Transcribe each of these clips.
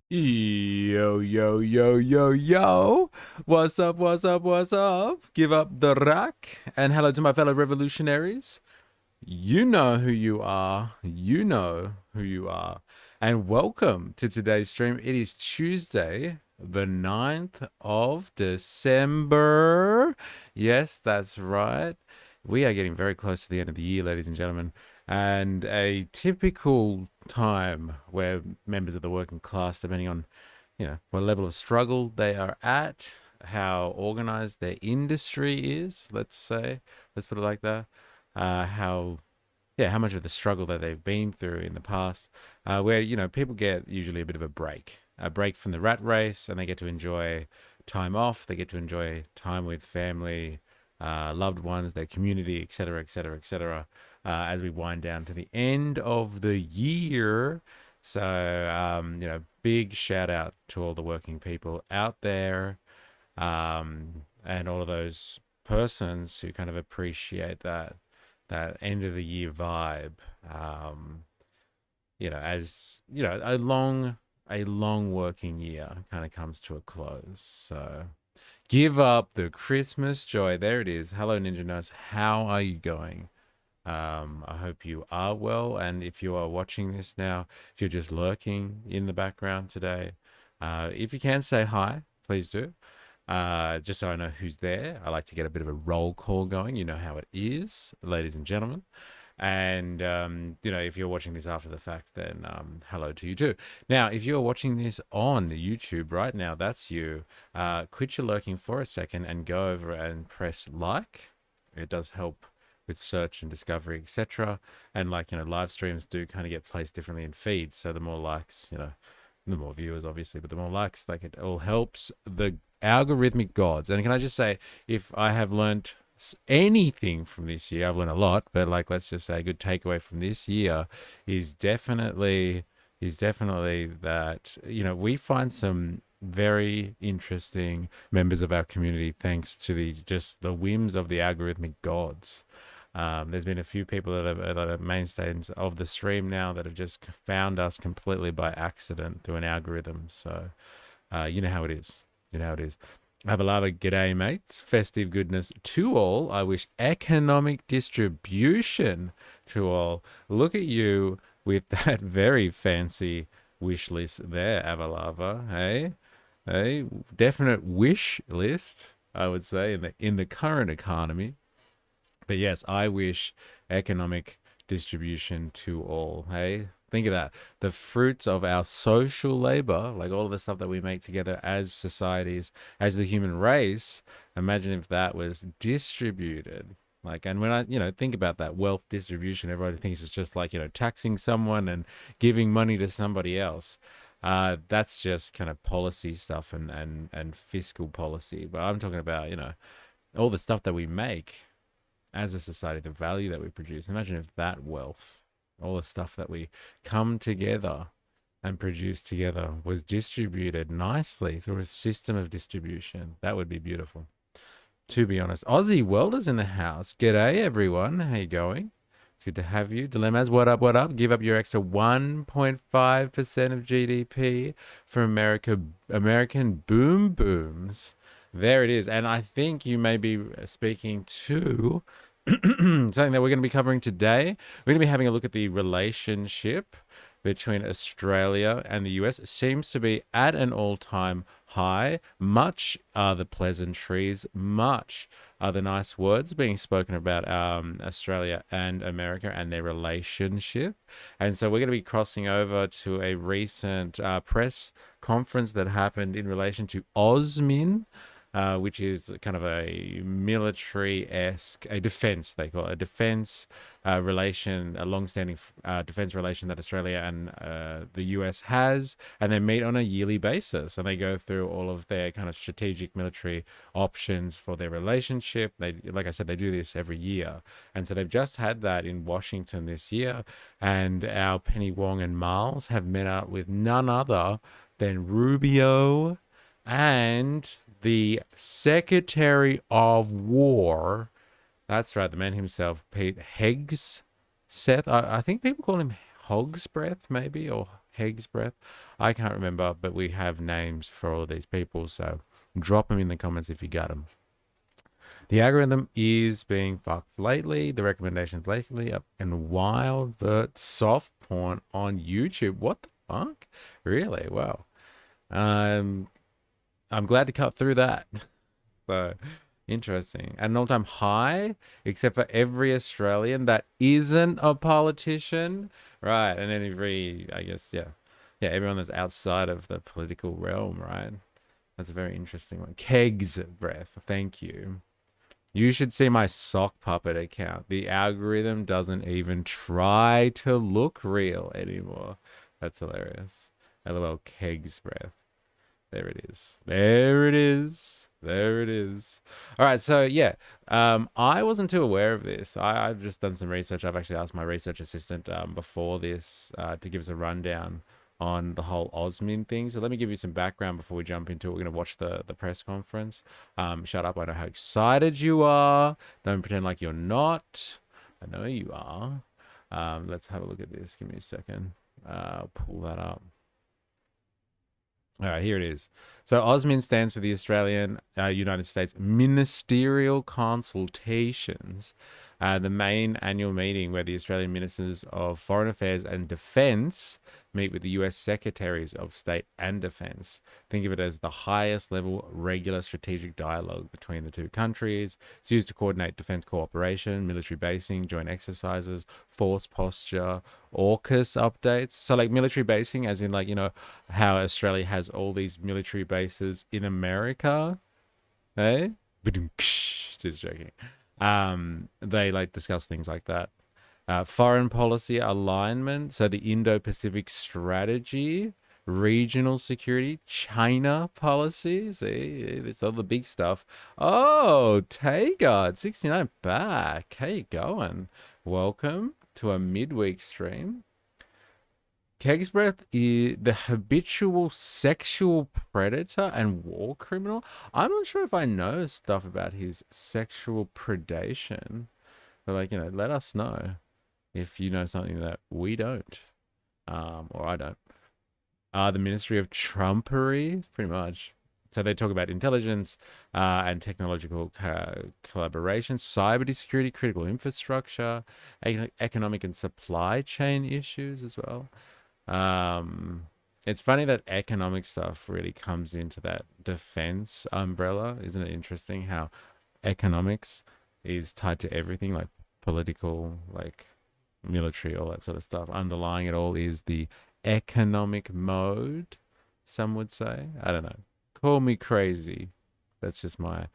Yo, yo, yo, yo, yo. What's up, what's up, what's up? Give up the rack. And hello to my fellow revolutionaries. You know who you are. You know who you are. And welcome to today's stream. It is Tuesday, the 9th of December. Yes, that's right. We are getting very close to the end of the year, ladies and gentlemen. And a typical time where members of the working class, depending on, what level of struggle they are at, how organized their industry is, let's put it like that, how how much of the struggle that they've been through in the past, where people get usually a bit of a break from the rat race, and they get to enjoy time off. They get to enjoy time with family, loved ones, their community, etc., etc., etc. As we wind down to the end of the year. So, big shout out to all the working people out there, and all of those persons who kind of appreciate that end of the year vibe. As a long working year kind of comes to a close. So give up the Christmas joy. There it is. Hello, Ninja Nurse. How are you going? I hope you are well. And if you are watching this now, if you're just lurking in the background today, if you can say hi, please do. Just so I know who's there. I like to get a bit of a roll call going. You know how it is, ladies and gentlemen. And, if you're watching this after the fact, then hello to you too. Now, if you're watching this on YouTube right now, that's you. Quit your lurking for a second and go over and press like. It does help with search and discovery, etc. And live streams do kind of get placed differently in feeds. So the more likes, the more viewers, obviously, but the more likes, it all helps the algorithmic gods. And can I just say, if I have learned anything from this year, I've learned a lot, but let's just say a good takeaway from this year is definitely that we find some very interesting members of our community thanks to the whims of the algorithmic gods. There's been a few people that are mainstays of the stream now that have just found us completely by accident through an algorithm. So, you know how it is. You know how it is. Have a lava. G'day, mates. Festive goodness to all. I wish economic distribution to all. Look at you with that very fancy wish list there, Avalava. Hey, definite wish list, I would say, in the current economy. But yes, I wish economic distribution to all. Hey, think of that. The fruits of our social labor, like all of the stuff that we make together as societies, as the human race, imagine if that was distributed. And when I, think about that wealth distribution, everybody thinks it's just taxing someone and giving money to somebody else. That's just kind of policy stuff and fiscal policy. But I'm talking about, all the stuff that we make as a society, the value that we produce. Imagine if that wealth, all the stuff that we come together and produce together, was distributed nicely through a system of distribution. That would be beautiful. To be honest, Aussie Welders in the house. G'day, everyone. How you going? It's good to have you. Dilemmas, what up, what up? Give up your extra 1.5% of GDP for American boom booms. There it is. And I think you may be speaking to something that we're going to be covering today. We're going to be having a look at the relationship between Australia and the US. It seems to be at an all-time high. Much are the pleasantries, much are the nice words being spoken about Australia and America and their relationship. And so we're going to be crossing over to a recent press conference that happened in relation to AUSMIN, which is kind of a military-esque, a defense, they call it, a defense relation, a long-standing defense relation that Australia and the US has, and they meet on a yearly basis, and they go through all of their kind of strategic military options for their relationship. Like I said, they do this every year, and so they've just had that in Washington this year, and our Penny Wong and Miles have met up with none other than Rubio and the Secretary of War. That's right, the man himself, Pete Hegseth. I think people call him Hog's Breath, maybe, or Keg's Breath. I can't remember, but we have names for all of these people, so drop them in the comments if you got them. The algorithm is being fucked lately. The recommendations lately up and wild vert soft porn on YouTube. What the fuck? Really? Wow. Um, I'm glad to cut through that. So interesting. At an all-time high, except for every Australian that isn't a politician. Right. And then I guess, yeah. Yeah, everyone that's outside of the political realm, right? That's a very interesting one. Keg's Breath. Thank you. You should see my sock puppet account. The algorithm doesn't even try to look real anymore. That's hilarious. LOL Keg's Breath. There it is. There it is. There it is. All right. So yeah, I wasn't too aware of this. I've just done some research. I've actually asked my research assistant before this to give us a rundown on the whole AUSMIN thing. So let me give you some background before we jump into it. We're going to watch the press conference. Shut up. I know how excited you are. Don't pretend like you're not. I know you are. Let's have a look at this. Give me a second. Pull that up. All right, here it is. So AUSMIN stands for the Australian United States Ministerial Consultations, the main annual meeting where the Australian Ministers of Foreign Affairs and Defence meet with the US Secretaries of State and Defence. Think of it as the highest level regular strategic dialogue between the two countries. It's used to coordinate defence cooperation, military basing, joint exercises, force posture, AUKUS updates. So like military basing, as in like, you know, how Australia has all these military bases in America. Hey? Just joking. They like discuss things like that. Foreign policy alignment, so the Indo-Pacific strategy, regional security, China policy. See, it's all the big stuff. Oh, Taygard 69 back. How you going? Welcome to a midweek stream. Keg's Breath is the habitual sexual predator and war criminal. I'm not sure if I know stuff about his sexual predation, but like, you know, let us know if you know something that we don't, or I don't. The Ministry of Trumpery, pretty much. So they talk about intelligence and technological collaboration, cyber security, critical infrastructure, economic and supply chain issues as well. It's funny that economic stuff really comes into that defense umbrella. Isn't it interesting how economics is tied to everything, like political, like military, all that sort of stuff? Underlying it all is the economic mode, some would say. I don't know. Call me crazy. That's just my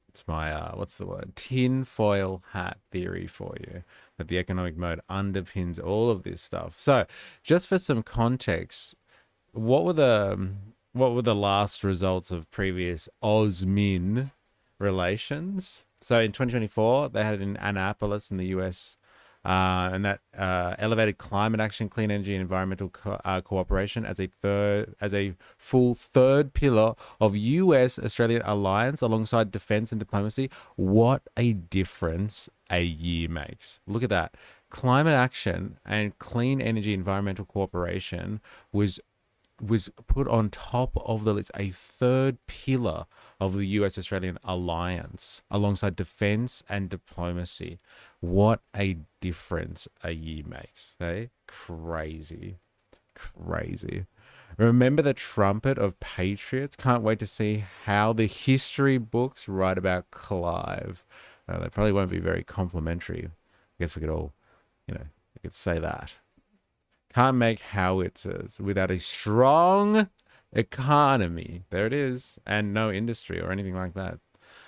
it's my what's the word, tinfoil hat theory for you, that the economic mode underpins all of this stuff. So just for some context, what were the last results of previous AUSMIN relations? So in 2024 they had it in Annapolis in the US, and that elevated climate action, clean energy, and environmental cooperation as a full third pillar of US-Australian alliance alongside defense and diplomacy. What a difference a year makes. Look at that. Climate action and clean energy, environmental cooperation was put on top of the list, a third pillar of the US-Australian alliance alongside defense and diplomacy. What a difference a year makes, eh? Crazy. Remember the trumpet of patriots? Can't wait to see how the history books write about Clive. They probably won't be very complimentary. I guess we could all, we could say that. Can't make howitzers without a strong economy. There it is. And no industry or anything like that.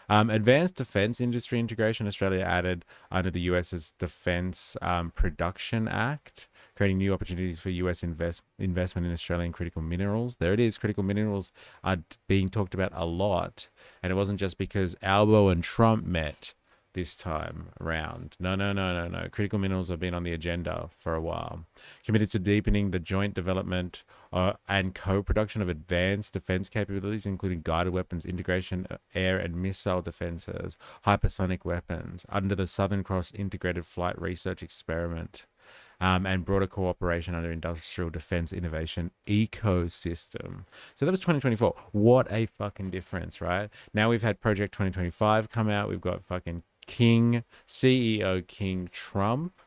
Advanced defense industry integration. Australia added under the US's Defense Production Act, creating new opportunities for US investment in Australian critical minerals. There it is. Critical minerals are being talked about a lot. And it wasn't just because Albo and Trump met this time around. No. Critical minerals have been on the agenda for a while. Committed to deepening the joint development and co-production of advanced defense capabilities, including guided weapons, integration, air and missile defenses, hypersonic weapons, under the Southern Cross Integrated Flight Research Experiment. and broader cooperation under industrial defense innovation ecosystem. So that was 2024. What a fucking difference, right? Now we've had Project 2025 come out. We've got fucking CEO King Trump,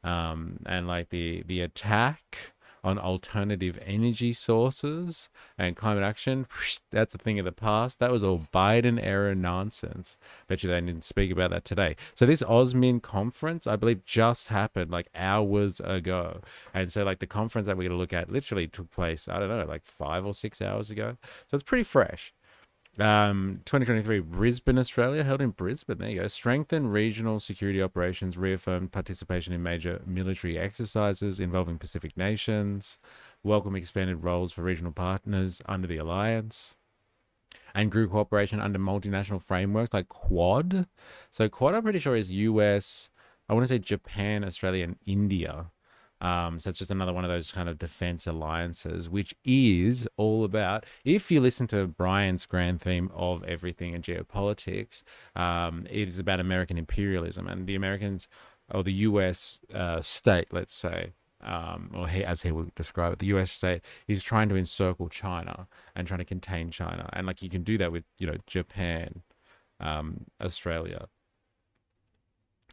and like the attack on alternative energy sources and climate action. That's a thing of the past. That was all Biden era nonsense. Bet you they didn't speak about that today. So this AUSMIN conference, I believe, just happened like hours ago. And so like the conference that we're going to look at literally took place, I don't know, like 5 or 6 hours ago. So it's pretty fresh. 2023 Brisbane, Australia, held in Brisbane. There you go. Strengthen regional security operations, reaffirmed participation in major military exercises involving Pacific nations, welcome expanded roles for regional partners under the alliance, and grew cooperation under multinational frameworks like Quad. So Quad, I'm pretty sure, is US, I want to say Japan, Australia, and India. So it's just another one of those kind of defense alliances, which is all about, if you listen to Brian's grand theme of everything in geopolitics, it is about American imperialism and the Americans, or the US state, let's say, as he would describe it, the US state is trying to encircle China and trying to contain China. And like you can do that with, Japan, Australia,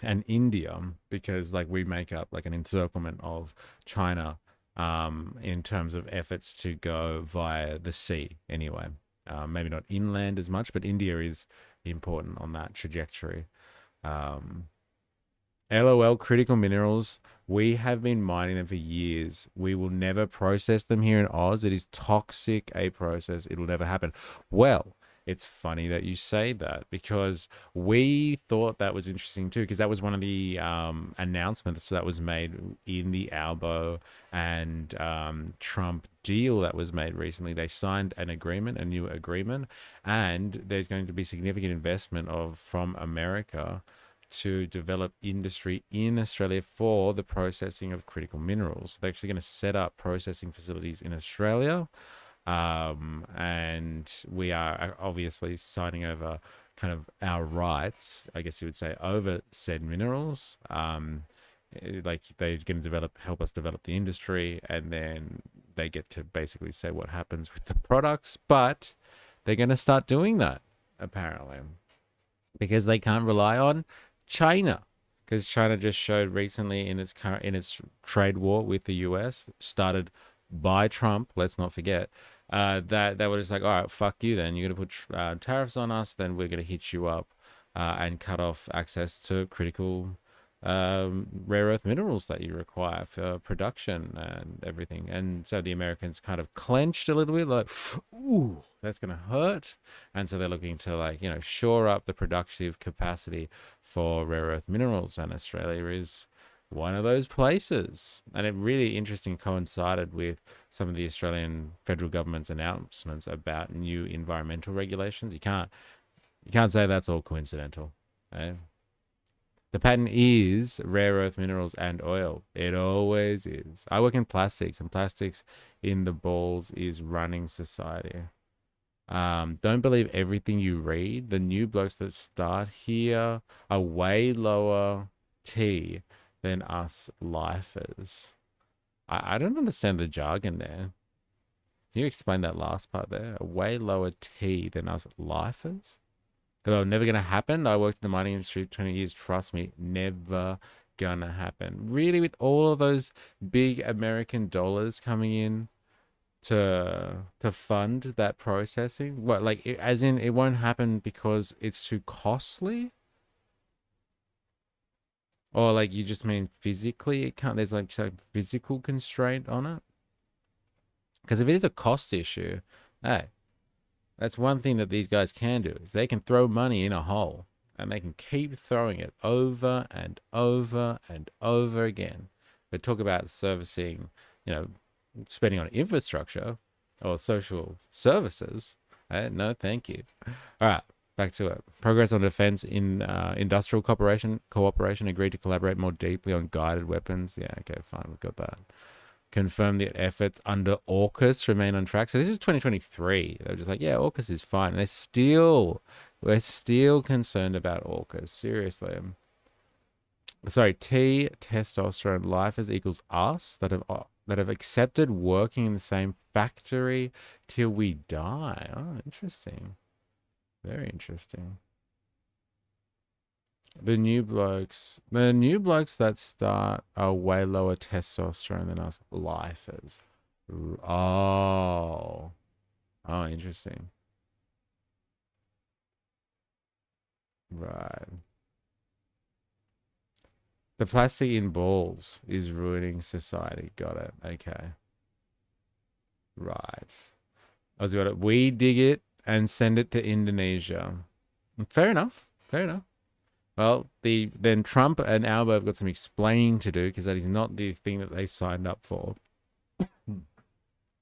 and India, because like we make up like an encirclement of China in terms of efforts to go via the sea anyway. Maybe not inland as much, but India is important on that trajectory. LOL, critical minerals. We have been mining them for years. We will never process them here in Oz. It is toxic, a process. It will never happen. Well, it's funny that you say that, because we thought that was interesting too, because that was one of the announcements that was made in the Albo and Trump deal that was made recently. They signed an agreement, a new agreement, and there's going to be significant investment from America to develop industry in Australia for the processing of critical minerals. They're actually going to set up processing facilities in Australia. And we are obviously signing over kind of our rights, I guess you would say, over said minerals. Like they're going to help us develop the industry, and then they get to basically say what happens with the products. But they're going to start doing that, apparently, because they can't rely on China. Because China just showed recently in its trade war with the US, started by Trump, let's not forget, that they were just like, all right, fuck you then. You're going to put tariffs on us, then we're going to hit you up and cut off access to critical rare earth minerals that you require for production and everything. And so the Americans kind of clenched a little bit, like, ooh, that's going to hurt. And so they're looking to, like, shore up the productive capacity for rare earth minerals. And Australia is one of those places. And it really interesting coincided with some of the Australian federal government's announcements about new environmental regulations. You can't say that's all coincidental. Right? The pattern is rare earth minerals and oil. It always is. I work in plastics, and plastics in the balls is running society. Don't believe everything you read. The new blokes that start here are way lower T than us lifers. I don't understand the jargon there. Can you explain that last part there? A way lower T than us lifers? Well, never going to happen. I worked in the mining industry for 20 years. Trust me, never going to happen. Really, with all of those big American dollars coming in to fund that processing, what, like, as in it won't happen because it's too costly? Or like you just mean physically it can't, there's like some physical constraint on it? Because if it is a cost issue, hey, that's one thing that these guys can do, is they can throw money in a hole and they can keep throwing it over and over and over again. But talk about servicing, spending on infrastructure or social services. No, thank you. All right, back to it. Progress on defense in industrial cooperation agreed to collaborate more deeply on guided weapons. Yeah, okay, fine, we've got that. Confirm that efforts under AUKUS remain on track. So this is 2023. They're just like, yeah, AUKUS is fine. And we're still concerned about AUKUS. Seriously. sorry, T testosterone lifers equals us that have accepted working in the same factory till we die. Oh, interesting. Very interesting. The new blokes that start are way lower testosterone than us lifers. Oh, oh, interesting. Right. The plastic in balls is ruining society. Got it. Okay. Right. I was got it. We dig it and send it to Indonesia. Fair enough. Fair enough. Well, then Trump and Alba have got some explaining to do because that is not the thing that they signed up for.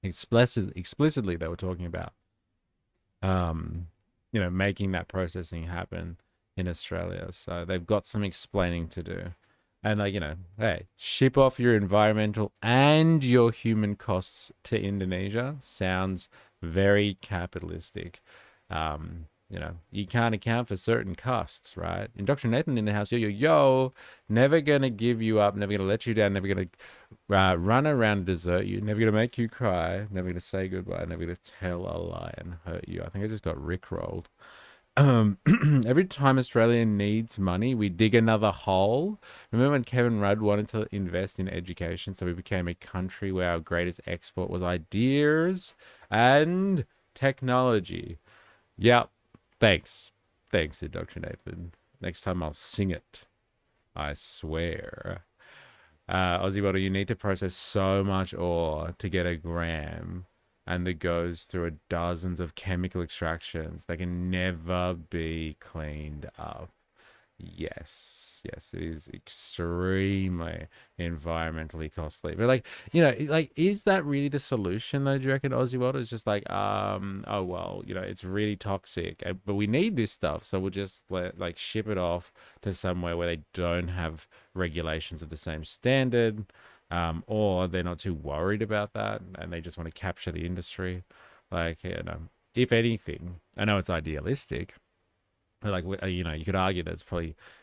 Explicitly, they were talking about, making that processing happen in Australia. So they've got some explaining to do. And hey, ship off your environmental and your human costs to Indonesia sounds very capitalistic. You can't account for certain costs, right? And Dr. Nathan in the house, yo, never gonna give you up, never gonna let you down, never gonna run around and desert you, never gonna make you cry, never gonna say goodbye, never gonna tell a lie and hurt you. I think I just got rickrolled. Every time Australia needs money, we dig another hole. Remember when Kevin Rudd wanted to invest in education, so we became a country where our greatest export was ideas and technology. Yep. Thanks. Thanks, Indoctrinated. Next time I'll sing it. I swear. Aussie Bottle, you need to process so much ore to get a gram, and that goes through dozens of chemical extractions. They can never be cleaned up. Yes, it is extremely environmentally costly. But is that really the solution though? Do you reckon Aussie World is just oh well, it's really toxic, but we need this stuff, so we'll just ship it off to somewhere where they don't have regulations of the same standard, or they're not too worried about that and they just want to capture the industry. If anything, I know it's idealistic. But you could argue that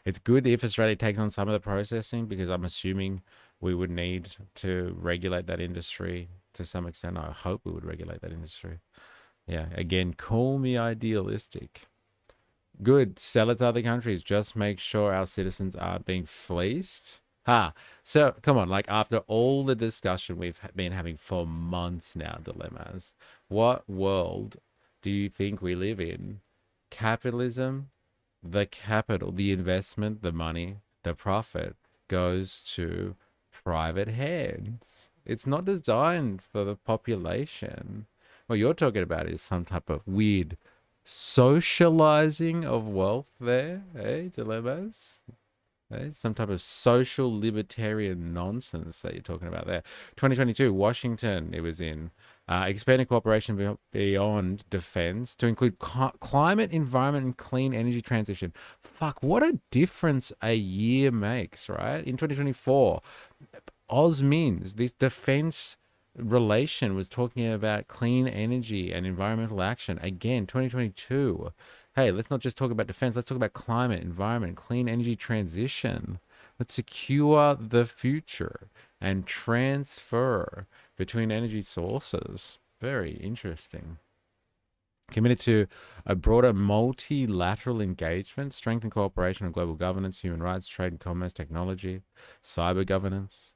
it's good if Australia takes on some of the processing, because I'm assuming we would need to regulate that industry to some extent. I hope we would regulate that industry. Yeah, again, call me idealistic. Good, sell it to other countries. Just make sure our citizens aren't being fleeced. So come on, after all the discussion we've been having for months now, dilemmas, what world do you think we live in? Capitalism, the capital, the investment, the money, the profit goes to private hands. It's not designed for the population. What you're talking about is some type of weird socializing of wealth there, eh, dilemmas? Some type of social libertarian nonsense that you're talking about there. 2022, Washington, it was in expanding cooperation beyond defense to include climate, environment, and clean energy transition. Fuck, what a difference a year makes, right? In 2024, AUSMIN, this defense relation, was talking about clean energy and environmental action. Again, 2022. Hey, let's not just talk about defense. Let's talk about climate, environment, clean energy transition. Let's secure the future and transfer between energy sources. Very interesting. Committed to a broader multilateral engagement, strengthen cooperation on global governance, human rights, trade and commerce, technology, cyber governance.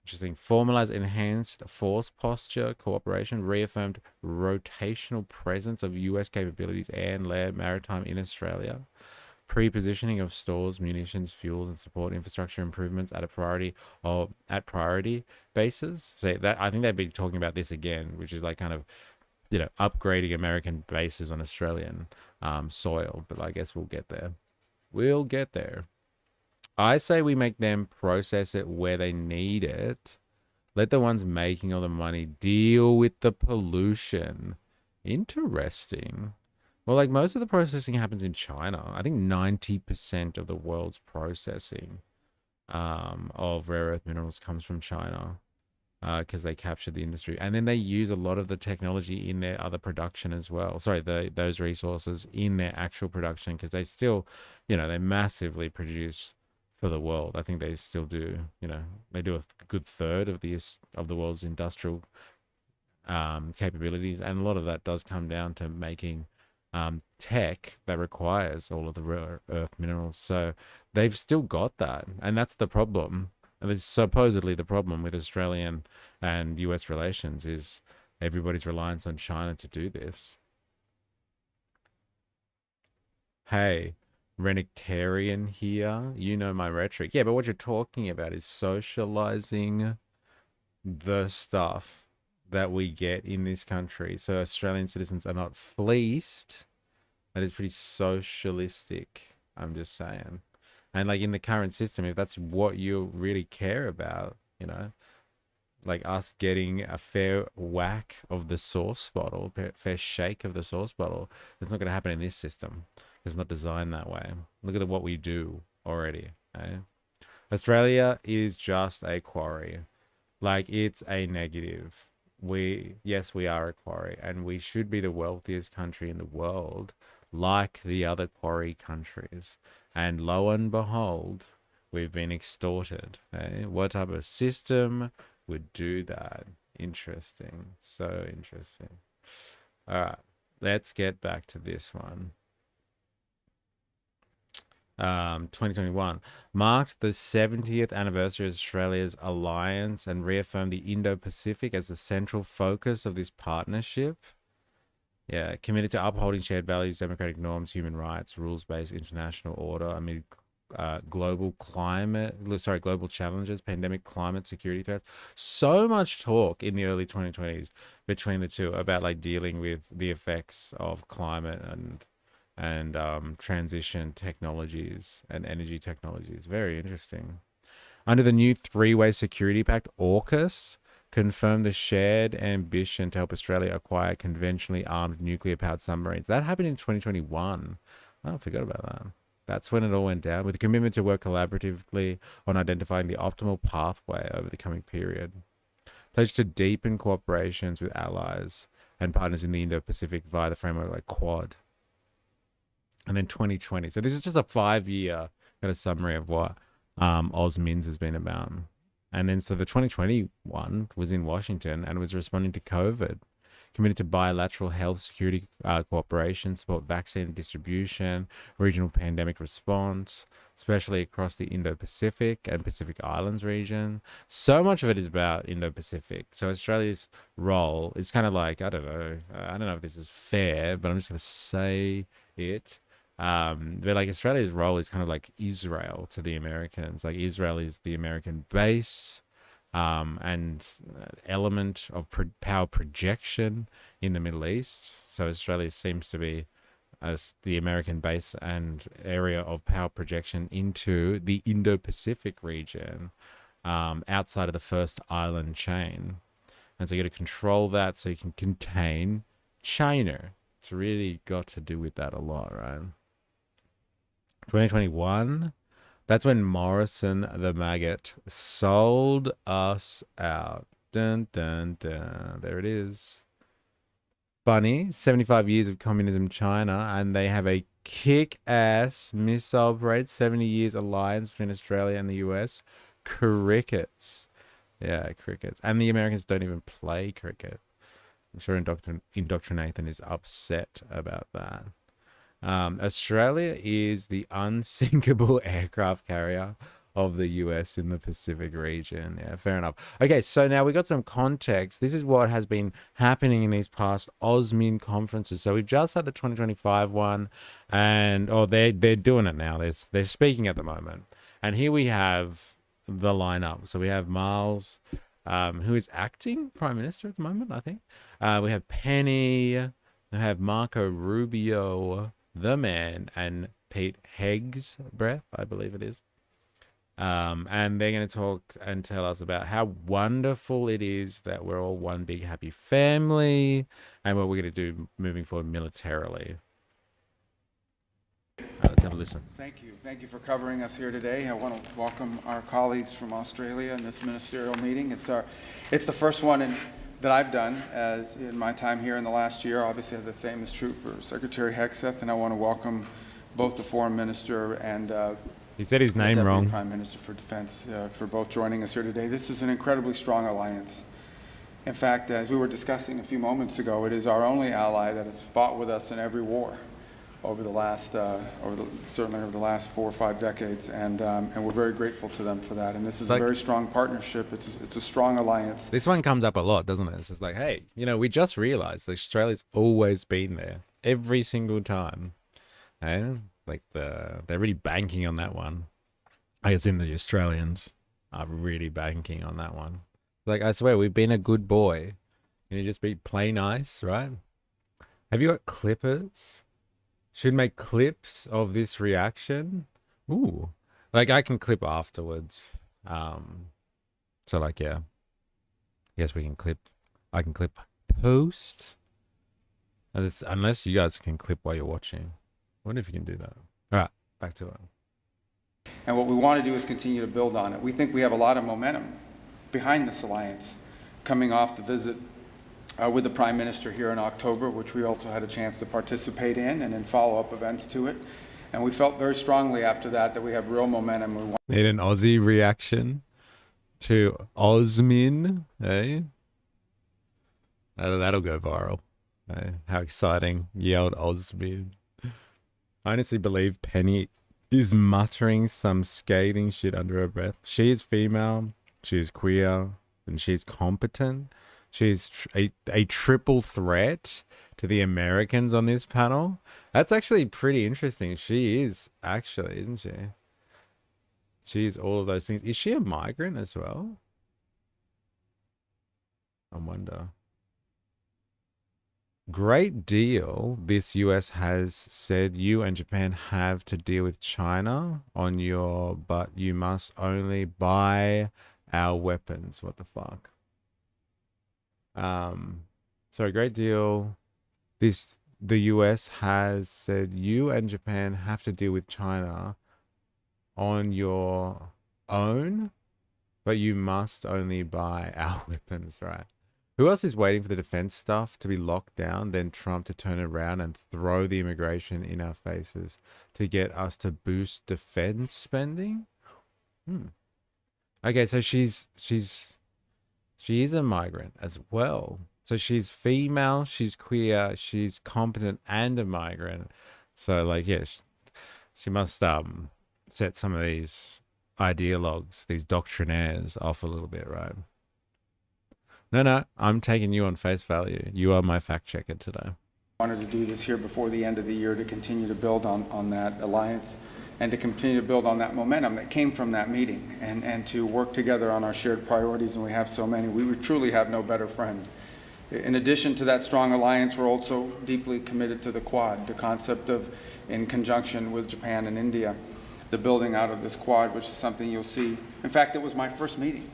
Interesting. Formalized enhanced force posture cooperation, reaffirmed rotational presence of U.S. capabilities and land maritime in Australia, pre-positioning of stores, munitions, fuels, and support infrastructure improvements at priority bases. So that, I think they'd be talking about this again, which is upgrading American bases on Australian soil. But I guess we'll get there. We'll get there. I say we make them process it where they need it. Let the ones making all the money deal with the pollution. Interesting. Well, most of the processing happens in China. I think 90% of the world's processing of rare earth minerals comes from China, because they capture the industry. And then they use a lot of the technology in their other production as well. Sorry, those resources in their actual production, because they still, they massively produce for the world. I think they still do, they do a good third of the world's industrial capabilities, and a lot of that does come down to making tech that requires all of the rare earth minerals. So they've still got that, and that's the problem. And it's supposedly the problem with Australian and US relations is everybody's reliance on China to do this. Hey, Renictarian here. You know my rhetoric. Yeah, but what you're talking about is socializing the stuff that we get in this country. So Australian citizens are not fleeced. That is pretty socialistic. I'm just saying. And like in the current system, if that's what you really care about, like us getting a fair whack of the sauce bottle, fair shake of the sauce bottle, it's not going to happen in this system. It's not designed that way. Look at what we do already. Eh? Australia is just a quarry. Like, it's a negative. Yes, we are a quarry, and we should be the wealthiest country in the world, like the other quarry countries. And lo and behold, we've been extorted. Eh? What type of system would do that? Interesting. So interesting. All right, let's get back to this one. 2021 marked the 70th anniversary of Australia's alliance and reaffirmed the Indo-Pacific as the central focus of this partnership. Yeah, committed to upholding shared values, democratic norms, human rights, rules-based international order amid global challenges, pandemic, climate, security threats. So much talk in the early 2020s between the two about like dealing with the effects of climate and transition technologies and energy technologies. Very interesting. Under the new three-way security pact, AUKUS confirmed the shared ambition to help Australia acquire conventionally armed nuclear-powered submarines. That happened in 2021. Oh, I forgot about that. That's when it all went down, with a commitment to work collaboratively on identifying the optimal pathway over the coming period. Pledged to deepen cooperations with allies and partners in the Indo-Pacific via the framework like Quad. And then 2020. So this is just a 5-year kind of summary of what AUSMINS has been about. And then so the 2021 was in Washington and was responding to COVID, committed to bilateral health security cooperation, support vaccine distribution, regional pandemic response, especially across the Indo-Pacific and Pacific Islands region. So much of it is about Indo-Pacific. So Australia's role is kind of like, I don't know if this is fair, but I'm just going to say it. But like Australia's role is kind of like Israel to the Americans. Like Israel is the American base and element of power projection in the Middle East. So Australia seems to be as the American base and area of power projection into the Indo-Pacific region, outside of the first island chain. And so you got to control that so you can contain China. It's really got to do with that a lot, right? 2021, that's when Morrison the maggot sold us out. Dun, dun, dun. There it is. Funny, 75 years of communism China, and they have a kick-ass missile parade, 70 years alliance between Australia and the US. Crickets. Yeah, crickets. And the Americans don't even play cricket. I'm sure Indoctrinathan is upset about that. Australia is the unsinkable aircraft carrier of the US in the Pacific region. Yeah, fair enough. Okay, so now we got some context. This is what has been happening in these past AUSMIN conferences. So we've just had the 2025 one, and they're doing it now. They're speaking at the moment. And here we have the lineup. So we have Miles, who is acting Prime Minister at the moment, I think. We have Penny, we have Marco Rubio, the man, and Pete Hegsbreth, I believe it is. And they're going to talk and tell us about how wonderful it is that we're all one big happy family and what we're going to do moving forward militarily. Let's have a listen. Thank you. Thank you for covering us here today. I want to welcome our colleagues from Australia in this ministerial meeting. It's the first one that I've done as in my time here in the last year. Obviously, the same is true for Secretary Hegseth, and I want to welcome both the Foreign Minister and He said his the name Deputy wrong. Prime Minister for Defense, for both joining us here today. This is an incredibly strong alliance. In fact, as we were discussing a few moments ago, it is our only ally that has fought with us in every war over the last, certainly over the last 4 or 5 decades, and we're very grateful to them for that. And this is a Like, very strong partnership. It's a strong alliance. this one comes up a lot, doesn't it? It's just like, hey, we just realized that Australia's always been there every single time. Eh? Like they're really banking on that one. I guess in the Australians are really banking on that one. Like, I swear, we've been a good boy. Can you just be play nice, right? Have you got clippers? Should make clips of this reaction. Ooh. Like, I can clip afterwards. So like, yeah. Yes, we can clip. I can clip post. Unless you guys can clip while you're watching. I wonder if you can do that. All right, back to it. And what we want to do is continue to build on it. We think we have a lot of momentum behind this alliance, coming off the visit with the Prime Minister here in October, which we also had a chance to participate in, and in follow-up events to it. And we felt very strongly after that we have real momentum. We want Need an Aussie reaction to AUSMIN, eh? That'll go viral. How exciting. Yelled AUSMIN. I honestly believe Penny is muttering some scathing shit under her breath. She is female, she is queer, and she's competent. She's a triple threat to the Americans on this panel. That's actually pretty interesting. She is actually, isn't she? She is all of those things. Is she a migrant as well? I wonder. Great deal this US has said you and Japan have to deal with China on your, but you must only buy our weapons. What the fuck? So a great deal the US has said you and Japan have to deal with China on your own, but you must only buy our weapons, right? Who else is waiting for the defense stuff to be locked down, then Trump to turn around and throw the immigration in our faces to get us to boost defense spending? Okay, so she is a migrant as well. So she's female, she's queer, she's competent and a migrant. So like, yes, she must set some of these ideologues, these doctrinaires off a little bit, right? No, I'm taking you on face value. You are my fact checker today. wanted to do this here before the end of the year to continue to build on that alliance and to continue to build on that momentum that came from that meeting and to work together on our shared priorities, and we have so many. We truly have no better friend. In addition to that strong alliance, we're also deeply committed to the Quad, the concept of, in conjunction with Japan and India, the building out of this Quad, which is something you'll see. In fact, it was my first meeting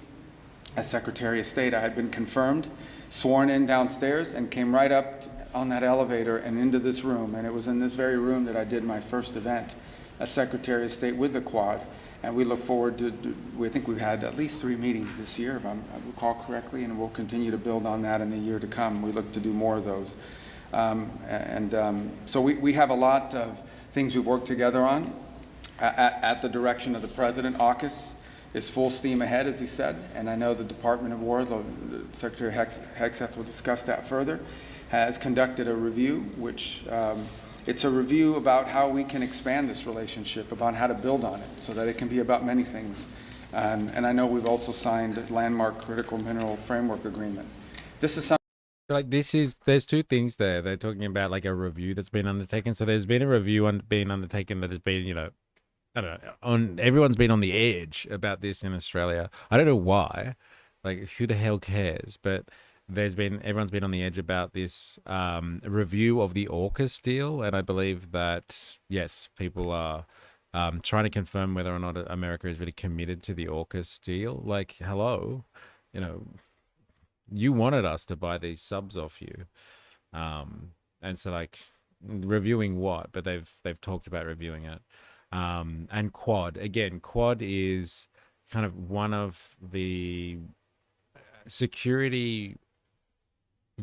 as Secretary of State. I had been confirmed, sworn in downstairs, and came right up on that elevator and into this room. And it was in this very room that I did my first event as Secretary of State with the Quad. And we look forward to, we think we've had at least 3 meetings this year, if I recall correctly, and we'll continue to build on that in the year to come. We look to do more of those. So we have a lot of things we've worked together on at the direction of the President. AUKUS is full steam ahead, as he said, and I know the Department of War, Secretary Hegseth will discuss that further, has conducted a review, which it's a review about how we can expand this relationship, about how to build on it, so that it can be about many things. And I know we've also signed a landmark critical mineral framework agreement. This is something Like there's 2 things there. They're talking about like a review that's been undertaken. So there's been a review being undertaken that has been, I don't know, everyone's been on the edge about this in Australia. I don't know why. Like, who the hell cares? But everyone's been on the edge about this review of the AUKUS deal, and I believe that yes, people are trying to confirm whether or not America is really committed to the AUKUS deal. Like, hello, you wanted us to buy these subs off you, and so like reviewing what? But they've talked about reviewing it. And Quad is kind of one of the security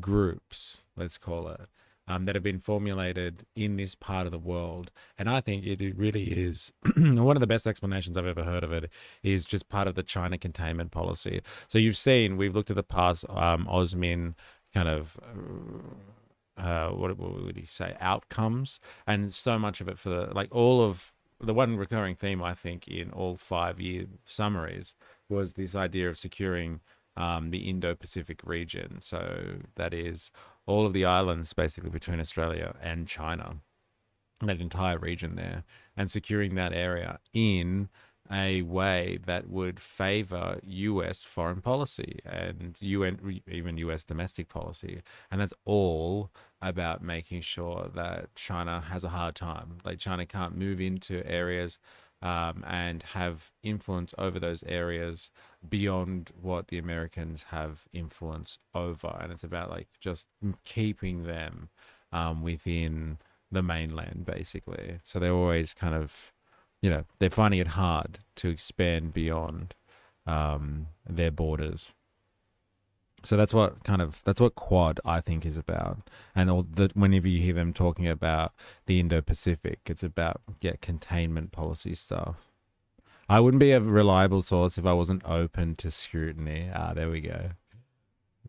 groups, let's call it, that have been formulated in this part of the world. And I think it really is one of the best explanations I've ever heard of it is just part of the China containment policy. So you've seen, we've looked at the past AUSMIN kind of what would he say, outcomes, and so much of it for the, like all of the one recurring theme I think in all 5 year summaries was this idea of securing the Indo-Pacific region. So that is all of the islands basically between Australia and China, that entire region there, and securing that area in a way that would favor US foreign policy and UN, even US domestic policy. And that's all about making sure that China has a hard time. Like China can't move into areas and have influence over those areas beyond what the Americans have influence over. And it's about like just keeping them within the mainland, basically. So they're always kind of, they're finding it hard to expand beyond their borders. So that's what Quad I think is about. And whenever you hear them talking about the Indo-Pacific, it's about containment policy stuff. I wouldn't be a reliable source if I wasn't open to scrutiny. There we go.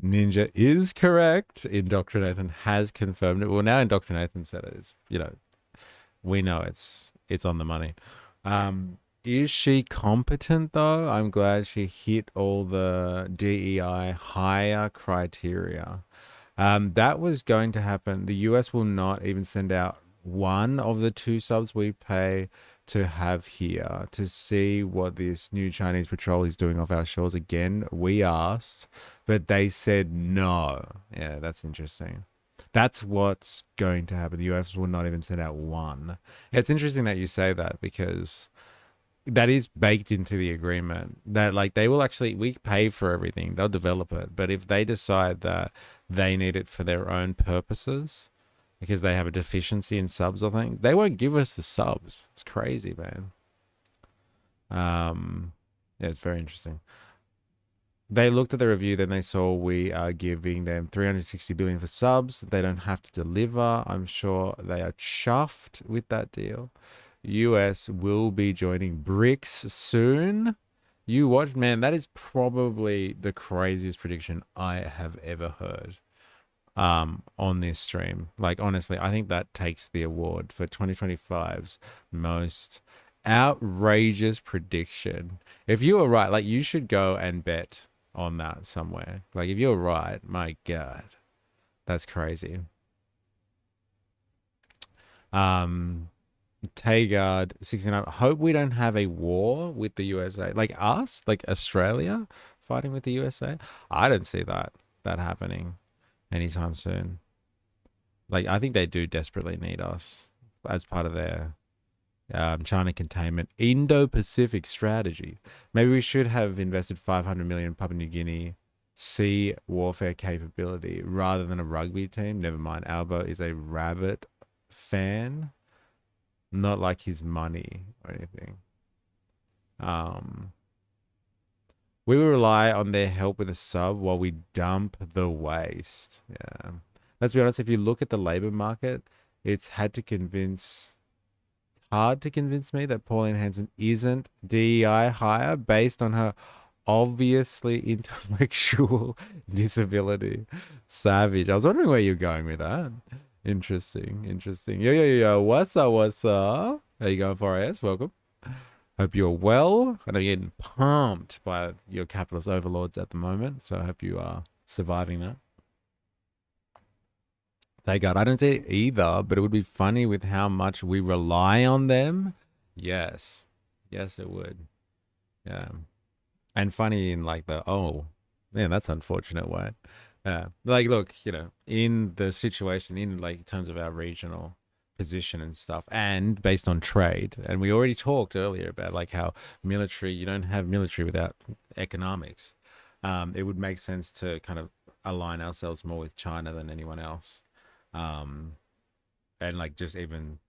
Ninja is correct. Indoctrinathan has confirmed it. Well, now Indoctrinathan said it. It's, we know it's on the money. Is she competent though? I'm glad she hit all the DEI higher criteria. That was going to happen. The US will not even send out one of the 2 subs we pay to have here to see what this new Chinese patrol is doing off our shores again. We asked, but they said no. Yeah, that's interesting. That's what's going to happen. The US will not even send out one. It's interesting that you say that because that is baked into the agreement that like they will actually, we pay for everything, they'll develop it, but if they decide that they need it for their own purposes because they have a deficiency in subs or things, they won't give us the subs. It's crazy, man. Yeah, it's very interesting. They looked at the review, then they saw we are giving them 360 billion for subs. They don't have to deliver. I'm sure they are chuffed with that deal. US will be joining BRICS soon. You watch, man, that is probably the craziest prediction I have ever heard on this stream. Like, honestly, I think that takes the award for 2025's most outrageous prediction. If you were right, like, you should go and bet on that somewhere. Like, if you're right, my God, that's crazy. Tagard 69. Hope we don't have a war with the USA. Like us, like Australia fighting with the USA. I don't see that happening anytime soon. Like I think they do desperately need us as part of their China containment Indo-Pacific strategy. Maybe we should have invested 500 million in Papua New Guinea sea warfare capability rather than a rugby team. Never mind. Albo is a rabbit fan. Not like his money or anything. We will rely on their help with a sub while we dump the waste. Yeah. Let's be honest, if you look at the labor market, it's hard to convince me that Pauline Hanson isn't DEI hire based on her obviously intellectual disability. Savage. I was wondering where you're going with that. Interesting. Yo. What's up? How you going, 4AS? Welcome. Hope you're well. I know you're getting pumped by your capitalist overlords at the moment, so I hope you are surviving that. Thank God. I don't see it either, but it would be funny with how much we rely on them. Yes, it would. Yeah. And funny in like the, oh, man, that's unfortunate way. Like, look, in the situation, in like terms of our regional position and stuff, and based on trade, and we already talked earlier about like how military, you don't have military without economics. It would make sense to kind of align ourselves more with China than anyone else, and like just even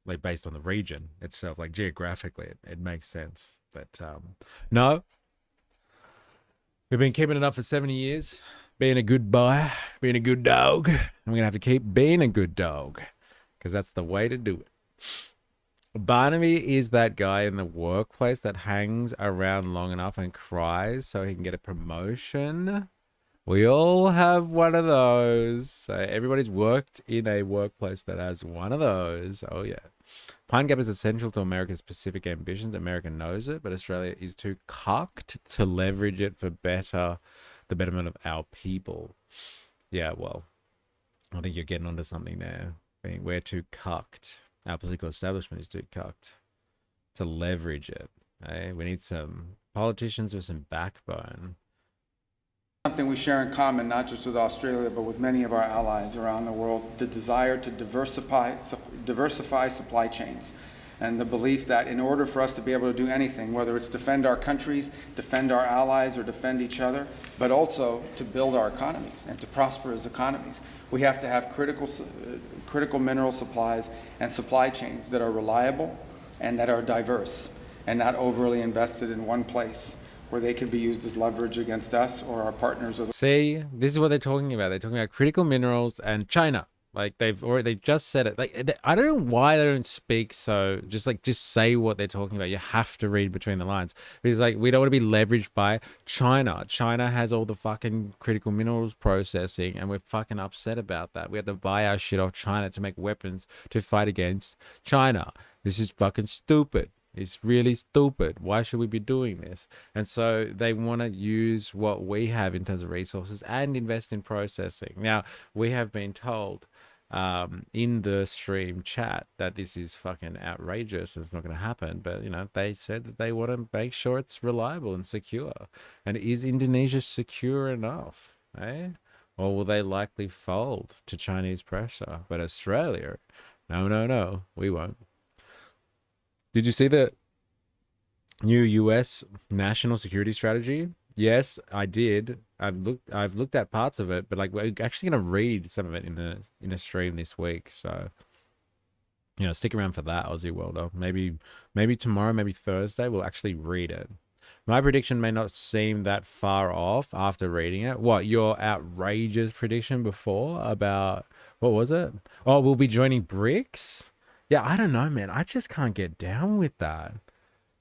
like based on the region itself, like geographically, it makes sense. But no, we've been keeping it up for 70 years. Being a good boy, being a good dog. I'm going to have to keep being a good dog because that's the way to do it. Barnaby is that guy in the workplace that hangs around long enough and cries so he can get a promotion. We all have one of those. So everybody's worked in a workplace that has one of those. Oh, yeah. Pine Gap is essential to America's Pacific ambitions. America knows it, but Australia is too cucked to leverage it for the betterment of our people. Yeah, well, I think you're getting onto something there. We're too cucked. Our political establishment is too cucked to leverage it. Eh? We need some politicians with some backbone. Something we share in common, not just with Australia, but with many of our allies around the world, the desire to diversify supply chains, and the belief that in order for us to be able to do anything, whether it's defend our countries, defend our allies, or defend each other, but also to build our economies and to prosper as economies, we have to have critical mineral supplies and supply chains that are reliable and that are diverse and not overly invested in one place, where they could be used as leverage against us or our partners. See, this is what they're talking about. They're talking about critical minerals and China. Like they just said it. Like I don't know why they don't speak so. Just say what they're talking about. You have to read between the lines because like we don't want to be leveraged by China. China has all the fucking critical minerals processing, and we're fucking upset about that. We have to buy our shit off China to make weapons to fight against China. This is fucking stupid. It's really stupid. Why should we be doing this? And so they want to use what we have in terms of resources and invest in processing. Now, we have been told in the stream chat that this is fucking outrageous. It's not going to happen. But, you know, they said that they want to make sure it's reliable and secure. And is Indonesia secure enough? Eh? Or will they likely fold to Chinese pressure? But Australia, no, we won't. Did you see the new US national security strategy? Yes, I did. I've looked at parts of it, but like we're actually gonna read some of it in the stream this week. So, you know, stick around for that, Aussie Worlder. Maybe tomorrow, maybe Thursday, we'll actually read it. My prediction may not seem that far off after reading it. What, your outrageous prediction before about what was it? Oh, we'll be joining BRICS? Yeah, I don't know, man. I just can't get down with that.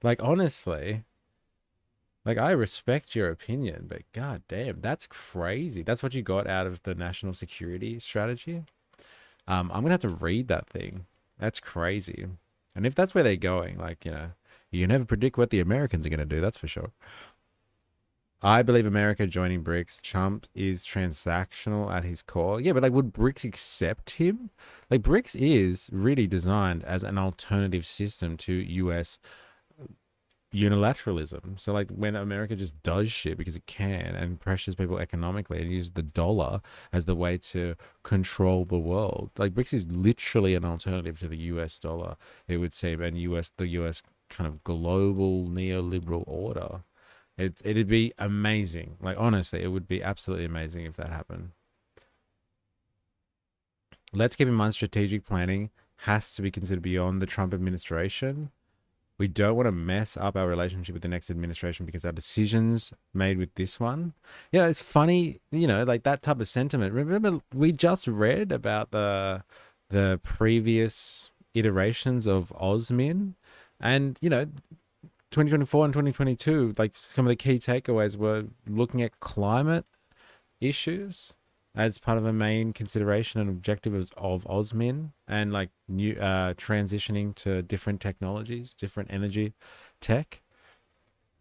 Like, honestly, like, I respect your opinion, but god damn, that's crazy. That's what you got out of the national security strategy. I'm gonna have to read that thing. That's crazy. And if that's where they're going, like, you know, you never predict what the Americans are gonna do, that's for sure. I believe America joining BRICS. Trump is transactional at his core. Yeah, but like, would BRICS accept him? Like, BRICS is really designed as an alternative system to US unilateralism. So like, when America just does shit because it can and pressures people economically and uses the dollar as the way to control the world, like BRICS is literally an alternative to the US dollar, it would seem, and the US kind of global neoliberal order. It'd be amazing. Like, honestly, it would be absolutely amazing if that happened. Let's keep in mind strategic planning has to be considered beyond the Trump administration. We don't want to mess up our relationship with the next administration because our decisions made with this one. Yeah, it's funny, you know, like that type of sentiment. Remember, we just read about the previous iterations of AUSMIN, and you know, 2024 and 2022, like some of the key takeaways were looking at climate issues as part of a main consideration and objective of AUSMIN, and like new transitioning to different technologies, different energy tech.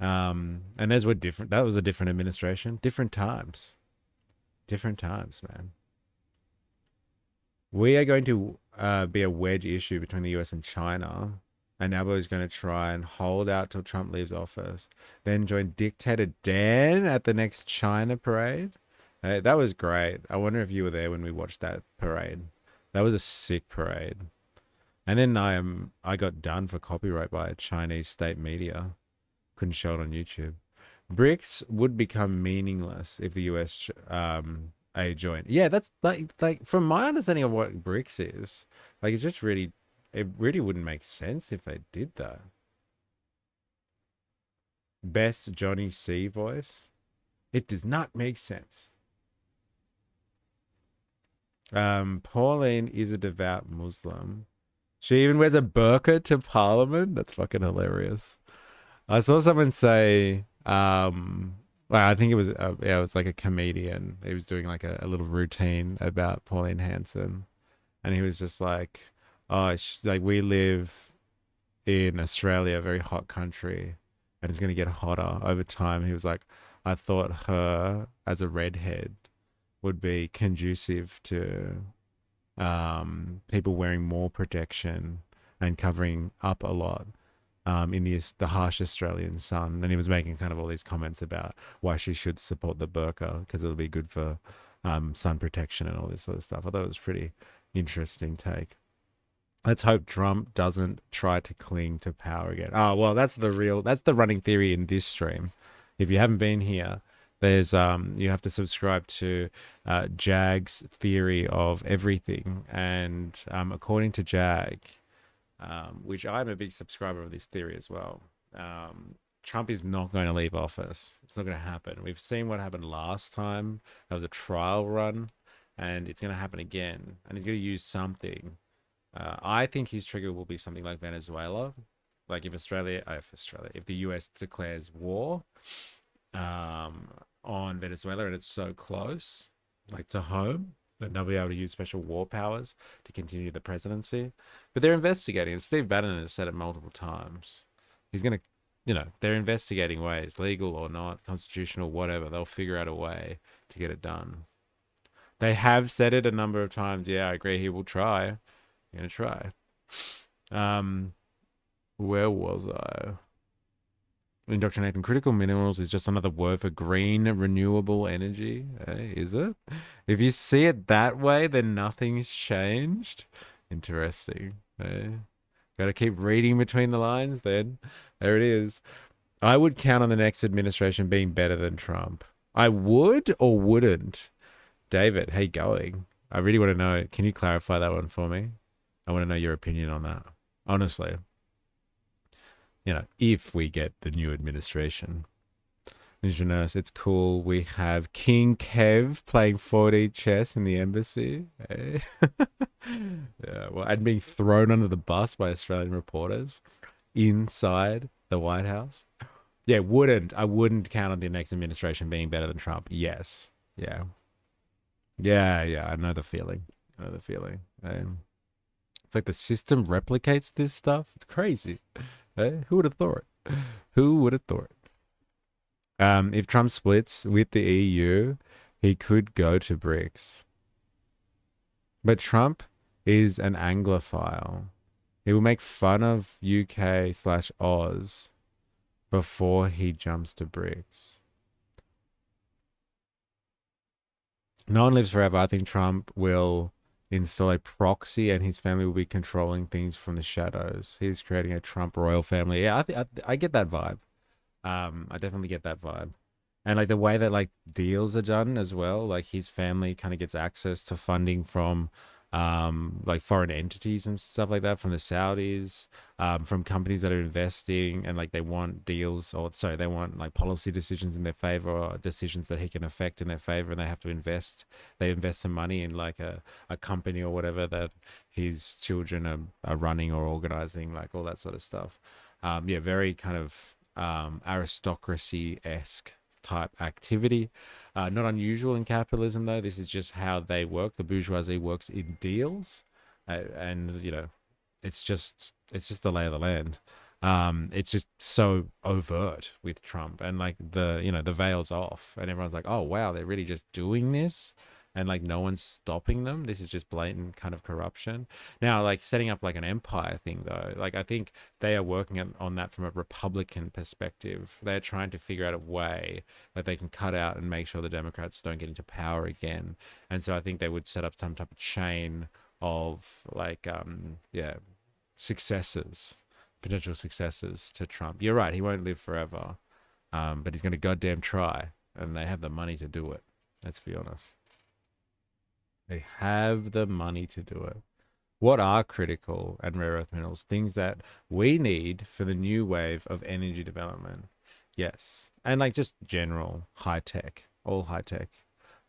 And those were different. That was a different administration, different times, man. We are going to be a wedge issue between the US and China. And Nabo is going to try and hold out till Trump leaves office, then join Dictator Dan at the next China parade. That was great. I wonder if you were there when we watched that parade. That was a sick parade. And then I got done for copyright by a Chinese state media. Couldn't show it on YouTube. BRICS would become meaningless if the US joined. Yeah, that's like from my understanding of what BRICS is, like it's just really, it really wouldn't make sense if they did that. Best Johnny C voice. It does not make sense. Pauline is a devout Muslim. She even wears a burqa to Parliament. That's fucking hilarious. I saw someone say, well, I think it was, yeah, it was like a comedian. He was doing like a little routine about Pauline Hanson, and he was just like, "Oh, like we live in Australia, a very hot country, and it's gonna get hotter over time." He was like, "I thought her as a redhead would be conducive to people wearing more protection and covering up a lot in the harsh Australian sun." And he was making kind of all these comments about why she should support the burqa because it'll be good for sun protection and all this sort of stuff. I thought it was pretty interesting take. Let's hope Trump doesn't try to cling to power again. Oh, well, that's the running theory in this stream. If you haven't been here, there's you have to subscribe to Jag's theory of everything. And according to Jag, which I'm a big subscriber of this theory as well, Trump is not going to leave office. It's not going to happen. We've seen what happened last time. That was a trial run, and it's going to happen again. And he's going to use something. I think his trigger will be something like Venezuela. Like if the US declares war on Venezuela and it's so close, like to home, then they'll be able to use special war powers to continue the presidency. But they're investigating, and Steve Bannon has said it multiple times. He's going to, they're investigating ways, legal or not, constitutional, whatever. They'll figure out a way to get it done. They have said it a number of times. Yeah, I agree. He will try. Gonna try. Where was I? Indoctrinating critical minerals is just another word for green renewable energy. Is it? If you see it that way, then nothing's changed. Interesting. Got to keep reading between the lines. Then there it is. I would count on the next administration being better than Trump. I would or wouldn't. David, how you going? I really want to know. Can you clarify that one for me? I want to know your opinion on that. Honestly, if we get the new administration. Ninja Nurse, it's cool. We have King Kev playing 4D chess in the embassy. Eh? Yeah, well, and being thrown under the bus by Australian reporters inside the White House. Yeah, I wouldn't count on the next administration being better than Trump. Yes. Yeah. Yeah, I know the feeling. It's like the system replicates this stuff. It's crazy. Who would have thought? Who would have thought? If Trump splits with the EU, he could go to BRICS. But Trump is an Anglophile. He will make fun of UK/Oz before he jumps to BRICS. No one lives forever. I think Trump will install a proxy and his family will be controlling things from the shadows. He's creating a Trump royal family. Yeah, I get that vibe. I definitely get that vibe. And like the way that like deals are done as well, like his family kind of gets access to funding from like foreign entities and stuff like that, from the Saudis, from companies that are investing, and like they want deals, or sorry, they want like policy decisions in their favor, or decisions that he can affect in their favor, and they have to invest. They invest some money in like a company or whatever that his children are running or organizing, like all that sort of stuff. Yeah, very kind of aristocracy-esque type activity. Not unusual in capitalism, though. This is just how they work. The bourgeoisie works in deals, and it's just the lay of the land. It's just so overt with Trump, and like the veil's off, and everyone's like, oh wow, they're really just doing this, and like no one's stopping them. This is just blatant kind of corruption. Now, like setting up like an empire thing, though, like I think they are working on that from a Republican perspective. They're trying to figure out a way that they can cut out and make sure the Democrats don't get into power again. And so I think they would set up some type of chain of like successors, potential successors to Trump. You're right, he won't live forever, but he's going to goddamn try, and they have the money to do it. Let's be honest. They have the money to do it. What are critical and rare earth minerals? Things that we need for the new wave of energy development. Yes. And like just general high tech. All high tech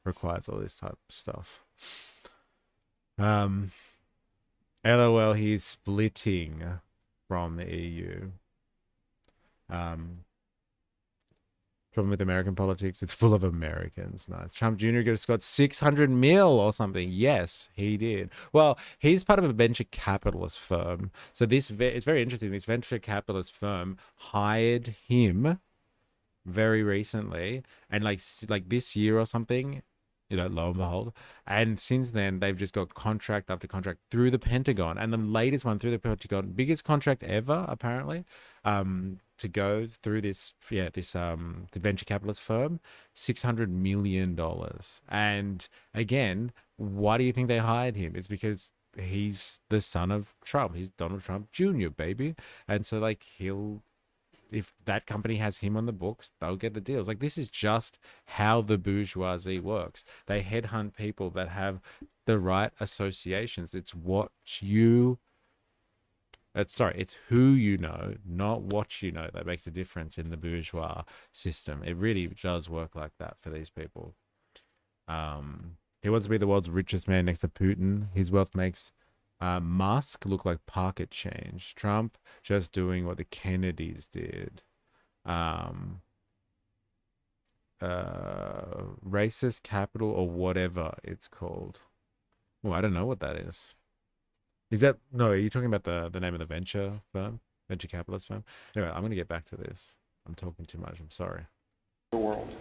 requires all this type of stuff. Um, LOL, he's splitting from the EU. Um, Problem with American politics, it's full of Americans. Nice. Trump Jr. just got 600 mil or something. Yes, he did. Well, he's part of a venture capitalist firm. So it's very interesting. This venture capitalist firm hired him very recently, and like this year or something, lo and behold. And since then, they've just got contract after contract through the Pentagon, and the latest one through the Pentagon, biggest contract ever, apparently, to go through the venture capitalist firm, $600 million. And again, why do you think they hired him? It's because he's the son of Trump. He's Donald Trump Jr., baby. And so like if that company has him on the books, they'll get the deals. Like, this is just how the bourgeoisie works. They headhunt people that have the right associations. It's who you know, not what you know, that makes a difference in the bourgeois system. It really does work like that for these people. He wants to be the world's richest man next to Putin. His wealth makes Musk look like pocket change. Trump just doing what the Kennedys did. Racist capital or whatever it's called. Oh, I don't know what that is. Is that no? Are you talking about the name of the venture capitalist firm? Anyway, I'm gonna get back to this. I'm talking too much. I'm sorry. The world.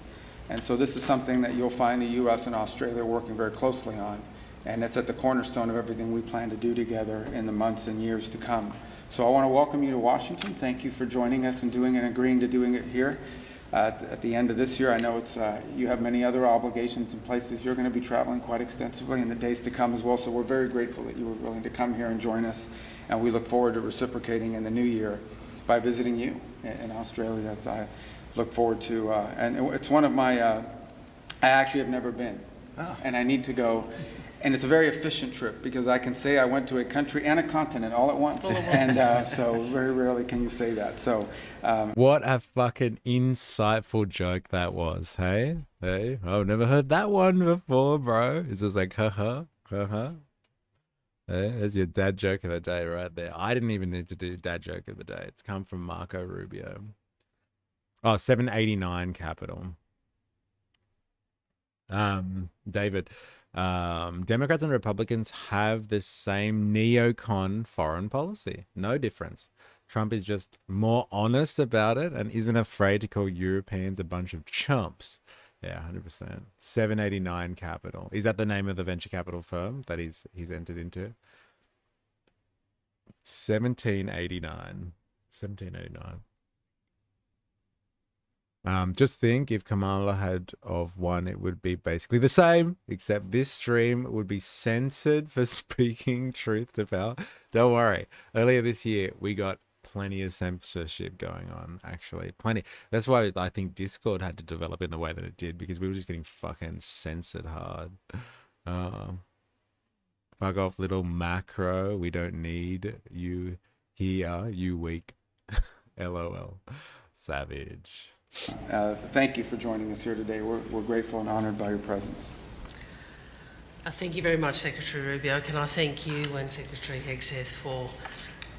And so this is something that you'll find the U.S. and Australia working very closely on. And it's at the cornerstone of everything we plan to do together in the months and years to come. So I want to welcome you to Washington. Thank you for joining us and agreeing to doing it here. At the end of this year, I know you have many other obligations and places. You're going to be traveling quite extensively in the days to come as well. So we're very grateful that you were willing to come here and join us. And we look forward to reciprocating in the new year by visiting you in Australia, as I look forward to. And it's one of my, I actually have never been. Oh. And I need to go. And it's a very efficient trip because I can say I went to a country and a continent all at once. And so very rarely can you say that. So what a fucking insightful joke that was. Hey, I've never heard that one before, bro. It's just like, haha. Hey, there's your dad joke of the day right there. I didn't even need to do dad joke of the day. It's come from Marco Rubio. Oh, 789 capital. David. Democrats and Republicans have the same neocon foreign policy. No difference. Trump is just more honest about it and isn't afraid to call Europeans a bunch of chumps. Yeah, 100%. 789 Capital. Is that the name of the venture capital firm that he's entered into? 1789. 1789. Just think if Kamala had of won, it would be basically the same, except this stream would be censored for speaking truth to power. Don't worry. Earlier this year, we got plenty of censorship going on, actually. Plenty. That's why I think Discord had to develop in the way that it did, because we were just getting fucking censored hard. Fuck off, little macro. We don't need you here, you weak. LOL. Savage. Thank you for joining us here today. We're grateful and honored by your presence. Thank you very much, Secretary Rubio. Can I thank you and Secretary Hegseth for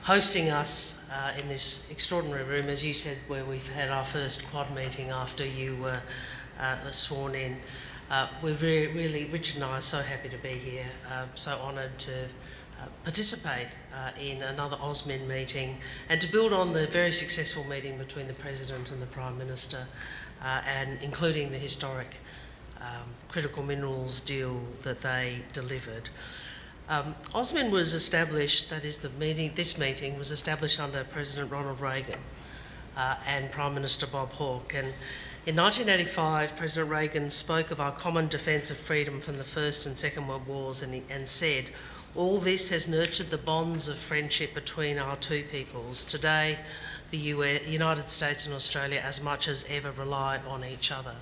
hosting us in this extraordinary room, as you said, where we've had our first quad meeting after you were sworn in. We're really, Richard and I are so happy to be here, so honoured to participate in another AUSMIN meeting and to build on the very successful meeting between the President and the Prime Minister, and including the historic critical minerals deal that they delivered. AUSMIN was established, that is this meeting was established under President Ronald Reagan and Prime Minister Bob Hawke. And in 1985, President Reagan spoke of our common defence of freedom from the First and Second World Wars and said, "All this has nurtured the bonds of friendship between our two peoples. Today, the United States and Australia as much as ever rely on each other."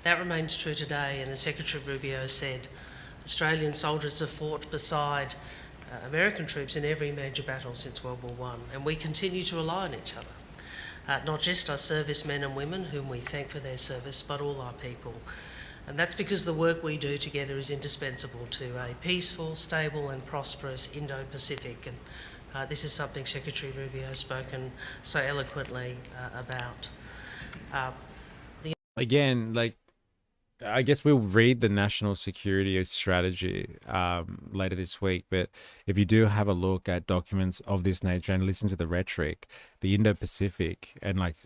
That remains true today, and as Secretary Rubio said, Australian soldiers have fought beside American troops in every major battle since World War I, and we continue to rely on each other. Not just our servicemen and women, whom we thank for their service, but all our people. And that's because the work we do together is indispensable to a peaceful, stable and prosperous Indo-Pacific. And this is something Secretary Rubio has spoken so eloquently about. Uh, Again, like, I guess we'll read the national security strategy later this week. But if you do have a look at documents of this nature and listen to the rhetoric, the Indo-Pacific and like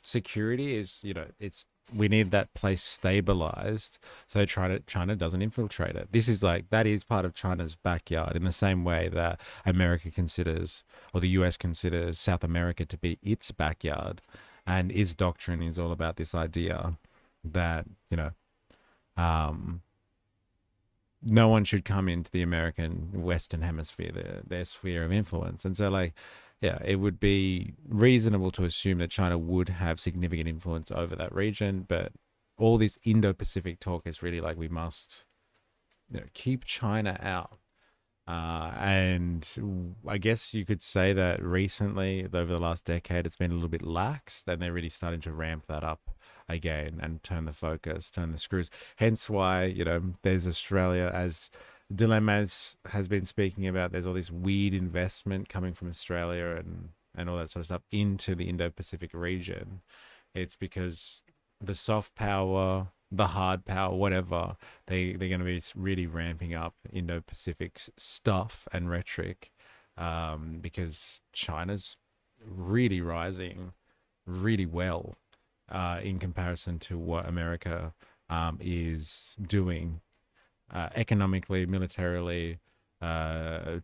security is, it's we need that place stabilized so China doesn't infiltrate it. This is like that is part of China's backyard in the same way that America considers or the US considers South America to be its backyard, and its doctrine is all about this idea that um, no one should come into the American Western Hemisphere, their sphere of influence. And so, like, yeah, it would be reasonable to assume that China would have significant influence over that region. But all this Indo-Pacific talk is really like we must, keep China out. And I guess you could say that recently, over the last decade, it's been a little bit lax. Then they're really starting to ramp that up again and turn the focus, turn the screws. Hence why, there's Australia, as Dilemmas has been speaking about. There's all this weird investment coming from Australia and all that sort of stuff into the Indo-Pacific region. It's because the soft power, the hard power, whatever, they're going to be really ramping up Indo-Pacific stuff and rhetoric, because China's really rising really well in comparison to what America is doing economically, militarily,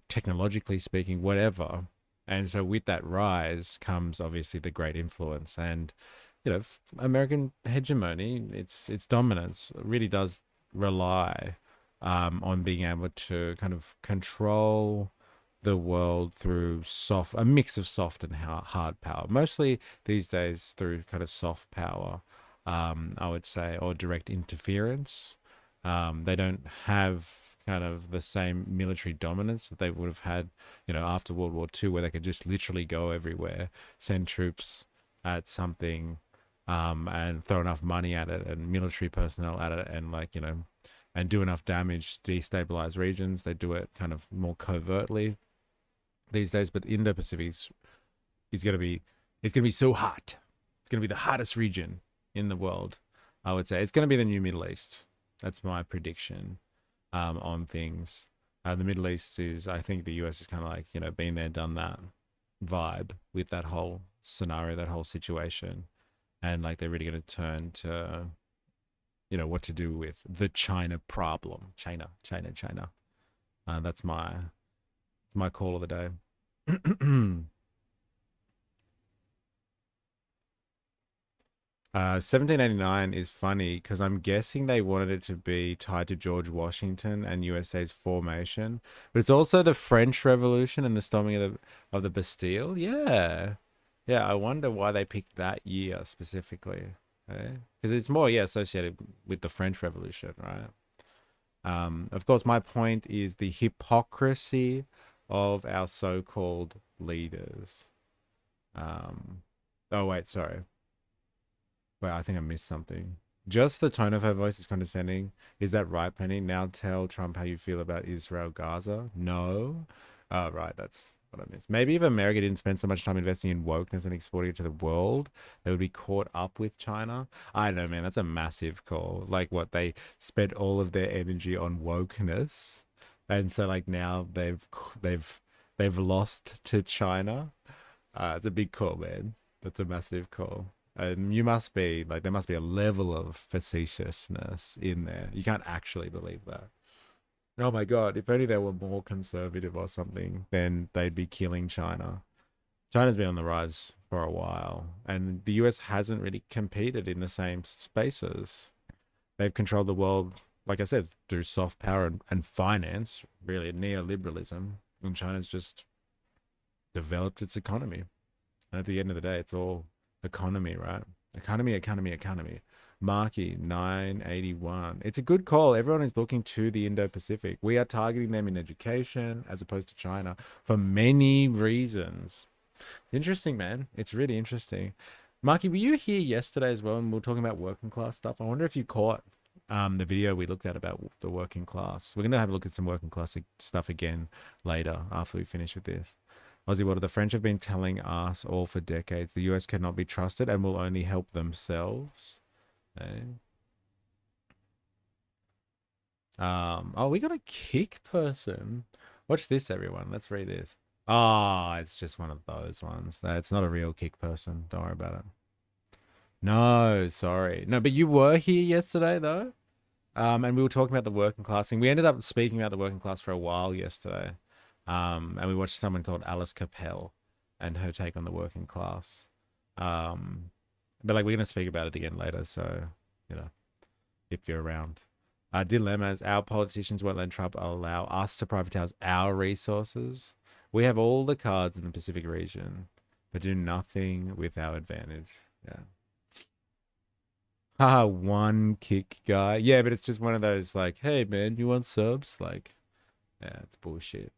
technologically speaking, whatever. And so with that rise comes obviously the great influence. And American hegemony, its dominance really does rely on being able to kind of control the world through a mix of soft and hard power. Mostly these days through kind of soft power, I would say, or direct interference. They don't have kind of the same military dominance that they would have had, after World War II, where they could just literally go everywhere, send troops at something, and throw enough money at it and military personnel at it, and and do enough damage to destabilize regions. They do it kind of more covertly these days. But Indo-Pacific is going to be, it's going to be so hot. It's going to be the hottest region in the world. I would say it's going to be the new Middle East. That's my prediction on things. The Middle East is, I think the US is kind of like, been there, done that vibe with that whole scenario, that whole situation. And like they're really going to turn to, what to do with the China problem. China. That's my call of the day. 1789 is funny because I'm guessing they wanted it to be tied to George Washington and USA's formation, but it's also the French Revolution and the storming of the Bastille. Yeah, yeah. I wonder why they picked that year specifically. Because it's more, associated with the French Revolution, right? Of course, my point is the hypocrisy of our so-called leaders. Oh wait, sorry. Wait, I think I missed something. Just the tone of her voice is condescending. Is that right, Penny? Now tell Trump how you feel about Israel, Gaza. No. Oh, right. That's what I missed. Maybe if America didn't spend so much time investing in wokeness and exporting it to the world, they would be caught up with China. I don't know, man. That's a massive call. Like what they spent all of their energy on wokeness, and so like now they've lost to China. It's a big call, man. That's a massive call. And you must be like, there must be a level of facetiousness in there. You can't actually believe that. Oh my God, if only they were more conservative or something, then they'd be killing China. China's been on the rise for a while, and the US hasn't really competed in the same spaces. They've controlled the world, like I said, through soft power and finance, really neoliberalism. And China's just developed its economy. And at the end of the day, it's all economy, right? Economy. Marky 981. It's a good call. Everyone is looking to the Indo-Pacific. We are targeting them in education as opposed to China for many reasons. Interesting, man. It's really interesting. Marky, were you here yesterday as well? And we were talking about working class stuff. I wonder if you caught the video we looked at about the working class. We're gonna have a look at some working class stuff again later after we finish with this. Aussie Water, the French have been telling us all for decades the US cannot be trusted and will only help themselves. Okay. Oh, we got a kick person. Watch this, everyone. Let's read this. Oh, it's just one of those ones. It's not a real kick person. Don't worry about it. No, sorry. No, but you were here yesterday, though. And we were talking about the working class thing. We ended up speaking about the working class for a while yesterday. And we watched someone called Alice Capel and her take on the working class. But like, we're going to speak about it again later. So, you know, if you're around. Dilemmas, our politicians won't let Trump allow us to privatize our resources. We have all the cards in the Pacific region, but do nothing with our advantage. Yeah. Haha, one kick guy. Yeah, but it's just one of those like, hey man, you want subs? Like, yeah, it's bullshit.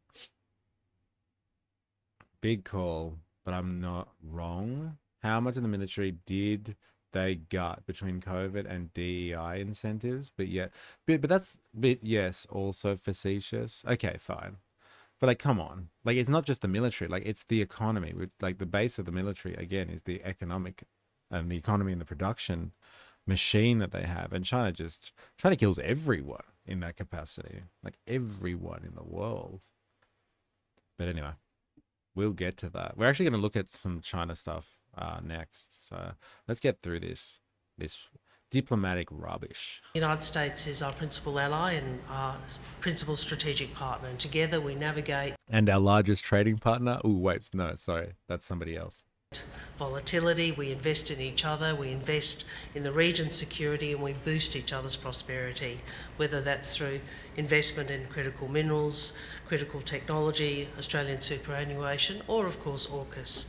Big call, but I'm not wrong. How much of the military did they gut between COVID and DEI incentives? But yeah, but yes, also facetious. Okay, fine. But like, come on, like it's not just the military, like it's the economy. Like the base of the military again is the economic and the economy and the production machine that they have. And China kills everyone in that capacity, like everyone in the world. But anyway, we'll get to that. We're actually going to look at some China stuff next. So let's get through this diplomatic rubbish. The United States is our principal ally and our principal strategic partner, and together we navigate and our largest trading partner. Oh, wait, no, sorry, that's somebody else. Volatility, we invest in each other, we invest in the region's security, and we boost each other's prosperity, whether that's through investment in critical minerals, critical technology, Australian superannuation, or of course AUKUS.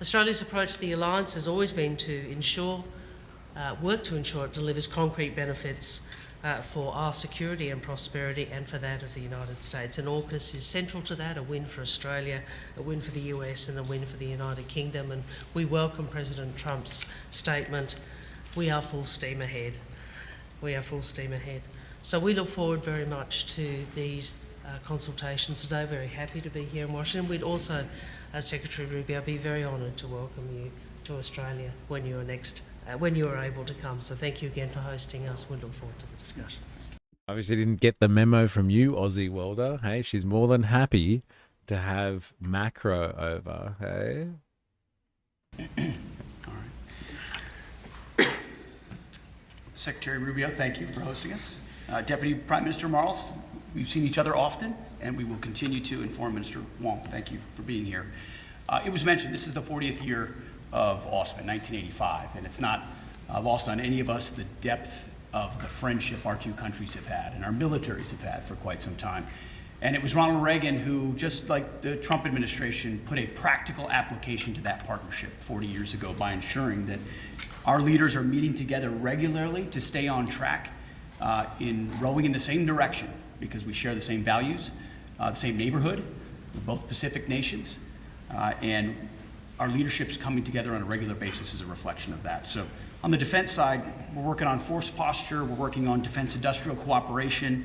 Australia's approach to the alliance has always been to work to ensure it delivers concrete benefits for our security and prosperity and for that of the United States. And AUKUS is central to that, a win for Australia, a win for the US and a win for the United Kingdom. And we welcome President Trump's statement, we are full steam ahead. We are full steam ahead. So we look forward very much to these consultations today. Very happy to be here in Washington. We'd also, Secretary Rubio, be very honoured to welcome you to Australia when you are able to come. So thank you again for hosting us. We look forward to the discussions. Obviously didn't get the memo from you, Aussie Welder. Hey, she's more than happy to have Macro over. Hey. All right. Secretary Rubio, thank you for hosting us. Deputy Prime Minister Marles, we've seen each other often, and we will continue to inform Minister Wong. Thank you for being here. It was mentioned this is the 40th year of AUSMIN, 1985, and it's not lost on any of us the depth of the friendship our two countries have had and our militaries have had for quite some time. And it was Ronald Reagan who, just like the Trump administration, put a practical application to that partnership 40 years ago by ensuring that our leaders are meeting together regularly to stay on track in rowing in the same direction, because we share the same values, the same neighborhood, we're both Pacific nations, and our leadership's coming together on a regular basis is a reflection of that. So on the defense side, we're working on force posture, we're working on defense industrial cooperation.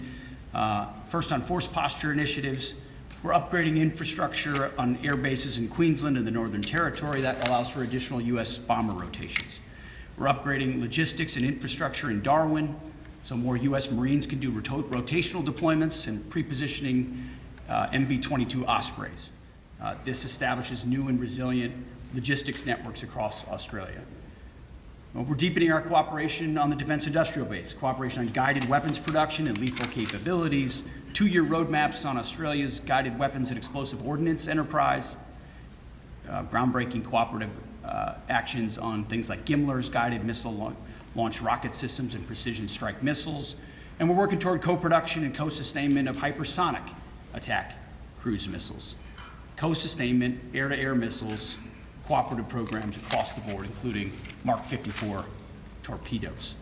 First on force posture initiatives, we're upgrading infrastructure on air bases in Queensland and the Northern Territory that allows for additional US bomber rotations. We're upgrading logistics and infrastructure in Darwin, so more US Marines can do rotational deployments and pre-positioning MV-22 Ospreys. This establishes new and resilient logistics networks across Australia. We're deepening our cooperation on the defense industrial base, cooperation on guided weapons production and lethal capabilities, 2-year roadmaps on Australia's guided weapons and explosive ordnance enterprise, groundbreaking cooperative actions on things like GMLRS, guided missile launch rocket systems and precision strike missiles, and we're working toward co-production and co-sustainment of hypersonic attack cruise missiles, co-sustainment, air-to-air missiles, cooperative programs across the board, including Mark 54 torpedoes.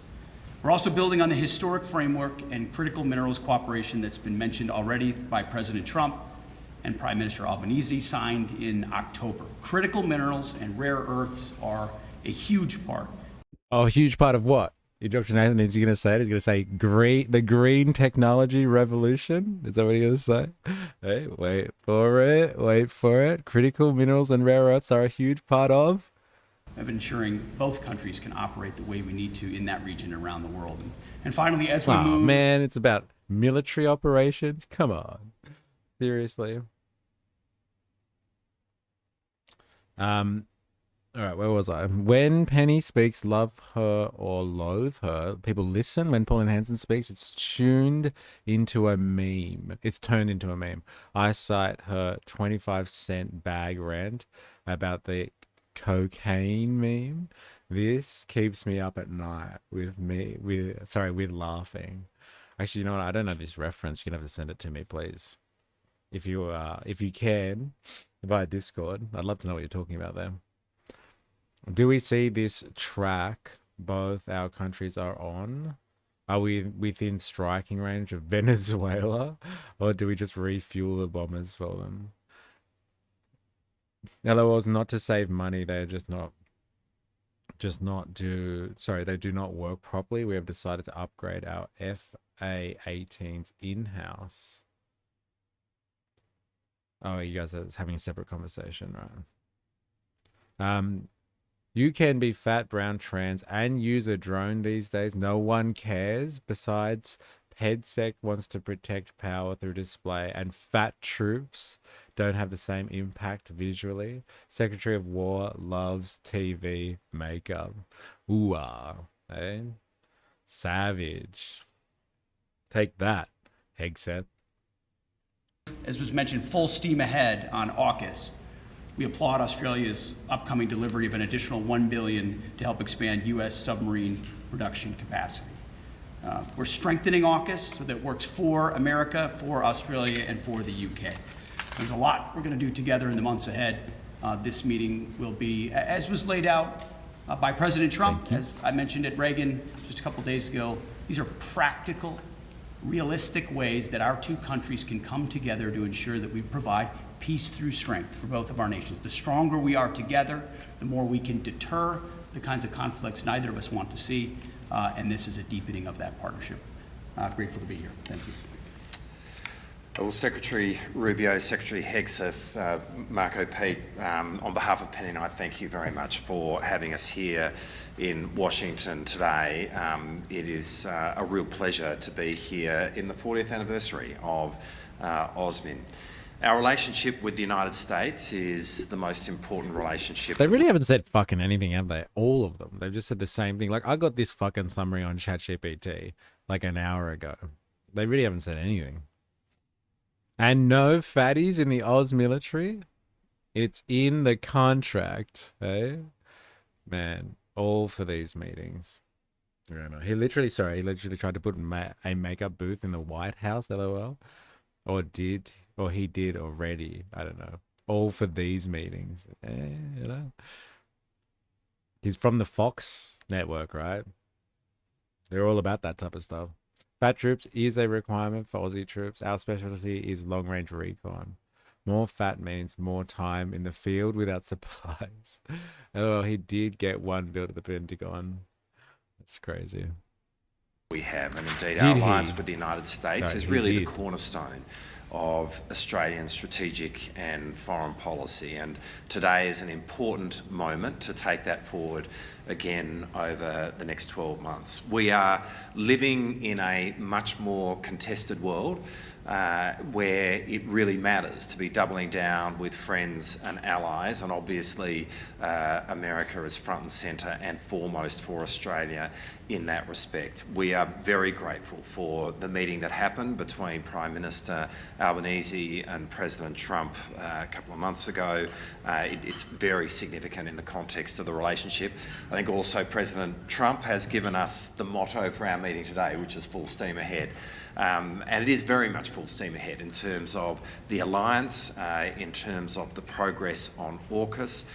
We're also building on the historic framework and critical minerals cooperation that's been mentioned already by President Trump and Prime Minister Albanese, signed in October. Critical minerals and rare earths are a huge part. Oh, a huge part of what? You dropped your name, and he's going to say it. He's going to say the green technology revolution. Is that what he's going to say? Hey, wait for it. Wait for it. Critical minerals and rare earths are a huge part of ensuring both countries can operate the way we need to in that region and around the world. And finally, as we Oh move, man, it's about military operations. Come on, seriously. All right, where was I? When Penny speaks, love her or loathe her, people listen. When Pauline Hanson speaks, it's tuned into a meme. It's turned into a meme. I cite her 25-cent bag rant about the cocaine meme. This keeps me up at night with laughing. Actually, you know what? I don't know this reference. You can have to send it to me, please. If you can, via Discord. I'd love to know what you're talking about there. Do we see this track both our countries are on? Are we within striking range of Venezuela? Or do we just refuel the bombers for them? LOL's not to save money, they're they do not work properly. We have decided to upgrade our FA-18s in-house. Oh, you guys are having a separate conversation, right? You can be fat, brown, trans, and use a drone these days. No one cares. Besides, PedSec wants to protect power through display, and fat troops don't have the same impact visually. Secretary of War loves TV makeup. Ooh-ah. Eh? Savage. Take that, Hegseth. as was mentioned, full steam ahead on AUKUS. We applaud Australia's upcoming delivery of an additional $1 billion to help expand U.S. submarine production capacity. We're strengthening AUKUS so that it works for America, for Australia, and for the UK. There's a lot we're going to do together in the months ahead. This meeting will be, as was laid out by President Trump, as I mentioned at Reagan just a couple days ago, these are practical, realistic ways that our two countries can come together to ensure that we provide peace through strength for both of our nations. The stronger we are together, the more we can deter the kinds of conflicts neither of us want to see, and this is a deepening of that partnership. Grateful to be here. Thank you. Well, Secretary Rubio, Secretary Hegseth, Marco Pete, on behalf of Penny and I, thank you very much for having us here in Washington today. It is a real pleasure to be here in the 40th anniversary of AUSMIN. Our relationship with the United States is the most important relationship. They really haven't said fucking anything, have they? All of them. They've just said the same thing. Like, I got this fucking summary on ChatGPT like an hour ago. They really haven't said anything. And no fatties in the Oz military? It's in the contract, eh? Man, all for these meetings. I don't know. He literally tried to put a makeup booth in the White House, LOL. Or he did already. I don't know. All for these meetings. You know? He's from the Fox network, right? They're all about that type of stuff. Fat troops is a requirement for Aussie troops. Our specialty is long-range recon. More fat means more time in the field without supplies. Oh, he did get one built at the Pentagon. That's crazy. We have, and indeed our alliance with the United States is really the cornerstone of Australian strategic and foreign policy, and today is an important moment to take that forward again over the next 12 months. We are living in a much more contested world where it really matters to be doubling down with friends and allies, and obviously America is front and centre and foremost for Australia in that respect. We are very grateful for the meeting that happened between Prime Minister Albanese and President Trump a couple of months ago. It's very significant in the context of the relationship. I think also President Trump has given us the motto for our meeting today, which is full steam ahead. And it is very much full steam ahead in terms of the alliance, in terms of the progress on AUKUS,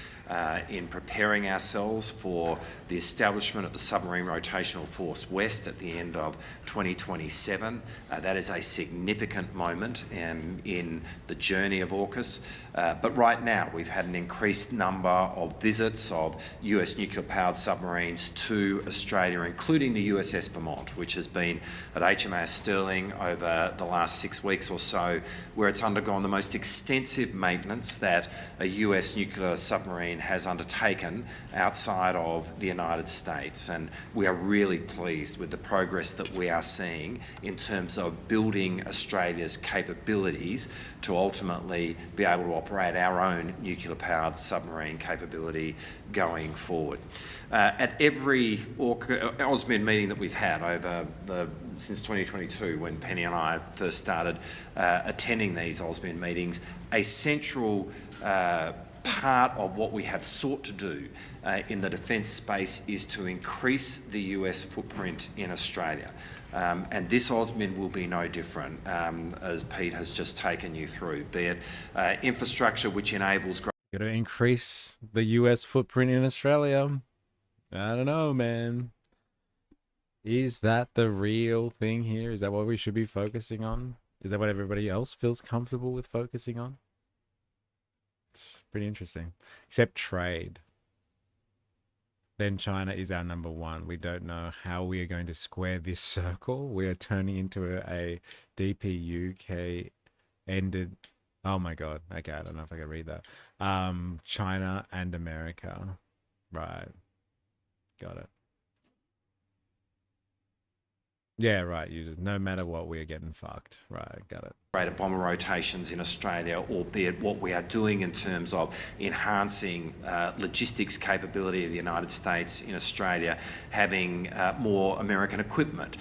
in preparing ourselves for the establishment of the Submarine Rotational Force West at the end of 2027. That is a significant moment in the journey of AUKUS. But right now, we've had an increased number of visits of US nuclear-powered submarines to Australia, including the USS Vermont, which has been at HMAS Stirling over the last 6 weeks or so, where it's undergone the most extensive maintenance that a US nuclear submarine has undertaken outside of the United States. And we are really pleased with the progress that we are seeing in terms of building Australia's capabilities to ultimately be able to operate our own nuclear-powered submarine capability going forward. At every AUSMIN meeting that we've had since 2022, when Penny and I first started attending these AUSMIN meetings, a central part of what we have sought to do in the defence space is to increase the US footprint in Australia. And this AUSMIN will be no different, as Pete has just taken you through, be it infrastructure which enables growth. Got to increase the US footprint in Australia. I don't know, man. Is that the real thing here? Is that what we should be focusing on? Is that what everybody else feels comfortable with focusing on? It's pretty interesting. Except trade. Then China is our number one. We don't know how we are going to square this circle. We are turning into a DPUK ended. Oh my God. Okay, I don't know if I can read that. China and America. Right. Got it. Yeah, right, users. No matter what, we're getting fucked. Right, got it. Greater bomber rotations in Australia, albeit what we are doing in terms of enhancing logistics capability of the United States in Australia, having more American equipment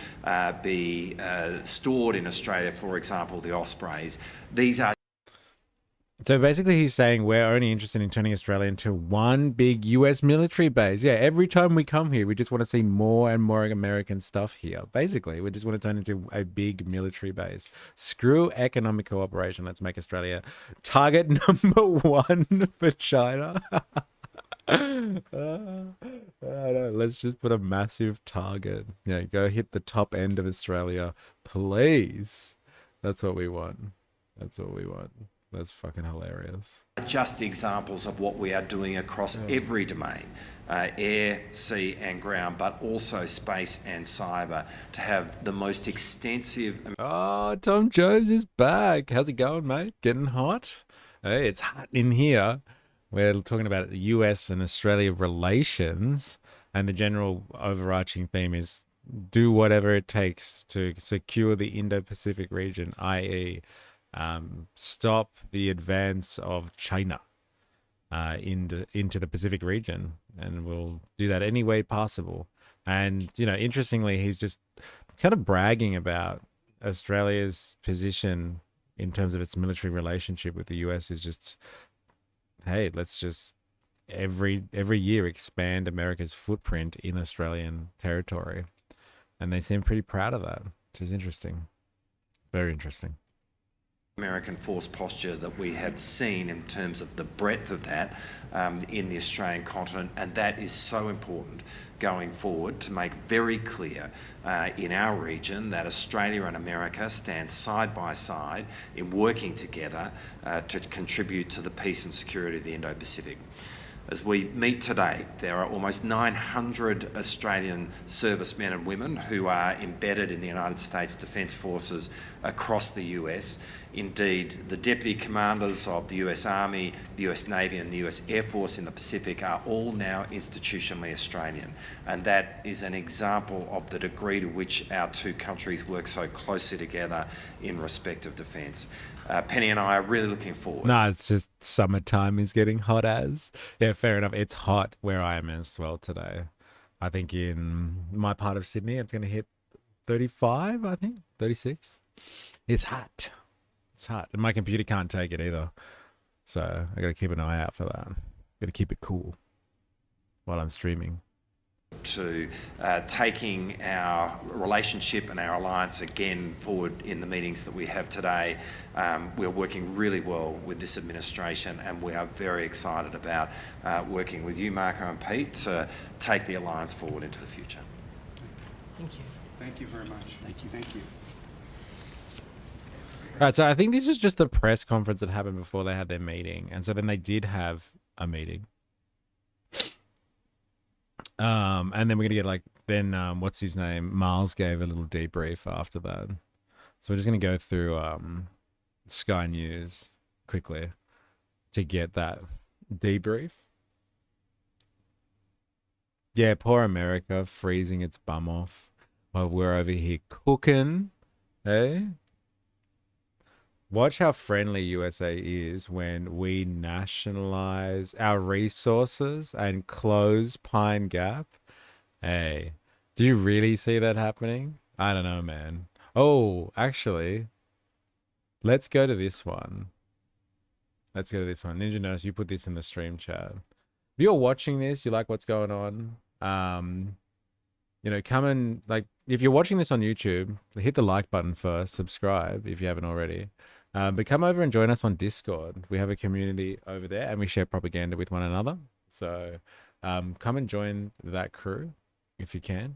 be stored in Australia, for example, the Ospreys. These are. So basically he's saying we're only interested in turning Australia into one big US military base. Yeah, every time we come here, we just want to see more and more American stuff here. Basically, we just want to turn into a big military base. Screw economic cooperation. Let's make Australia target number one for China. Let's just put a massive target. Yeah, go hit the top end of Australia, please. That's what we want. That's what we want. That's fucking hilarious. Just examples of what we are doing across every domain, air, sea and ground, but also space and cyber, to have the most extensive... Oh, Tom Jones is back. How's it going, mate? Getting hot? Hey, it's hot in here. We're talking about the US and Australia relations, and the general overarching theme is do whatever it takes to secure the Indo-Pacific region, i.e., stop the advance of China into the Pacific region, and we'll do that any way possible. And, you know, interestingly, he's just kind of bragging about Australia's position in terms of its military relationship with the US is just, hey, let's just every year expand America's footprint in Australian territory. And they seem pretty proud of that, which is interesting. Very interesting. American force posture that we have seen in terms of the breadth of that in the Australian continent, and that is so important going forward to make very clear in our region that Australia and America stand side by side in working together to contribute to the peace and security of the Indo-Pacific. As we meet today, there are almost 900 Australian servicemen and women who are embedded in the United States Defence Forces across the US. Indeed, the deputy commanders of the US Army, the US Navy and the US Air Force in the Pacific are all now institutionally Australian. And that is an example of the degree to which our two countries work so closely together in respect of defence. Penny and I are really looking forward. No, it's just summertime is getting hot as. Yeah, fair enough. It's hot where I am as well today. I think in my part of Sydney, it's going to hit 35, I think, 36. It's hot. It's hot. And my computer can't take it either. So I got to keep an eye out for that. Got to keep it cool while I'm streaming. to taking our relationship and our alliance again forward in the meetings that we have today. We're working really well with this administration, and we are very excited about working with you, Marco and Pete, to take the alliance forward into the future. Thank you. Thank you very much. Thank you. Thank you. Right, so I think this was just the press conference that happened before they had their meeting, and so then they did have a meeting. And then we're gonna get like what's his name? Miles gave a little debrief after that. So we're just gonna go through Sky News quickly to get that debrief. Yeah, poor America freezing its bum off while we're over here cooking. Hey? Watch how friendly USA is when we nationalize our resources and close Pine Gap. Hey, do you really see that happening? I don't know, man. Oh, actually, let's go to this one. Let's go to this one. Ninja Nurse, you put this in the stream chat. If you're watching this, you like what's going on, you know, come and, like, if you're watching this on YouTube, hit the like button first, subscribe if you haven't already. But come over and join us on Discord. We have a community over there, and we share propaganda with one another. So come and join that crew if you can.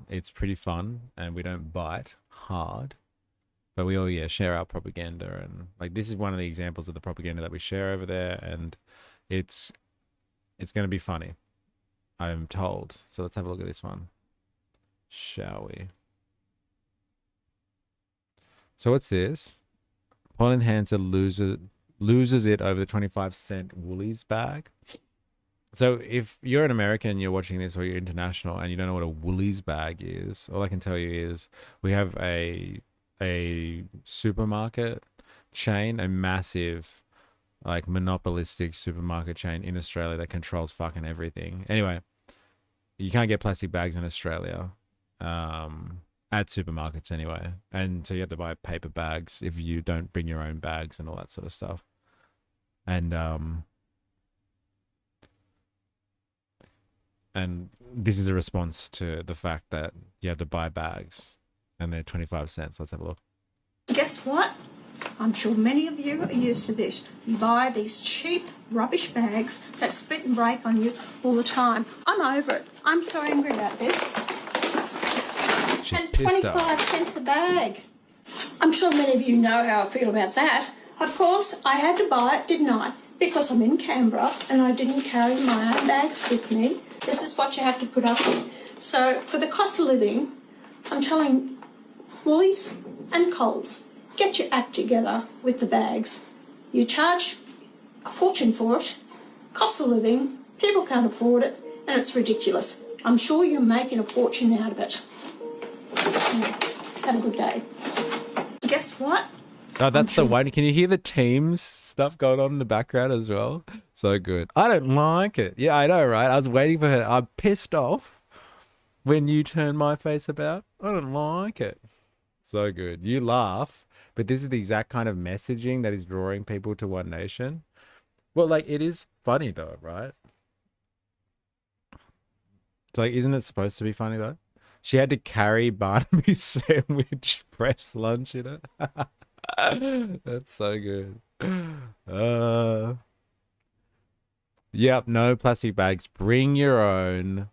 It's pretty fun, and we don't bite hard. But we all, share our propaganda. And, like, this is one of the examples of the propaganda that we share over there. And it's going to be funny, I'm told. So let's have a look at this one, shall we? So what's this? Pauline Hanson loses it over the 25-cent Woolies bag. So if you're an American, you're watching this, or you're international, and you don't know what a Woolies bag is, all I can tell you is we have a supermarket chain, a massive, like, monopolistic supermarket chain in Australia that controls fucking everything. Anyway, you can't get plastic bags in Australia. At supermarkets anyway, and so you have to buy paper bags if you don't bring your own bags and all that sort of stuff. And this is a response to the fact that you have to buy bags and they're 25 cents. Let's have a look. Guess what? I'm sure many of you are used to this. You buy these cheap rubbish bags that split and break on you all the time. I'm over it. I'm so angry about this. And 25 cents a bag. I'm sure many of you know how I feel about that. Of course, I had to buy it, didn't I? Because I'm in Canberra and I didn't carry my own bags with me. This is what you have to put up with. So for the cost of living, I'm telling Woolies and Coles, get your act together with the bags. You charge a fortune for it. Cost of living, people can't afford it, and it's ridiculous. I'm sure you're making a fortune out of it. Have a good day. Guess what? Oh, that's the one. Can you hear the Teams stuff going on in the background as well? So good. I don't like it. Yeah, I know, right? I was waiting for her. I'm pissed off when you turn my face about. I don't like it. So good. You laugh, but this is the exact kind of messaging that is drawing people to One Nation. Well, like, it is funny though, right? It's like, isn't it supposed to be funny though? She had to carry Barnaby's sandwich fresh lunch in it. That's so good. Yep, no plastic bags. Bring your own.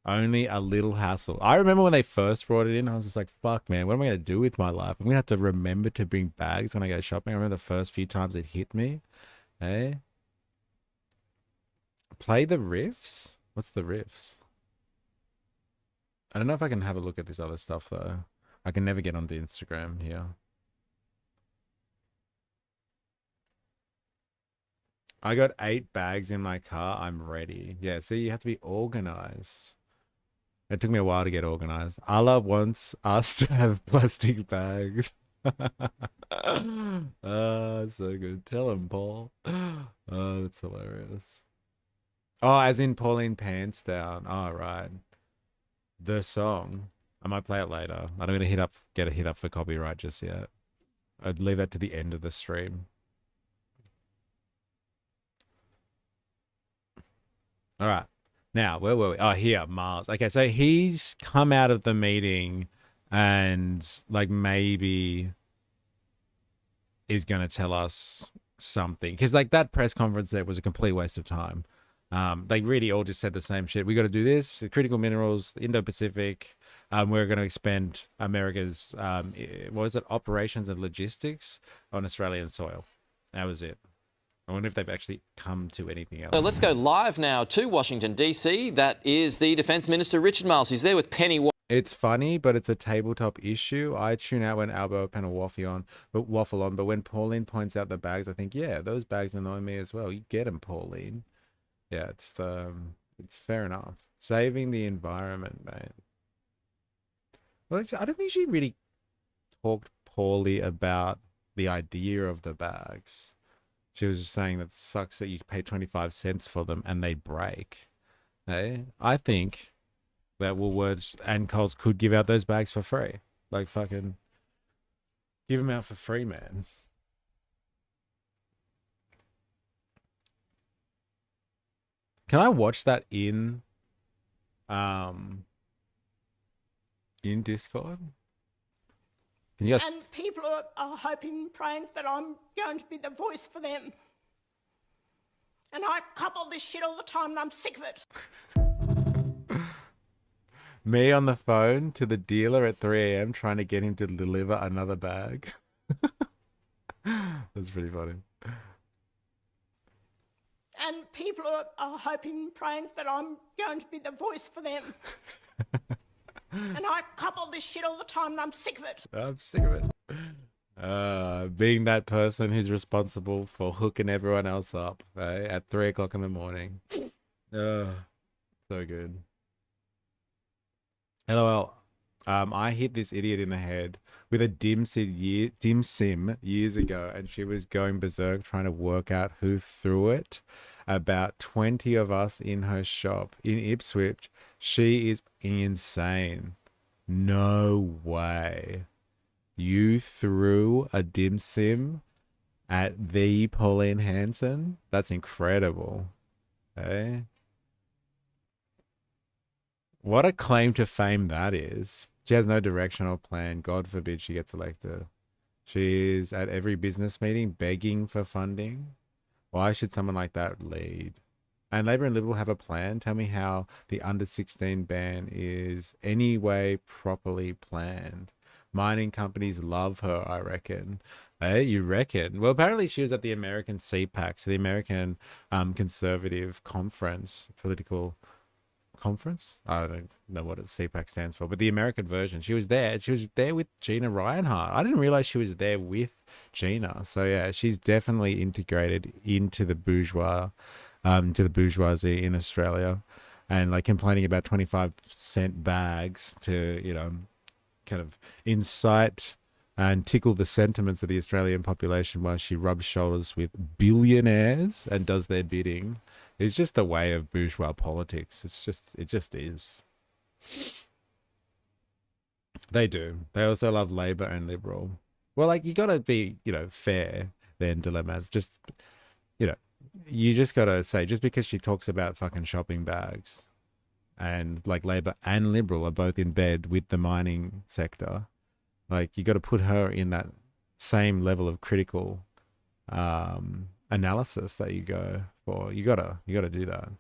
Only a little hassle. I remember when they first brought it in, I was just like, fuck, man, what am I going to do with my life? I'm going to have to remember to bring bags when I go shopping. I remember the first few times it hit me. Hey? Play the riffs? What's the riffs? I don't know if I can have a look at this other stuff, though. I can never get onto Instagram here. I got 8 bags in my car. I'm ready. Yeah, so you have to be organized. It took me a while to get organized. Allah wants us to have plastic bags. So good. Tell him, Paul. Oh, that's hilarious. Oh, as in Pauline Pants Down. Oh, right. The song. I might play it later. I don't want to get a hit up for copyright just yet. I'd leave that to the end of the stream. All right. Now, where were we? Oh, here, Miles. Okay, so he's come out of the meeting and like maybe is going to tell us something. Because like that press conference there was a complete waste of time. They really all just said the same shit. We got to do this, critical minerals, Indo-Pacific. We're going to expand America's, what was it, operations and logistics on Australian soil. That was it. I wonder if they've actually come to anything else. So let's go live now to Washington, D.C. That is the Defence Minister, Richard Marles. He's there with Penny. It's funny, but it's a tabletop issue. I tune out when Albo and waffle on, but when Pauline points out the bags, I think, yeah, those bags annoy me as well. You get them, Pauline. Yeah, it's fair enough. Saving the environment, mate. Well, actually, I don't think she really talked poorly about the idea of the bags. She was just saying that it sucks that you pay 25 cents for them and they break. Hey, I think that Woolworths and Coles could give out those bags for free. Like, fucking give them out for free, man. Can I watch that in Discord? Can you guys... And people are hoping, praying that I'm going to be the voice for them. And I couple this shit all the time and I'm sick of it. Me on the phone to the dealer at 3 a.m. trying to get him to deliver another bag. That's pretty funny. And people are hoping, praying that I'm going to be the voice for them. And I couple this shit all the time and I'm sick of it. I'm sick of it. Being that person who's responsible for hooking everyone else up, eh, at 3 o'clock in the morning. So good. LOL. I hit this idiot in the head with a dim sim years ago, and she was going berserk trying to work out who threw it. About 20 of us in her shop in Ipswich. She is insane. No way. You threw a dim sim at the Pauline Hanson? That's incredible. Eh? What a claim to fame that is. She has no direction or plan. God forbid she gets elected. She is at every business meeting begging for funding. Why should someone like that lead? And Labor and Liberal have a plan. Tell me how the under 16 ban is anyway properly planned. Mining companies love her, I reckon. Hey, you reckon? Well, apparently she was at the American CPAC, so the American Conservative Conference, political conference. I don't know what CPAC stands for, but the American version. She was there. She was there with Gina Reinhart. I didn't realize she was there with Gina. So yeah, she's definitely integrated into the bourgeoisie in Australia, and like complaining about 25-cent bags to, you know, kind of incite and tickle the sentiments of the Australian population while she rubs shoulders with billionaires and does their bidding. It's just the way of bourgeois politics. It just is. They do. They also love Labor and Liberal. Well, like, you gotta be, you know, fair then, dilemmas. Just, you know, you just gotta say, just because she talks about fucking shopping bags and like Labor and Liberal are both in bed with the mining sector, like, you gotta put her in that same level of critical analysis that you go for. You gotta do that.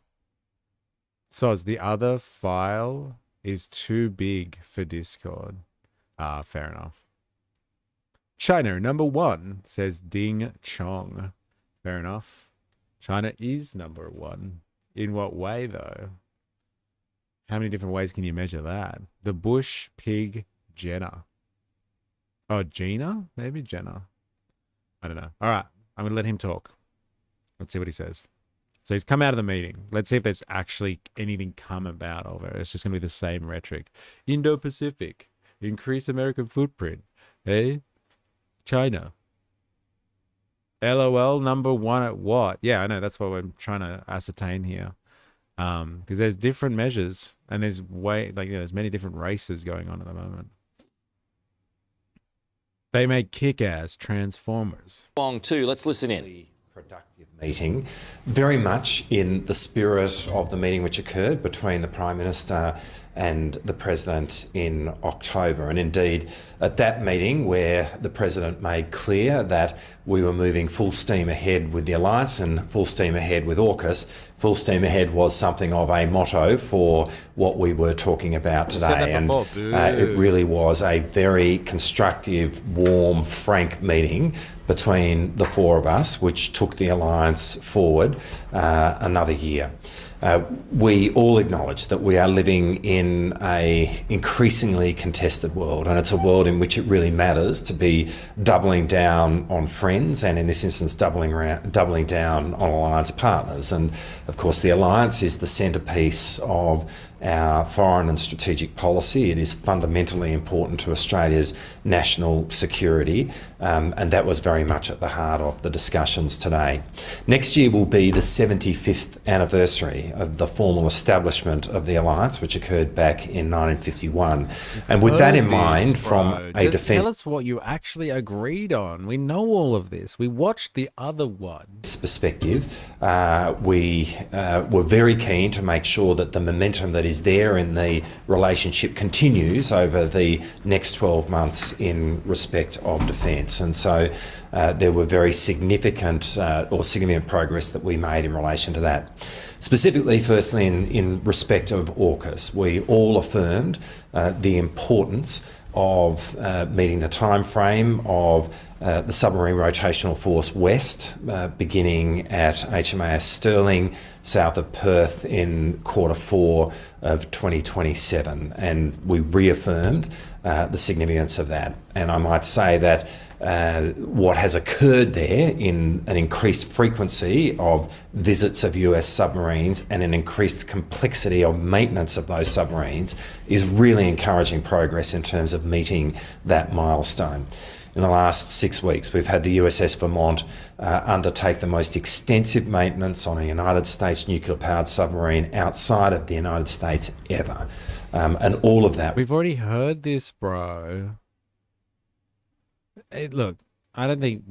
So the other file is too big for Discord. Fair enough. China number 1, says Ding Chong. Fair enough. China is number 1. In what way though? How many different ways can you measure that? The bush pig Jenna. Oh, Gina? Maybe Jenna. I don't know. All right, I'm gonna let him talk. Let's see what he says. So he's come out of the meeting. Let's see if there's actually anything come about of it. It's just going to be the same rhetoric. Indo-Pacific. Increase American footprint. Hey? China. LOL number 1 at what? Yeah, I know. That's what we're trying to ascertain here. Because there's different measures. And there's there's many different races going on at the moment. They make kick-ass transformers. Long too. Let's listen in. Productive meeting, very much in the spirit of the meeting which occurred between the Prime Minister and the President in October. And indeed, at that meeting where the President made clear that we were moving full steam ahead with the alliance and full steam ahead with AUKUS, full steam ahead was something of a motto for what we were talking about today. And it really was a very constructive, warm, frank meeting between the four of us, which took the alliance forward another year. We all acknowledge that we are living in an increasingly contested world, and it's a world in which it really matters to be doubling down on friends, and in this instance doubling down on alliance partners. And of course the alliance is the centrepiece of our foreign and strategic policy. It is fundamentally important to Australia's national security, and that was very much at the heart of the discussions today. Next year will be the 75th anniversary of the formal establishment of the alliance, which occurred back in 1951. And with that in mind, from a defence... Tell us what you actually agreed on. We know all of this. We watched the other one. Perspective, we were very keen to make sure that the momentum that is there in the relationship continues over the next 12 months in respect of defence. And so there were very significant progress that we made in relation to that. Specifically, firstly, in respect of AUKUS, we all affirmed the importance of meeting the time frame of the Submarine Rotational Force West, beginning at HMAS Stirling, south of Perth, in Q4 of 2027. And we reaffirmed the significance of that. And I might say that what has occurred there in an increased frequency of visits of US submarines and an increased complexity of maintenance of those submarines is really encouraging progress in terms of meeting that milestone. In the last 6 weeks, we've had the USS Vermont undertake the most extensive maintenance on a United States nuclear-powered submarine outside of the United States ever. And all of that... We've already heard this, bro. Hey, look, I don't think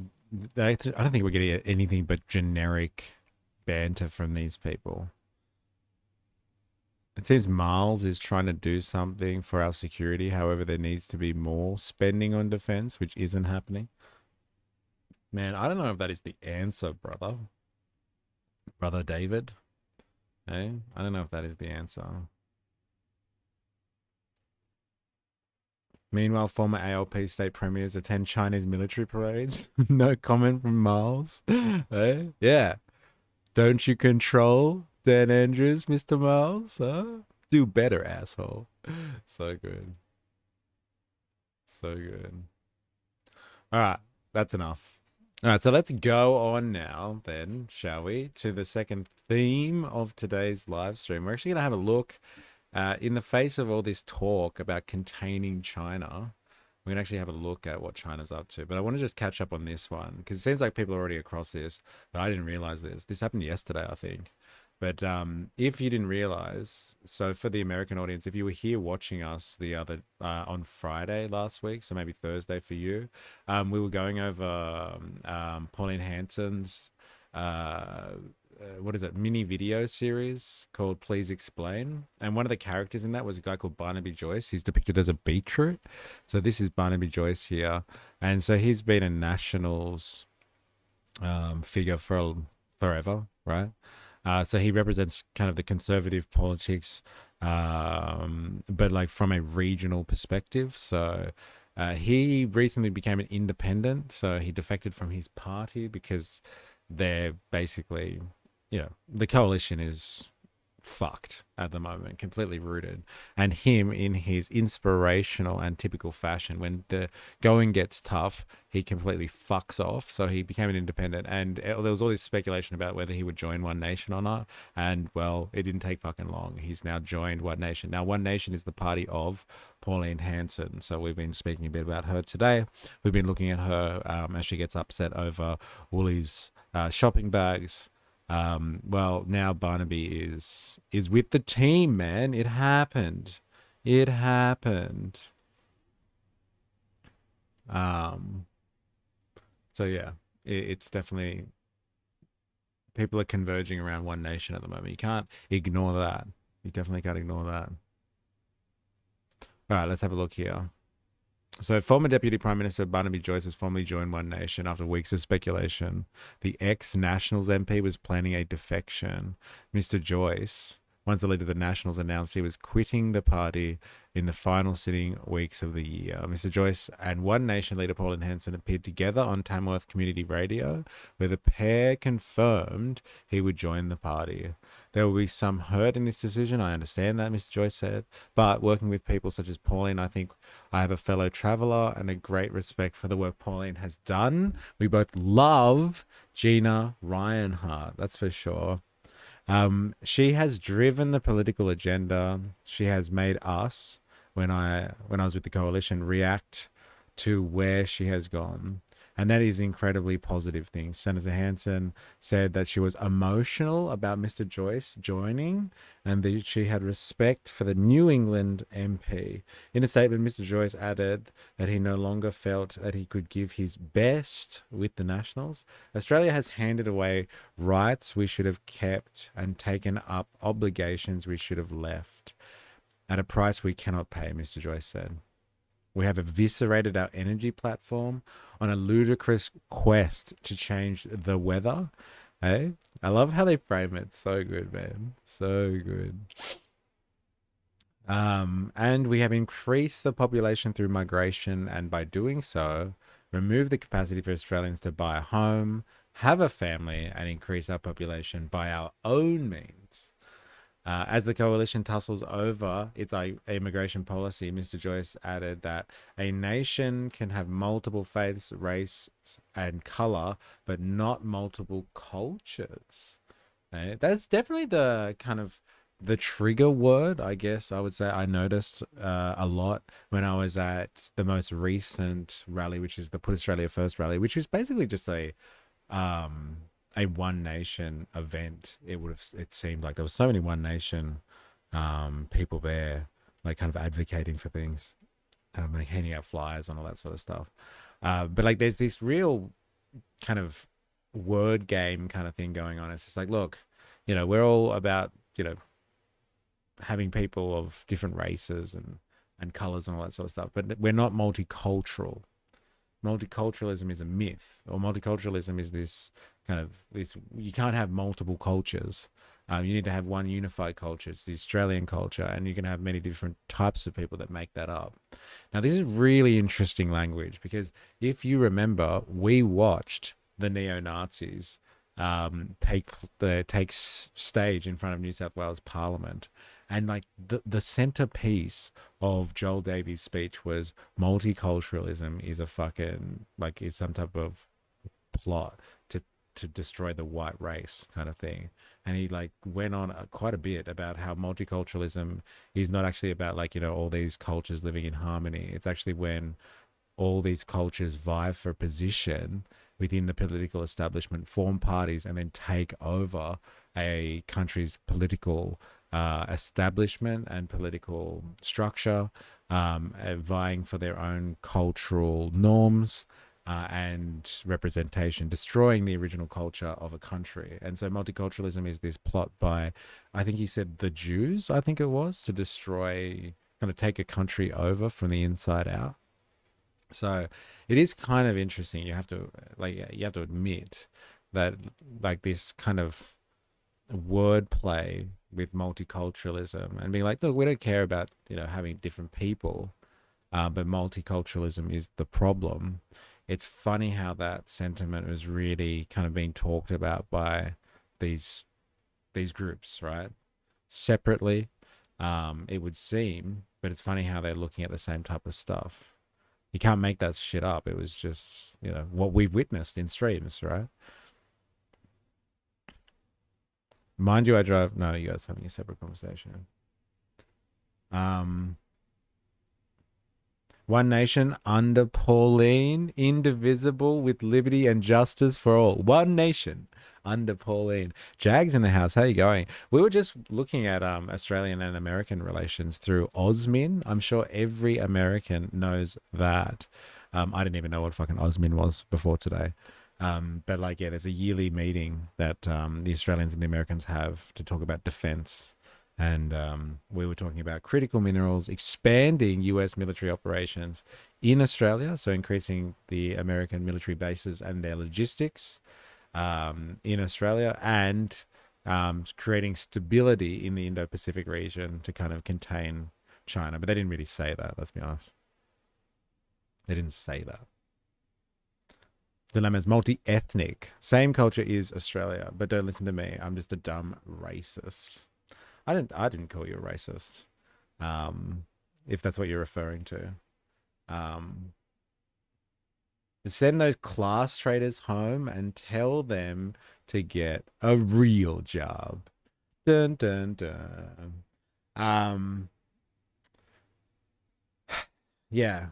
we're getting anything but generic banter from these people. It seems Miles is trying to do something for our security. However, there needs to be more spending on defense, which isn't happening. Man, I don't know if that is the answer, brother. Brother David. Hey, I don't know if that is the answer. Meanwhile, former ALP state premiers attend Chinese military parades. No comment from Miles. Hey? Yeah. Don't you control Dan Andrews, Mr. Miles? Huh? Do better, asshole. So good. So good. All right. That's enough. All right. So let's go on now then, shall we, to the second theme of today's live stream. We're actually going to have a look in the face of all this talk about containing China. We're going to actually have a look at what China's up to. But I want to just catch up on this one because it seems like people are already across this. But I didn't realize this. This happened yesterday, I think. But if you didn't realize, so for the American audience, if you were here watching us the other on Friday last week, so maybe Thursday for you, we were going over Pauline Hanson's what is it, mini video series called Please Explain. And one of the characters in that was a guy called Barnaby Joyce. He's depicted as a beetroot. So this is Barnaby Joyce here. And so he's been a Nationals figure for forever, right? So he represents kind of the conservative politics, but like from a regional perspective. So he recently became an independent. So he defected from his party because they're basically, you know, the coalition is fucked at the moment, completely rooted. And him, in his inspirational and typical fashion, when the going gets tough, he completely fucks off. So he became an independent, and there was all this speculation about whether he would join One Nation or not. And well, it didn't take fucking long. He's now joined One Nation. Now, One Nation is the party of Pauline Hanson. So we've been speaking a bit about her today. We've been looking at her as she gets upset over Woolies shopping bags. Well, now Barnaby is with the team, man. It happened. So yeah, it's definitely people are converging around one nation at the moment. You can't ignore that. You definitely can't ignore that. All right, let's have a look here. So, former Deputy Prime Minister Barnaby Joyce has formally joined One Nation after weeks of speculation. The ex-Nationals MP was planning a defection. Mr. Joyce, once the leader of the Nationals, announced he was quitting the party in the final sitting weeks of the year. Mr. Joyce and One Nation leader Pauline Hanson appeared together on Tamworth Community Radio, where the pair confirmed he would join the party. There will be some hurt in this decision. I understand that, Mr. Joyce said. But working with people such as Pauline, I think I have a fellow traveller and a great respect for the work Pauline has done. We both love Gina Reinhardt, that's for sure. She has driven the political agenda. She has made us, when I was with the coalition, react to where she has gone. And that is incredibly positive thing. Senator Hanson said that she was emotional about Mr. Joyce joining and that she had respect for the New England MP. In a statement, Mr. Joyce added that he no longer felt that he could give his best with the Nationals. Australia has handed away rights we should have kept and taken up obligations we should have left at a price we cannot pay, Mr. Joyce said. We have eviscerated our energy platform on a ludicrous quest to change the weather. Hey, I love how they frame it. So good, man. So good. And we have increased the population through migration, and by doing so, remove the capacity for Australians to buy a home, have a family, and increase our population by our own means. As the coalition tussles over its immigration policy, Mr. Joyce added that a nation can have multiple faiths, race, and color, but not multiple cultures. That's definitely the kind of the trigger word, I guess I would say I noticed a lot when I was at the most recent rally, which is the Put Australia First rally, which was basically just a One Nation event. It seemed like there was so many One Nation people there, like kind of advocating for things, like handing out flyers and all that sort of stuff. But like there's this real kind of word game kind of thing going on. It's just like, look, we're all about, having people of different races and colors and all that sort of stuff, but we're not multicultural. Multiculturalism is a myth, or multiculturalism is this you can't have multiple cultures. You need to have one unified culture. It's the Australian culture, and you can have many different types of people that make that up. Now, this is really interesting language, because if you remember, we watched the neo-Nazis take stage in front of New South Wales Parliament. And like the centerpiece of Joel Davies' speech was multiculturalism is is some type of plot to destroy the white race kind of thing. And he went on quite a bit about how multiculturalism is not actually about all these cultures living in harmony. It's actually when all these cultures vie for position within the political establishment, form parties, and then take over a country's political establishment and political structure, vying for their own cultural norms and representation, destroying the original culture of a country. And so multiculturalism is this plot by, I think he said the Jews, I think it was, to destroy, kind of take a country over from the inside out. So it is kind of interesting. You have to admit that this kind of wordplay with multiculturalism and being like, look, we don't care about having different people, but multiculturalism is the problem. It's funny how that sentiment was really kind of being talked about by these groups, right? Separately, it would seem, but it's funny how they're looking at the same type of stuff. You can't make that shit up. It was just what we've witnessed in streams, right? Mind you, I drive. No, you guys having a separate conversation. One Nation under Pauline, indivisible with liberty and justice for all. One Nation under Pauline. Jags in the house. How you going? We were just looking at Australian and American relations through AUSMIN. I'm sure every American knows that. I didn't even know what fucking AUSMIN was before today. But like, yeah, there's a yearly meeting that the Australians and the Americans have to talk about defense. And we were talking about critical minerals, expanding US military operations in Australia, so increasing the American military bases and their logistics in Australia, and creating stability in the Indo-Pacific region to kind of contain China. But they didn't really say that, let's be honest. They didn't say that. Dilemma is multi-ethnic. Same culture is Australia, but don't listen to me. I'm just a dumb racist. I didn't call you a racist. If that's what you're referring to. Send those class traders home and tell them to get a real job. Dun dun dun. Yeah.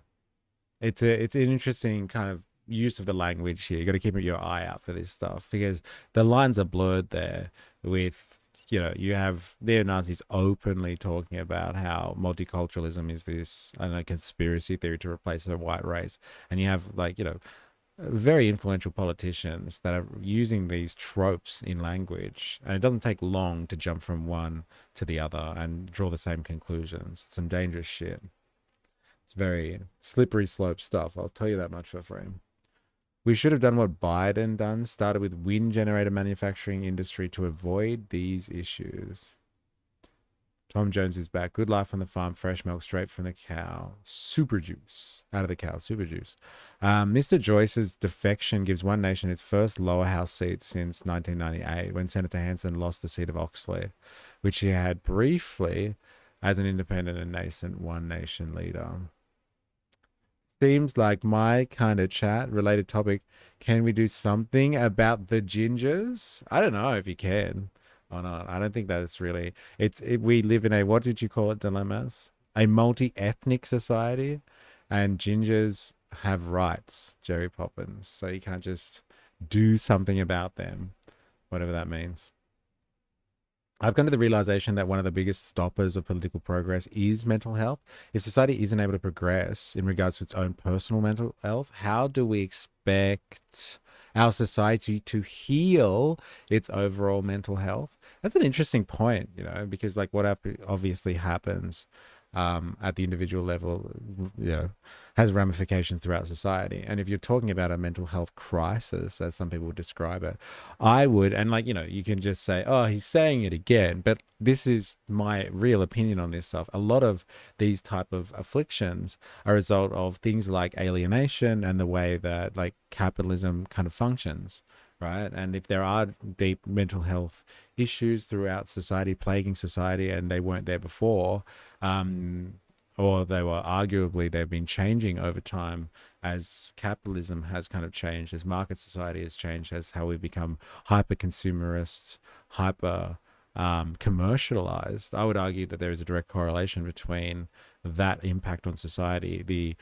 It's an interesting kind of use of the language here. You got to keep your eye out for this stuff because the lines are blurred there with, you have neo-Nazis openly talking about how multiculturalism is this, I don't know, conspiracy theory to replace the white race. And you have very influential politicians that are using these tropes in language. And it doesn't take long to jump from one to the other and draw the same conclusions. It's some dangerous shit. It's very slippery slope stuff. I'll tell you that much for free. We should have done what Biden done, started with wind generator manufacturing industry to avoid these issues. Tom Jones is back. Good life on the farm, fresh milk straight from the cow. Super juice. Out of the cow, super juice. Mr. Joyce's defection gives One Nation its first lower house seat since 1998 when Senator Hanson lost the seat of Oxley, which he had briefly as an independent and nascent One Nation leader. Seems like my kind of chat. Related topic. Can we do something about the gingers? I don't know if you can or not. I don't think that's really. We live in a, what did you call it, dilemmas? A multi-ethnic society, and gingers have rights, Jerry Poppins. So you can't just do something about them, whatever that means. I've come to the realization that one of the biggest stoppers of political progress is mental health. If society isn't able to progress in regards to its own personal mental health, how do we expect our society to heal its overall mental health? That's an interesting point, because like what obviously happens at the individual level, has ramifications throughout society. And if you're talking about a mental health crisis, as some people would describe it, I would, and you can just say, oh, he's saying it again, but this is my real opinion on this stuff. A lot of these type of afflictions are a result of things like alienation and the way that capitalism kind of functions. Right. And if there are deep mental health issues throughout society, plaguing society, and they weren't there before, or they've been changing over time as capitalism has kind of changed, as market society has changed, as how we become hyper consumerists, hyper commercialized. I would argue that there is a direct correlation between that impact on society, the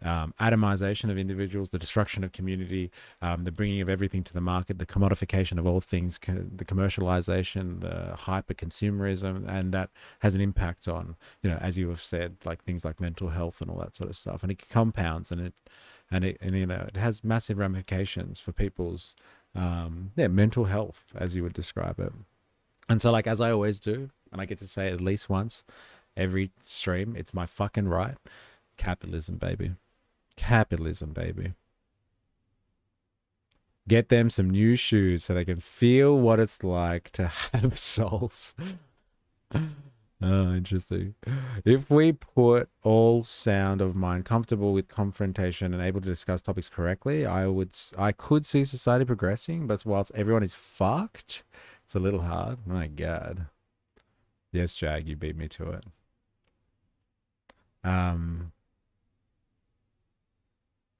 atomization of individuals, the destruction of community, the bringing of everything to the market, the commodification of all things, the commercialization, the hyper consumerism, and that has an impact on, as you have said, things like mental health and all that sort of stuff. And it compounds, and it has massive ramifications for people's mental health, as you would describe it. And so, as I always do, and I get to say it at least once every stream, it's my fucking right. Capitalism, baby. Capitalism, baby. Get them some new shoes so they can feel what it's like to have souls. Oh, interesting. If we put all sound of mind comfortable with confrontation and able to discuss topics correctly, I could see society progressing, but whilst everyone is fucked, it's a little hard. My God. Yes, Jag, you beat me to it.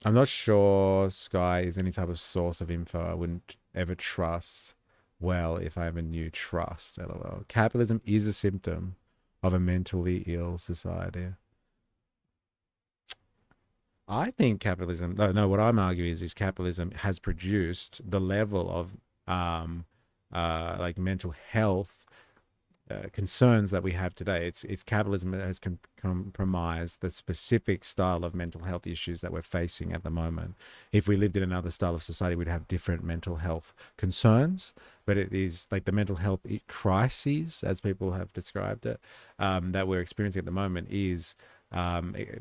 I'm not sure Sky is any type of source of info I wouldn't ever trust well if I ever knew trust, lol. Capitalism is a symptom of a mentally ill society. I think capitalism, no, what I'm arguing is capitalism has produced the level of mental health concerns that we have today. It's capitalism that has compromised the specific style of mental health issues that we're facing at the moment. If we lived in another style of society, we'd have different mental health concerns, but it is like the mental health crises, as people have described it, that we're experiencing at the moment is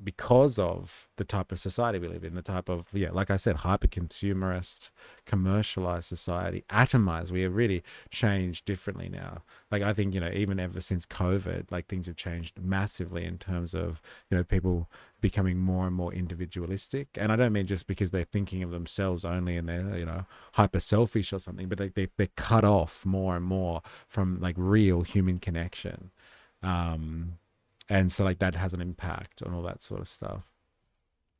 because of the type of society we live in, the type of, like I said, hyper-consumerist, commercialized society, atomized. We have really changed differently now. Like, I think, even ever since COVID, like, things have changed massively in terms of, people becoming more and more individualistic. And I don't mean just because they're thinking of themselves only and they're, hyper selfish or something, but they're cut off more and more from, like, real human connection. And so, like, that has an impact on all that sort of stuff.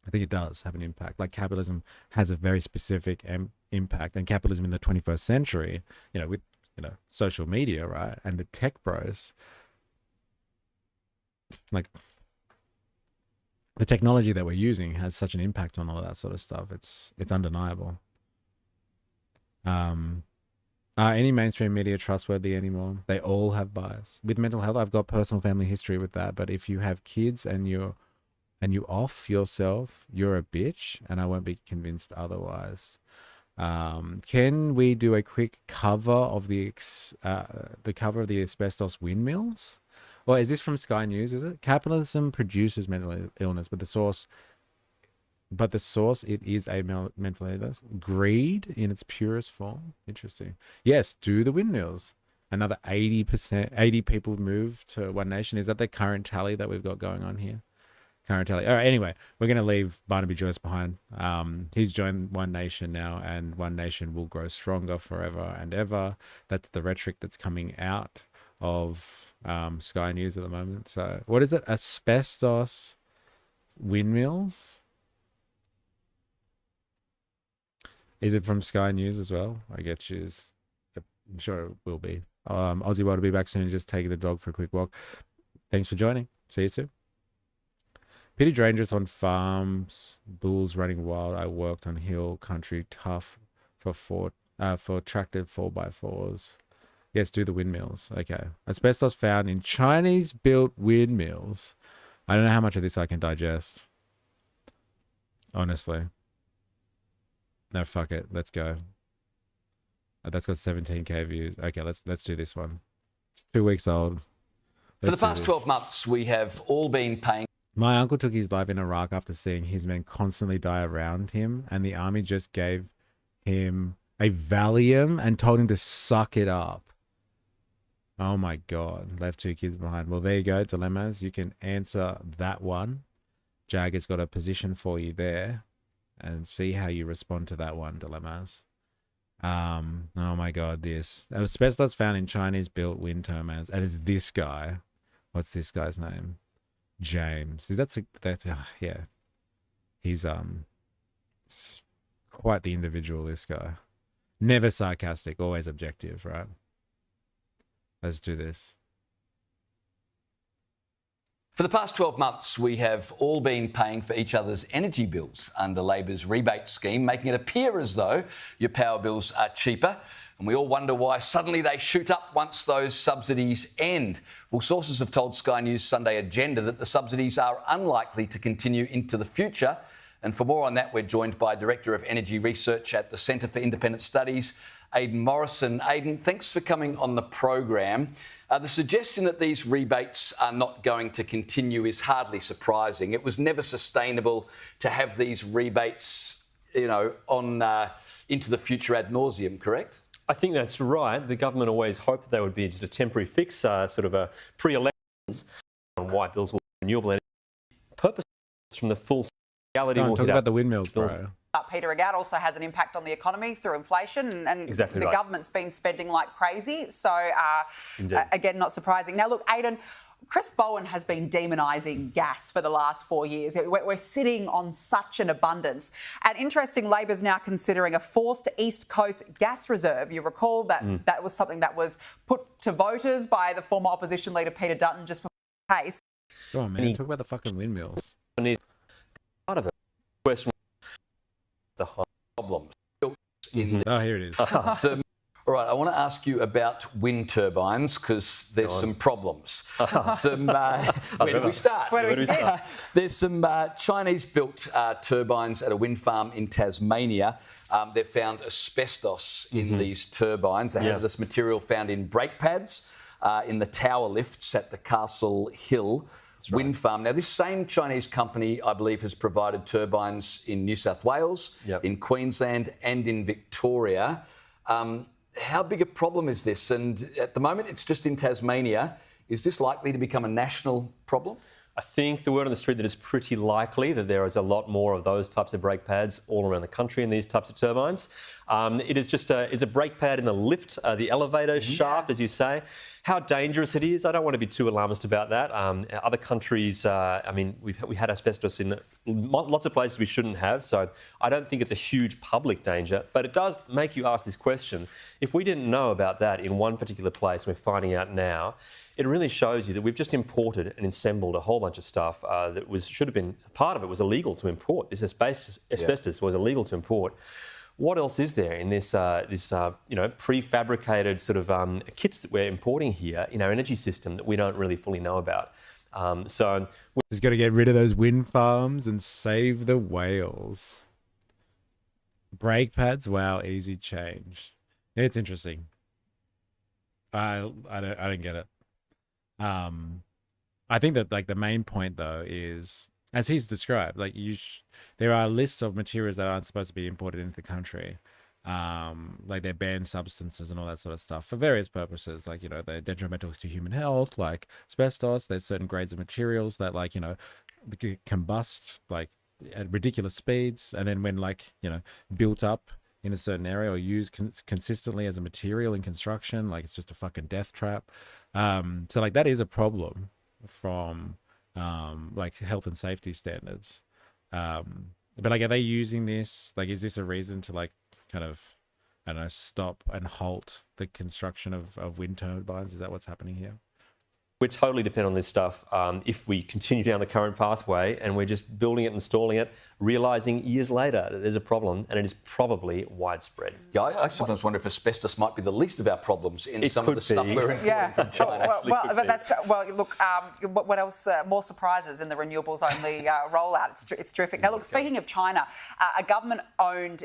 I think it does have an impact. Like, capitalism has a very specific impact, and capitalism in the 21st century, with social media, right, and the tech bros, like, the technology that we're using has such an impact on all that sort of stuff. It's undeniable. Are any mainstream media trustworthy anymore? They all have bias. With mental health, I've got personal family history with that. But if you have kids and you off yourself, you're a bitch, and I won't be convinced otherwise. Can we do a quick cover of the cover of the asbestos windmills? Or is this from Sky News? Is it? Capitalism produces mental illness, but the source. It is a mental illness. Greed in its purest form. Interesting. Yes, do the windmills. Another 80 people moved to One Nation. Is that the current tally that we've got going on here? Current tally. All right, anyway, we're going to leave Barnaby Joyce behind. He's joined One Nation now, and One Nation will grow stronger forever and ever. That's the rhetoric that's coming out of Sky News at the moment. So what is it? Asbestos windmills? Is it from Sky News as well? I get you. I'm sure it will be. Aussie World will be back soon. Just taking the dog for a quick walk. Thanks for joining. See you soon. Pretty dangerous on farms. Bulls running wild. I worked on hill country. Tough for tractor 4x4s. Yes, do the windmills. Okay. Asbestos found in Chinese-built windmills. I don't know how much of this I can digest. Honestly. No, fuck it. Let's go. That's got 17k views. Okay, let's do this one. It's 2 weeks old. For the past 12 months, we have all been paying. My uncle took his life in Iraq after seeing his men constantly die around him, and the army just gave him a Valium and told him to suck it up. Oh my God. Left 2 kids behind. Well, there you go, dilemmas. You can answer that one. Jagger's got a position for you there. And see how you respond to that one, dilemmas. Oh my God, this. Asbestos found in Chinese-built wind turbines. And it's this guy. What's this guy's name? James. Is that yeah. He's quite the individual, this guy. Never sarcastic, always objective, right? Let's do this. For the past 12 months, we have all been paying for each other's energy bills under Labor's rebate scheme, making it appear as though your power bills are cheaper. And we all wonder why suddenly they shoot up once those subsidies end. Well, sources have told Sky News Sunday Agenda that the subsidies are unlikely to continue into the future. And for more on that, we're joined by Director of Energy Research at the Centre for Independent Studies, Aidan Morrison. Aidan, thanks for coming on the program. The suggestion that these rebates are not going to continue is hardly surprising. It was never sustainable to have these rebates, on into the future ad nauseum, correct? I think that's right. The government always hoped that they would be just a temporary fix, sort of a pre-elections on why bills will be renewable energy. Purpose from the full reality will talk about the windmills, bro. Peter Regatt also has an impact on the economy through inflation, and exactly the right. Government's been spending like crazy. So, again, not surprising. Now, look, Aidan, Chris Bowen has been demonising gas for the last 4 years. We're sitting on such an abundance. And interesting, Labor's now considering a forced East Coast gas reserve. You recall that that was something that was put to voters by the former opposition leader Peter Dutton just before the case. Go on, man. Talk about the fucking windmills. Part of it. Question. The high Problem. Oh, here it is. All All right, I want to ask you about wind turbines because there's some problems. Where do we start? Where do we start? There's some Chinese-built turbines at a wind farm in Tasmania. They've found asbestos in these turbines, the hazardous material found in brake pads, in the tower lifts at the Castle Hill wind farm. Now, this same Chinese company, I believe, has provided turbines in New South Wales, in Queensland and in Victoria. How big a problem is this? And at the moment, it's just in Tasmania. Is this likely to become a national problem? I think the word on the street that it's pretty likely that there is a lot more of those types of brake pads all around the country in these types of turbines. It is just it's a brake pad in the lift, the elevator shaft, as you say. How dangerous it is, I don't want to be too alarmist about that. Other countries, I mean, we had asbestos in lots of places we shouldn't have, so I don't think it's a huge public danger. But it does make you ask this question. If we didn't know about that in one particular place, and we're finding out now, it really shows you that we've just imported and assembled a whole bunch of stuff that should have been, part of it was illegal to import. This asbestos was illegal to import. What else is there in this prefabricated sort of kits that we're importing here in our energy system that we don't really fully know about? So just got to get rid of those wind farms and save the whales. Brake pads, wow, easy change. It's interesting. I don't get it. I think that like the main point though is, as he's described, like there are lists of materials that aren't supposed to be imported into the country, like they're banned substances and all that sort of stuff for various purposes, like, you know, they're detrimental to human health, like asbestos. There's certain grades of materials that, like, you know, combust like at ridiculous speeds, and then when, like, you know, built up in a certain area or used consistently as a material in construction, like it's just a fucking death trap. So like that is a problem from like health and safety standards. But like, are they using this? Like, is this a reason to like kind of, I don't know, stop and halt the construction of wind turbines? Is that what's happening here? We're totally dependent on this stuff if we continue down the current pathway and we're just building it, installing it, realising years later that there's a problem, and it is probably widespread. Yeah, I sometimes wonder if asbestos might be the least of our problems in some of the stuff we're importing from China. What else? More surprises in the renewables only rollout. It's terrific. Now, look, speaking of China, a government-owned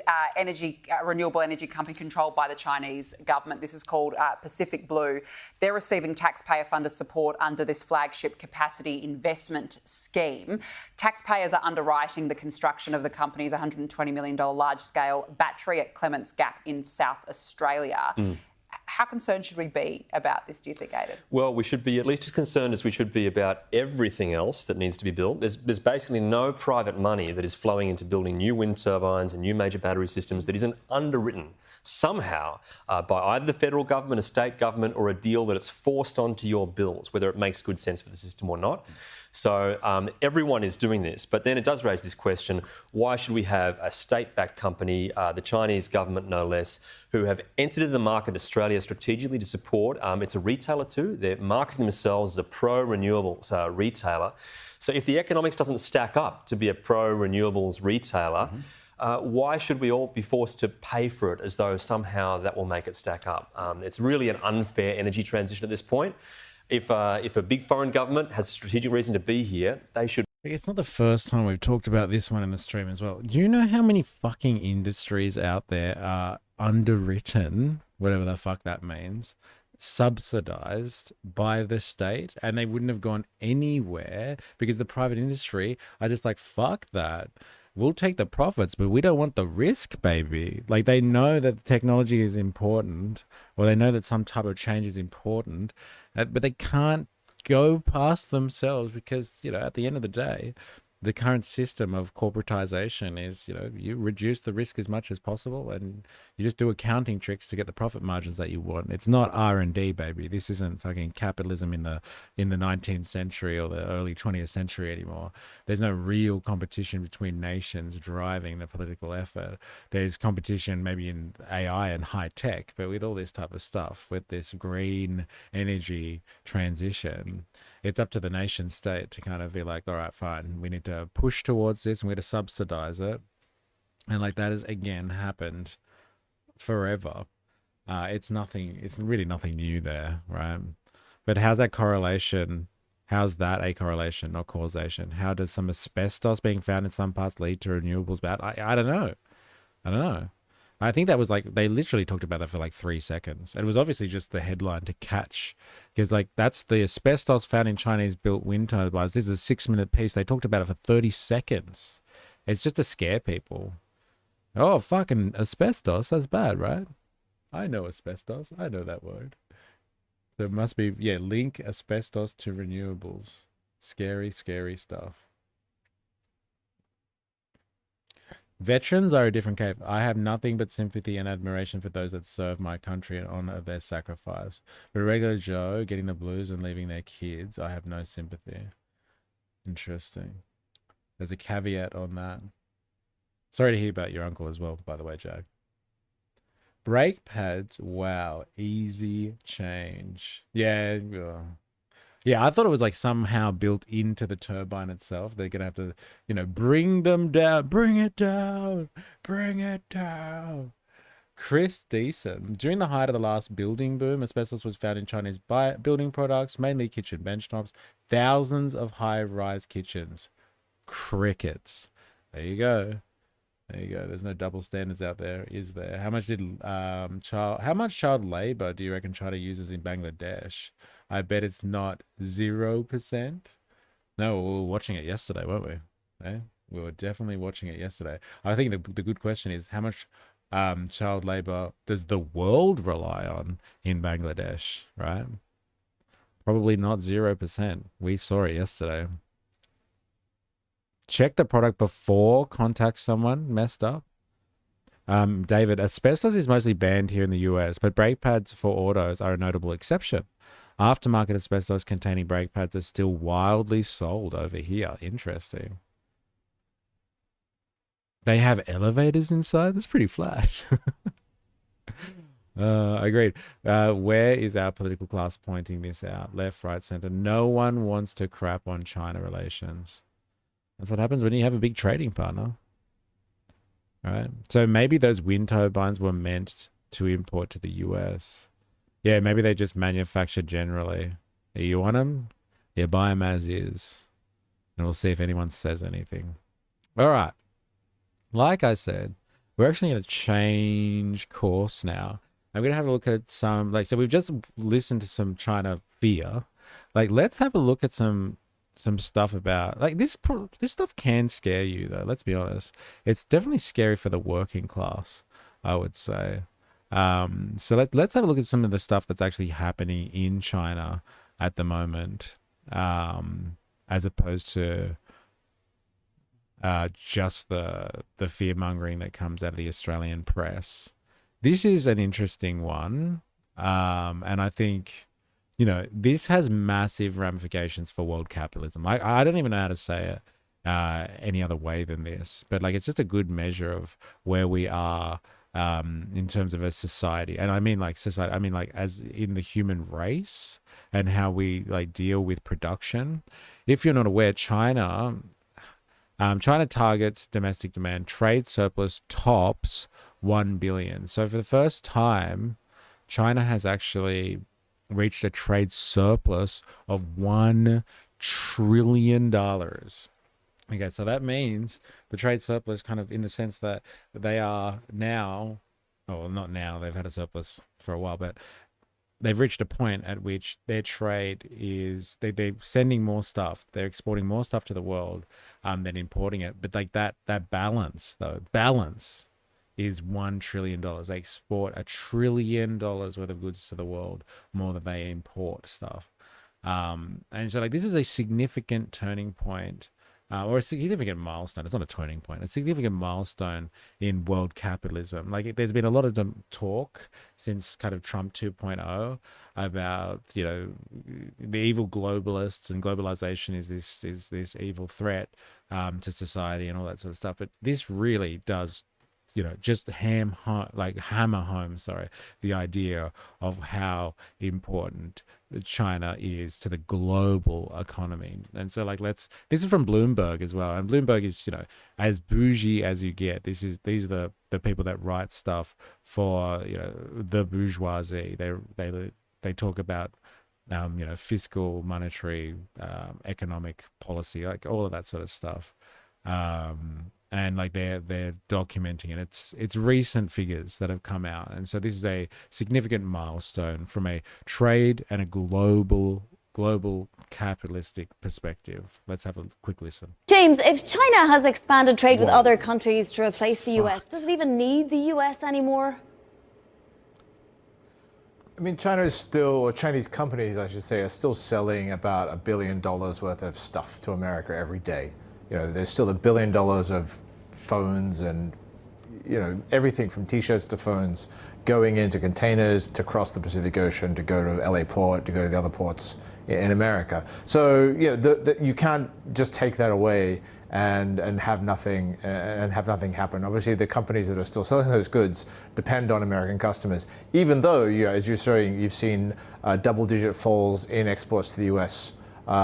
renewable energy company controlled by the Chinese government. This is called Pacific Blue. They're receiving taxpayer-funded support under this flagship capacity investment scheme. Taxpayers are underwriting the construction of the company's $120 million large-scale battery at Clements Gap in South Australia. How concerned should we be about this, do you think, Aidan? Well, we should be at least as concerned as we should be about everything else that needs to be built. There's basically no private money that is flowing into building new wind turbines and new major battery systems that isn't underwritten somehow by either the federal government, a state government, or a deal that it's forced onto your bills, whether it makes good sense for the system or not. So everyone is doing this, but then it does raise this question: why should we have a state-backed company, the Chinese government no less, who have entered into the market Australia strategically to support? It's a retailer too. They're marketing themselves as a pro-renewables retailer. So if the economics doesn't stack up to be a pro-renewables retailer, why should we all be forced to pay for it as though somehow that will make it stack up? It's really an unfair energy transition at this point. If a big foreign government has a strategic reason to be here, they should. It's not the first time we've talked about this one in the stream as well. Do you know how many fucking industries out there are underwritten, whatever the fuck that means, subsidized by the state, and they wouldn't have gone anywhere because the private industry are just like, fuck that. We'll take the profits, but we don't want the risk, baby. Like, they know that the technology is important, or they know that some type of change is important, but they can't go past themselves because, you know, at the end of the day, the current system of corporatization is, you know, you reduce the risk as much as possible and you just do accounting tricks to get the profit margins that you want. It's not R&D, baby. This isn't fucking capitalism in the 19th century or the early 20th century anymore. There's no real competition between nations driving the political effort. There's competition maybe in AI and high tech, but with all this type of stuff, with this green energy transition, it's up to the nation state to kind of be like, all right, fine, we need to push towards this and we're going to subsidize it. And like that has again happened forever. It's nothing. It's really nothing new there, right? But how's that correlation? How's that a correlation, not causation? How does some asbestos being found in some parts lead to renewables bad? I don't know. I don't know. I think that was like they literally talked about that for like 3 seconds. It was obviously just the headline to catch, because like that's the asbestos found in Chinese built wind turbines. This is a 6 minute piece. They talked about it for 30 seconds. It's just to scare people. Oh, fucking asbestos. That's bad, right? I know asbestos. I know that word. There must be, yeah, link asbestos to renewables. Scary, scary stuff. Veterans are a different case. I have nothing but sympathy and admiration for those that serve my country and honor their sacrifice. But regular Joe getting the blues and leaving their kids, I have no sympathy. Interesting. There's a caveat on that. Sorry to hear about your uncle as well, by the way, Jack. Brake pads, wow, easy change. Yeah, yeah, I thought it was like somehow built into the turbine itself. They're going to have to, bring them down, bring it down, bring it down. Chris Deason. During the height of the last building boom, asbestos was found in Chinese building products, mainly kitchen benchtops, thousands of high-rise kitchens. Crickets. There you go. There you go. There's no double standards out there, is there? How much child labor do you reckon China uses in Bangladesh? I bet it's not 0%. No, we were watching it yesterday, weren't we? Eh? We were definitely watching it yesterday. I think the good question is how much child labor does the world rely on in Bangladesh, right? Probably not 0%. We saw it yesterday. Check the product before contact someone messed up. David, asbestos is mostly banned here in the US, but brake pads for autos are a notable exception. Aftermarket asbestos containing brake pads are still wildly sold over here. Interesting. They have elevators inside? That's pretty flash. Agreed. Where is our political class pointing this out? Left, right, center. No one wants to crap on China relations. That's what happens when you have a big trading partner. All right. So maybe those wind turbines were meant to import to the US. Yeah, maybe they just manufacture generally. You want them? Yeah, buy them as is. And we'll see if anyone says anything. All right. Like I said, we're actually going to change course now. I'm going to have a look at some, so we've just listened to some China fear. Let's have a look at some stuff about, this stuff can scare you, though. Let's be honest. It's definitely scary for the working class, I would say. So let's have a look at some of the stuff that's actually happening in China at the moment, as opposed to just the fear mongering that comes out of the Australian press. This is an interesting one, and I think this has massive ramifications for world capitalism. I don't even know how to say it any other way than this, but it's just a good measure of where we are. In terms of a society, and I mean society, I mean as in the human race and how we deal with production. If you're not aware, China targets domestic demand. Trade surplus tops 1 billion. So for the first time, China has actually reached a trade surplus of $1 trillion. Okay, so that means the trade surplus kind of in the sense that they are now, well, not now, they've had a surplus for a while, but they've reached a point at which their trade is, they're sending more stuff, they're exporting more stuff to the world than importing it. But that balance, though, is $1 trillion. They export $1 trillion worth of goods to the world more than they import stuff. And so this is a significant turning point. Or a significant milestone. It's not a turning point. A significant milestone in world capitalism. There's been a lot of talk since kind of Trump 2.0 about the evil globalists, and globalization is this evil threat to society and all that sort of stuff. But this really does just hammer home, sorry, the idea of how important China is to the global economy. And so this is from Bloomberg as well. And Bloomberg is, as bougie as you get. These are the people that write stuff for, the bourgeoisie. They talk about fiscal, monetary, economic policy, like all of that sort of stuff. And they're documenting it. It's recent figures that have come out, and so this is a significant milestone from a trade and a global capitalistic perspective. Let's have a quick listen. James, if China has expanded trade with other countries to replace the US, does it even need the US anymore? I mean, Chinese companies, I should say, are still selling about $1 billion worth of stuff to America every day. There's still $1 billion of phones and, everything from T-shirts to phones going into containers to cross the Pacific Ocean to go to LA port, to go to the other ports in America. So, you can't just take that away and have nothing happen. Obviously, the companies that are still selling those goods depend on American customers, even though, as you're saying, you've seen double-digit falls in exports to the US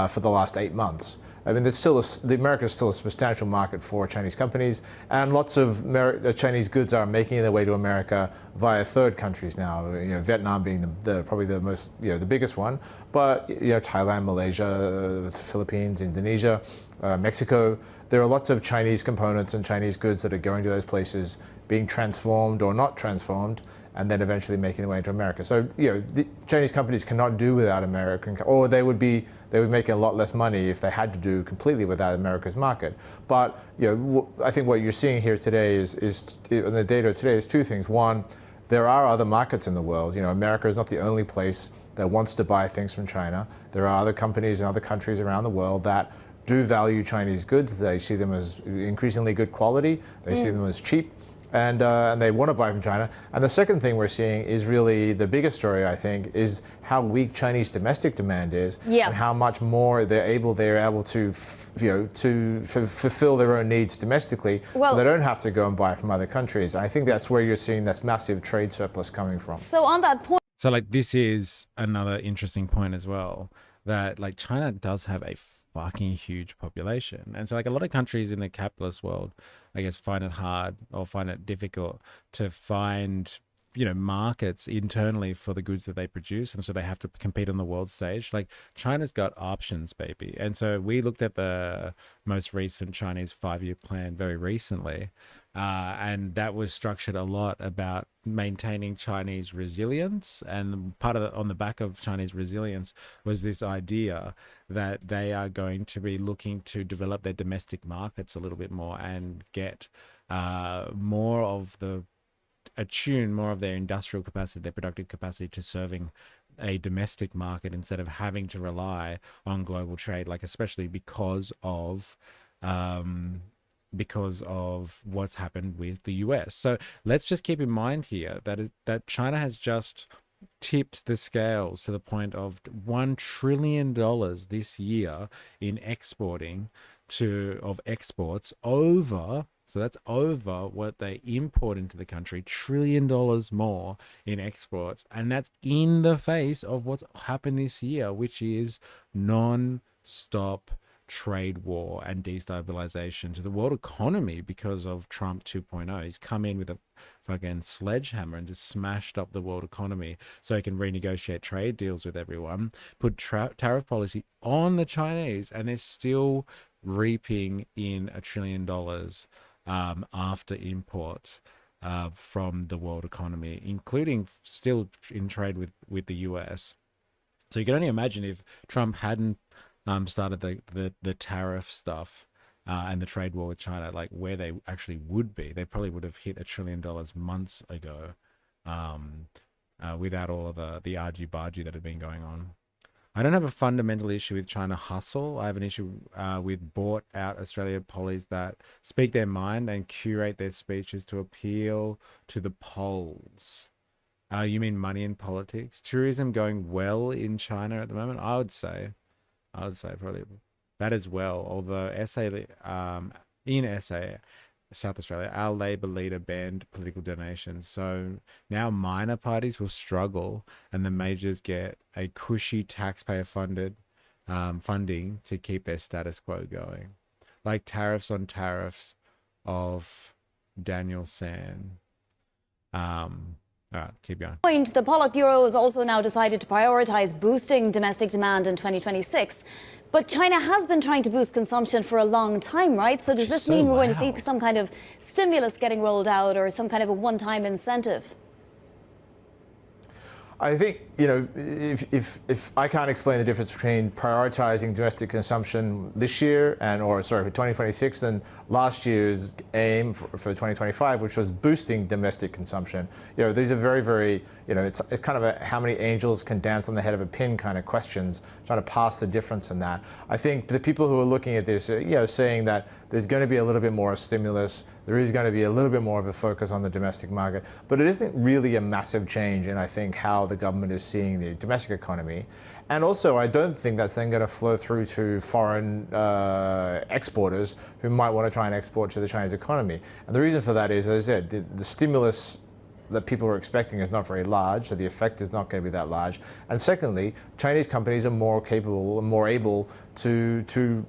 for the last 8 months. I mean, America is still a substantial market for Chinese companies, and lots of Chinese goods are making their way to America via third countries now. Vietnam being probably the most, the biggest one, but Thailand, Malaysia, the Philippines, Indonesia, Mexico. There are lots of Chinese components and Chinese goods that are going to those places, being transformed or not transformed, and then eventually making their way into America. So, the Chinese companies cannot do without American, or they would make a lot less money if they had to do completely without America's market. But, I think what you're seeing here today is in the data today is two things. One, there are other markets in the world. America is not the only place that wants to buy things from China. There are other companies in other countries around the world that do value Chinese goods. They see them as increasingly good quality. They see them as cheap. And they want to buy from China. And the second thing we're seeing is really the biggest story, I think, is how weak Chinese domestic demand is, and how much more they're able to fulfill their own needs domestically, so they don't have to go and buy from other countries. I think that's where you're seeing this massive trade surplus coming from. So on that point, this is another interesting point as well, that China does have a fucking huge population, and so a lot of countries in the capitalist world, I guess, find it hard or find it difficult to find markets internally for the goods that they produce, and so they have to compete on the world stage. China's got options, baby. And so we looked at the most recent Chinese 5-year plan very recently, and that was structured a lot about maintaining Chinese resilience. And on the back of Chinese resilience was this idea that they are going to be looking to develop their domestic markets a little bit more and get more of their industrial capacity, their productive capacity to serving a domestic market instead of having to rely on global trade, especially because of what's happened with the US. So let's just keep in mind here that China has just tipped the scales to the point of $1 trillion this year in exports over. So that's over what they import into the country, $1 trillion more in exports. And that's in the face of what's happened this year, which is non-stop trade war and destabilization to the world economy because of Trump 2.0. He's come in with a fucking sledgehammer and just smashed up the world economy so he can renegotiate trade deals with everyone, put tariff policy on the Chinese, and they're still reaping in $1 trillion after imports from the world economy, including still in trade with the US. So you can only imagine if Trump hadn't started the tariff stuff and the trade war with China, where they actually would be. They probably would have hit $1 trillion months ago without all of the argy-bargy that had been going on. I don't have a fundamental issue with China hustle. I have an issue with bought-out Australia pollies that speak their mind and curate their speeches to appeal to the polls. You mean money in politics? Tourism going well in China at the moment? I would say probably that as well. Although in SA, South Australia, our Labor leader banned political donations. So now minor parties will struggle, and the majors get a cushy taxpayer-funded funding to keep their status quo going, like tariffs on tariffs of Daniel San. All right, keep going. The Politburo has also now decided to prioritise boosting domestic demand in 2026. But China has been trying to boost consumption for a long time, right? So does this mean we're going to see some kind of stimulus getting rolled out or some kind of a one-time incentive? I think, if I can't explain the difference between prioritizing domestic consumption this year for 2026, then last year's aim for 2025, which was boosting domestic consumption. These are very, very, it's kind of a how many angels can dance on the head of a pin kind of questions, trying to pass the difference in that. I think the people who are looking at this, saying that there's going to be a little bit more stimulus, there is going to be a little bit more of a focus on the domestic market, but it isn't really a massive change in, I think, how the government is seeing the domestic economy. And also, I don't think that's then going to flow through to foreign exporters who might want to try and export to the Chinese economy. And the reason for that is, as I said, the stimulus that people are expecting is not very large, so the effect is not going to be that large. And secondly, Chinese companies are more capable and more able to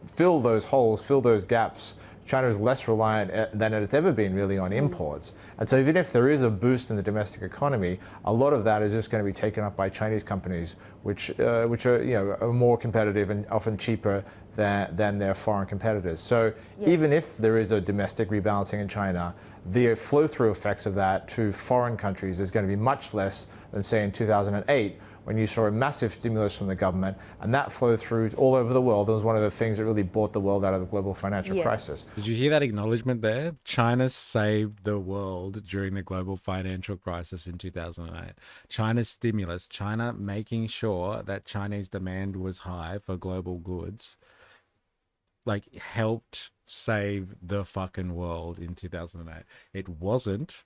fill those holes, fill those gaps. China is less reliant than it's ever been really on imports. And so even if there is a boost in the domestic economy, a lot of that is just going to be taken up by Chinese companies, which are more competitive and often cheaper than their foreign competitors. So even if there is a domestic rebalancing in China, the flow-through effects of that to foreign countries is going to be much less than, say, in 2008, when you saw a massive stimulus from the government, and that flowed through all over the world. It was one of the things that really brought the world out of the global financial crisis. Did you hear that acknowledgement there? China saved the world during the global financial crisis in 2008. China's stimulus, China making sure that Chinese demand was high for global goods, helped save the fucking world in 2008. It wasn't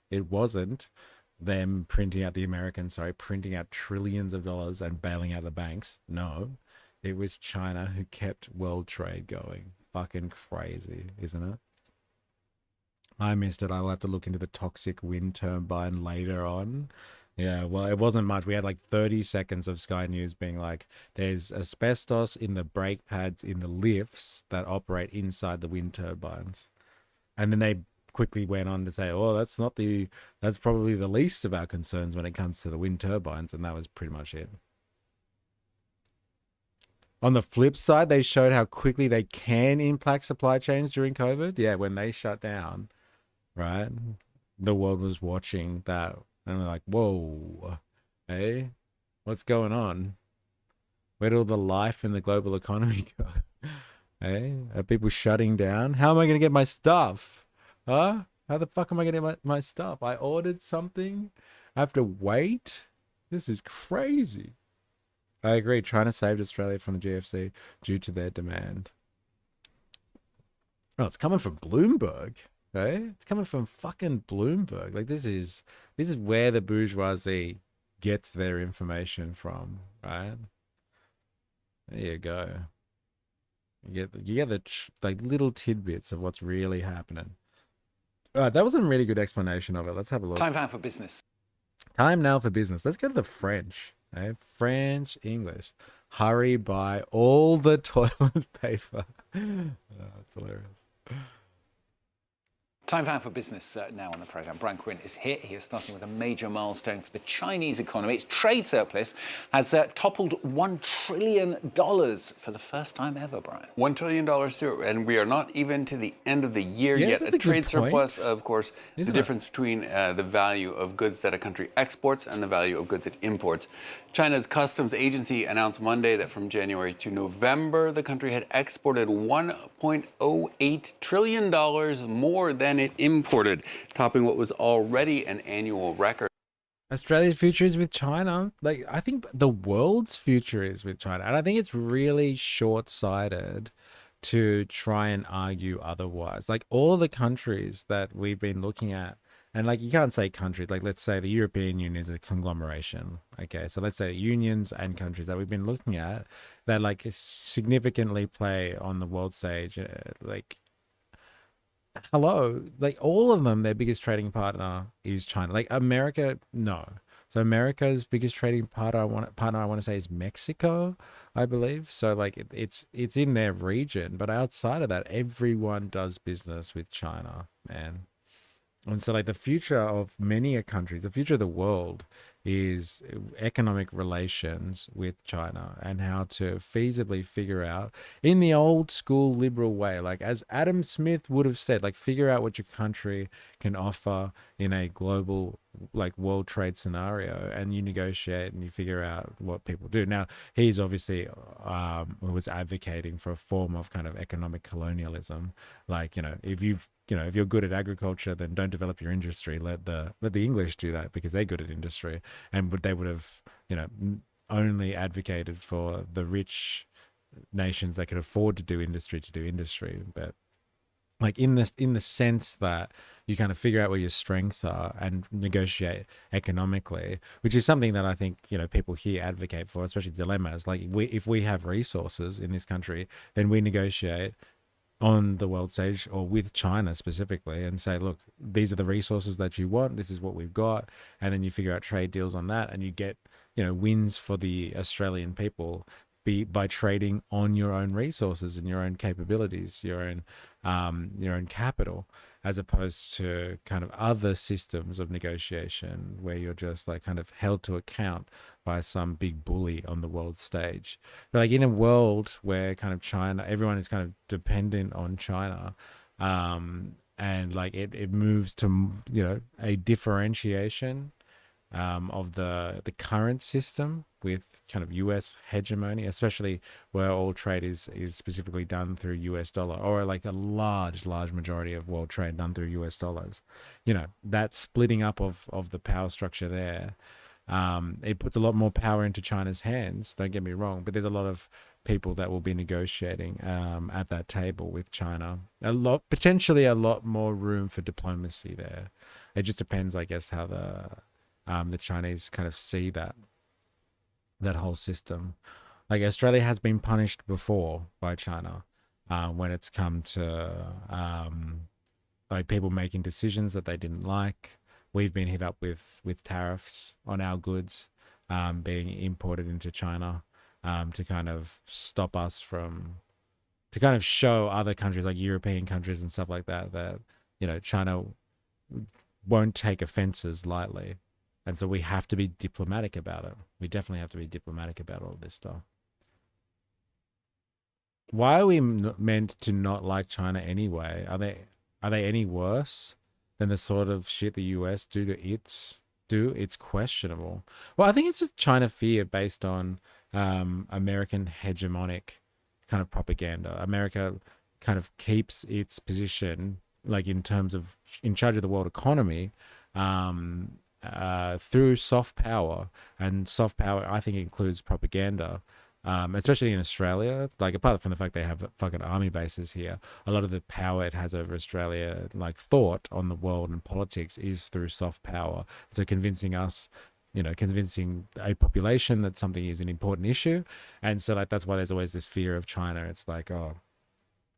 them printing out trillions of dollars and bailing out the banks. No, it was China who kept world trade going. Fucking crazy, isn't it? I missed it. I'll have to look into the toxic wind turbine later on. Yeah, well, it wasn't much. We had 30 seconds of Sky News being like, there's asbestos in the brake pads in the lifts that operate inside the wind turbines. And then they quickly went on to say, that's probably the least of our concerns when it comes to the wind turbines. And that was pretty much it. On the flip side, they showed how quickly they can impact supply chains during COVID. Yeah, when they shut down, right? The world was watching that. And we're like, whoa, hey, what's going on? Where did all the life in the global economy go? Hey, are people shutting down? How am I going to get my stuff? Huh? How the fuck am I going to get my stuff? I ordered something. I have to wait? This is crazy. I agree. China saved Australia from the GFC due to their demand. Oh, it's coming from Bloomberg. Okay? It's coming from fucking Bloomberg. This is where the bourgeoisie gets their information from, right? There you go. You get the little tidbits of what's really happening. All right, that was a really good explanation of it. Let's have a look. Time now for business. Time now for business. Let's go to the French. Okay? French, English. Hurry, buy all the toilet paper. That's hilarious. Time now for business now on the programme. Brian Quinn is here. He is starting with a major milestone for the Chinese economy. Its trade surplus has toppled $1 trillion for the first time ever, Brian. $1 trillion, Stuart, and we are not even to the end of the year yet. That's a trade surplus, of course, Isn't the difference between the value of goods that a country exports and the value of goods it imports. China's customs agency announced Monday that from January to November, the country had exported $1.08 trillion more than it imported, topping what was already an annual record. Australia's future is with China. I think the world's future is with China. And I think it's really short-sighted to try and argue otherwise. All of the countries that we've been looking at, and you can't say countries, let's say the European Union is a conglomeration. Okay, so let's say unions and countries that we've been looking at that significantly play on the world stage, hello, like all of them, their biggest trading partner is China. Like America, no. So America's biggest trading partner I want to say is Mexico, I believe. So like it's in their region, but outside of that, everyone does business with China, man. And so, like, the future of many countries, the future of the world is economic relations with China and how to feasibly figure out in the old school liberal way, like as Adam Smith would have said, like, figure out what your country can offer in a global, like, world trade scenario, and you negotiate and you figure out what people do. Now, he's obviously was advocating for a form of kind of economic colonialism, like, if you're good at agriculture, then don't develop your industry. Let the English do that because they're good at industry, and they would have only advocated for the rich nations that could afford to do industry. But like in the sense that you kind of figure out where your strengths are and negotiate economically, which is something that I think people here advocate for, especially dilemmas. Like if we have resources in this country, then we negotiate on the world stage or with China specifically and say, look, these are the resources that you want, this is what we've got, and then you figure out trade deals on that, and you get wins for the Australian people by trading on your own resources and your own capabilities, your own capital, as opposed to kind of other systems of negotiation where you're just like kind of held to account by some big bully on the world stage. But like in a world where kind of China, everyone is kind of dependent on China, and like it moves to a differentiation of the current system with kind of US hegemony, especially where all trade is specifically done through US dollar, or like a large majority of world trade done through US dollars. That splitting up of the power structure there, it puts a lot more power into China's hands, don't get me wrong, but there's a lot of people that will be negotiating at that table with China. Potentially a lot more room for diplomacy there. It just depends, I guess, how the Chinese kind of see that whole system. Like Australia has been punished before by China when it's come to like people making decisions that they didn't like. We've been hit up with tariffs on our goods being imported into China to kind of stop us from, to kind of show other countries like European countries and stuff like that China won't take offenses lightly. And so we have to be diplomatic about it. We definitely have to be diplomatic about all this stuff. Why are we meant to not like China anyway? Are they any worse than the sort of shit the US do to It's questionable. Well, I think it's just China fear based on American hegemonic kind of propaganda. America kind of keeps its position, like in terms of in charge of the world economy, through soft power, and soft power I think includes propaganda, especially in Australia. Like apart from the fact they have fucking army bases here, a lot of the power it has over Australia, like thought on the world and politics, is through soft power. So convincing a population that something is an important issue, and so like that's why there's always this fear of China. It's like,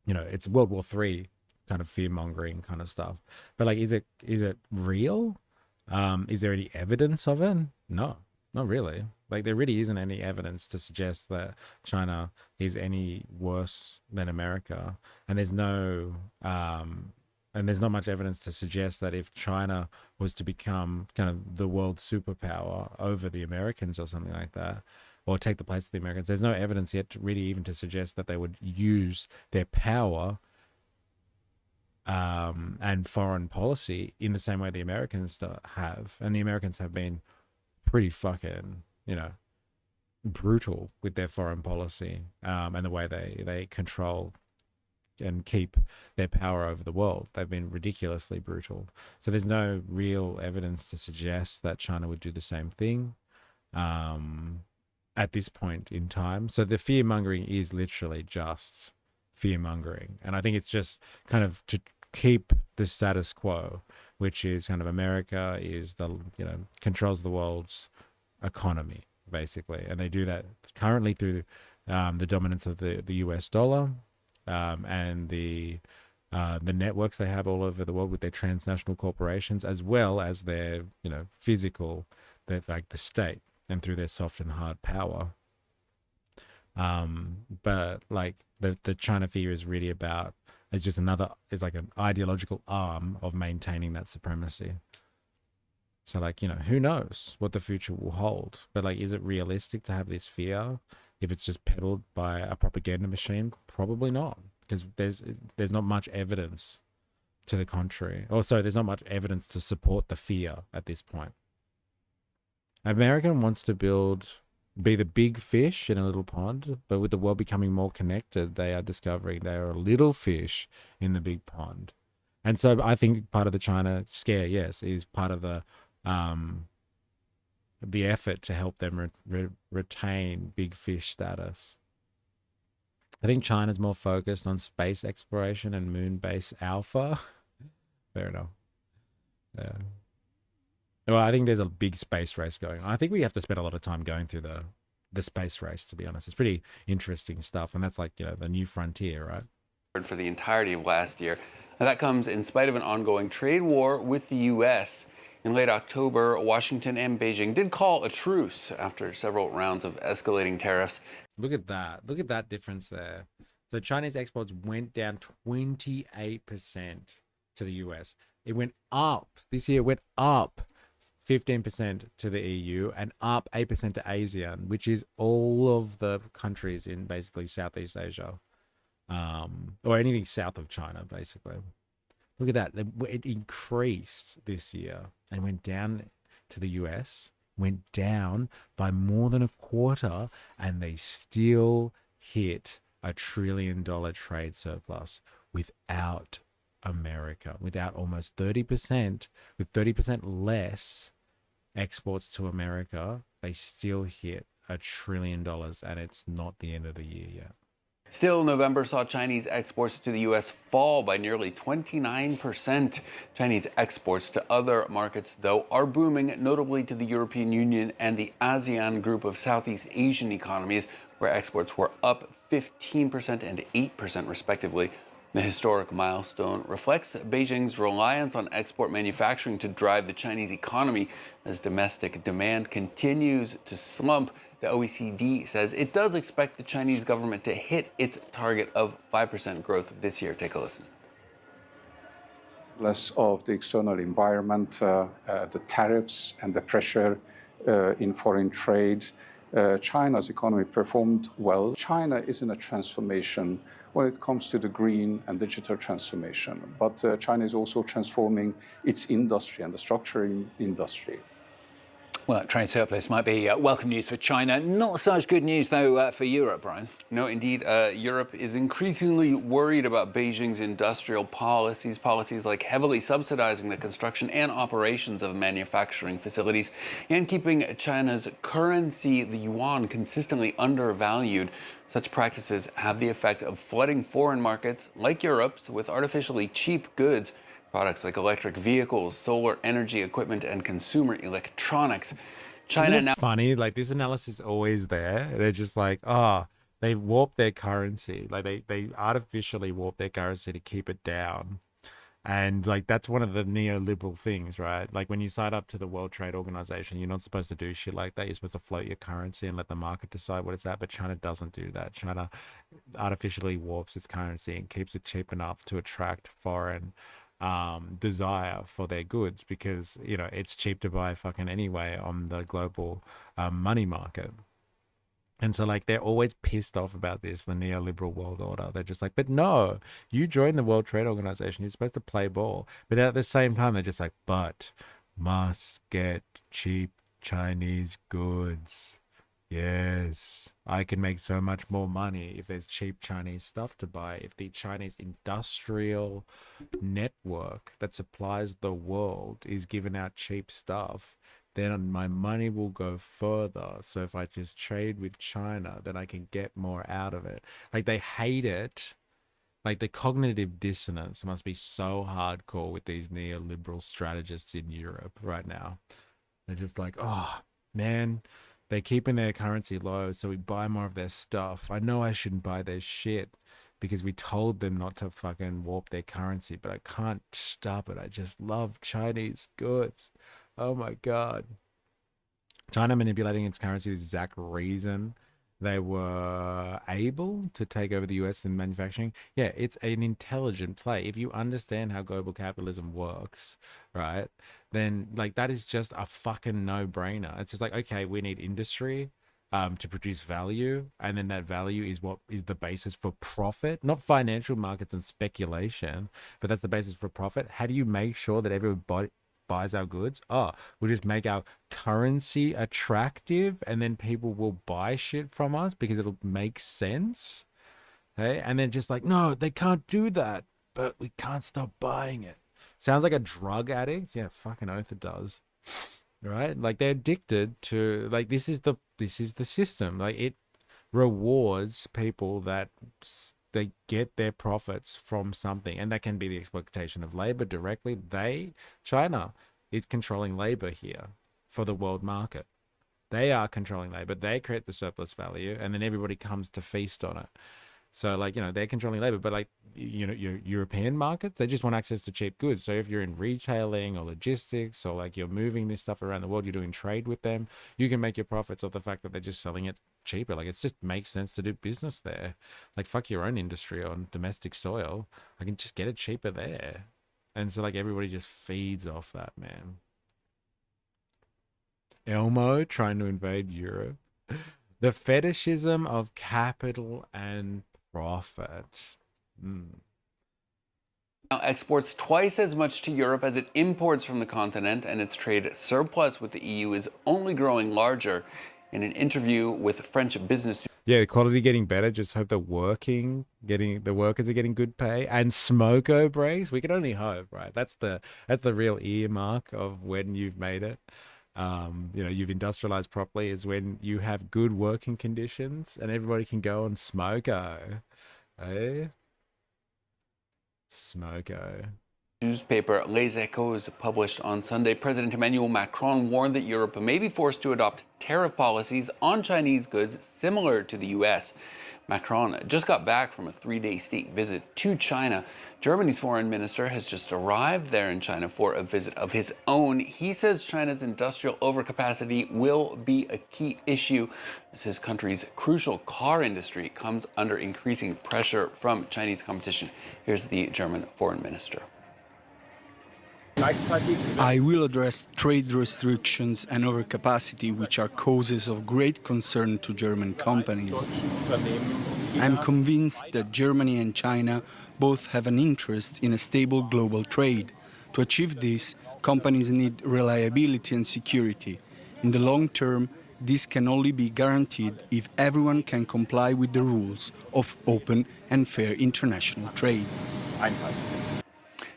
it's World War III kind of fear mongering kind of stuff. But like, is it real? Is there any evidence of it? No, not really. Like there really isn't any evidence to suggest that China is any worse than America, and there's not much evidence to suggest that if China was to become kind of the world superpower over the Americans or something like that, or take the place of the Americans, there's no evidence yet really even to suggest that they would use their power and foreign policy in the same way the Americans have. And the Americans have been pretty fucking, brutal with their foreign policy and the way they control and keep their power over the world. They've been ridiculously brutal. So there's no real evidence to suggest that China would do the same thing at this point in time. So the fear mongering is literally just fear mongering. And I think it's just kind of to keep the status quo, which is kind of America is controls the world's economy basically, and they do that currently through the dominance of the US dollar and the the networks they have all over the world with their transnational corporations, as well as their, physical, like the state, and through their soft and hard power. But like the China fear is really about, it's just it's like an ideological arm of maintaining that supremacy. So like, who knows what the future will hold, but like, is it realistic to have this fear if it's just peddled by a propaganda machine? Probably not, because there's not much evidence to the contrary. Also, there's not much evidence to support the fear at this point. America wants to be the big fish in a little pond, but with the world becoming more connected, they are discovering they are a little fish in the big pond. And so I think part of the China scare, yes, is part of the effort to help them retain big fish status. I think China's more focused on space exploration and moon base alpha. Fair enough. Yeah. Well, I think there's a big space race going on. I think we have to spend a lot of time going through the space race, to be honest. It's pretty interesting stuff, and that's like, the new frontier, right? For the entirety of last year. Now, that comes in spite of an ongoing trade war with the U.S. In late October, Washington and Beijing did call a truce after several rounds of escalating tariffs. Look at that. Look at that difference there. So Chinese exports went down 28% to the US. It went up. This year went up 15% to the EU and up 8% to ASEAN, which is all of the countries in basically Southeast Asia, or anything south of China, basically. Look at that. It increased this year and went down to the US, went down by more than a quarter, and they still hit $1 trillion trade surplus without America, without almost 30%, with 30% less exports to America. They still hit $1 trillion, and it's not the end of the year yet. Still, November saw Chinese exports to the U.S. fall by nearly 29%. Chinese exports to other markets, though, are booming, notably to the European Union and the ASEAN group of Southeast Asian economies, where exports were up 15% and 8% respectively. The historic milestone reflects Beijing's reliance on export manufacturing to drive the Chinese economy as domestic demand continues to slump. The OECD says it does expect the Chinese government to hit its target of 5% growth this year. Take a listen. Less of the external environment, the tariffs and the pressure in foreign trade. China's economy performed well. China is in a transformation when it comes to the green and digital transformation. But China is also transforming its industry and the structuring industry. Well, trade surplus might be welcome news for China. Not such good news, though, for Europe, Brian. No, indeed. Europe is increasingly worried about Beijing's industrial policies like heavily subsidizing the construction and operations of manufacturing facilities and keeping China's currency, the yuan, consistently undervalued. Such practices have the effect of flooding foreign markets like Europe's with artificially cheap goods. Products like electric vehicles, solar energy equipment, and consumer electronics. China now. Funny, like this analysis is always there. They're just like, they warp their currency. Like they artificially warp their currency to keep it down. And like that's one of the neoliberal things, right? Like when you sign up to the World Trade Organization, you're not supposed to do shit like that. You're supposed to float your currency and let the market decide what it's at. But China doesn't do that. China artificially warps its currency and keeps it cheap enough to attract foreign desire for their goods, because it's cheap to buy fucking anyway on the global money market. And so like they're always pissed off about this, the neoliberal world order. They're just like, but no, you joined the World Trade Organization, you're supposed to play ball. But at the same time, they're just like, but must get cheap Chinese goods. Yes, I can make so much more money if there's cheap Chinese stuff to buy. If the Chinese industrial network that supplies the world is giving out cheap stuff, then my money will go further. So if I just trade with China, then I can get more out of it. Like they hate it. Like the cognitive dissonance must be so hardcore with these neoliberal strategists in Europe right now. They're just like, oh man, they're keeping their currency low, so we buy more of their stuff. I know I shouldn't buy their shit, because we told them not to fucking warp their currency, but I can't stop it. I just love Chinese goods. Oh my God. China manipulating its currency is the exact reason they were able to take over the US in manufacturing. Yeah, it's an intelligent play. If you understand how global capitalism works, right, then like that is just a fucking no-brainer. It's just like, okay, we need industry to produce value, and then that value is what is the basis for profit, not financial markets and speculation, but that's the basis for profit. How do you make sure that everybody buys our goods? Oh, we'll just make our currency attractive, and then people will buy shit from us because it'll make sense. Okay, and then just like, no, they can't do that, but we can't stop buying it. Sounds like a drug addict. Yeah, fucking oath it does. Right? Like they're addicted to, like, this is the system. Like it rewards people that they get their profits from something, and that can be the exploitation of labor directly. China is controlling labor here for the world market. They are controlling labor. They create the surplus value, and then everybody comes to feast on it. So like, you know, they're controlling labor, but like, you know, your European markets, they just want access to cheap goods. So if you're in retailing or logistics, or like you're moving this stuff around the world, you're doing trade with them, you can make your profits off the fact that they're just selling it cheaper. Like it just makes sense to do business there. Like fuck your own industry on domestic soil. I can just get it cheaper there. And so like everybody just feeds off that, man. Elmo trying to invade Europe. The fetishism of capital and profit. Now exports twice as much to Europe as it imports from the continent, and its trade surplus with the EU is only growing larger. In an interview with French business, yeah, the quality getting better. Just hope the workers are getting good pay, and smoko breaks. We can only hope, right? That's the real earmark of when you've made it. You know, you've industrialized properly is when you have good working conditions and everybody can go on smoko. Eh? Smoko. Newspaper Les Echos published on Sunday, President Emmanuel Macron warned that Europe may be forced to adopt tariff policies on Chinese goods similar to the US. Macron just got back from a 3-day state visit to China. Germany's foreign minister has just arrived there in China for a visit of his own. He says China's industrial overcapacity will be a key issue as his country's crucial car industry comes under increasing pressure from Chinese competition. Here's the German foreign minister. I will address trade restrictions and overcapacity, which are causes of great concern to German companies. I'm convinced that Germany and China both have an interest in a stable global trade. To achieve this, companies need reliability and security. In the long term, this can only be guaranteed if everyone can comply with the rules of open and fair international trade.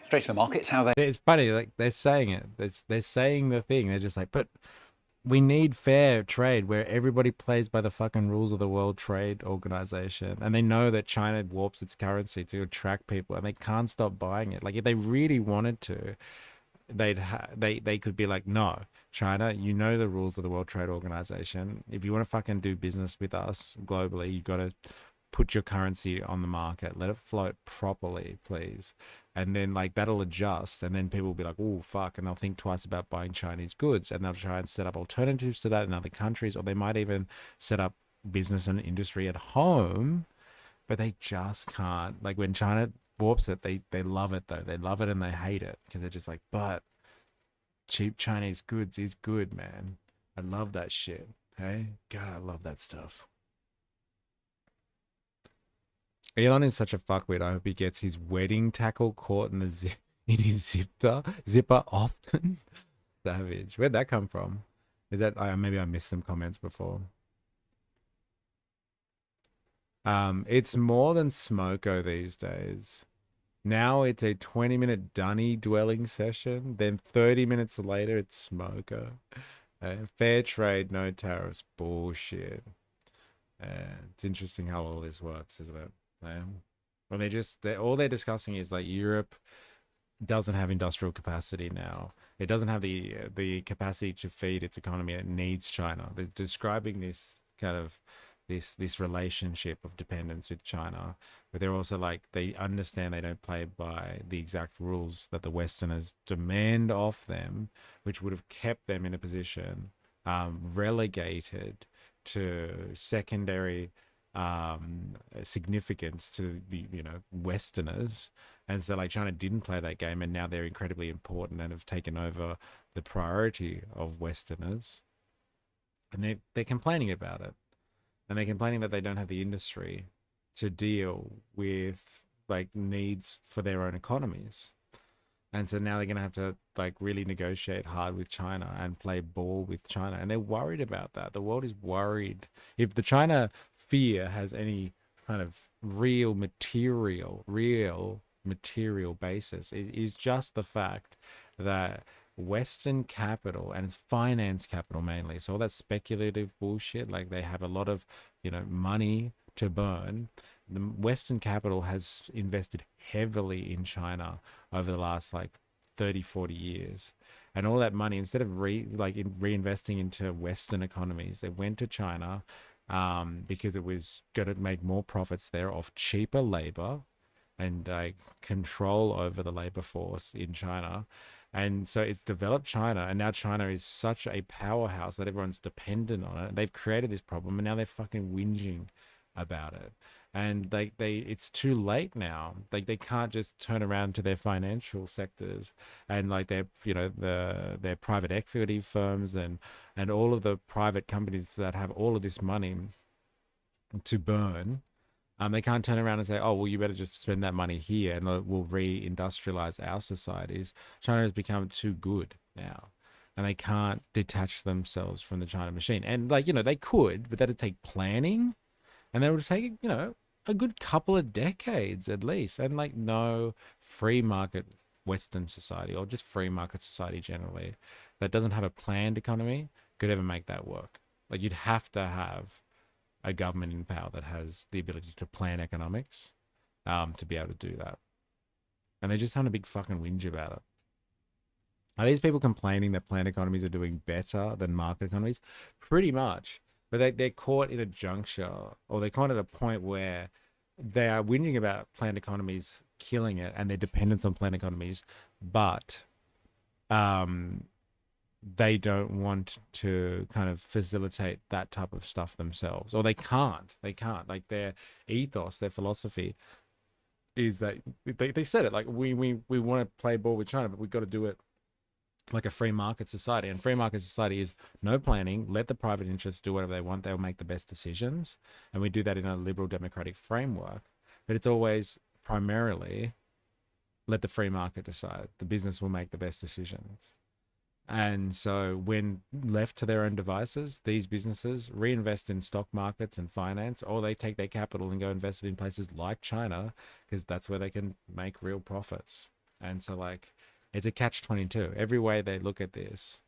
Straight to the markets, how they... It's funny, like they're saying it. They're saying the thing. They're just like, but we need fair trade where everybody plays by the fucking rules of the World Trade Organization. And they know that China warps its currency to attract people, and they can't stop buying it. Like if they really wanted to, they could be like, no, China, you know the rules of the World Trade Organization. If you want to fucking do business with us globally, you got to put your currency on the market. Let it float properly, please. And then like that'll adjust, and then people will be like, oh fuck, and they'll think twice about buying Chinese goods, and they'll try and set up alternatives to that in other countries, or they might even set up business and industry at home, but they just can't. Like when China warps it, they love it though. They love it and they hate it because they're just like, but cheap Chinese goods is good, man. I love that shit. Hey, God, I love that stuff. Elon is such a fuckwit. I hope he gets his wedding tackle caught in his zipper often. Savage. Where'd that come from? Is that maybe I missed some comments before? It's more than smoko these days. Now it's a 20-minute dunny dwelling session. Then 30 minutes later it's smoko. Fair trade, no tariffs. Bullshit. It's interesting how all this works, isn't it? Well, all they're discussing is like Europe doesn't have industrial capacity now. It doesn't have the capacity to feed its economy. It needs China. They're describing this kind of this relationship of dependence with China, but they're also like, they understand they don't play by the exact rules that the Westerners demand of them, which would have kept them in a position relegated to secondary significance to the Westerners. And so like China didn't play that game, and now they're incredibly important and have taken over the priority of Westerners, and they're complaining about it. And they're complaining that they don't have the industry to deal with like needs for their own economies. And so now they're going to have to like really negotiate hard with China and play ball with China. And they're worried about that. The world is worried. If the China fear has any kind of real material basis, it is just the fact that Western capital and finance capital mainly, so all that speculative bullshit, like they have a lot of money to burn. The Western capital has invested heavily in China over the last like 30-40 years, and all that money, instead of reinvesting into Western economies, it went to China because it was going to make more profits there off cheaper labor and control over the labor force in China. And so it's developed China, and now China is such a powerhouse that everyone's dependent on it. They've created this problem, and now they're fucking whinging about it. And it's too late now. Like they can't just turn around to their financial sectors and like their their private equity firms and all of the private companies that have all of this money to burn. They can't turn around and say, oh, well, you better just spend that money here and we'll re-industrialize our societies. China has become too good now, and they can't detach themselves from the China machine. And they could, but that'd take planning, and that would take, a good couple of decades at least. And no free market Western society, or just free market society generally, that doesn't have a planned economy could ever make that work. Like you'd have to have a government in power that has the ability to plan economics to be able to do that. And they're just having a big fucking whinge about it. Are these people complaining that planned economies are doing better than market economies? Pretty much. But they're caught in a juncture, or they're caught at a point where they are whinging about planned economies killing it and their dependence on planned economies, but they don't want to kind of facilitate that type of stuff themselves, or they can't. Like their ethos, their philosophy is that they said it like we want to play ball with China, but we've got to do it like a free market society. And free market society is no planning, let the private interests do whatever they want, they'll make the best decisions, and we do that in a liberal democratic framework. But it's always primarily let the free market decide, the business will make the best decisions. And so when left to their own devices, these businesses reinvest in stock markets and finance, or they take their capital and go invest it in places like China, because that's where they can make real profits. And so it's a catch-22. Every way they look at this,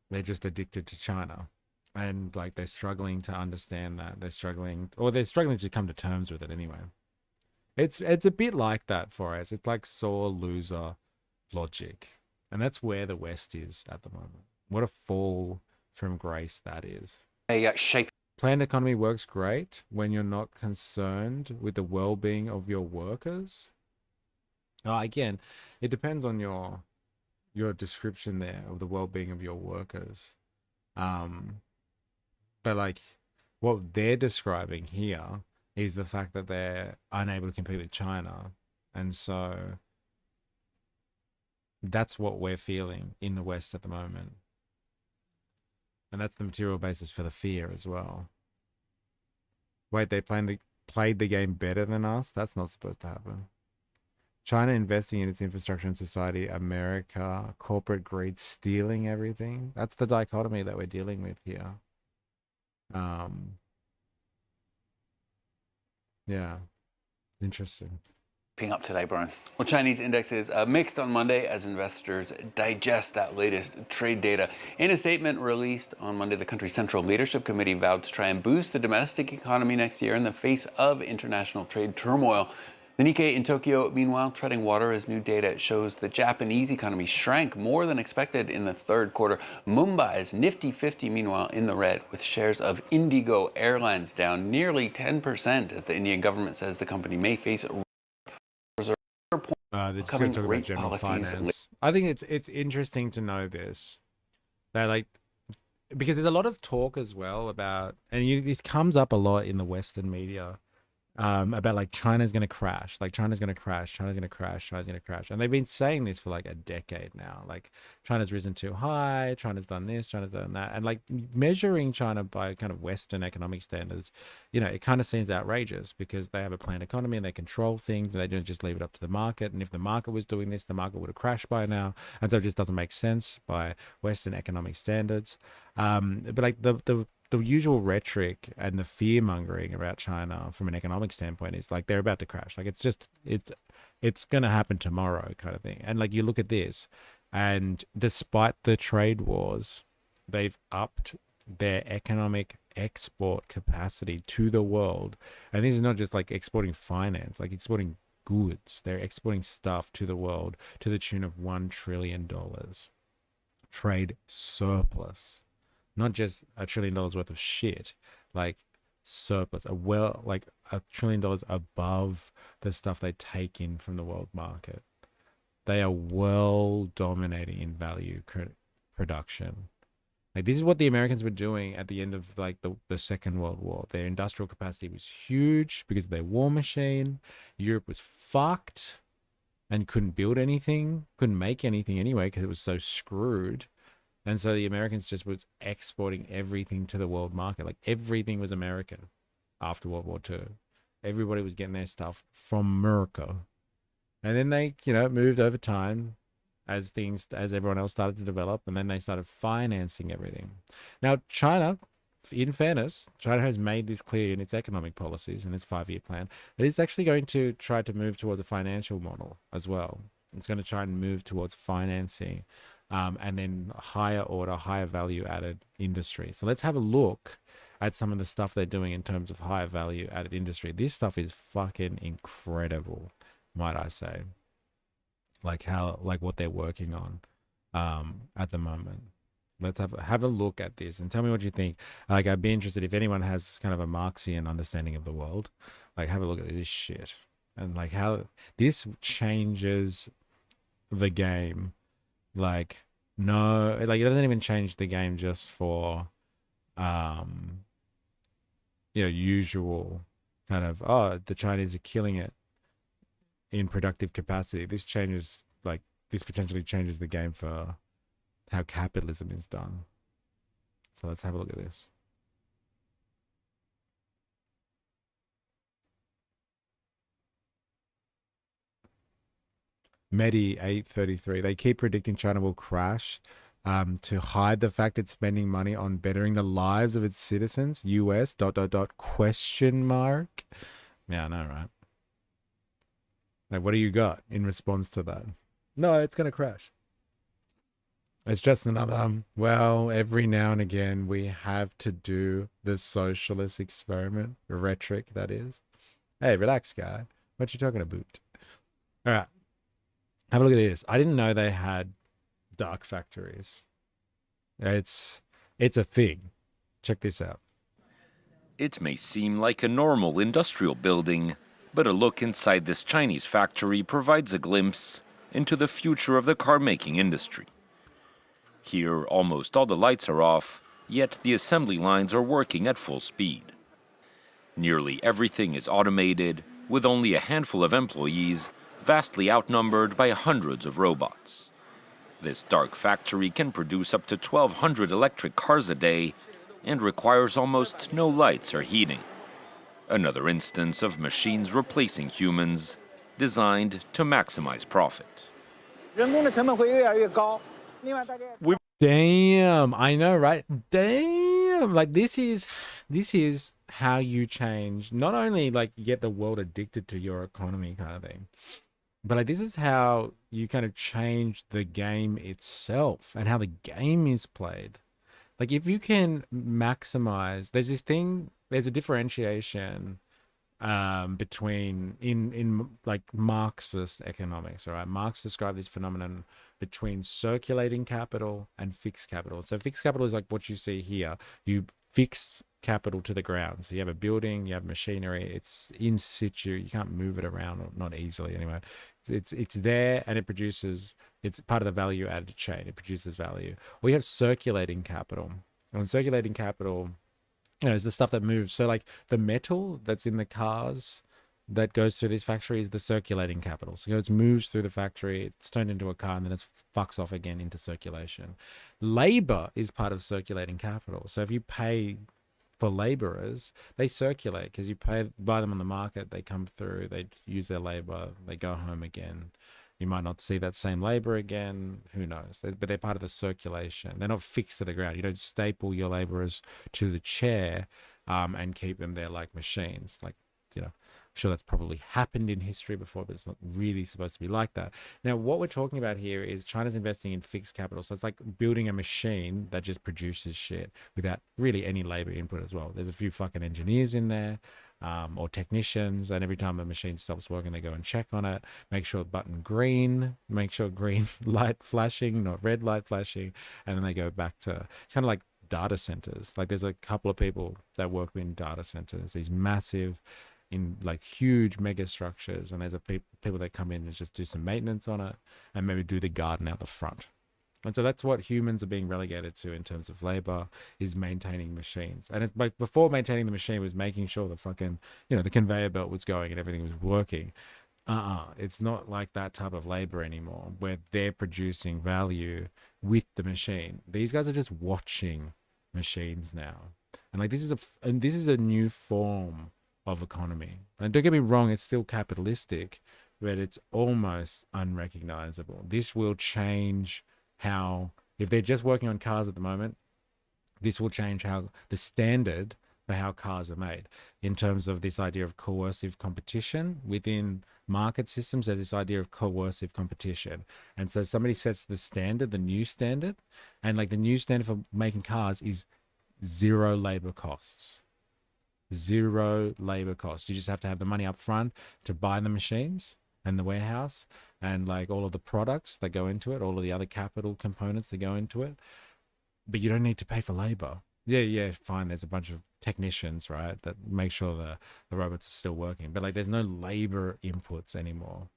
they're just addicted to China. And they're struggling to understand that. They're struggling to come to terms with it anyway. It's a bit like that for us. It's like sore loser logic. And that's where the West is at the moment. What a fall from grace that is. Planned economy works great when you're not concerned with the well-being of your workers. Again, it depends on your description there of the well-being of your workers. But what they're describing here is the fact that they're unable to compete with China. And so that's what we're feeling in the West at the moment. And that's the material basis for the fear as well. Wait, they played the game better than us? That's not supposed to happen. China investing in its infrastructure and society, America, corporate greed stealing everything. That's the dichotomy that we're dealing with here. Yeah, interesting. Up today, Brian. Well, Chinese indexes mixed on Monday as investors digest that latest trade data. In a statement released on Monday, the country's Central Leadership Committee vowed to try and boost the domestic economy next year in the face of international trade turmoil. The Nikkei in Tokyo, meanwhile, treading water as new data shows the Japanese economy shrank more than expected in the third quarter. Mumbai's Nifty 50, meanwhile, in the red, with shares of Indigo Airlines down nearly 10% as the Indian government says the company may face a reserve point. They're just going to talk about general finance. I think it's interesting to know this. That like, because there's a lot of talk as well about, and this comes up a lot in the Western media, about like China's going to crash, China's going to crash, China's going to crash, China's going to crash. And they've been saying this for like a decade now. Like China's risen too high, China's done this, China's done that. And like measuring China by kind of Western economic standards, it kind of seems outrageous because they have a planned economy and they control things and they don't just leave it up to the market. And if the market was doing this, the market would have crashed by now. And so it just doesn't make sense by Western economic standards. But like the usual rhetoric and the fear mongering about China from an economic standpoint is like they're about to crash. Like it's going to happen tomorrow kind of thing. And like you look at this, and despite the trade wars, they've upped their economic export capacity to the world. And this is not just like exporting finance, like exporting goods. They're exporting stuff to the world to the tune of $1 trillion. Trade surplus. Not just $1 trillion worth of shit, like surplus, like $1 trillion above the stuff they take in from the world market. They are well dominating in value production. Like this is what the Americans were doing at the end of like the Second World War. Their industrial capacity was huge because of their war machine. Europe was fucked and couldn't build anything, couldn't make anything anyway because it was so screwed. And so the Americans just was exporting everything to the world market. Like everything was American after World War II. Everybody was getting their stuff from America. And then they, moved over time as everyone else started to develop. And then they started financing everything. Now, China, in fairness, China has made this clear in its economic policies and its 5-year plan that it's actually going to try to move towards a financial model as well. It's going to try and move towards financing. And then higher order, higher value added industry. So let's have a look at some of the stuff they're doing in terms of higher value added industry. This stuff is fucking incredible, might I say. Like what they're working on at the moment. Let's have a look at this and tell me what you think. Like I'd be interested if anyone has kind of a Marxian understanding of the world. Like have a look at this shit and like how this changes the game. Like no, like it doesn't even change the game just for usual kind of the Chinese are killing it in productive capacity. This potentially changes the game for how capitalism is done. So let's have a look at this. Medi 833. They keep predicting China will crash to hide the fact it's spending money on bettering the lives of its citizens. US ... question mark. Yeah, I know, right? Like, what do you got in response to that? No, it's going to crash. It's just another, every now and again we have to do the socialist experiment, rhetoric, that is. Hey, relax, guy. What you talking about? All right. Have a look at this. I didn't know they had dark factories. It's a thing. Check this out. It may seem like a normal industrial building, but a look inside this Chinese factory provides a glimpse into the future of the car-making industry. Here, almost all the lights are off, yet the assembly lines are working at full speed. Nearly everything is automated, with only a handful of employees, vastly outnumbered by hundreds of robots. This dark factory can produce up to 1,200 electric cars a day and requires almost no lights or heating. Another instance of machines replacing humans, designed to maximize profit. Damn, I know, right? Damn, like this is how you change. Not only like you get the world addicted to your economy kind of thing, but like this is how you kind of change the game itself and how the game is played. Like if you can maximize, there's a differentiation between in like Marxist economics. All right, Marx described this phenomenon between circulating capital and fixed capital. So fixed capital is like what you see here. You fix capital to the ground. So you have a building, you have machinery. It's in situ. You can't move it around, or not easily anyway. It's there, and it produces. It's part of the value added chain. It produces value. Or you have circulating capital. And circulating capital, is the stuff that moves. So like the metal that's in the cars that goes through this factory is the circulating capital. So it moves through the factory, it's turned into a car, and then it fucks off again into circulation. Labor is part of circulating capital. So if you pay for laborers, they circulate because you buy them on the market, they come through, they use their labor, they go home again. You might not see that same labor again, who knows? But they're part of the circulation. They're not fixed to the ground. You don't staple your laborers to the chair and keep them there like machines. Like, I'm sure that's probably happened in history before, but it's not really supposed to be like that. Now, what we're talking about here is China's investing in fixed capital. So it's like building a machine that just produces shit without really any labor input as well. There's a few fucking engineers in there. Or technicians, and every time a machine stops working, they go and check on it, make sure button green, make sure green light flashing, not red light flashing, and then they go back to, it's kind of like data centers. Like there's a couple of people that work in data centers, these massive, in like huge mega structures, and there's people that come in and just do some maintenance on it, and maybe do the garden out the front. And so that's what humans are being relegated to in terms of labor, is maintaining machines. And it's like before maintaining the machine was making sure the fucking, the conveyor belt was going and everything was working. It's not like that type of labor anymore, where they're producing value with the machine. These guys are just watching machines now. And like this is a new form of economy. And don't get me wrong, it's still capitalistic, but it's almost unrecognizable. This will change how, if they're just working on cars at the moment, this will change how the standard for how cars are made. In terms of this idea of coercive competition within market systems, there's this idea of coercive competition. And so somebody sets the standard, the new standard, and like the new standard for making cars is zero labor costs. Zero labor costs. You just have to have the money up front to buy the machines and the warehouse and like all of the products that go into it, all of the other capital components that go into it. But you don't need to pay for labor. Yeah, fine. There's a bunch of technicians, right, that make sure the robots are still working. But like there's no labor inputs anymore.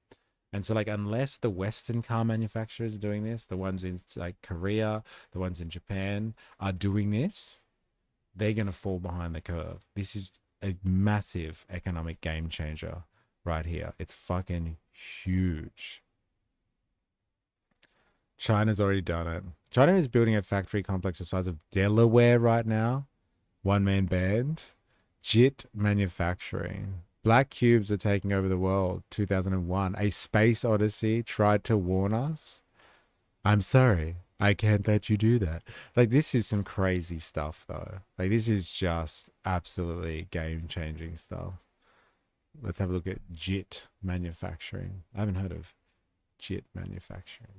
And so like unless the Western car manufacturers are doing this, the ones in like Korea, the ones in Japan are doing this, they're going to fall behind the curve. This is a massive economic game changer right here. It's fucking huge. China's already done it. China is building a factory complex the size of Delaware right now. One-man band. JIT manufacturing. Black cubes are taking over the world. 2001. A space odyssey tried to warn us. I'm sorry. I can't let you do that. Like, this is some crazy stuff, though. Like, this is just absolutely game-changing stuff. Let's have a look at JIT manufacturing. I haven't heard of JIT manufacturing.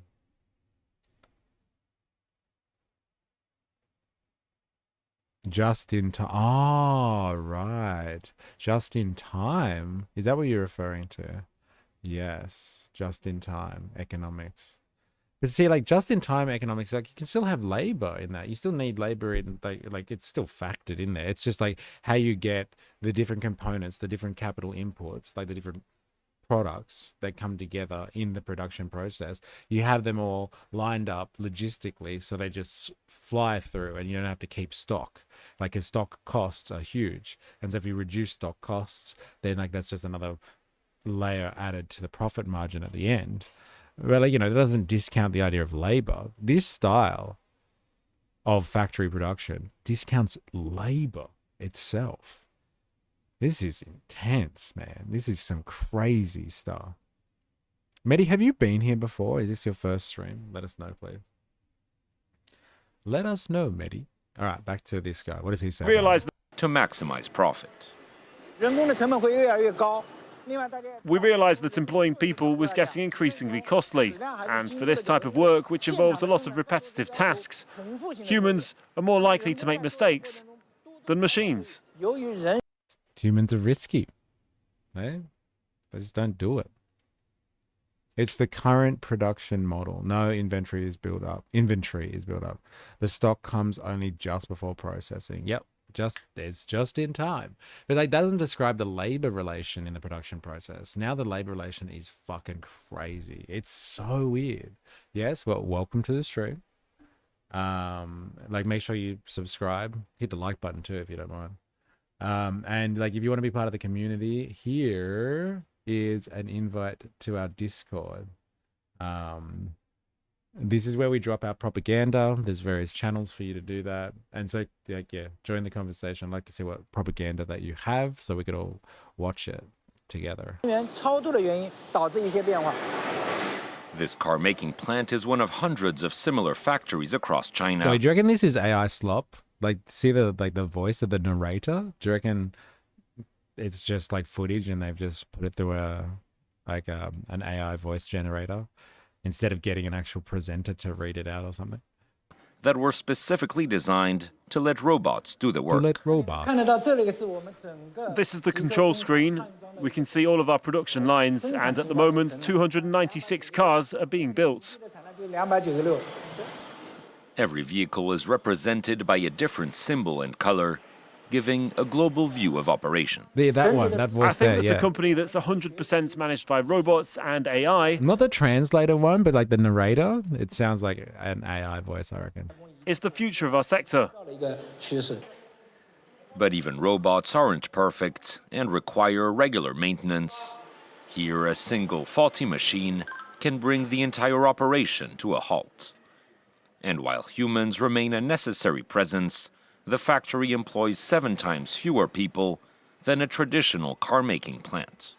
Just in time. Oh, right. Just in time. Is that what you're referring to? Yes. Just in time economics. But see, like just in time economics, like you can still have labor in that. You still need labor in like it's still factored in there. It's just like how you get the different components, the different capital inputs, like the different products that come together in the production process. You have them all lined up logistically, so they just fly through, and you don't have to keep stock. Like, if stock costs are huge, and so if you reduce stock costs, then like that's just another layer added to the profit margin at the end. Well, it doesn't discount the idea of labor. This style of factory production discounts labor itself. This is intense, man. This is some crazy stuff. Mehdi, have you been here before? Is this your first stream? Let us know, please. Let us know, Mehdi. All right, back to this guy. What does he say? Realize to maximize profit. We realised that employing people was getting increasingly costly, and for this type of work, which involves a lot of repetitive tasks, humans are more likely to make mistakes than machines. Humans are risky. Hey? They just don't do it. It's the current production model. No inventory is built up. Inventory is built up. The stock comes only just before processing. Yep. It's just in time. But that doesn't describe the labor relation in the production process. Now the labor relation is fucking crazy. It's so weird. Yes, well, welcome to the stream. Like, make sure you subscribe. Hit the like button too if you don't mind. And like, if you want to be part of the community, here is an invite to our Discord. This is where we drop our propaganda. There's various channels for you to do that. And so, like, yeah, join the conversation. I'd like to see what propaganda that you have so we could all watch it together. This car-making plant is one of hundreds of similar factories across China. Wait, do you reckon this is AI slop? Like, see the voice of the narrator? Do you reckon it's just like footage and they've just put it through an AI voice generator instead of getting an actual presenter to read it out or something? That were specifically designed to let robots do the work. This is the control screen. We can see all of our production lines, and at the moment, 296 cars are being built. Every vehicle is represented by a different symbol and color, giving a global view of operation. That voice I think that's a company that's 100% managed by robots and AI. Not the translator one, but like the narrator. It sounds like an AI voice, I reckon. It's the future of our sector. But even robots aren't perfect and require regular maintenance. Here, a single faulty machine can bring the entire operation to a halt. And while humans remain a necessary presence, the factory employs 7 times fewer people than a traditional car-making plant.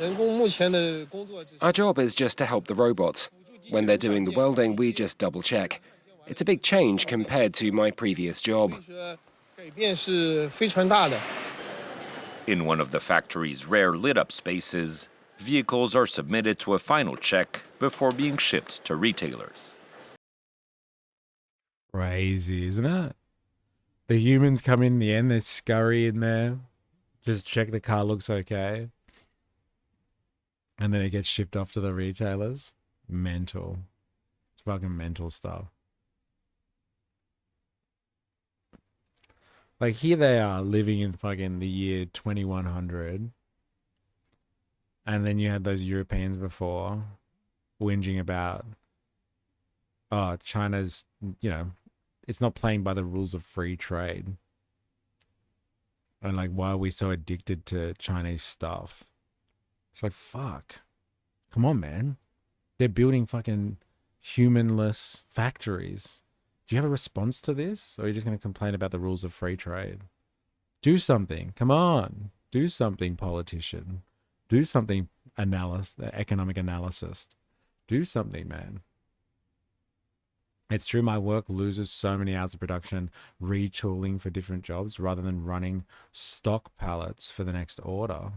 Our job is just to help the robots. When they're doing the welding, we just double-check. It's a big change compared to my previous job. In one of the factory's rare lit-up spaces, vehicles are submitted to a final check before being shipped to retailers. Crazy, isn't it? The humans come in the end, they scurry in there, just check the car looks okay. And then it gets shipped off to the retailers. Mental. It's fucking mental stuff. Like, here they are living in fucking the year 2100. And then you had those Europeans before whinging about, oh, China's, it's not playing by the rules of free trade. And like, why are we so addicted to Chinese stuff? It's like, fuck. Come on, man. They're building fucking humanless factories. Do you have a response to this? Or are you just going to complain about the rules of free trade? Do something. Come on. Do something, politician. Do something, economic analyst. Do something, man. It's true, my work loses so many hours of production retooling for different jobs rather than running stock pallets for the next order.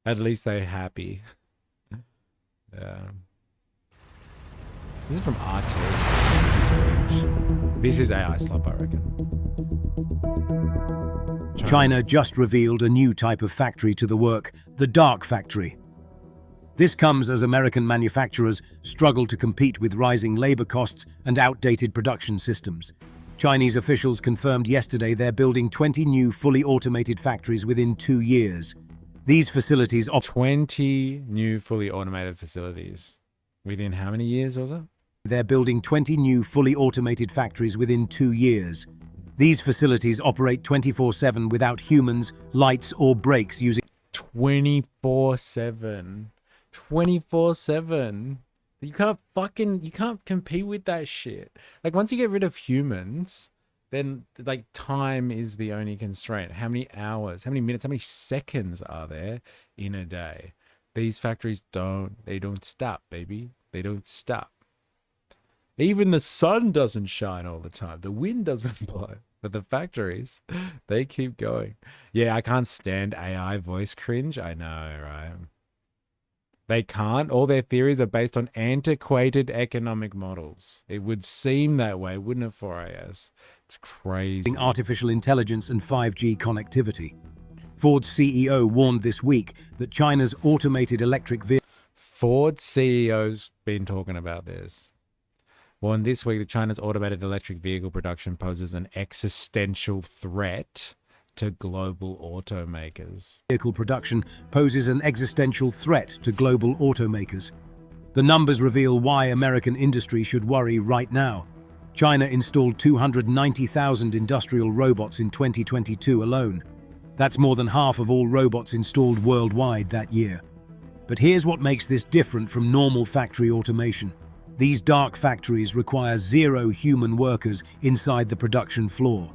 At least they're happy. Yeah. This is from RT. This is AI slop, I reckon. China just revealed a new type of factory to the work, the dark factory. This comes as American manufacturers struggle to compete with rising labor costs and outdated production systems. Chinese officials confirmed yesterday they're building 20 new fully automated factories within 2 years. These facilities 20 new fully automated facilities. Within how many years was it? They're building 20 new fully automated factories within 2 years. These facilities operate 24/7 without humans, lights or brakes using 24/7. 24/7. You can't compete with that shit. Like, once you get rid of humans, then like time is the only constraint. How many hours, how many minutes, how many seconds are there in a day? These factories don't stop, baby. They don't stop. Even the sun doesn't shine all the time. The wind doesn't blow. But the factories, they keep going. Yeah, I can't stand AI voice cringe. I know, right? They can't. All their theories are based on antiquated economic models. It would seem that way, wouldn't it, 4AS? It's crazy. Artificial intelligence and 5G connectivity. Ford's CEO warned this week that China's automated electric vehicles... Ford CEO's been talking about this. Warned this week that China's automated electric vehicle production poses an existential threat to global automakers. Vehicle production poses an existential threat to global automakers. The numbers reveal why American industry should worry right now. China installed 290,000 industrial robots in 2022 alone. That's more than half of all robots installed worldwide that year. But here's what makes this different from normal factory automation. These dark factories require 0 human workers inside the production floor.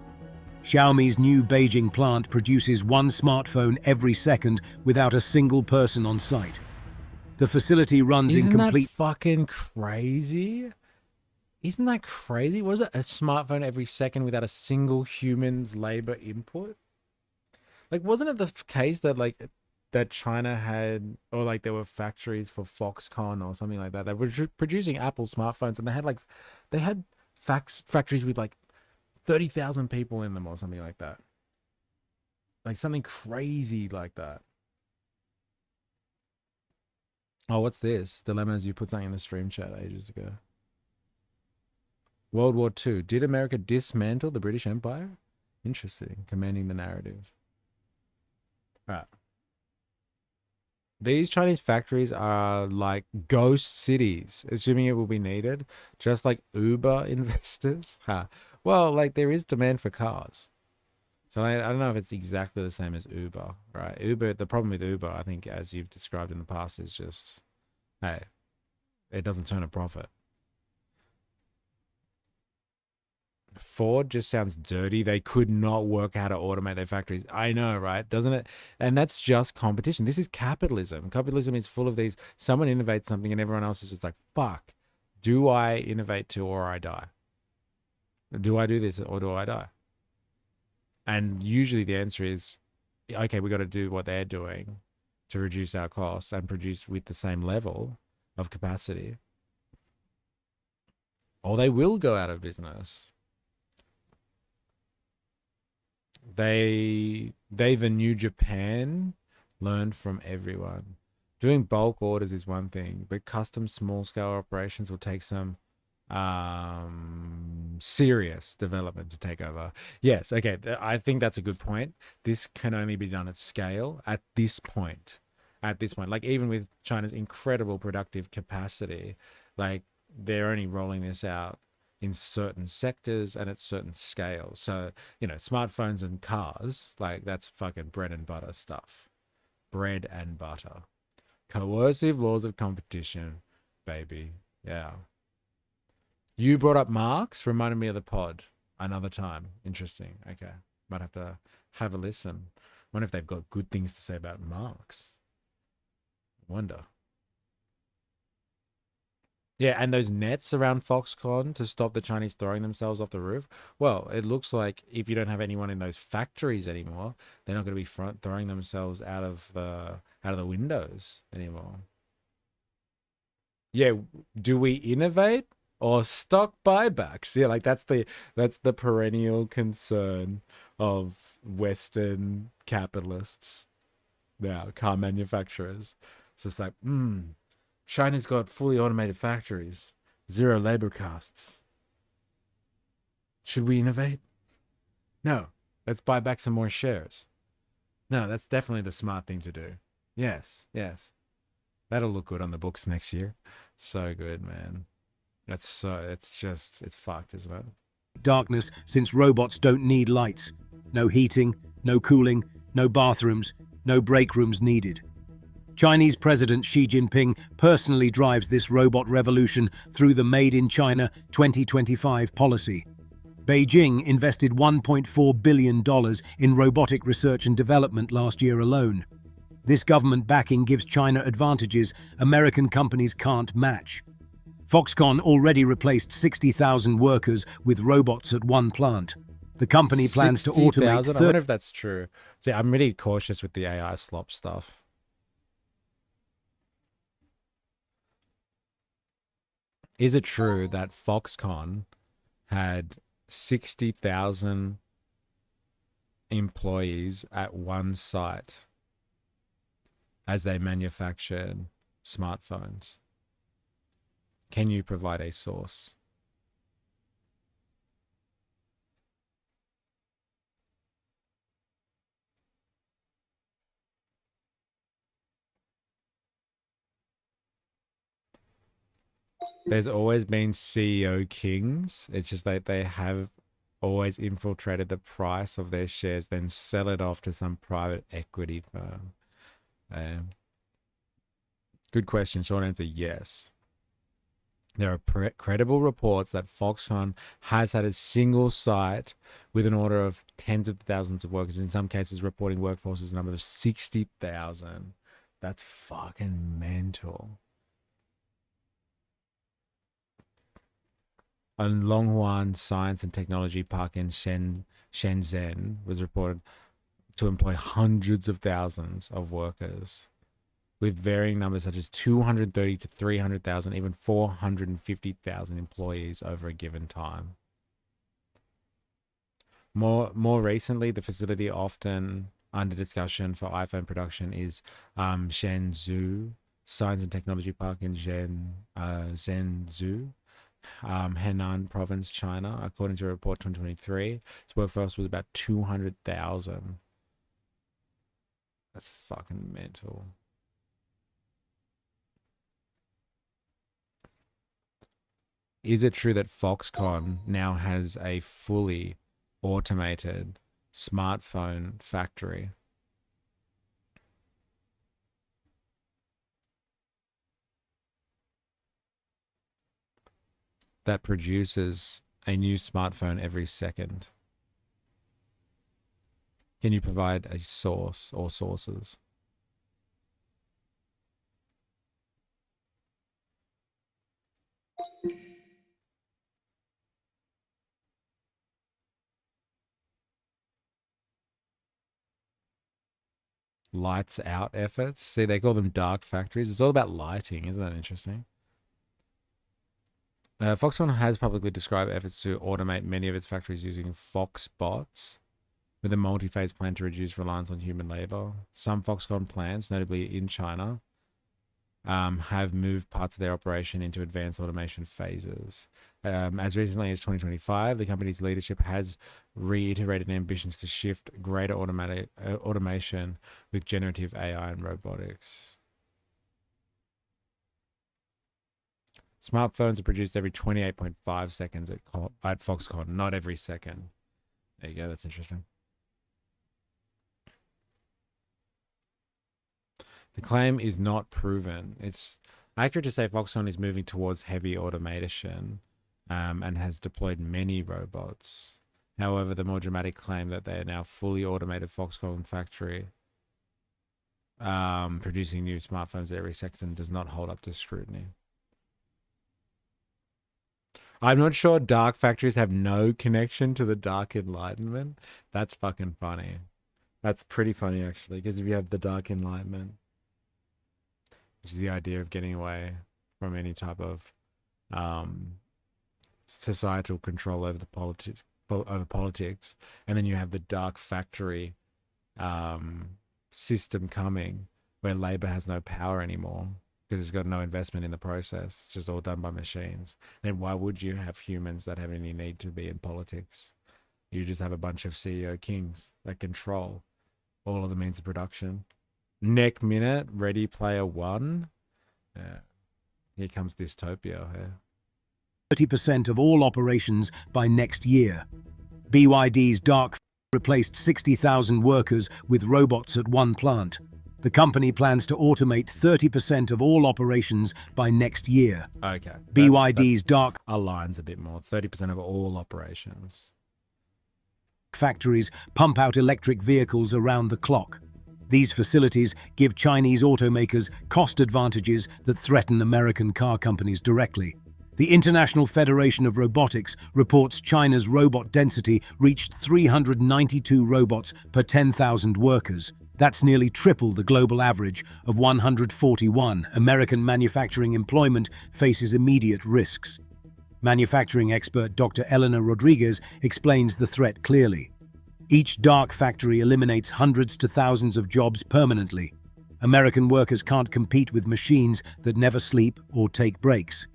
Xiaomi's new Beijing plant produces 1 smartphone every second without a single person on site. The facility runs in complete... Isn't that fucking crazy? Isn't that crazy? Was it a smartphone every second without a single human's labor input? Like, wasn't it the case that, like, that China had, or like there were factories for Foxconn or something like that. They were producing Apple smartphones, and they had factories with like 30,000 people in them or something like that. Like something crazy like that. Oh, what's this? Dilemmas, you put something in the stream chat ages ago. World War II. Did America dismantle the British Empire? Interesting. Commanding the narrative. All right. These Chinese factories are like ghost cities, assuming it will be needed, just like Uber investors. Well, like there is demand for cars. So I don't know if it's exactly the same as Uber, right? Uber, the problem with Uber, I think, as you've described in the past, is just, hey, it doesn't turn a profit. Ford just sounds dirty. They could not work out how to automate their factories. I know, right? Doesn't it? And that's just competition. This is capitalism. Capitalism is full of these. Someone innovates something and everyone else is just like, fuck, do I innovate too or I die? Do I do this or do I die? And usually the answer is, okay, we got to do what they're doing to reduce our costs and produce with the same level of capacity. Or they will go out of business. They the new Japan learned from everyone. Doing bulk orders is one thing, but custom small scale operations will take some serious development to take over. Yes, okay, I think that's a good point. This can only be done at scale at this point. Like even with China's incredible productive capacity, like they're only rolling this out in certain sectors and at certain scales. So, you know, smartphones and cars, like that's fucking bread and butter stuff. Bread and butter. Coercive laws of competition, baby. Yeah. You brought up Marx, reminded me of the pod another time. Interesting. Okay. Might have to have a listen. Wonder if they've got good things to say about Marx. Wonder. Yeah, and those nets around Foxconn to stop the Chinese throwing themselves off the roof. Well, it looks like if you don't have anyone in those factories anymore, they're not going to be throwing themselves out of the windows anymore. Yeah, do we innovate or stock buybacks? Yeah, like that's the perennial concern of Western capitalists now, car manufacturers. It's just like, China's got fully automated factories, 0 labor costs. Should we innovate? No. Let's buy back some more shares. No, that's definitely the smart thing to do. Yes. That'll look good on the books next year. So good, man. It's fucked, isn't it? Darkness, since robots don't need lights. No heating, no cooling, no bathrooms, no break rooms needed. Chinese President Xi Jinping personally drives this robot revolution through the Made in China 2025 policy. Beijing invested $1.4 billion in robotic research and development last year alone. This government backing gives China advantages American companies can't match. Foxconn already replaced 60,000 workers with robots at one plant. The company plans to automate... 60,000? I wonder if that's true. See, I'm really cautious with the AI slop stuff. Is it true that Foxconn had 60,000 employees at one site as they manufactured smartphones. Can you provide a source? There's always been CEO kings. It's just like they have always infiltrated the price of their shares, then sell it off to some private equity firm. Good question. Short answer, yes. There are credible reports that Foxconn has had a single site with an order of tens of thousands of workers, in some cases reporting workforces number of 60,000. That's fucking mental. A Longhuan Science and Technology Park in Shenzhen was reported to employ hundreds of thousands of workers, with varying numbers such as 230 to 300,000, even 450,000 employees over a given time. More recently, the facility often under discussion for iPhone production is Shenzhou Science and Technology Park in Zhenzhou, Henan Province, China. According to a report 2023, its workforce was about 200,000. That's fucking mental. Is it true that Foxconn now has a fully automated smartphone factory? That produces a new smartphone every second? Can you provide a source or sources? Lights out efforts. See, they call them dark factories. It's all about lighting. Isn't that interesting? Foxconn has publicly described efforts to automate many of its factories using Foxbots, with a multi-phase plan to reduce reliance on human labor. Some Foxconn plants, notably in China, have moved parts of their operation into advanced automation phases. As recently as 2025, the company's leadership has reiterated ambitions to shift greater automation with generative AI and robotics. Smartphones are produced every 28.5 seconds at Foxconn, not every second. There you go, that's interesting. The claim is not proven. It's accurate to say Foxconn is moving towards heavy automation and has deployed many robots. However, the more dramatic claim that they are now fully automated Foxconn factory producing new smartphones every second does not hold up to scrutiny. I'm not sure dark factories have no connection to the Dark Enlightenment. That's fucking funny. That's pretty funny, actually, because if you have the Dark Enlightenment, which is the idea of getting away from any type of societal control over politics, and then you have the dark factory system coming where labor has no power anymore because it's got no investment in the process. It's just all done by machines. Then why would you have humans that have any need to be in politics? You just have a bunch of CEO kings that control all of the means of production. Neck minute, Ready Player One. Here comes dystopia. 30% of all operations by next year. BYD's dark replaced 60,000 workers with robots at one plant. The company plans to automate 30% of all operations by next year. Okay. BYD's dark aligns a bit more. 30% of all operations. Factories pump out electric vehicles around the clock. These facilities give Chinese automakers cost advantages that threaten American car companies directly. The International Federation of Robotics reports China's robot density reached 392 robots per 10,000 workers. That's nearly triple the global average of 141. American manufacturing employment faces immediate risks. Manufacturing expert Dr. Elena Rodriguez explains the threat clearly. Each dark factory eliminates hundreds to thousands of jobs permanently. American workers can't compete with machines that never sleep or take breaks.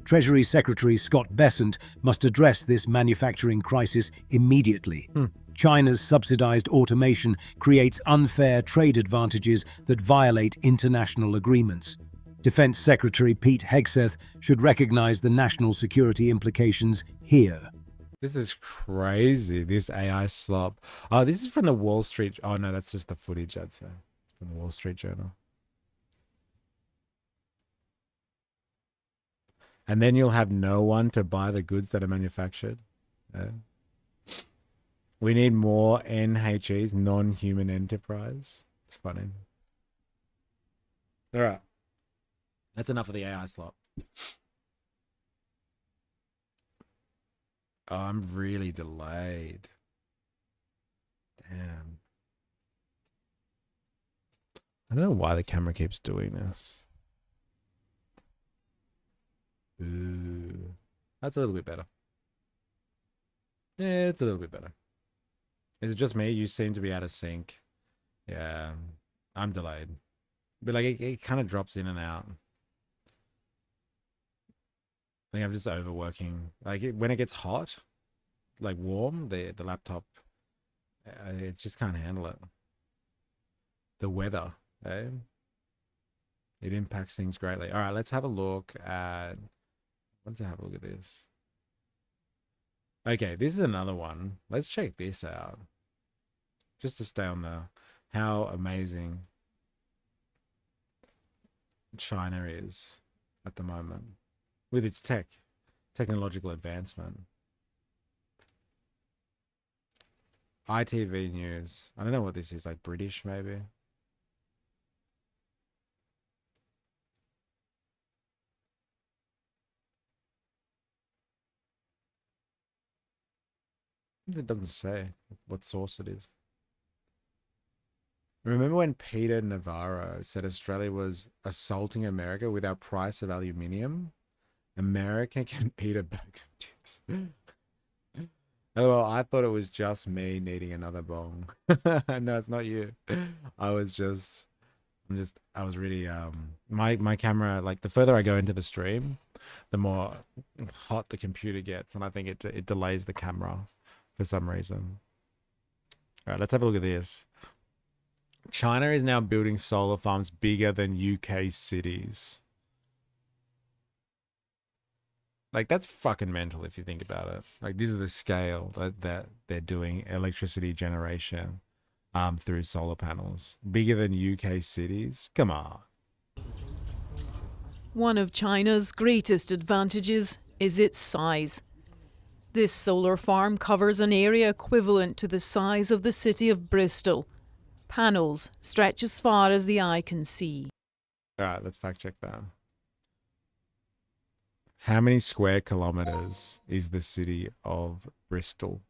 Treasury Secretary Scott Bessent must address this manufacturing crisis immediately. China's subsidized automation creates unfair trade advantages that violate international agreements. Defense Secretary Pete Hegseth should recognize the national security implications here. This is crazy, this AI slop. Oh, this is from the Wall Street. Oh, no, that's just the footage, I'd say. It's from the Wall Street Journal. And then you'll have no one to buy the goods that are manufactured. We need more NHEs, non-human enterprise. It's funny. All right. That's enough of the AI slop. Oh, I'm really delayed. Damn. I don't know why the camera keeps doing this. Ooh. That's a little bit better. Yeah, it's a little bit better. Is it just me? You seem to be out of sync. Yeah, I'm delayed. But like it kind of drops in and out. I think I'm just overworking. Like when it gets hot, like warm, the laptop, it just can't handle it. The weather, eh? It impacts things greatly. All right, let's have a look at. Let's have a look at this. Okay, this is another one. Let's check this out. Just to stay on the how amazing China is at the moment with its technological advancement. ITV News. I don't know what this is, like British maybe. It doesn't say what source it is. Remember when Peter Navarro said Australia was assaulting America with our price of aluminium? America can eat a bag of chips. Oh, well, I thought it was just me needing another bong. No, it's not you. I was really, my camera, like the further I go into the stream, the more hot the computer gets. And I think it delays the camera for some reason. All right, let's have a look at this. China is now building solar farms bigger than UK cities. Like, that's fucking mental if you think about it. Like, this is the scale that they're doing electricity generation through solar panels. Bigger than UK cities? Come on. One of China's greatest advantages is its size. This solar farm covers an area equivalent to the size of the city of Bristol. Panels stretch as far as the eye can see. All right, let's fact check that. How many square kilometers is the city of Bristol?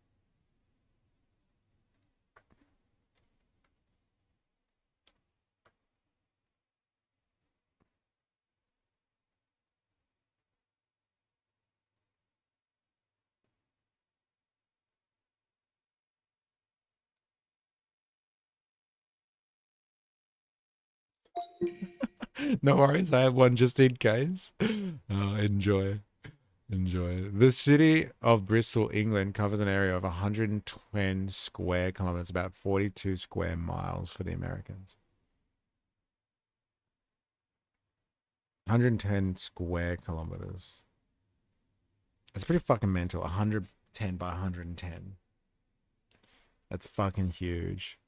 No worries, I have one just in case. Enjoy. The city of Bristol, England covers an area of 110 square kilometers, about 42 square miles for the Americans. 110 square kilometers. That's pretty fucking mental. 110 by 110. That's fucking huge.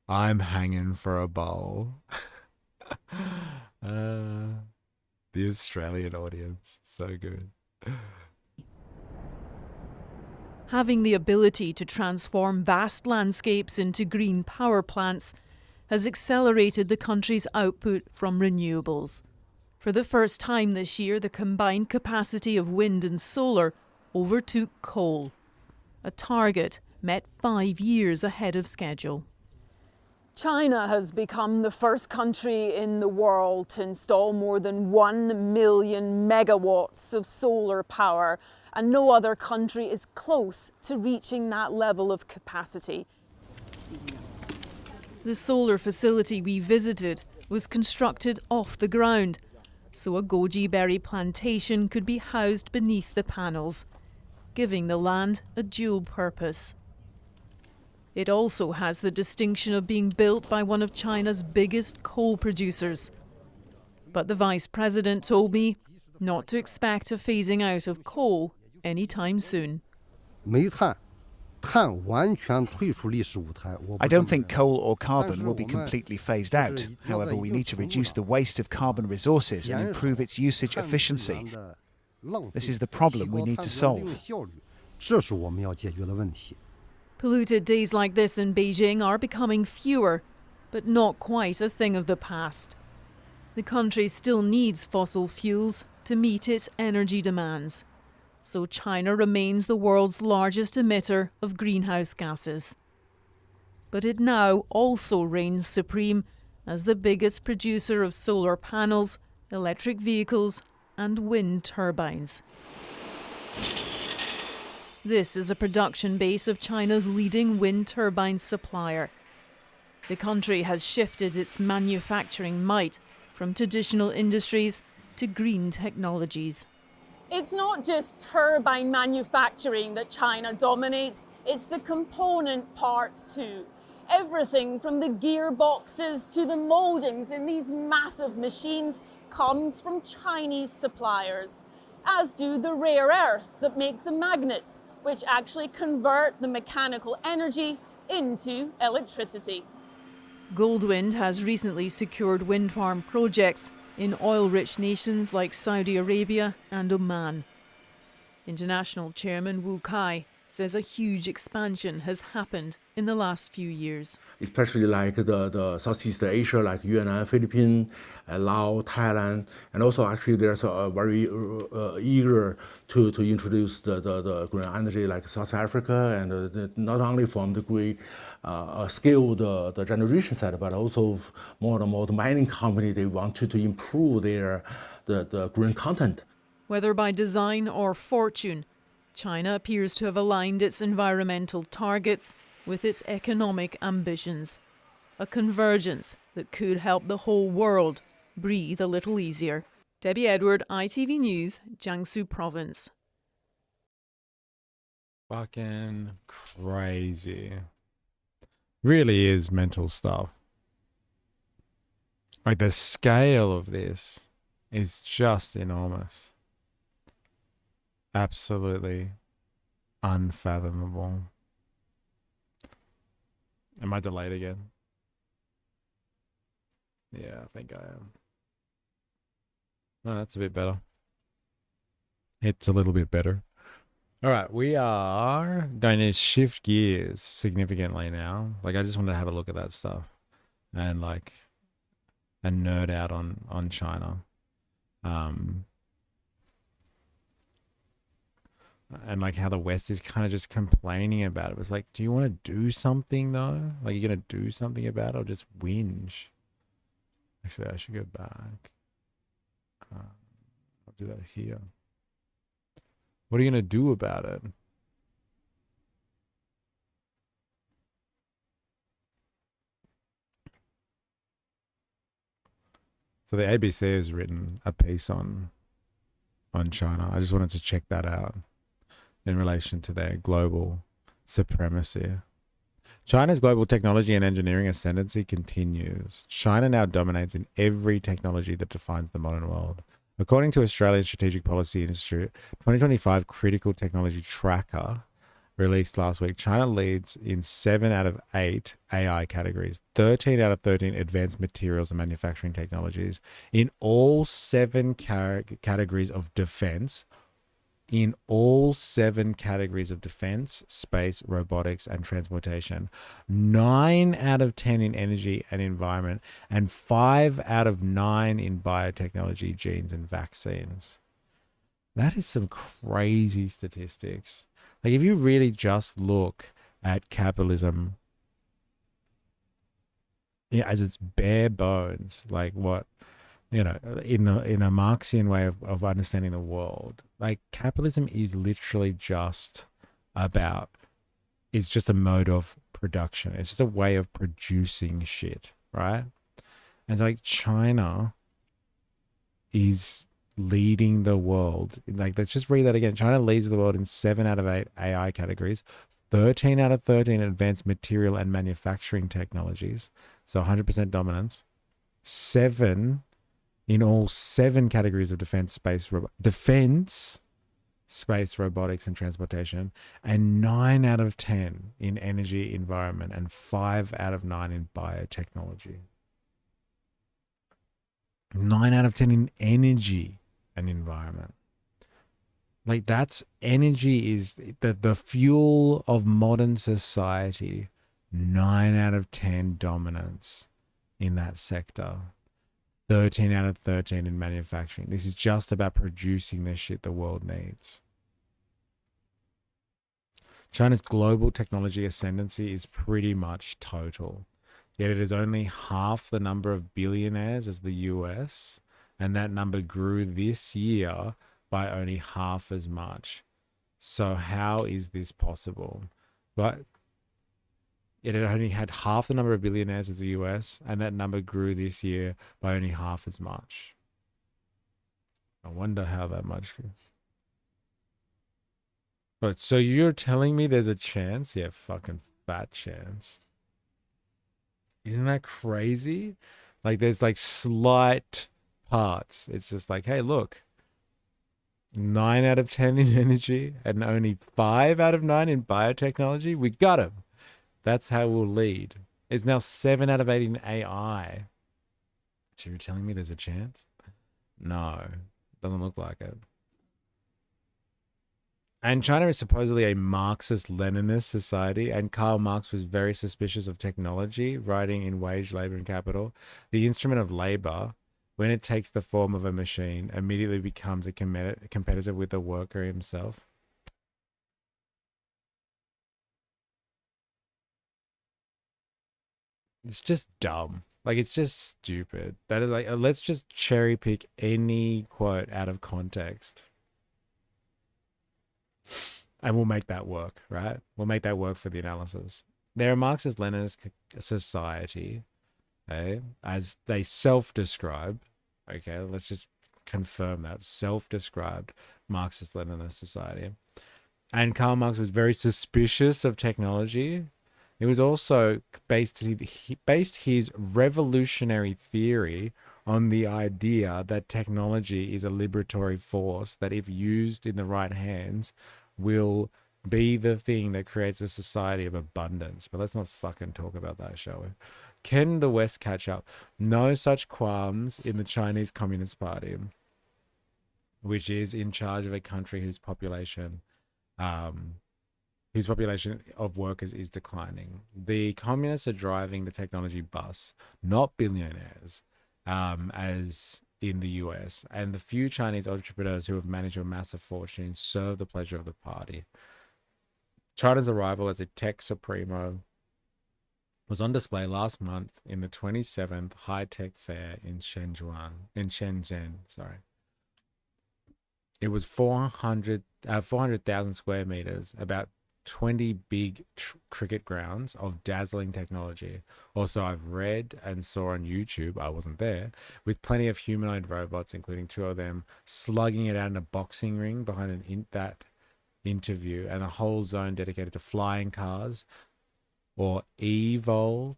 I'm hanging for a bowl. The Australian audience, so good. Having the ability to transform vast landscapes into green power plants has accelerated the country's output from renewables. For the first time this year, the combined capacity of wind and solar overtook coal, a target met 5 years ahead of schedule. China has become the first country in the world to install more than 1 million megawatts of solar power. and no other country is close to reaching that level of capacity. The solar facility we visited was constructed off the ground, so a goji berry plantation could be housed beneath the panels, giving the land a dual purpose. It also has the distinction of being built by one of China's biggest coal producers. But the Vice President told me not to expect a phasing out of coal anytime soon. I don't think coal or carbon will be completely phased out. However, we need to reduce the waste of carbon resources and improve its usage efficiency. This is the problem we need to solve. Polluted days like this in Beijing are becoming fewer, but not quite a thing of the past. The country still needs fossil fuels to meet its energy demands. So China remains the world's largest emitter of greenhouse gases. But it now also reigns supreme as the biggest producer of solar panels, electric vehicles, and wind turbines. This is a production base of China's leading wind turbine supplier. The country has shifted its manufacturing might from traditional industries to green technologies. It's not just turbine manufacturing that China dominates, it's the component parts too. Everything from the gearboxes to the mouldings in these massive machines comes from Chinese suppliers, as do the rare earths that make the magnets, which actually convert the mechanical energy into electricity. Goldwind has recently secured wind farm projects in oil-rich nations like Saudi Arabia and Oman. International Chairman Wu Kai says a huge expansion has happened in the last few years. Especially like the Southeast Asia, like Yunnan, Philippines, Laos, Thailand, and also actually there's a very eager to introduce the green energy like South Africa, and not only from the green scale the generation side, but also more and more the mining company, they want to improve their the green content. Whether by design or fortune, China appears to have aligned its environmental targets with its economic ambitions, a convergence that could help the whole world breathe a little easier. Debbie Edward, ITV News, Jiangsu Province. Fucking crazy. Really is mental stuff. Like the scale of this is just enormous. Absolutely unfathomable. Am I delayed again? Yeah, I think I am. No, that's a bit better. It's a little bit better. All right, we are going to shift gears significantly now. Like, I just wanted to have a look at that stuff and like a nerd out on China. And like how the West is kind of just complaining about it. It was like, do you want to do something though? Like, you're going to do something about it or just whinge? Actually, I should go back. I'll do that here. What are you going to do about it? So the ABC has written a piece on China. I just wanted to check that out in relation to their global supremacy. China's global technology and engineering ascendancy continues. China now dominates in every technology that defines the modern world. According to Australia's Strategic Policy Institute, 2025 Critical Technology Tracker released last week, China leads in 7 out of 8 AI categories, 13 out of 13 advanced materials and manufacturing technologies, in all 7 categories of defense, space, robotics, and transportation, 9 out of 10 in energy and environment, and 5 out of 9 in biotechnology, genes, and vaccines. That is some crazy statistics. Like, if you really just look at capitalism, as its bare bones, like what you know, in a Marxian way of understanding the world, like capitalism is literally just about, it's just a mode of production. It's just a way of producing shit, right? And like China is leading the world. Like, let's just read that again. China leads the world in 7 out of 8 AI categories, 13 out of 13 advanced material and manufacturing technologies. So 100% dominance. 7 in all 7 categories of defense, space, robotics, and transportation, and 9 out of 10 in energy, environment, and 5 out of 9 in biotechnology. 9 out of 10 in energy and environment. Like, that's energy is the fuel of modern society. 9 out of 10 dominance in that sector. 13 out of 13 in manufacturing. This is just about producing the shit the world needs. China's global technology ascendancy is pretty much total. Yet it is only half the number of billionaires as the US, and that number grew this year by only half as much. So how is this possible? But it had only had half the number of billionaires as the US, and that number grew this year by only half as much. I wonder how that much. But so you're telling me there's a chance? Yeah, fucking fat chance. Isn't that crazy? Like, there's like slight parts. It's just like, hey, look, 9 out of 10 in energy and only 5 out of 9 in biotechnology. We got him. That's how we'll lead. It's now 7 out of 8 in AI. So you're telling me there's a chance? No, doesn't look like it. And China is supposedly a Marxist-Leninist society, and Karl Marx was very suspicious of technology, writing in Wage, Labor, and Capital. The instrument of labor, when it takes the form of a machine, immediately becomes a competitor with the worker himself. It's just dumb. Like, it's just stupid. That is like, let's just cherry pick any quote out of context. And we'll make that work, right? We'll make that work for the analysis. They're a Marxist-Leninist society, okay, as they self-describe. Okay, let's just confirm that. Self-described Marxist-Leninist society. And Karl Marx was very suspicious of technology. It was also based his revolutionary theory on the idea that technology is a liberatory force that, if used in the right hands, will be the thing that creates a society of abundance. But let's not fucking talk about that, shall we? Can the West catch up? No such qualms in the Chinese Communist Party, which is in charge of a country whose population of workers is declining. The communists are driving the technology bus, not billionaires, as in the US. And the few Chinese entrepreneurs who have managed to amass a fortune serve the pleasure of the party. China's arrival as a tech supremo was on display last month in the 27th High-Tech Fair in Shenzhen. It was 400,000 square meters, about 20 big cricket grounds of dazzling technology. Also, I've read and saw on YouTube, I wasn't there, with plenty of humanoid robots, including 2 of them slugging it out in a boxing ring behind that interview, and a whole zone dedicated to flying cars or eVTOL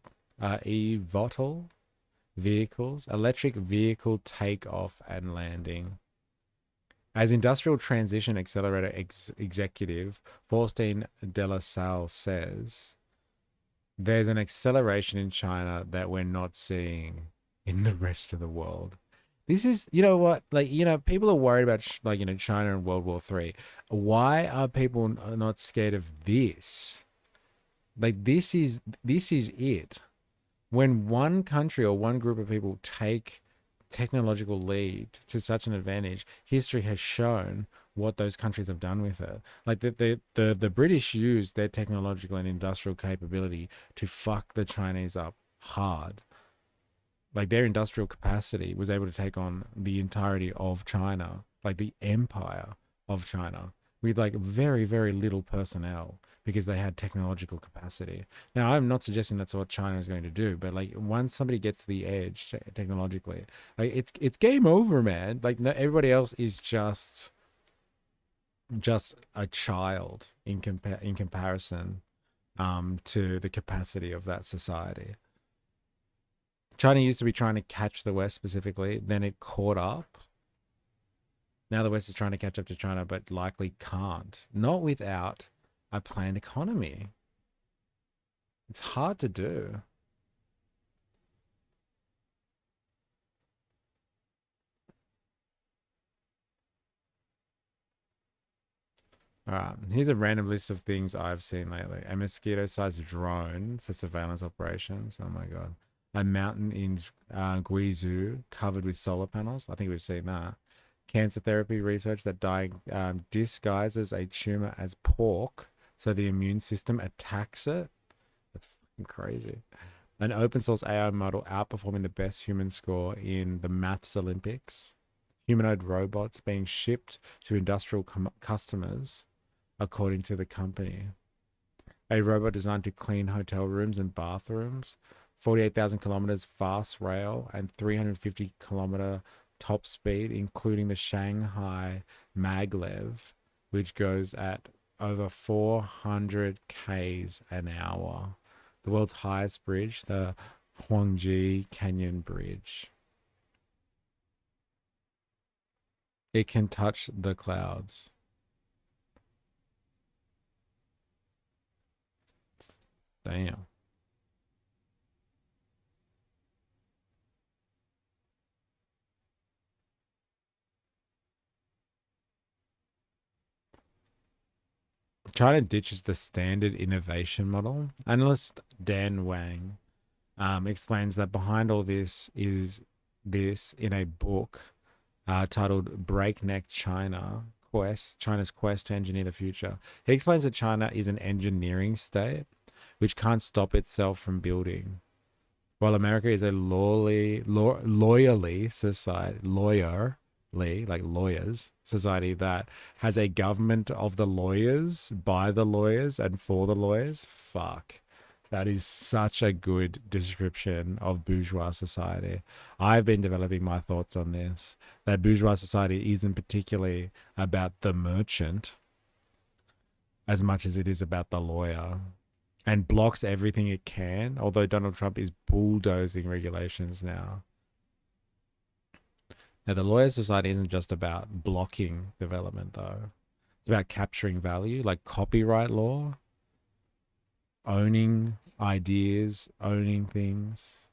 vehicles, electric vehicle takeoff and landing. As Industrial Transition Accelerator executive Faustine de la Salle says, there's an acceleration in China that we're not seeing in the rest of the world. This is, you know what, like, you know, people are worried about, like, you know, China and World War III. Why are people not scared of this? Like, this is it. When one country or one group of people take technological lead to such an advantage, history has shown what those countries have done with it. Like, the British used their technological and industrial capability to fuck the Chinese up hard. Like their industrial capacity was able to take on the entirety of China, like the empire of China, with like very, very little personnel because they had technological capacity. Now, I'm not suggesting that's what China is going to do, but like once somebody gets to the edge technologically, like it's game over, man. Like no, everybody else is just a child in comparison to the capacity of that society. China used to be trying to catch the West specifically, then it caught up. Now the West is trying to catch up to China, but likely can't. Not without a planned economy. It's hard to do. All right, here's a random list of things I've seen lately. A mosquito-sized drone for surveillance operations. Oh my God. A mountain in Guizhou covered with solar panels. I think we've seen that. Cancer therapy research that disguises a tumor as pork so the immune system attacks it. That's fucking crazy. An open source AI model outperforming the best human score in the Maths Olympics. Humanoid robots being shipped to industrial customers, according to the company. A robot designed to clean hotel rooms and bathrooms. 48,000 kilometers fast rail and 350 kilometer top speed, including the Shanghai Maglev, which goes at over 400 k's an hour. The world's highest bridge, the Huangji Canyon Bridge. It can touch the clouds. Damn. China ditches the standard innovation model. Analyst Dan Wang explains that behind all this is this in a book titled Breakneck China, China's Quest to Engineer the Future. He explains that China is an engineering state which can't stop itself from building, while America is a lawyerly society, like lawyers society that has a government of the lawyers, by the lawyers, and for the lawyers. Fuck. That is such a good description of bourgeois society. I've been developing my thoughts on this, that bourgeois society isn't particularly about the merchant as much as it is about the lawyer, and blocks everything it can, although Donald Trump is bulldozing regulations now. Now, the lawyer society isn't just about blocking development, though. It's about capturing value, like copyright law, owning ideas, owning things.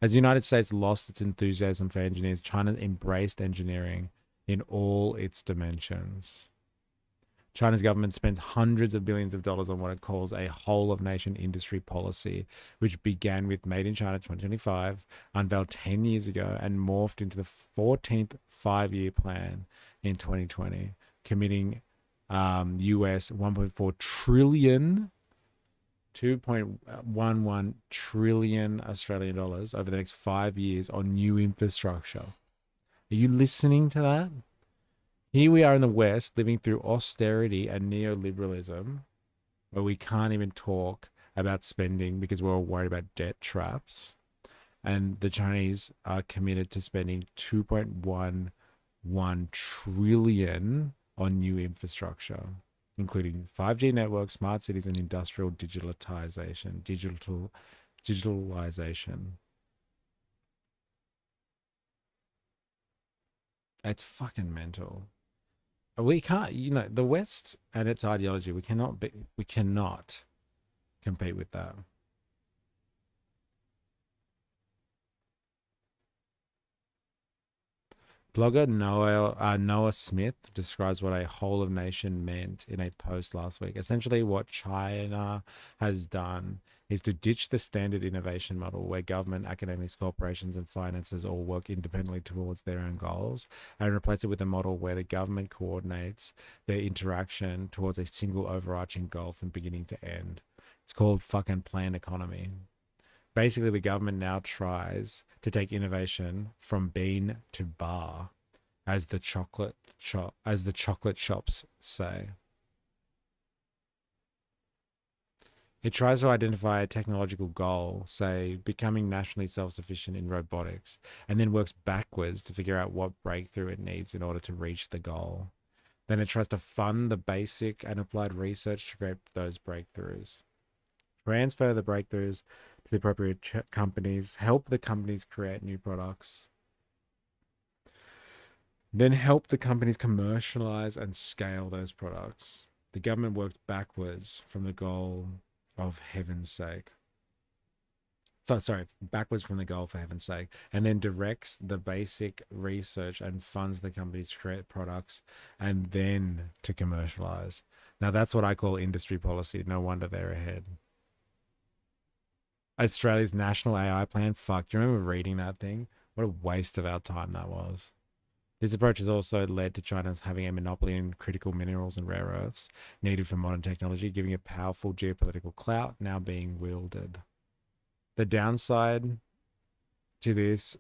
As the United States lost its enthusiasm for engineers, China embraced engineering in all its dimensions. China's government spends hundreds of billions of dollars on what it calls a whole-of-nation industry policy, which began with Made in China 2025, unveiled 10 years ago, and morphed into the 14th five-year plan in 2020, committing US 1.4 trillion, 2.11 trillion Australian dollars over the next 5 years on new infrastructure. Are you listening to that? Here we are in the West living through austerity and neoliberalism, where we can't even talk about spending because we're all worried about debt traps. And the Chinese are committed to spending 2.11 trillion on new infrastructure, including 5G networks, smart cities, and industrial digitalization. It's fucking mental. We can't, the West and its ideology, we cannot compete with that. Blogger Noah Smith describes what a whole of nation meant in a post last week. Essentially, what China has done is to ditch the standard innovation model where government, academics, corporations, and finances all work independently towards their own goals, and replace it with a model where the government coordinates their interaction towards a single overarching goal from beginning to end. It's called fucking planned economy. Basically, the government now tries to take innovation from bean to bar, as the chocolate shops say. It tries to identify a technological goal, say becoming nationally self-sufficient in robotics, and then works backwards to figure out what breakthrough it needs in order to reach the goal. Then it tries to fund the basic and applied research to create those breakthroughs. Transfer the breakthroughs to the appropriate companies, help the companies create new products, then help the companies commercialize and scale those products. The government works backwards from the goal of heaven's sake. Backwards from the goal for heaven's sake, and then directs the basic research and funds the companies to create products and then to commercialize. Now that's what I call industry policy. No wonder they're ahead. Australia's national AI plan. Fuck, do you remember reading that thing? What a waste of our time that was. This approach has also led to China's having a monopoly in critical minerals and rare earths needed for modern technology, giving it powerful geopolitical clout now being wielded. The downside to its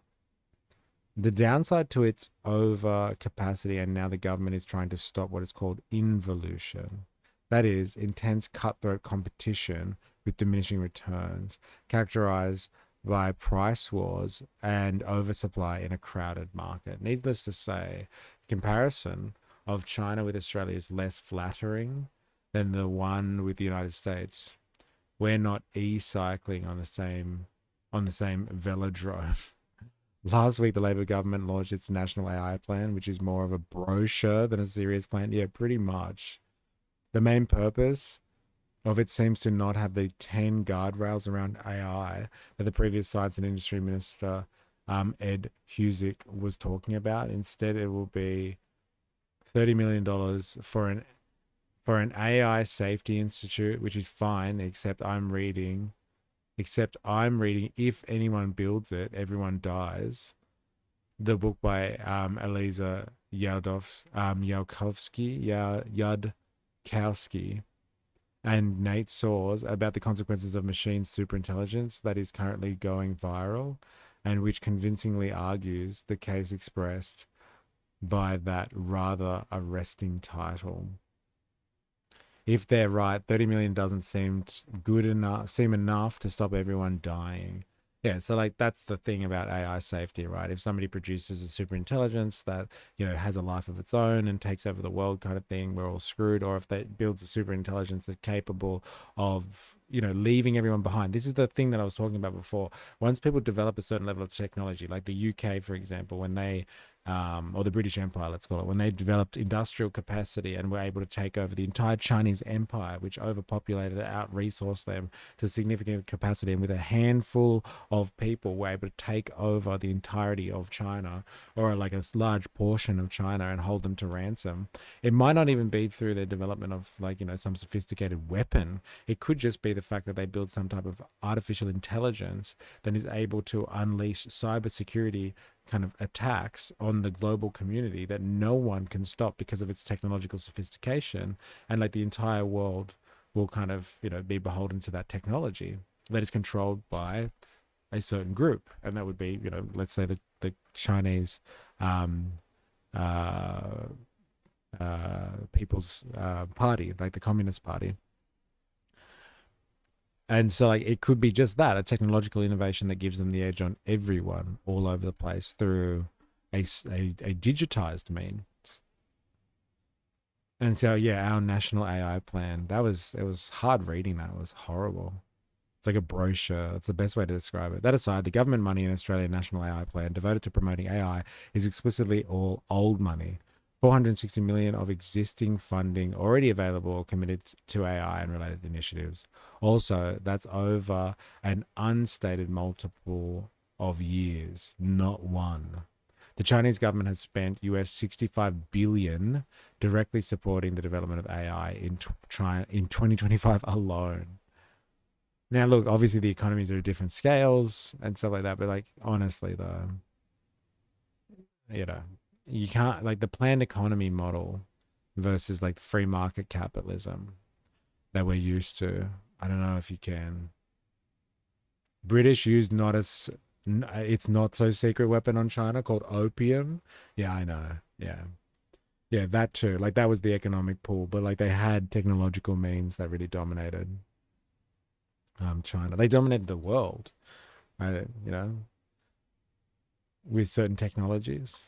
overcapacity, and now the government is trying to stop what is called involution. That is, intense cutthroat competition with diminishing returns, characterized by price wars and oversupply in a crowded market. Needless to say, comparison of China with Australia is less flattering than the one with the United States. We're not e-cycling on the same velodrome. Last week, the Labor government launched its National AI Plan, which is more of a brochure than a serious plan. Yeah, pretty much. The main purpose of it seems to not have the 10 guardrails around AI that the previous Science and Industry Minister, Ed Husic, was talking about. Instead, it will be $30 million for an AI safety institute, which is fine, except I'm reading, If Anyone Builds It, Everyone Dies, the book by Eliza Yudkowsky, and Nate Soares about the consequences of machine superintelligence that is currently going viral, and which convincingly argues the case expressed by that rather arresting title. If they're right, 30 million doesn't seem enough to stop everyone dying. Yeah, so like that's the thing about AI safety, right? If somebody produces a super intelligence that, has a life of its own and takes over the world kind of thing, we're all screwed. Or if that builds a super intelligence that's capable of, leaving everyone behind. This is the thing that I was talking about before. Once people develop a certain level of technology, like the UK, for example, when they or the British Empire, let's call it, when they developed industrial capacity and were able to take over the entire Chinese empire, which overpopulated, out-resourced them to significant capacity, and with a handful of people were able to take over the entirety of China, or like a large portion of China, and hold them to ransom. It might not even be through their development of some sophisticated weapon. It could just be the fact that they build some type of artificial intelligence that is able to unleash cybersecurity kind of attacks on the global community that no one can stop because of its technological sophistication, and like the entire world will kind of be beholden to that technology that is controlled by a certain group, and that would be let's say the Chinese People's Party, like the Communist Party. And so like it could be just that, a technological innovation that gives them the edge on everyone all over the place through a digitized means. And so, yeah, our national AI plan, it was hard reading. That was horrible. It's like a brochure. That's the best way to describe it. That aside, the government money in Australian National AI Plan devoted to promoting AI is explicitly all old money. 460 million of existing funding already available or committed to AI and related initiatives. Also, that's over an unstated multiple of years, not one. The Chinese government has spent US $65 billion directly supporting the development of AI in China in 2025 alone. Now, look, obviously the economies are at different scales and stuff like that, but like honestly, though, you can't, like, the planned economy model versus like free market capitalism that we're used to. I don't know if you can. British used not as it's not so secret weapon on China called opium. Yeah, I know. Yeah. Yeah, that too. Like that was the economic pull, but like they had technological means that really dominated China. They dominated the world, right? You know, with certain technologies.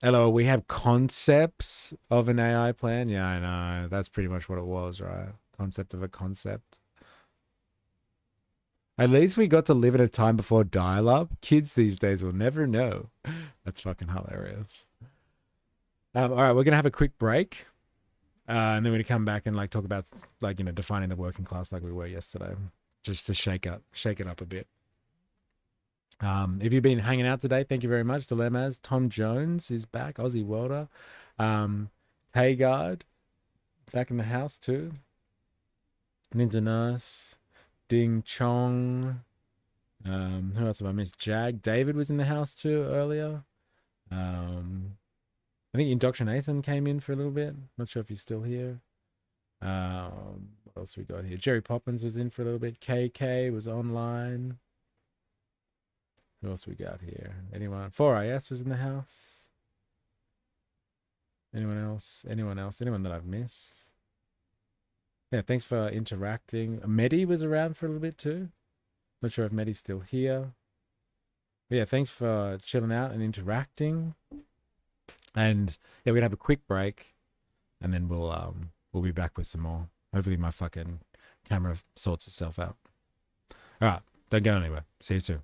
Hello, we have concepts of an AI plan. Yeah, I know. That's pretty much what it was, right? Concept of a concept. At least we got to live at a time before dial-up. Kids these days will never know. That's fucking hilarious. All right, we're gonna have a quick break, and then we're gonna come back and like talk about like defining the working class like we were yesterday, just to shake it up a bit. If you've been hanging out today, thank you very much. Dilemmas. Tom Jones is back. Aussie welder. Tagard back in the house too. Ninja Nurse. Ding Chong. Who else have I missed? Jag. David was in the house too earlier. I think Indoctrinathan came in for a little bit. Not sure if he's still here. What else we got here? Jerry Poppins was in for a little bit. KK was online. Who else we got here? Anyone? 4IS was in the house. Anyone else? Anyone else? Anyone that I've missed? Yeah, thanks for interacting. Medi was around for a little bit too. Not sure if Medi's still here. But yeah, thanks for chilling out and interacting. And yeah, we're gonna have a quick break, and then we'll be back with some more. Hopefully my fucking camera sorts itself out. All right, don't go anywhere. See you soon.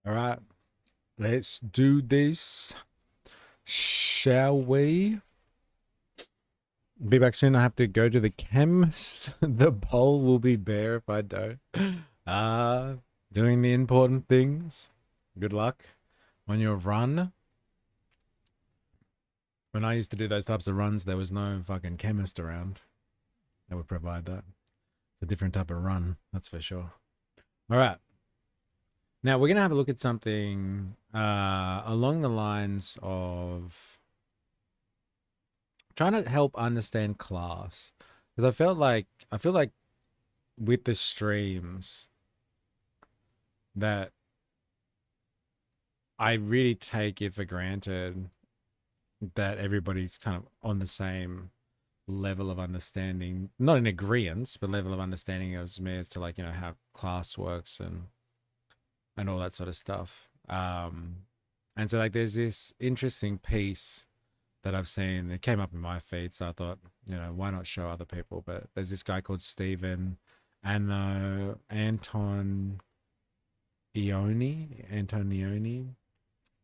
All right, let's do this. Shall we? Be back soon. I have to go to the chemist. The bowl will be bare if I don't. Doing the important things. Good luck on your run. When I used to do those types of runs, there was no fucking chemist around that would provide that. It's a different type of run, that's for sure. All right. Now we're gonna have a look at something along the lines of trying to help understand class, because I feel like with the streams that I really take it for granted that everybody's kind of on the same level of understanding, not in agreement, but level of understanding as me as to, like, you know, how class works and all that sort of stuff. And so, like, there's this interesting piece that I've seen. It came up in my feed, so I thought, you know, why not show other people? But there's this guy called Stephen Antonioni,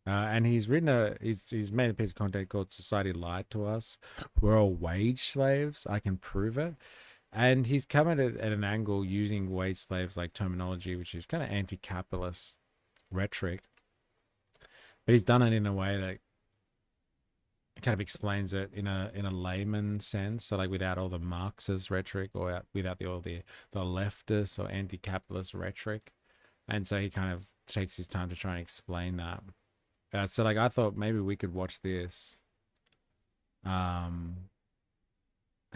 and he's written he's made a piece of content called "Society Lied to Us. We're all wage slaves. I can prove it." And he's come at it at an angle using wage slaves like terminology, which is kind of anti-capitalist rhetoric. But he's done it in a way that kind of explains it in a layman sense, so like without all the Marxist rhetoric or without all the leftist or anti-capitalist rhetoric. And so he kind of takes his time to try and explain that. So like I thought maybe we could watch this and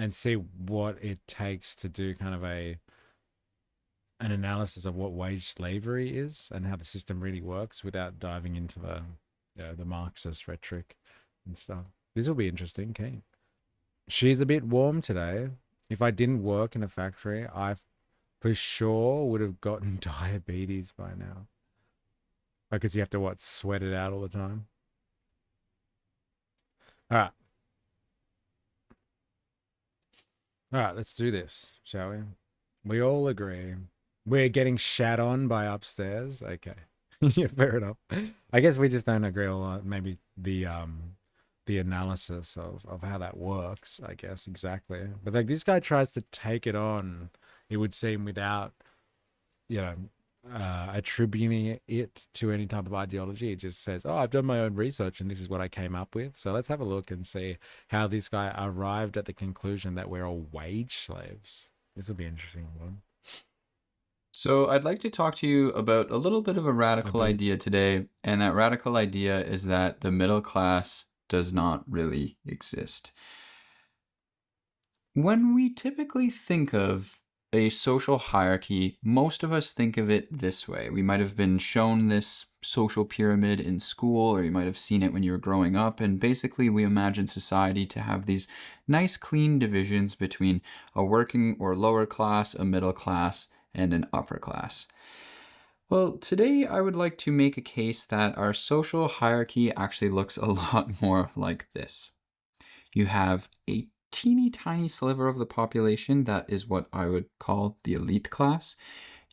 see what it takes to do kind of an analysis of what wage slavery is and how the system really works without diving into the Marxist rhetoric and stuff. This will be interesting, Kate. She's a bit warm today. If I didn't work in a factory, I for sure would have gotten diabetes by now. Because you have to, sweat it out all the time. All right. All right, let's do this, shall we? We all agree. We're getting shat on by upstairs. Okay. Yeah, fair enough. I guess we just don't agree on maybe the analysis of how that works, I guess, exactly. But like this guy tries to take it on, it would seem, without, you know, attributing it to any type of ideology. It just says, oh, I've done my own research and this is what I came up with. So let's have a look and see how this guy arrived at the conclusion that we're all wage slaves. This will be an interesting one. So I'd like to talk to you about a little bit of a radical idea today. And that radical idea is that the middle class does not really exist. When we typically think of a social hierarchy, most of us think of it this way. We might have been shown this social pyramid in school, or you might have seen it when you were growing up, and basically we imagine society to have these nice clean divisions between a working or lower class, a middle class, and an upper class. Well, today I would like to make a case that our social hierarchy actually looks a lot more like this. You have a teeny tiny sliver of the population that is what I would call the elite class.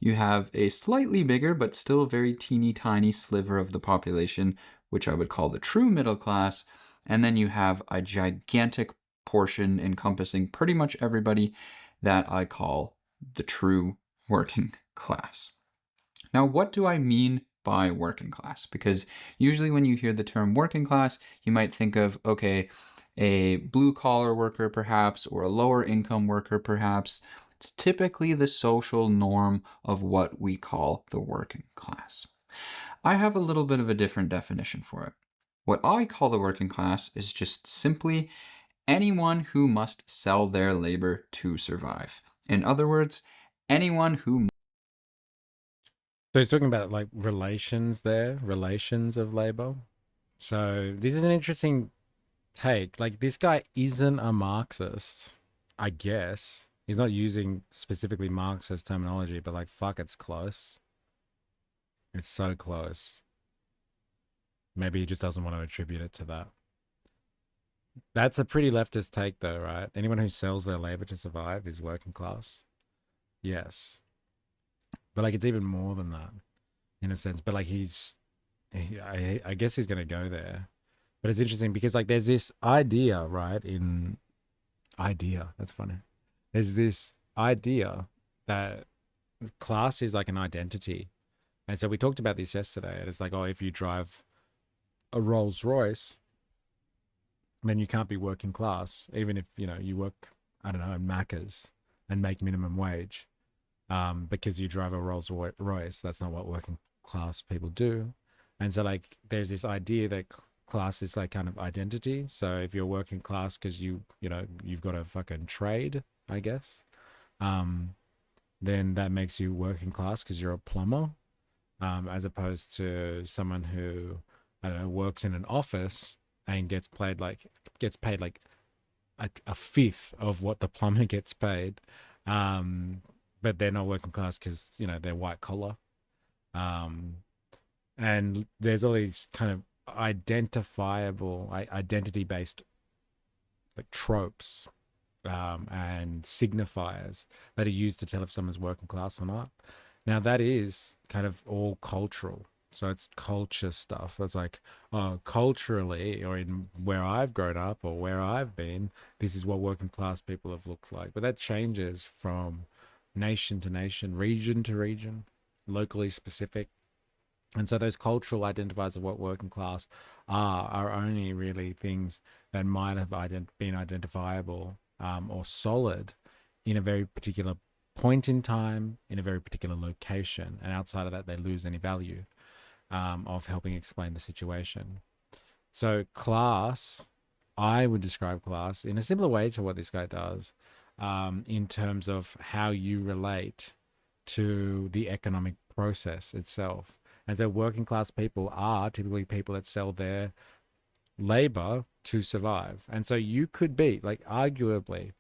You have a slightly bigger but still very teeny tiny sliver of the population, which I would call the true middle class. And then you have a gigantic portion encompassing pretty much everybody that I call the true working class. Now, what do I mean by working class? Because usually when you hear the term working class, you might think of, okay, a blue-collar worker perhaps, or a lower-income worker perhaps. It's typically the social norm of what we call the working class. I have a little bit of a different definition for it. What I call the working class is just simply anyone who must sell their labor to survive. In other words, anyone who... So he's talking about like relations there, relations of labor. So this is an interesting take. Like this guy isn't a Marxist, I guess. He's not using specifically Marxist terminology, but like, fuck, it's close. It's so close. Maybe he just doesn't want to attribute it to that. That's a pretty leftist take though, right? Anyone who sells their labor to survive is working class. Yes. But like, it's even more than that. in a sense. But like I guess he's going to go there. But it's interesting because like there's this idea, right? That's funny. There's this idea that class is like an identity. And so we talked about this yesterday. And it's like, oh, if you drive a Rolls Royce, then you can't be working class, even if, you know, you work, I don't know, in Macca's and make minimum wage, because you drive a Rolls Royce. That's not what working class people do. And so like there's this idea that class is like kind of identity. So if you're working class because you've got a fucking trade, I guess, then that makes you working class because you're a plumber, as opposed to someone who, I don't know, works in an office and gets paid like a fifth of what the plumber gets paid, but they're not working class because, you know, they're white collar. And there's all these kind of identifiable, identity-based like tropes and signifiers that are used to tell if someone's working class or not. Now that is kind of all cultural. So it's culture stuff. It's like, oh, culturally, or in where I've grown up or where I've been, this is what working class people have looked like. But that changes from nation to nation, region to region, locally specific. And so those cultural identifiers of what working class are only really things that might have been identifiable or solid in a very particular point in time, in a very particular location. And outside of that, they lose any value of helping explain the situation. So class, I would describe class in a similar way to what this guy does, in terms of how you relate to the economic process itself. And so working class people are typically people that sell their labor to survive. And so you could be like, arguably,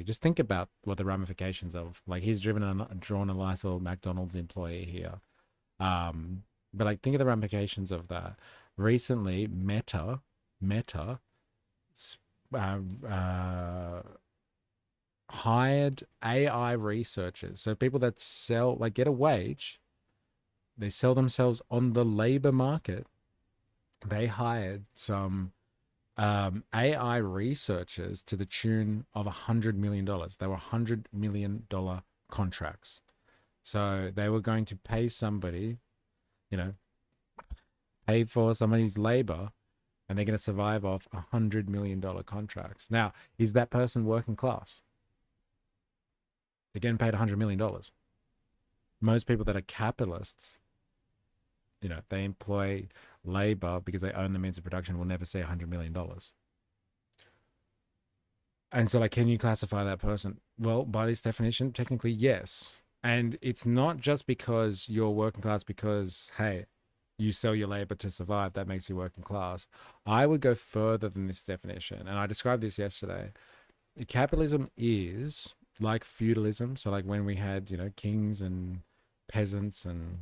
just think about what the ramifications of, like, he's drawn a nice little McDonald's employee here. But like, think of the ramifications of that. Recently, Meta hired AI researchers. So people that sell, like, get a wage, they sell themselves on the labor market. They hired some AI researchers to the tune of $100 million. They were $100 million contracts. So they were going to pay somebody, you know, pay for somebody's labor, and they're going to survive off $100 million contracts. Now, is that person working class? They're getting paid $100 million. Most people that are capitalists, you know, they employ labor because they own the means of production, will never see $100 million. And so, like, can you classify that person? Well, by this definition, technically, yes. And it's not just because you're working class because, hey, you sell your labor to survive, that makes you working class. I would go further than this definition. And I described this yesterday. Capitalism is like feudalism. So like when we had, you know, kings and peasants and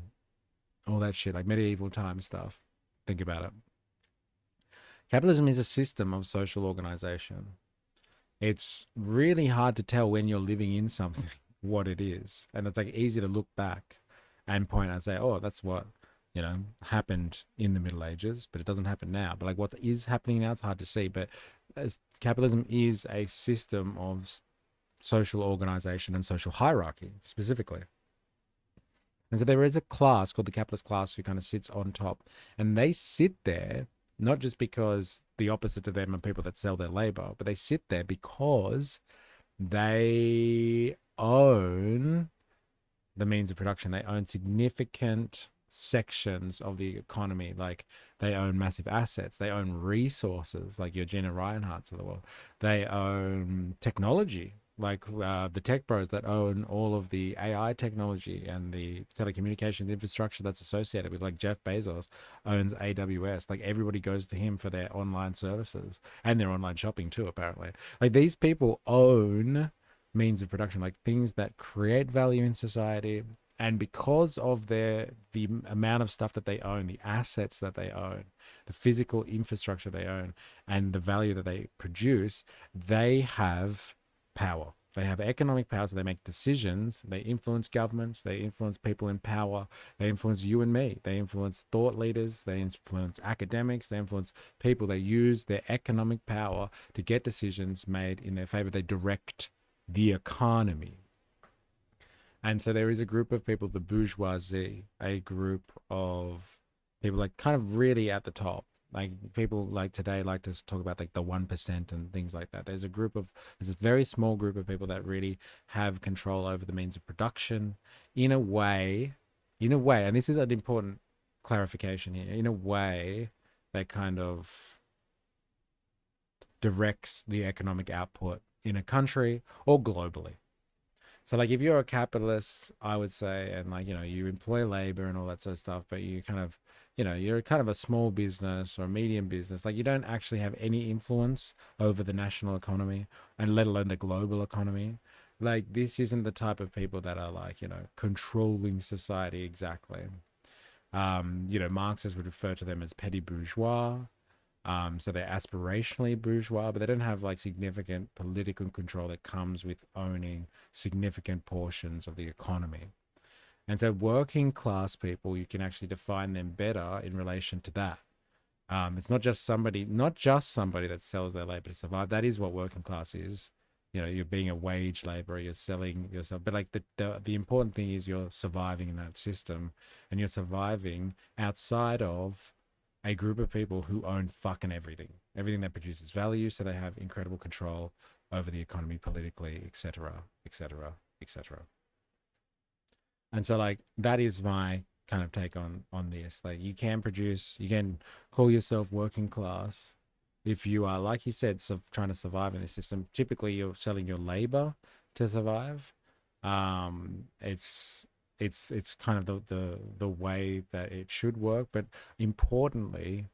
all that shit, like medieval time stuff. Think about it. Capitalism is a system of social organization. It's really hard to tell when you're living in something what it is. And it's like easy to look back and point and say, oh, that's what, you know, happened in the Middle Ages, but it doesn't happen now. But like what is happening now, it's hard to see. But capitalism is a system of social organization and social hierarchy specifically. And so there is a class called the capitalist class who kind of sits on top, and they sit there not just because the opposite to them are people that sell their labor, but they sit there because they own the means of production. They own significant sections of the economy. Like they own massive assets. They own resources like your Gina Reinhardts of the world. They own technology, like the tech bros that own all of the AI technology and the telecommunications infrastructure that's associated with, like Jeff Bezos owns AWS. Like everybody goes to him for their online services and their online shopping too, apparently. Like these people own means of production, like things that create value in society. And because of the amount of stuff that they own, the assets that they own, the physical infrastructure they own, and the value that they produce, they have power. They have economic power, so they make decisions. They influence governments. They influence people in power. They influence you and me. They influence thought leaders. They influence academics. They influence people. They use their economic power to get decisions made in their favor. They direct the economy. And so there is a group of people, the bourgeoisie, a group of people like kind of really at the top. Like people like today like to talk about like the 1% and things like that. There's a very small group of people that really have control over the means of production in a way, and this is an important clarification here, in a way that kind of directs the economic output in a country or globally. So like if you're a capitalist, I would say, and like, you employ labor and all that sort of stuff, but you kind of, you're kind of a small business or a medium business, like you don't actually have any influence over the national economy and let alone the global economy. Like this isn't the type of people that are like, controlling society exactly. Marxists would refer to them as petty bourgeois. So they're aspirationally bourgeois, but they don't have like significant political control that comes with owning significant portions of the economy. And so working class people, you can actually define them better in relation to that. It's not just somebody that sells their labor to survive. That is what working class is. You're being a wage laborer, you're selling yourself. But like the important thing is you're surviving in that system, and you're surviving outside of a group of people who own fucking everything that produces value. So they have incredible control over the economy politically, etc., etc., etc. And so like that is my kind of take on this. Like you can call yourself working class if you are, like you said, trying to survive in this system. Typically you're selling your labor to survive. It's kind of the way that it should work. But importantly,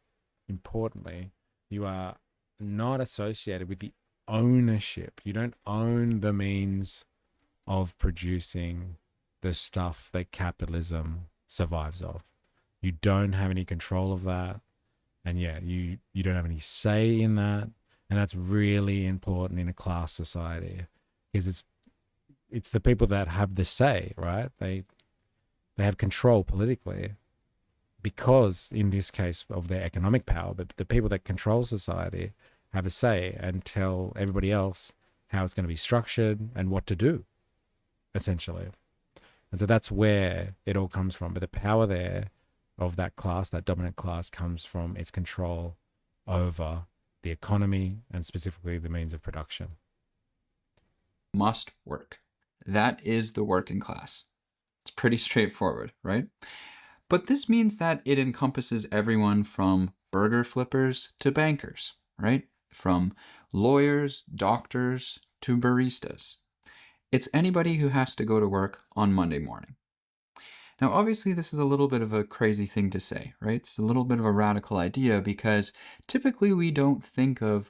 you are not associated with the ownership. You don't own the means of producing the stuff that capitalism survives off. You don't have any control of that. And yeah, you don't have any say in that. And that's really important in a class society, because it's the people that have the say, right? They have control politically because, in this case, of their economic power. But the people that control society have a say and tell everybody else how it's going to be structured and what to do, essentially. And so that's where it all comes from. But the power there of that class, that dominant class, comes from its control over the economy and specifically the means of production. Must work. That is the working class. It's pretty straightforward, right? But this means that it encompasses everyone from burger flippers to bankers, right? From lawyers, doctors, to baristas. It's anybody who has to go to work on Monday morning. Now, obviously, this is a little bit of a crazy thing to say, right? It's a little bit of a radical idea because typically we don't think of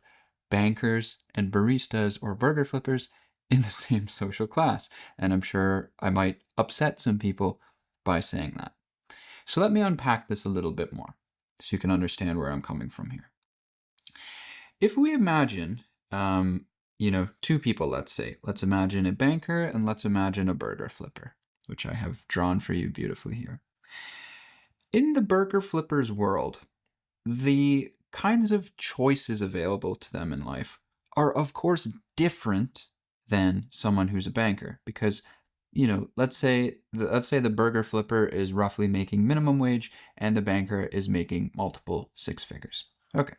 bankers and baristas or burger flippers in the same social class. And I'm sure I might upset some people by saying that. So let me unpack this a little bit more so you can understand where I'm coming from here. If we imagine, two people, let's say. Let's imagine a banker and let's imagine a burger flipper, which I have drawn for you beautifully here. In the burger flipper's world, the kinds of choices available to them in life are, of course, different than someone who's a banker, because let's say the burger flipper is roughly making minimum wage and the banker is making multiple six figures. Okay,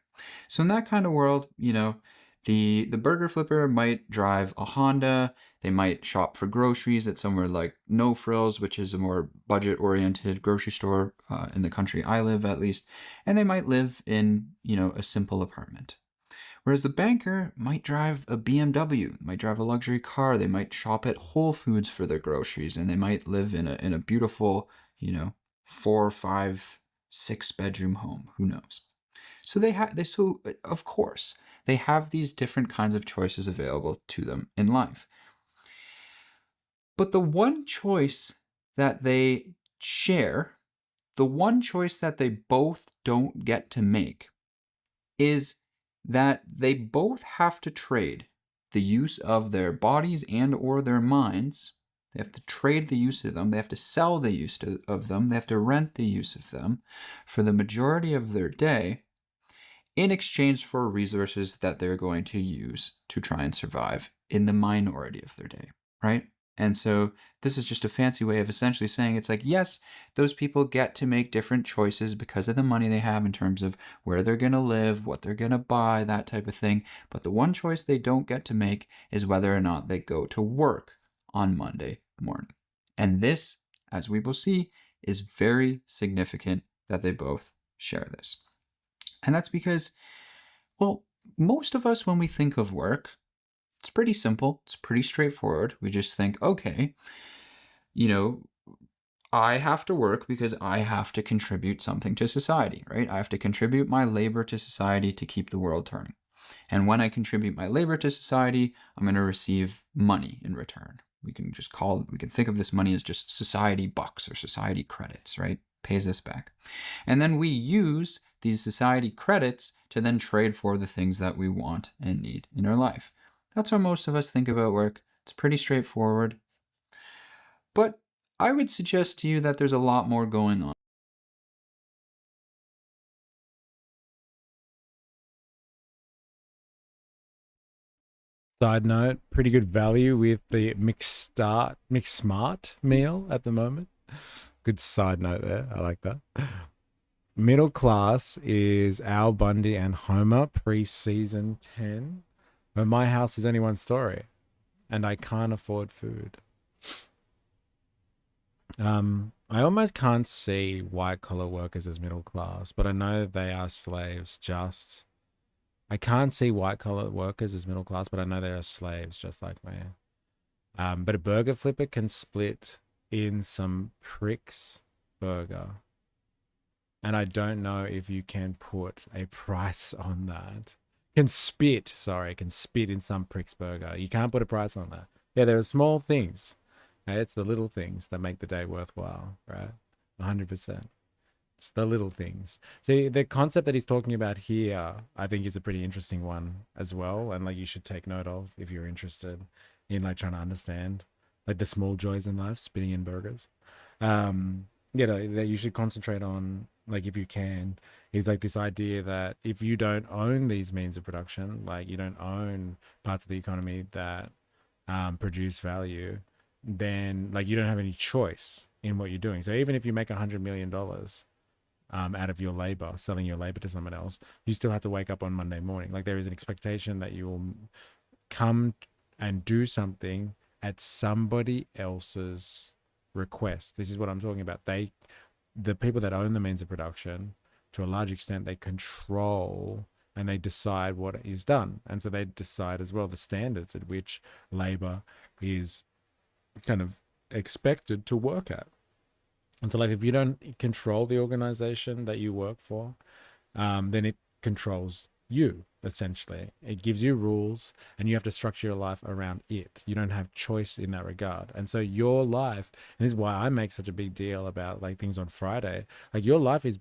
so in that kind of world, the burger flipper might drive a Honda. They might shop for groceries at somewhere like No Frills, which is a more budget-oriented grocery store in the country I live, at least. And they might live in, a simple apartment. Whereas the banker might drive a BMW, might drive a luxury car. They might shop at Whole Foods for their groceries, and they might live in a beautiful, 4, 5, 6 bedroom home. Who knows? So of course, they have these different kinds of choices available to them in life. But the one choice that they share, the one choice that they both don't get to make, is that they both have to trade the use of their bodies and or their minds. They have to trade the use of them. They have to sell the use of them. They have to rent the use of them for the majority of their day in exchange for resources that they're going to use to try and survive in the minority of their day, right? And so this is just a fancy way of essentially saying it's like, yes, those people get to make different choices because of the money they have in terms of where they're going to live, what they're going to buy, that type of thing. But the one choice they don't get to make is whether or not they go to work on Monday morning. And this, as we will see, is very significant that they both share this. And that's because, well, most of us, when we think of work, it's pretty simple. It's pretty straightforward. We just think, okay, you know, I have to work because I have to contribute something to society, right? I have to contribute my labor to society to keep the world turning. And when I contribute my labor to society, I'm going to receive money in return. We can think of this money as just society bucks or society credits, right? Pays us back. And then we use these society credits to then trade for the things that we want and need in our life. That's how most of us think about work. It's pretty straightforward. But I would suggest to you that there's a lot more going on. Side note, pretty good value with the mixed smart meal at the moment. Good side note there. I like that. Middle class is Al Bundy and Homer pre-season 10. But my house is only one story and I can't afford food. I almost can't see white collar workers as middle class, but I know they are slaves just. I can't see white collar workers as middle class, but I know they are slaves just like me. But a burger flipper can split in some prick's burger. And I don't know if you can put a price on that. Can spit in some prick's burger. You can't put a price on that. Yeah, there are small things. Okay? It's the little things that make the day worthwhile, right? 100%. It's the little things. See, the concept that he's talking about here, I think is a pretty interesting one as well. And like you should take note of if you're interested in like trying to understand like the small joys in life, spitting in burgers. You know, that you should concentrate on, like if you can, is like this idea that if you don't own these means of production, like you don't own parts of the economy that produce value, then like you don't have any choice in what you're doing. So even if you make $100 million out of your labor, selling your labor to someone else, you still have to wake up on Monday morning. Like there is an expectation that you will come and do something at somebody else's request. This is what I'm talking about. The people that own the means of production, to a large extent, they control and they decide what is done. And so they decide as well the standards at which labor is kind of expected to work at. And so like if you don't control the organization that you work for, then it controls you, essentially. It gives you rules and you have to structure your life around it. You don't have choice in that regard. And so your life, and this is why I make such a big deal about like things on Friday, like your life is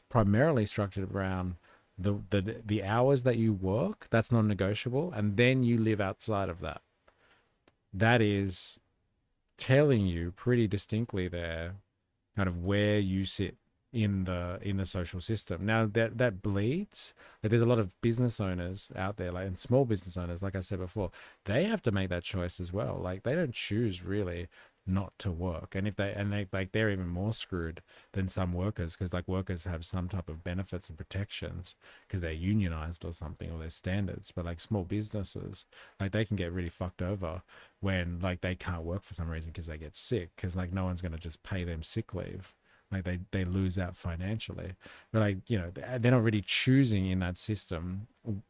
primarily structured around the hours that you work. That's non-negotiable. And then you live outside of that. That is telling you pretty distinctly there kind of where you sit in the social system. Now that bleeds. Like there's a lot of business owners out there, like, and small business owners, like I said before, they have to make that choice as well. Like they don't choose really not to work, and they're even more screwed than some workers, because like workers have some type of benefits and protections because they're unionized or something, or their standards. But like small businesses, like they can get really fucked over when like they can't work for some reason because they get sick, because like no one's going to just pay them sick leave. Like they lose out financially. But like, you know, they're not really choosing in that system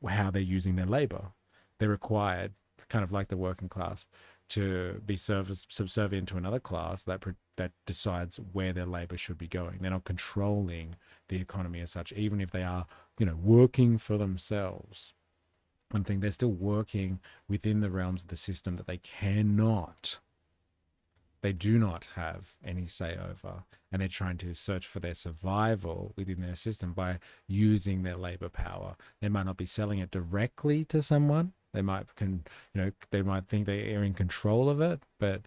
how they're using their labor. They're required, kind of like the working class, to be subservient to another class that decides where their labor should be going. They're not controlling the economy as such, even if they are, you know, working for themselves. One thing, they're still working within the realms of the system that they do not have any say over, and they're trying to search for their survival within their system by using their labor power. They might not be selling it directly to someone. They might they might think they are in control of it, but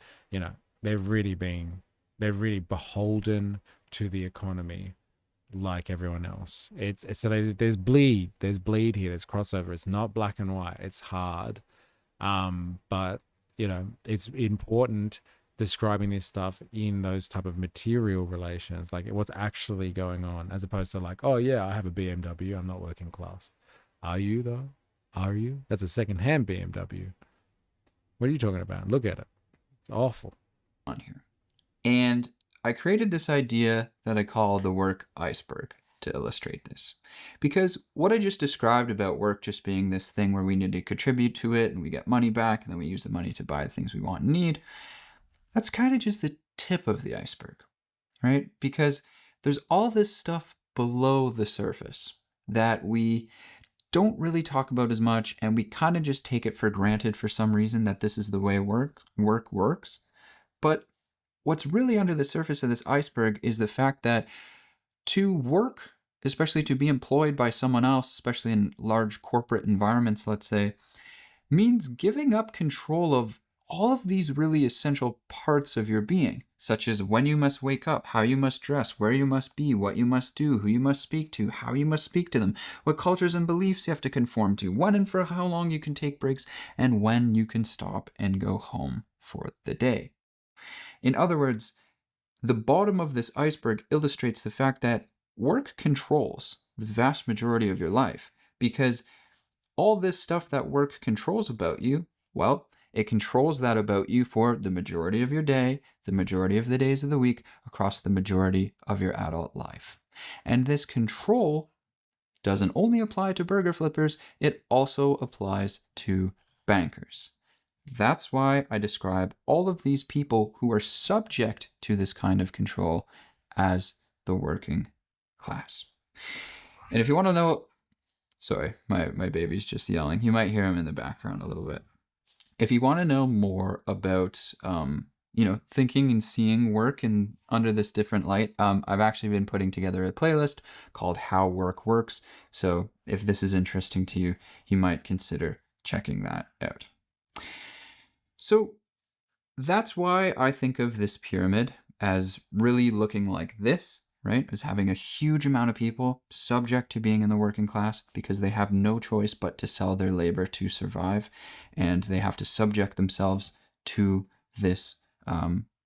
they've really beholden to the economy like everyone else. There's bleed here, there's crossover. It's not black and white, it's hard. But it's important describing this stuff in those type of material relations, like what's actually going on, as opposed to like, oh yeah, I have a BMW, I'm not working class. Are you though? Are you? That's a second-hand BMW. What are you talking about? Look at it. It's awful. On here. And I created this idea that I call the work iceberg to illustrate this. Because what I just described about work just being this thing where we need to contribute to it and we get money back and then we use the money to buy the things we want and need, that's kind of just the tip of the iceberg, right? Because there's all this stuff below the surface that we don't really talk about as much, and we kind of just take it for granted for some reason that this is the way work works. But what's really under the surface of this iceberg is the fact that to work, especially to be employed by someone else, especially in large corporate environments, let's say, means giving up control of all of these really essential parts of your being, such as when you must wake up, how you must dress, where you must be, what you must do, who you must speak to, how you must speak to them, what cultures and beliefs you have to conform to, when and for how long you can take breaks, and when you can stop and go home for the day. In other words, the bottom of this iceberg illustrates the fact that work controls the vast majority of your life, because all this stuff that work controls about you, well, it controls that about you for the majority of your day, the majority of the days of the week, across the majority of your adult life. And this control doesn't only apply to burger flippers, it also applies to bankers. That's why I describe all of these people who are subject to this kind of control as the working class. And if you want to know, sorry, my baby's just yelling. You might hear him in the background a little bit. If you want to know more about, thinking and seeing work and under this different light, I've actually been putting together a playlist called How Work Works. So if this is interesting to you, you might consider checking that out. So that's why I think of this pyramid as really looking like this, right? As having a huge amount of people subject to being in the working class because they have no choice but to sell their labor to survive, and they have to subject themselves to this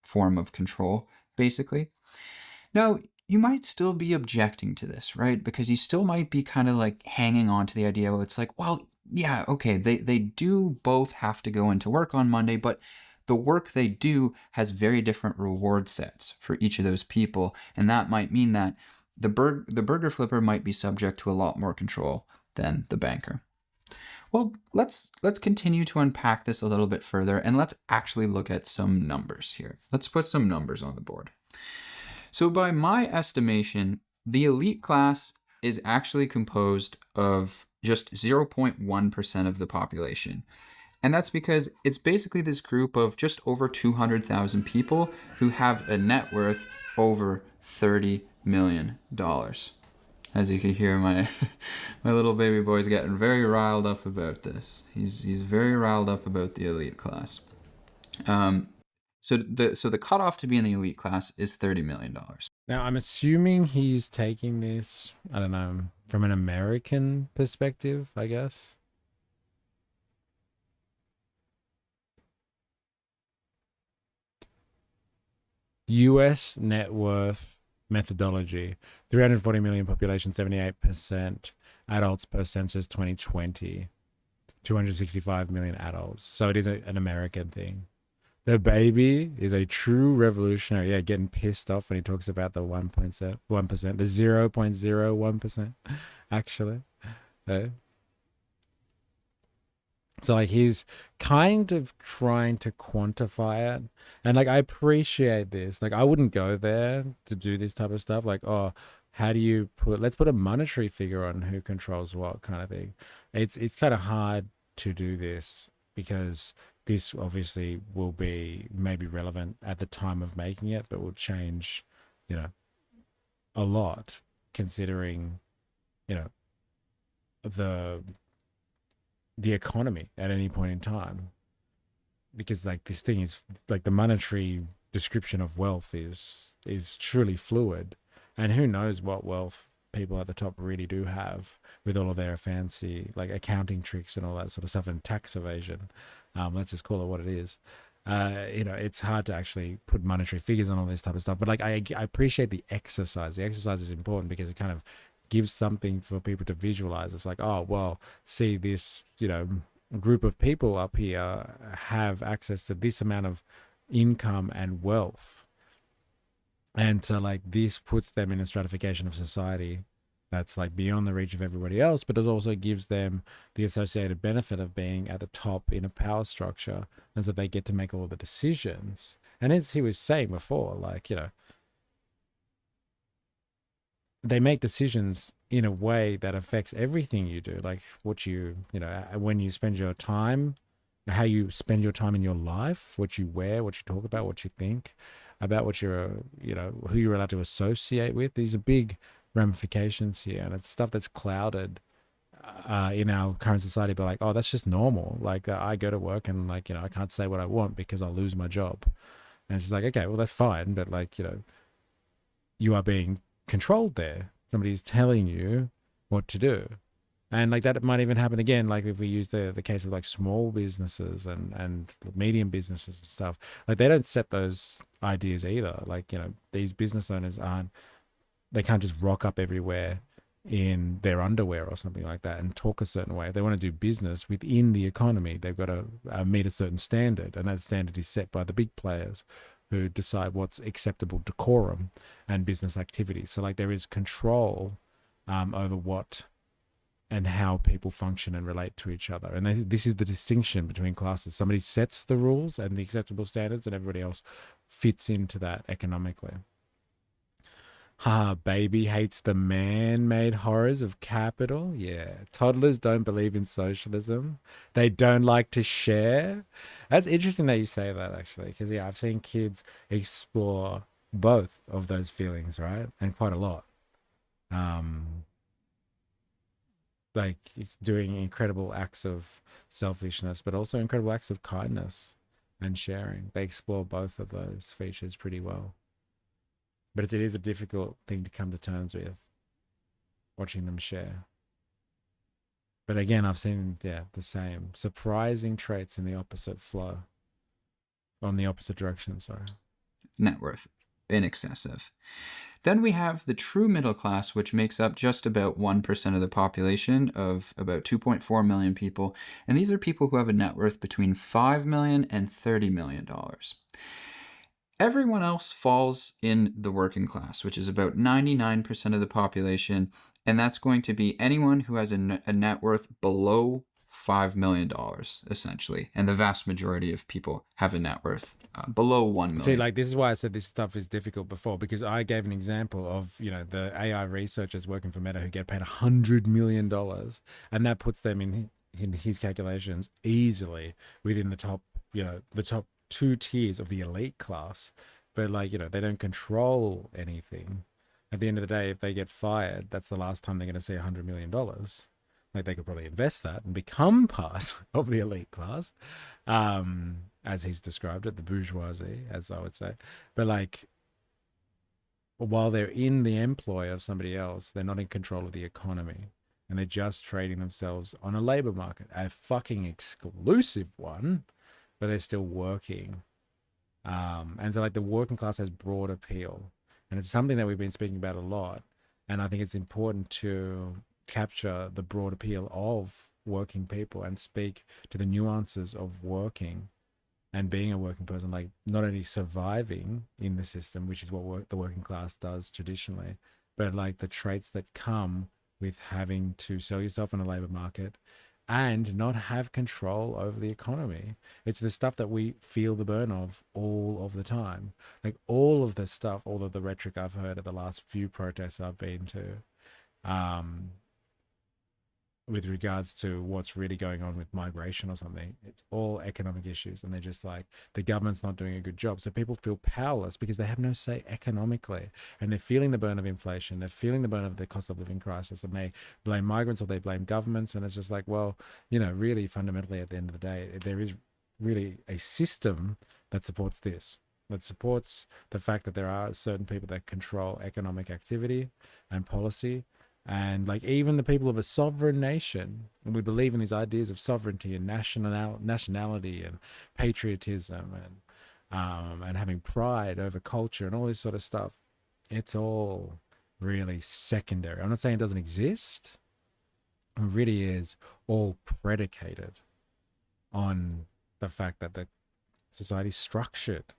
form of control, basically. Now, you might still be objecting to this, right? Because you still might be kind of like hanging on to the idea where it's like, well, yeah, okay, they do both have to go into work on Monday, but the work they do has very different reward sets for each of those people, and that might mean that the burger flipper might be subject to a lot more control than the banker. Well, let's continue to unpack this a little bit further, and let's actually look at some numbers here. Let's put some numbers on the board. So by my estimation, the elite class is actually composed of just 0.1% of the population. And that's because it's basically this group of just over 200,000 people who have a net worth over $30 million. As you can hear, my little baby boy's getting very riled up about this. He's very riled up about the elite class. So the cutoff to be in the elite class is $30 million. Now, I'm assuming he's taking this, I don't know, from an American perspective, I guess. US net worth methodology, 340 million population, 78% adults per census 2020, 265 million adults. So it is an American thing. The baby is a true revolutionary. Yeah, getting pissed off when he talks about the 1%, the 0.01%, actually. So like he's kind of trying to quantify it. And like I appreciate this. Like I wouldn't go there to do this type of stuff. Like, oh, how do you let's put a monetary figure on who controls what kind of thing. It's kind of hard to do this because this obviously will be maybe relevant at the time of making it, but will change, a lot considering, the the economy at any point in time, because like this thing is like the monetary description of wealth is truly fluid, and who knows what wealth people at the top really do have with all of their fancy like accounting tricks and all that sort of stuff and tax evasion. Let's just call it what it is. It's hard to actually put monetary figures on all this type of stuff, but like I appreciate the exercise. The exercise is important because it kind of gives something for people to visualize. It's like, oh well, see this, group of people up here have access to this amount of income and wealth, and so like this puts them in a stratification of society that's like beyond the reach of everybody else, but it also gives them the associated benefit of being at the top in a power structure, and so they get to make all the decisions. And as he was saying before, like, they make decisions in a way that affects everything you do, like what when you spend your time, how you spend your time in your life, what you wear, what you talk about, what you think about, what you're, who you're allowed to associate with. These are big ramifications here, and it's stuff that's clouded in our current society, but like, oh, that's just normal. Like, I go to work and like, I can't say what I want because I'll lose my job. And it's just like, okay, well, that's fine, but like, you are being controlled there. Somebody's telling you what to do. And like that might even happen again, like if we use the case of like small businesses and medium businesses and stuff, like they don't set those ideas either. Like, these business owners they can't just rock up everywhere in their underwear or something like that and talk a certain way. If they want to do business within the economy, they've got to meet a certain standard, and that standard is set by the big players who decide what's acceptable decorum and business activity. So like there is control over what and how people function and relate to each other. And this is the distinction between classes. Somebody sets the rules and the acceptable standards, and everybody else fits into that economically. Baby hates the man-made horrors of capital. Yeah. Toddlers don't believe in socialism. They don't like to share. That's interesting that you say that, actually, because, yeah, I've seen kids explore both of those feelings, right? And quite a lot. Like, it's doing incredible acts of selfishness, but also incredible acts of kindness and sharing. They explore both of those features pretty well. But it is a difficult thing to come to terms with, watching them share. But again, I've seen, the same surprising traits in the opposite flow. On the opposite direction, sorry. Net worth in excessive. Then we have the true middle class, which makes up just about 1% of the population of about 2.4 million people. And these are people who have a net worth between $5 million and $30 million. Everyone else falls in the working class, which is about 99% of the population, and that's going to be anyone who has a net worth below $5 million, essentially. And the vast majority of people have a net worth below $1 million. See, like, this is why I said this stuff is difficult before, because I gave an example of, the AI researchers working for Meta who get paid $100 million, and that puts them in his calculations easily within the top, the top 2 tiers of the elite class. But like, they don't control anything. At the end of the day, if they get fired, that's the last time they're going to see $100 million. Like, they could probably invest that and become part of the elite class, as he's described it, the bourgeoisie, as I would say. But like, while they're in the employ of somebody else, they're not in control of the economy, and they're just trading themselves on a labor market, a fucking exclusive one, but they're still working. And so like the working class has broad appeal, and it's something that we've been speaking about a lot. And I think it's important to capture the broad appeal of working people and speak to the nuances of working and being a working person, like not only surviving in the system, which is what the working class does traditionally, but like the traits that come with having to sell yourself in a labor market and not have control over the economy. It's the stuff that we feel the burn of all of the time. Like all of the stuff, all of the rhetoric I've heard at the last few protests I've been to, with regards to what's really going on with migration or something. It's all economic issues, and they're just like, the government's not doing a good job. So people feel powerless because they have no say economically, and they're feeling the burn of inflation. They're feeling the burn of the cost of living crisis, and they blame migrants or they blame governments. And it's just like, well, you know, really fundamentally at the end of the day, there is really a system that supports this, that supports the fact that there are certain people that control economic activity and policy. And like even the people of a sovereign nation, and we believe in these ideas of sovereignty and nationality and patriotism and having pride over culture and all this sort of stuff. It's all really secondary. I'm not saying it doesn't exist. It really is all predicated on the fact that the society is structured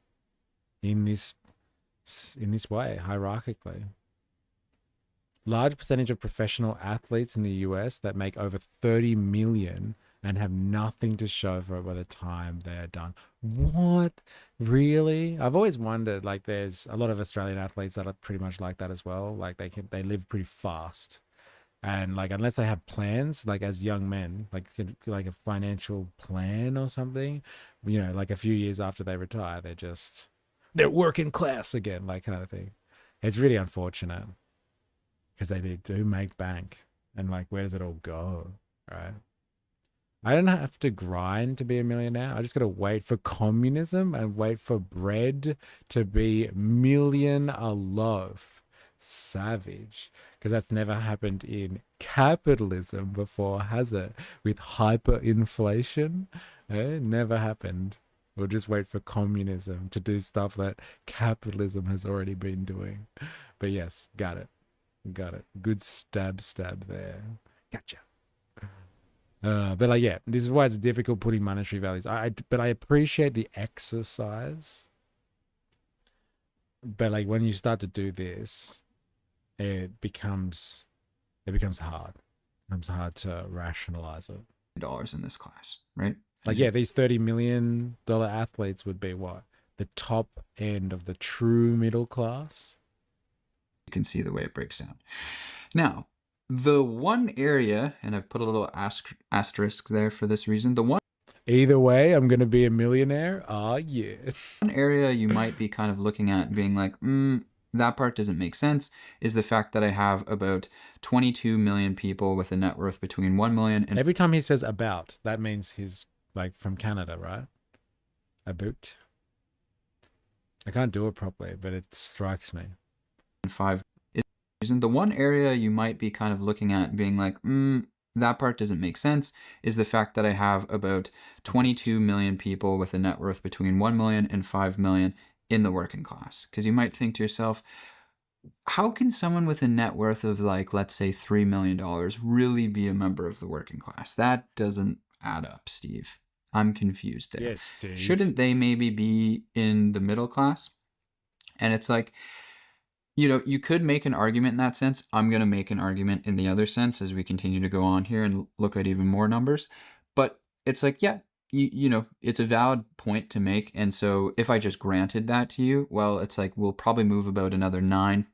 in this way, hierarchically. Large percentage of professional athletes in the US that make over 30 million and have nothing to show for it by the time they're done. What? Really? I've always wondered, like there's a lot of Australian athletes that are pretty much like that as well. Like they live pretty fast. And like unless they have plans, like as young men, like a financial plan or something, you know, like a few years after they retire, they're working class again, like kind of thing. It's really unfortunate. Because they do make bank, and like, where does it all go, right? I don't have to grind to be a millionaire. I just got to wait for communism and wait for bread to be million a loaf. Savage. Because that's never happened in capitalism before, has it? With hyperinflation, it never happened. We'll just wait for communism to do stuff that capitalism has already been doing. But yes, got it. Got it. Good stab there. Gotcha. But like, yeah, this is why it's difficult putting monetary values. But I appreciate the exercise. But like when you start to do this, it becomes hard. It becomes hard to rationalize it. Dollars in this class, right? Like, yeah, these $30 million athletes would be what? The top end of the true middle class. You can see the way it breaks down. Now, the one area, and I've put a little asterisk there for this reason, the one... Either way, I'm going to be a millionaire. Ah, yeah. One area you might be kind of looking at and being like, that part doesn't make sense, is the fact that I have about 22 million people with a net worth between 1 million and... Every time he says about, that means he's like from Canada, right? About. I can't do it properly, but it strikes me. 5 is the one area you might be kind of looking at and being like, that part doesn't make sense, is the fact that I have about 22 million people with a net worth between 1 million and 5 million in the working class. Because you might think to yourself, how can someone with a net worth of like, let's say $3 million really be a member of the working class? That doesn't add up, Steve. I'm confused there. Yes, Steve. Shouldn't they maybe be in the middle class? And it's like, you know, you could make an argument in that sense. I'm going to make an argument in the other sense as we continue to go on here and look at even more numbers. But it's like, yeah, you know, it's a valid point to make. And so if I just granted that to you, well, it's like we'll probably move about another 9%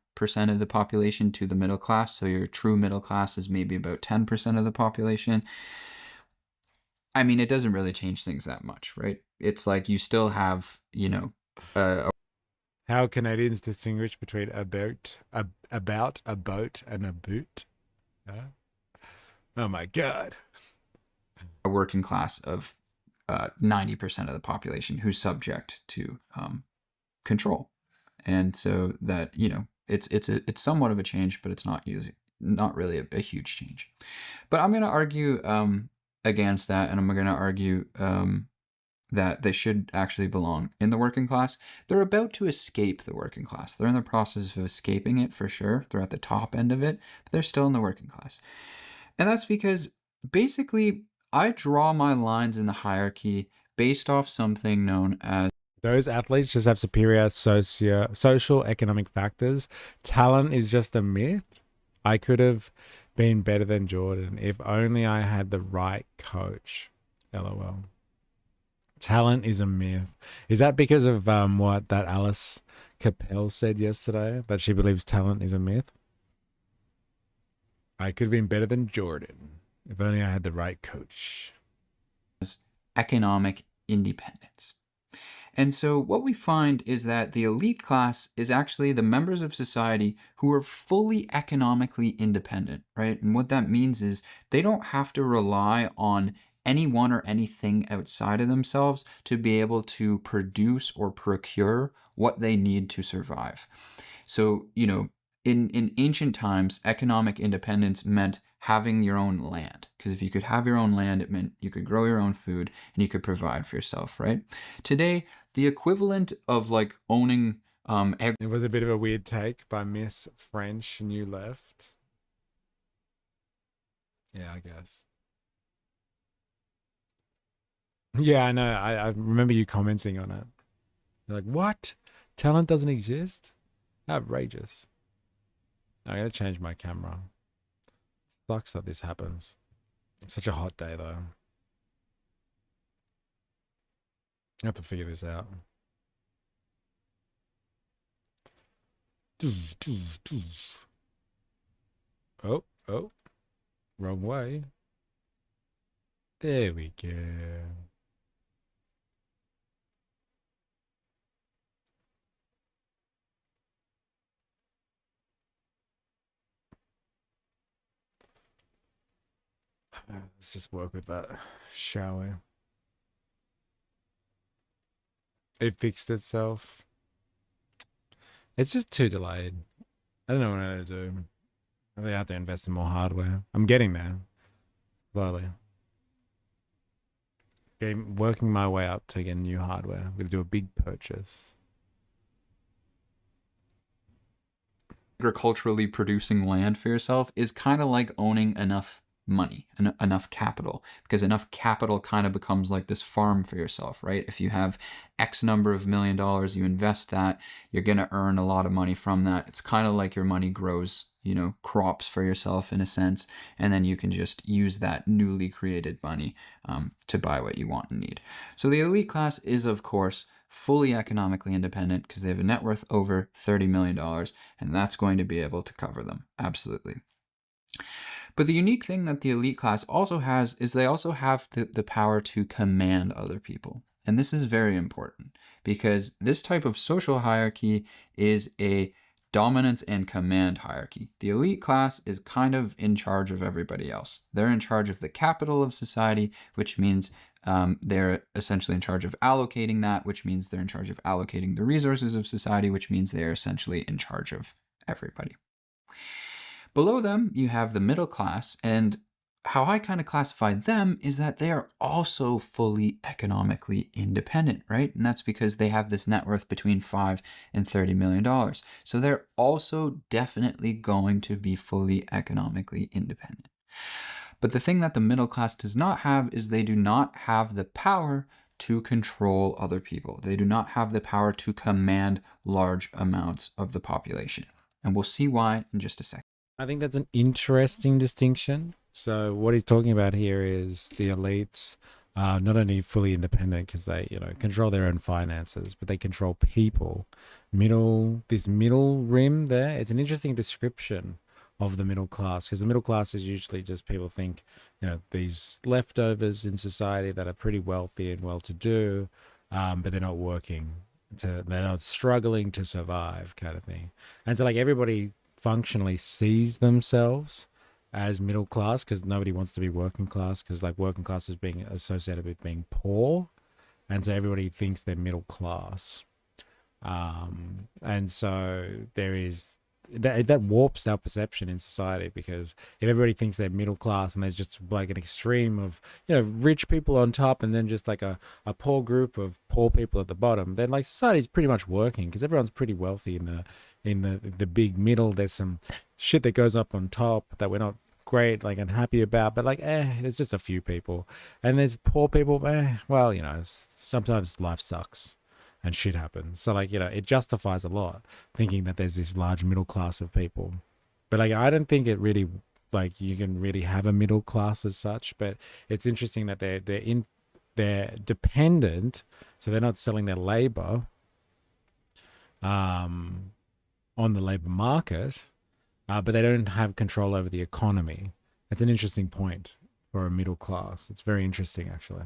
of the population to the middle class. So your true middle class is maybe about 10% of the population. I mean, it doesn't really change things that much, right? It's like you still have, you know, how Canadians distinguish between a boat, and a boot? Oh my God. A working class of 90% of the population who's subject to control. And so that, you know, it's somewhat of a change, but it's not really a huge change. But I'm going to argue against that, and I'm going to argue that they should actually belong in the working class. They're about to escape the working class. They're in the process of escaping it for sure. They're at the top end of it, but they're still in the working class. And that's because basically I draw my lines in the hierarchy based off something known as... Those athletes just have superior social economic factors. Talent is just a myth. I could have been better than Jordan if only I had the right coach. LOL. Talent is a myth. Is that because of what that Alice Capel said yesterday? That she believes talent is a myth? I could have been better than Jordan. If only I had the right coach. Economic independence. And so what we find is that the elite class is actually the members of society who are fully economically independent, right? And what that means is they don't have to rely on anyone or anything outside of themselves to be able to produce or procure what they need to survive. So, in ancient times, economic independence meant having your own land. Because if you could have your own land, it meant you could grow your own food and you could provide for yourself, right? Today, the equivalent of like owning it was a bit of a weird take by Miss French and you left. Yeah, I guess. Yeah, I know. I remember you commenting on it. You're like, what? Talent doesn't exist? Outrageous. I gotta change my camera. Sucks that this happens. It's such a hot day though. I have to figure this out. Oh, wrong way. There we go. Let's just work with that, shall we? It fixed itself. It's just too delayed. I don't know what I'm going to do. I really have to invest in more hardware. I'm getting there. Slowly. Working my way up to get new hardware. I'm going to do a big purchase. Agriculturally producing land for yourself is kind of like owning enough money, enough capital, because enough capital kind of becomes like this farm for yourself, right? If you have X number of $1 million, you invest that, you're going to earn a lot of money from that. It's kind of like your money grows, crops for yourself in a sense, and then you can just use that newly created money to buy what you want and need. So the elite class is, of course, fully economically independent because they have a net worth over $30 million, and that's going to be able to cover them. Absolutely. But the unique thing that the elite class also has is they also have the power to command other people. And this is very important because this type of social hierarchy is a dominance and command hierarchy. The elite class is kind of in charge of everybody else. They're in charge of the capital of society, which means they're essentially in charge of allocating that, which means they're in charge of allocating the resources of society, which means they're essentially in charge of everybody. Below them, you have the middle class, and how I kind of classify them is that they are also fully economically independent, right? And that's because they have this net worth between $5 and $30 million. So they're also definitely going to be fully economically independent. But the thing that the middle class does not have is they do not have the power to control other people. They do not have the power to command large amounts of the population. And we'll see why in just a second. I think that's an interesting distinction. So what he's talking about here is the elites not only fully independent because they, control their own finances, but they control people. This middle rim there, it's an interesting description of the middle class because the middle class is usually just people think, these leftovers in society that are pretty wealthy and well-to-do, but they're not working. They're not struggling to survive kind of thing. And so like everybody functionally sees themselves as middle class because nobody wants to be working class because like working class is being associated with being poor, and so everybody thinks they're middle class, and so there is that warps our perception in society because if everybody thinks they're middle class and there's just like an extreme of rich people on top and then just like a poor group of poor people at the bottom, then like society's pretty much working because everyone's pretty wealthy in the big middle. There's some shit that goes up on top that we're not great and happy about, but there's just a few people, and there's poor people. Well, sometimes life sucks and shit happens, so it justifies a lot thinking that there's this large middle class of people. But I don't think it really you can really have a middle class as such. But it's interesting that they're dependent, so they're not selling their labor on the labor market, but they don't have control over the economy. That's an interesting point. or a middle class. It's very interesting, actually.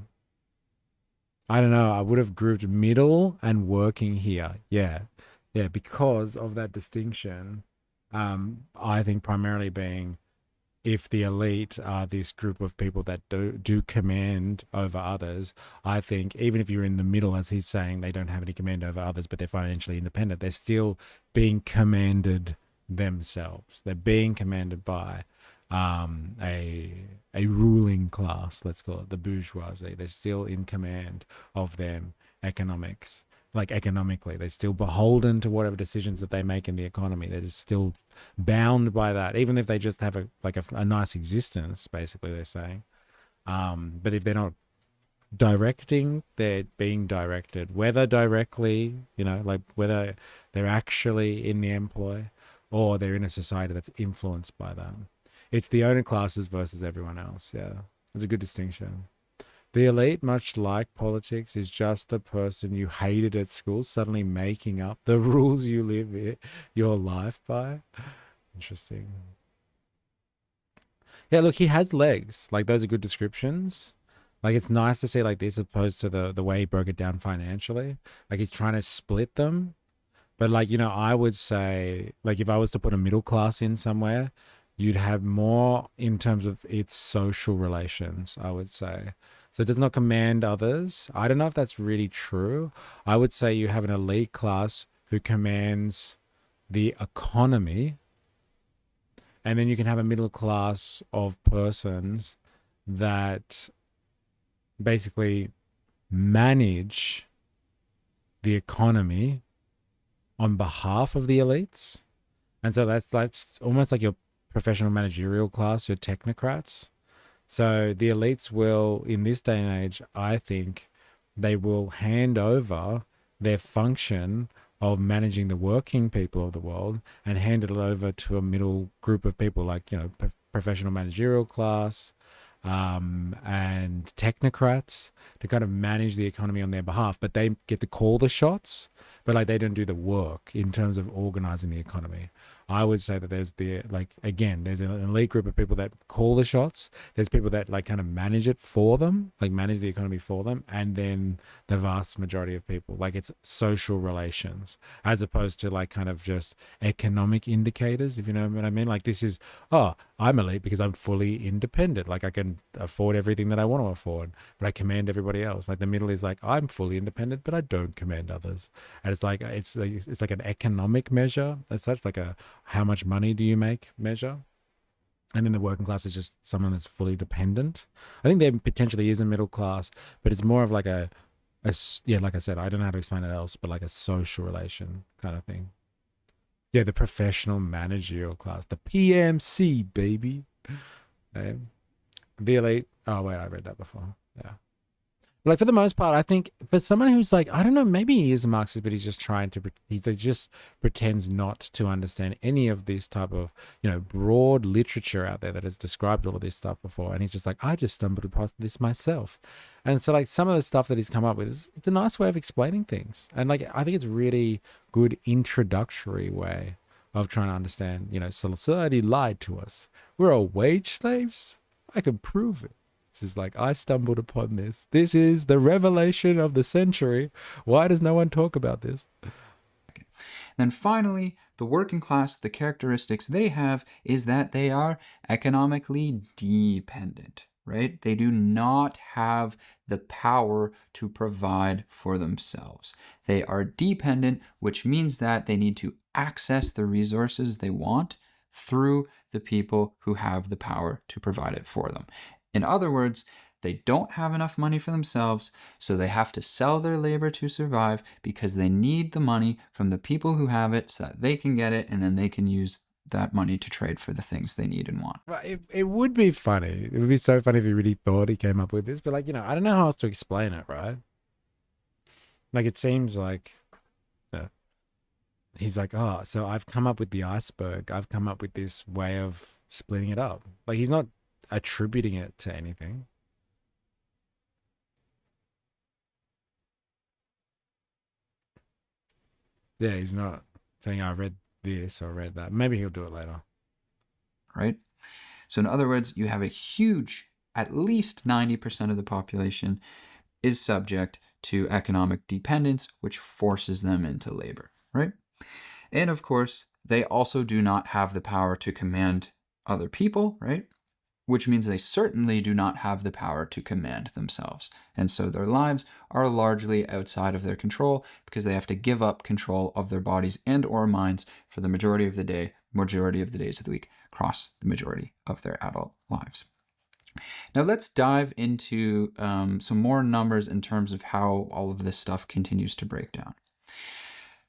I don't know. I would have grouped middle and working here. Yeah. Yeah, because of that distinction. I think primarily being if the elite are this group of people that do command over others, I think even if you're in the middle, as he's saying, they don't have any command over others, but they're financially independent, they're still being commanded themselves. They're being commanded by a ruling class, let's call it the bourgeoisie. They're still in command of them economically. They're still beholden to whatever decisions that they make in the economy. They're just still bound by that, even if they just have a nice existence, basically they're saying. But if they're not directing, they're being directed, whether directly, whether they're actually in the employ or they're in a society that's influenced by that. It's the owner classes versus everyone else. Yeah, it's a good distinction. The elite, much like politics, is just the person you hated at school suddenly making up the rules you live your life by. Interesting. Yeah, look, he has legs. Those are good descriptions. It's nice to see this opposed to the way he broke it down financially. He's trying to split them. But I would say, if I was to put a middle class in somewhere, you'd have more in terms of its social relations, I would say. So it does not command others. I don't know if that's really true. I would say you have an elite class who commands the economy, and then you can have a middle class of persons that basically manage the economy on behalf of the elites. And so that's almost like your professional managerial class, your technocrats. So the elites will, in this day and age, I think, they will hand over their function of managing the working people of the world and hand it over to a middle group of people professional managerial class and technocrats to kind of manage the economy on their behalf. But they get to call the shots, but they don't do the work in terms of organizing the economy. I would say that there's there's an elite group of people that call the shots. There's people that kind of manage it for them, manage the economy for them. And then the vast majority of people, it's social relations as opposed to kind of just economic indicators, if you know what I mean. This is, I'm elite because I'm fully independent. I can afford everything that I want to afford, but I command everybody else. The middle is I'm fully independent, but I don't command others. And it's like an economic measure as such, how much money do you make measure. And then the working class is just someone that's fully dependent. I think there potentially is a middle class, but it's more of like a like I said, I don't know how to explain it else, but like a social relation kind of thing. Yeah, the professional managerial class, the PMC, baby. The elite. Oh, wait, I read that before. Yeah. For the most part, I think for someone who's I don't know, maybe he is a Marxist, but he's just he just pretends not to understand any of this type of, broad literature out there that has described all of this stuff before. And he's just I just stumbled across this myself. And so some of the stuff that he's come up with, it's a nice way of explaining things. And I think it's a really good introductory way of trying to understand, society lied to us. We're all wage slaves. I can prove it. It's I stumbled upon this. This is the revelation of the century. Why does no one talk about this? Then finally, the working class, the characteristics they have is that they are economically dependent, right? They do not have the power to provide for themselves. They are dependent, which means that they need to access the resources they want through the people who have the power to provide it for them. In other words, they don't have enough money for themselves, so they have to sell their labor to survive because they need the money from the people who have it so that they can get it, and then they can use that money to trade for the things they need and want. Right. It would be funny. It would be so funny if he really thought he came up with this, but I don't know how else to explain it, right? It seems he's so I've come up with the iceberg. I've come up with this way of splitting it up. He's not attributing it to anything. Yeah, he's not saying I read this or read that. Maybe he'll do it later. Right? So in other words, you have a huge at least 90% of the population is subject to economic dependence, which forces them into labor, right? And of course, they also do not have the power to command other people, right? Which means they certainly do not have the power to command themselves. And so their lives are largely outside of their control because they have to give up control of their bodies and or minds for the majority of the day, majority of the days of the week, across the majority of their adult lives. Now let's dive into some more numbers in terms of how all of this stuff continues to break down.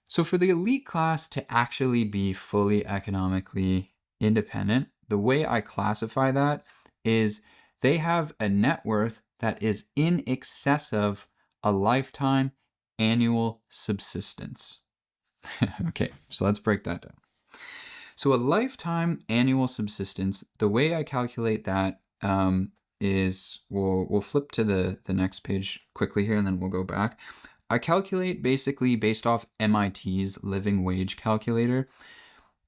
So for the elite class to actually be fully economically independent, the way I classify that is they have a net worth that is in excess of a lifetime annual subsistence. Okay, so let's break that down. So a lifetime annual subsistence, the way I calculate that is, we'll flip to the next page quickly here and then we'll go back. I calculate basically based off MIT's living wage calculator.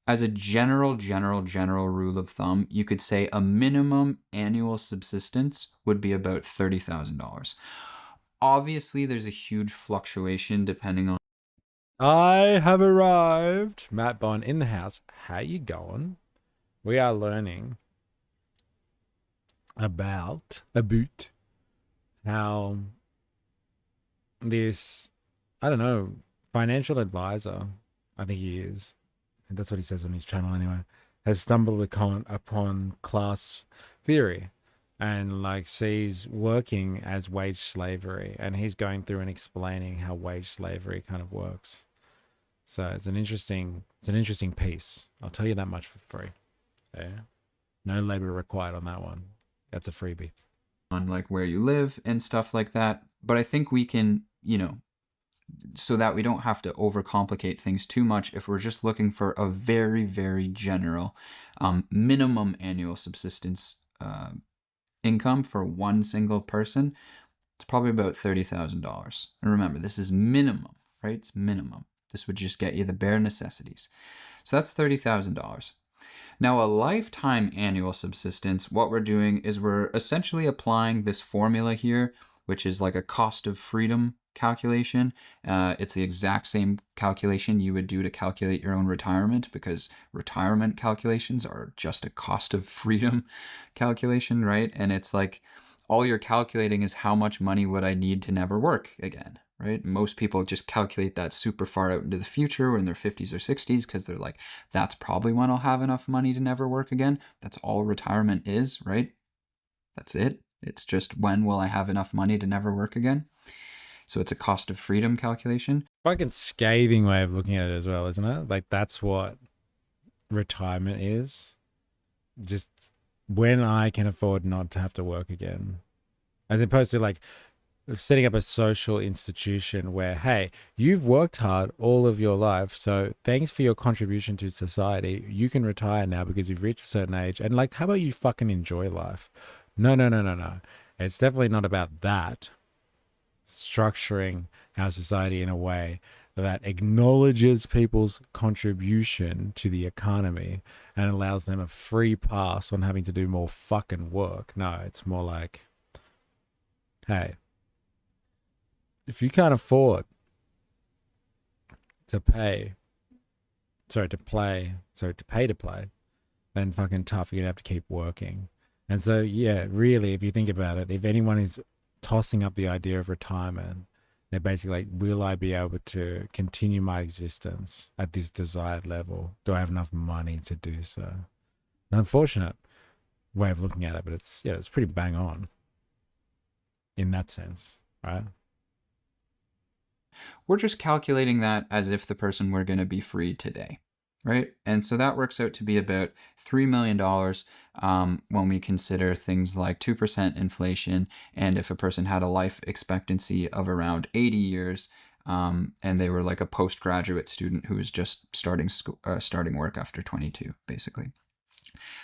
As a general rule of thumb, you could say a minimum annual subsistence would be about $30,000. Obviously, there's a huge fluctuation depending on... I have arrived. Matt Bond in the house. How you going? We are learning about how this, I don't know, financial advisor, I think he is, and that's what he says on his channel anyway, has stumbled upon class theory and like sees working as wage slavery, and he's going through and explaining how wage slavery kind of works. So it's an interesting piece. I'll tell you that much for free. Yeah. No labor required on that one. That's a freebie. On like where you live and stuff like that. But I think we can, so that we don't have to overcomplicate things too much, if we're just looking for a very, very general minimum annual subsistence income for one single person, it's probably about $30,000. And remember, this is minimum, right? It's minimum. This would just get you the bare necessities. So that's $30,000. Now, a lifetime annual subsistence, what we're doing is we're essentially applying this formula here, which is like a cost of freedom calculation. It's the exact same calculation you would do to calculate your own retirement, because retirement calculations are just a cost of freedom calculation, right? And it's like all you're calculating is how much money would I need to never work again, right? Most people just calculate that super far out into the future in their 50s or 60s because they're like, that's probably when I'll have enough money to never work again. That's all retirement is, right? That's it. It's just when will I have enough money to never work again? So it's a cost of freedom calculation. Fucking scathing way of looking at it as well, isn't it? Like that's what retirement is. Just when I can afford not to have to work again. As opposed to like setting up a social institution where, hey, you've worked hard all of your life, so thanks for your contribution to society. You can retire now because you've reached a certain age. And like, how about you fucking enjoy life? No. It's definitely not about that. Structuring our society in a way that acknowledges people's contribution to the economy and allows them a free pass on having to do more fucking work. No, it's more like, hey, if you can't afford to pay to play, then fucking tough, you're gonna have to keep working. And so, yeah, really, if you think about it, if anyone is tossing up the idea of retirement, they're basically like, will I be able to continue my existence at this desired level? Do I have enough money to do so? An unfortunate way of looking at it, but it's pretty bang on in that sense, right? We're just calculating that as if the person were going to be free today, right? And so that works out to be about $3 million when we consider things like 2% inflation, and if a person had a life expectancy of around 80 years, and they were like a postgraduate student who was just starting work after 22, basically.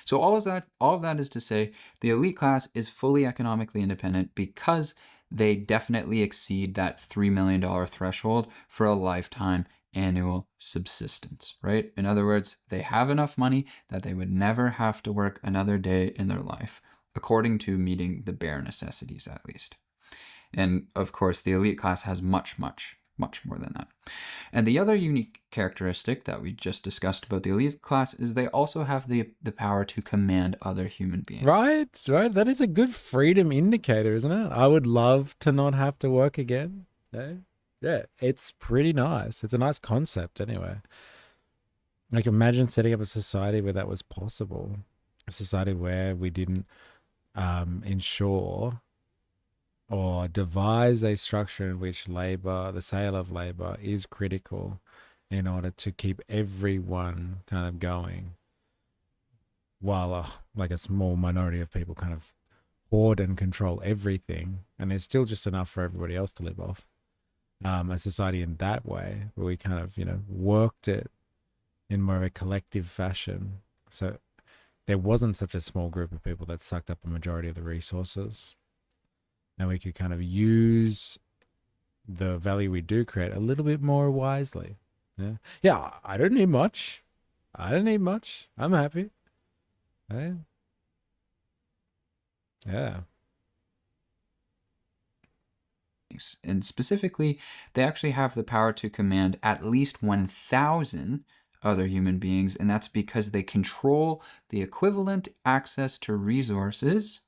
So all of that is to say, the elite class is fully economically independent because they definitely exceed that $3 million threshold for a lifetime annual subsistence, right? In other words, they have enough money that they would never have to work another day in their life. according to meeting the bare necessities at least. And of course, the elite class has much, much, much more than that. And the other unique characteristic that we just discussed about the elite class is they also have the power to command other human beings. Right. That is a good freedom indicator, isn't it? I would love to not have to work again. Yeah, it's pretty nice. It's a nice concept anyway. Like, imagine setting up a society where that was possible. A society where we didn't ensure or devise a structure in which labor, the sale of labor, is critical in order to keep everyone kind of going, while like a small minority of people kind of hoard and control everything, and there's still just enough for everybody else to live off. A society in that way, where we kind of, worked it in more of a collective fashion. So there wasn't such a small group of people that sucked up a majority of the resources. And we could kind of use the value we do create a little bit more wisely. Yeah, I don't need much. I'm happy. Yeah. And specifically, they actually have the power to command at least 1,000 other human beings, and that's because they control the equivalent access to resources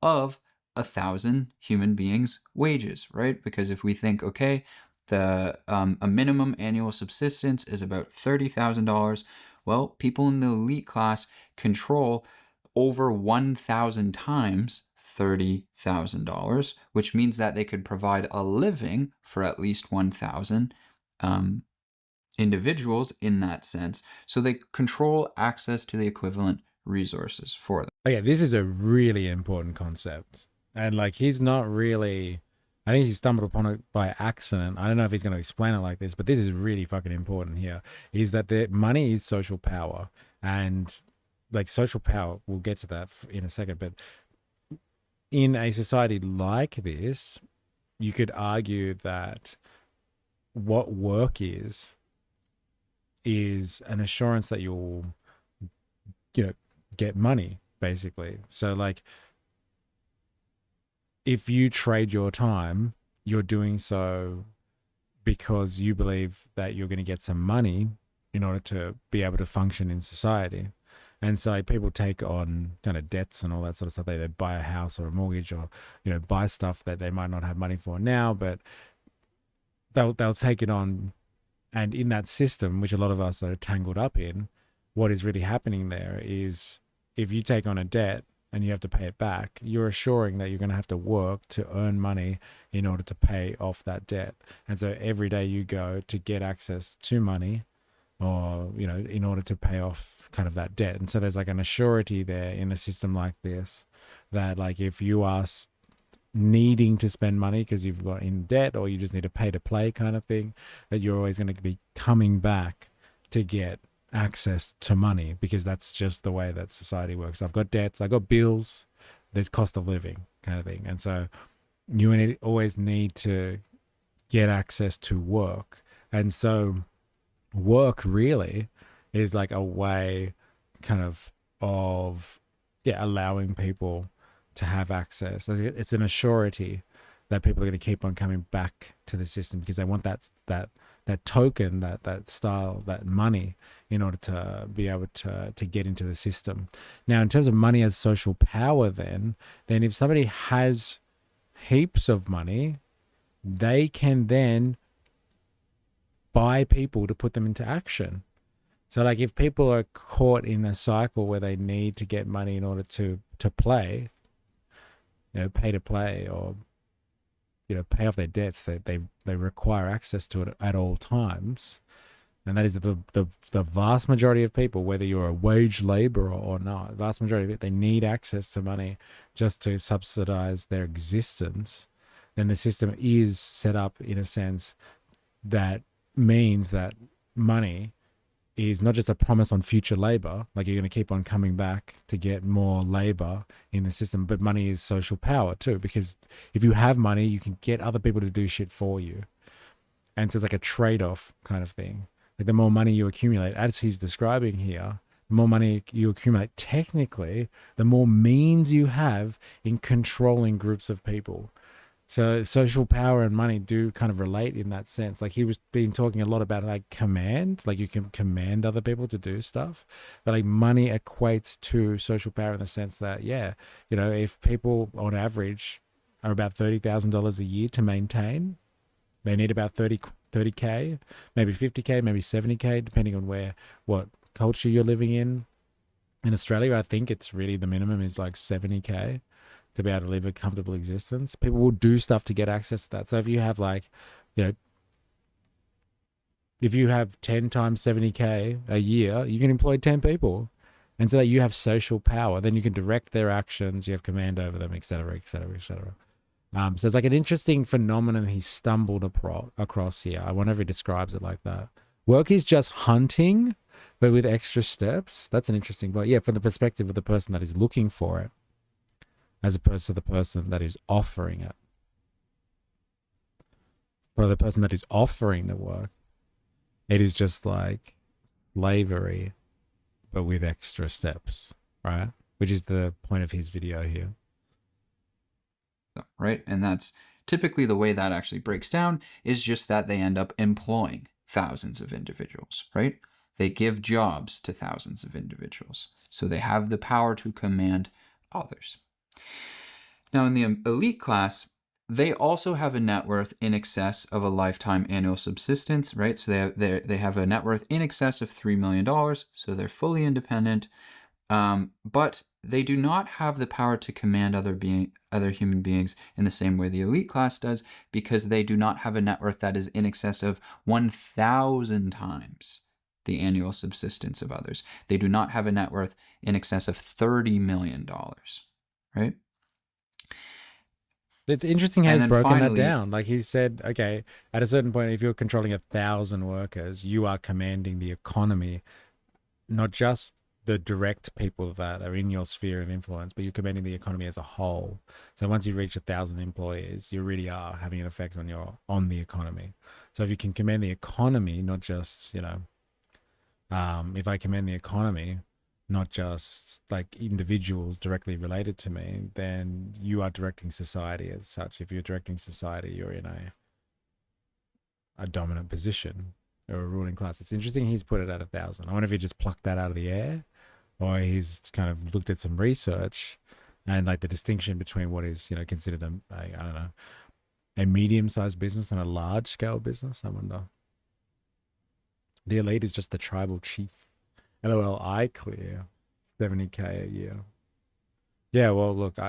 of 1,000 human beings' wages, right? Because if we think, okay, a minimum annual subsistence is about $30,000, well, people in the elite class control over 1,000 times $30,000, which means that they could provide a living for at least 1,000 individuals in that sense. So they control access to the equivalent resources for them. Okay, this is a really important concept. And like, he's not really, I think he stumbled upon it by accident. I don't know if he's going to explain it like this, but this is really fucking important here, is that the money is social power. And like, social power, we'll get to that in a second, but in a society like this, you could argue that what work is an assurance that you'll, get money, basically. So like, if you trade your time, you're doing so because you believe that you're going to get some money in order to be able to function in society. And so people take on kind of debts and all that sort of stuff. They buy a house or a mortgage, or, buy stuff that they might not have money for now, but they'll take it on. And in that system, which a lot of us are tangled up in, what is really happening there is, if you take on a debt and you have to pay it back, you're assuring that you're going to have to work to earn money in order to pay off that debt. And so every day you go to get access to money, or, in order to pay off kind of that debt. And so there's like an assurity there in a system like this, that like, if you are needing to spend money because you've got in debt, or you just need to pay to play kind of thing, that you're always going to be coming back to get access to money, because that's just the way that society works. I've got debts, I've got bills, there's cost of living kind of thing. And so you always need to get access to work. And so work really is like a way kind of allowing people to have access. It's an assurity that people are going to keep on coming back to the system, because they want that token, that style, that money, in order to be able to get into the system. Now, in terms of money as social power, then if somebody has heaps of money, they can then buy people to put them into action. So like, if people are caught in a cycle where they need to get money in order to play, pay to play, or pay off their debts, they require access to it at all times. And that is the vast majority of people, whether you're a wage laborer or not, the vast majority of it, they need access to money just to subsidize their existence. Then the system is set up in a sense that means that money is not just a promise on future labor, like you're going to keep on coming back to get more labor in the system, but money is social power too, because if you have money, you can get other people to do shit for you. And so it's like a trade-off kind of thing. Like, the more money you accumulate, as he's describing here, the more money you accumulate, technically, the more means you have in controlling groups of people. So social power and money do kind of relate in that sense. Like he was been talking a lot about like command, like you can command other people to do stuff, but like money equates to social power in the sense that, yeah, you know, if people on average are about $30,000 a year to maintain, they need about 30K, maybe 50K, maybe 70K, depending on what culture you're living in. In Australia, I think it's really the minimum is like 70K to be able to live a comfortable existence. People will do stuff to get access to that. So if you have like, you know, if you have 10 times 70K a year, you can employ 10 people. And so that you have social power, then you can direct their actions, you have command over them, etc., etc., etc. So it's like an interesting phenomenon he stumbled across here. I wonder if he describes it like that. Work is just hunting, but with extra steps. That's an interesting, but yeah, from the perspective of the person that is looking for it, as opposed to the person that is offering it. For the person that is offering the work, it is just like slavery, but with extra steps, right? Which is the point of his video here. Right? And that's typically the way that actually breaks down is just that they end up employing thousands of individuals, right? They give jobs to thousands of individuals. So they have the power to command others. Now, in the elite class, they also have a net worth in excess of a lifetime annual subsistence, right? So they have a net worth in excess of $3 million, so they're fully independent, but they do not have the power to command other human beings in the same way the elite class does, because they do not have a net worth that is in excess of 1,000 times the annual subsistence of others. They do not have a net worth in excess of $30 million. Right? It's interesting how he's broken that down. Like he said, okay, at a certain point, if you're controlling 1,000 workers, you are commanding the economy, not just the direct people that are in your sphere of influence, but you're commanding the economy as a whole. So once you reach 1,000 employees, you really are having an effect on the economy. So if you can command the economy, not just, you know, if I command the economy, not just like individuals directly related to me, then you are directing society as such. If you're directing society, you're in a dominant position or a ruling class. It's interesting he's put it at 1,000. I wonder if he just plucked that out of the air, or he's kind of looked at some research and like the distinction between what is, you know, considered I don't know, a medium-sized business and a large-scale business. I wonder. The elite is just the tribal chief. LOL, I clear 70K a year. Yeah, well, look,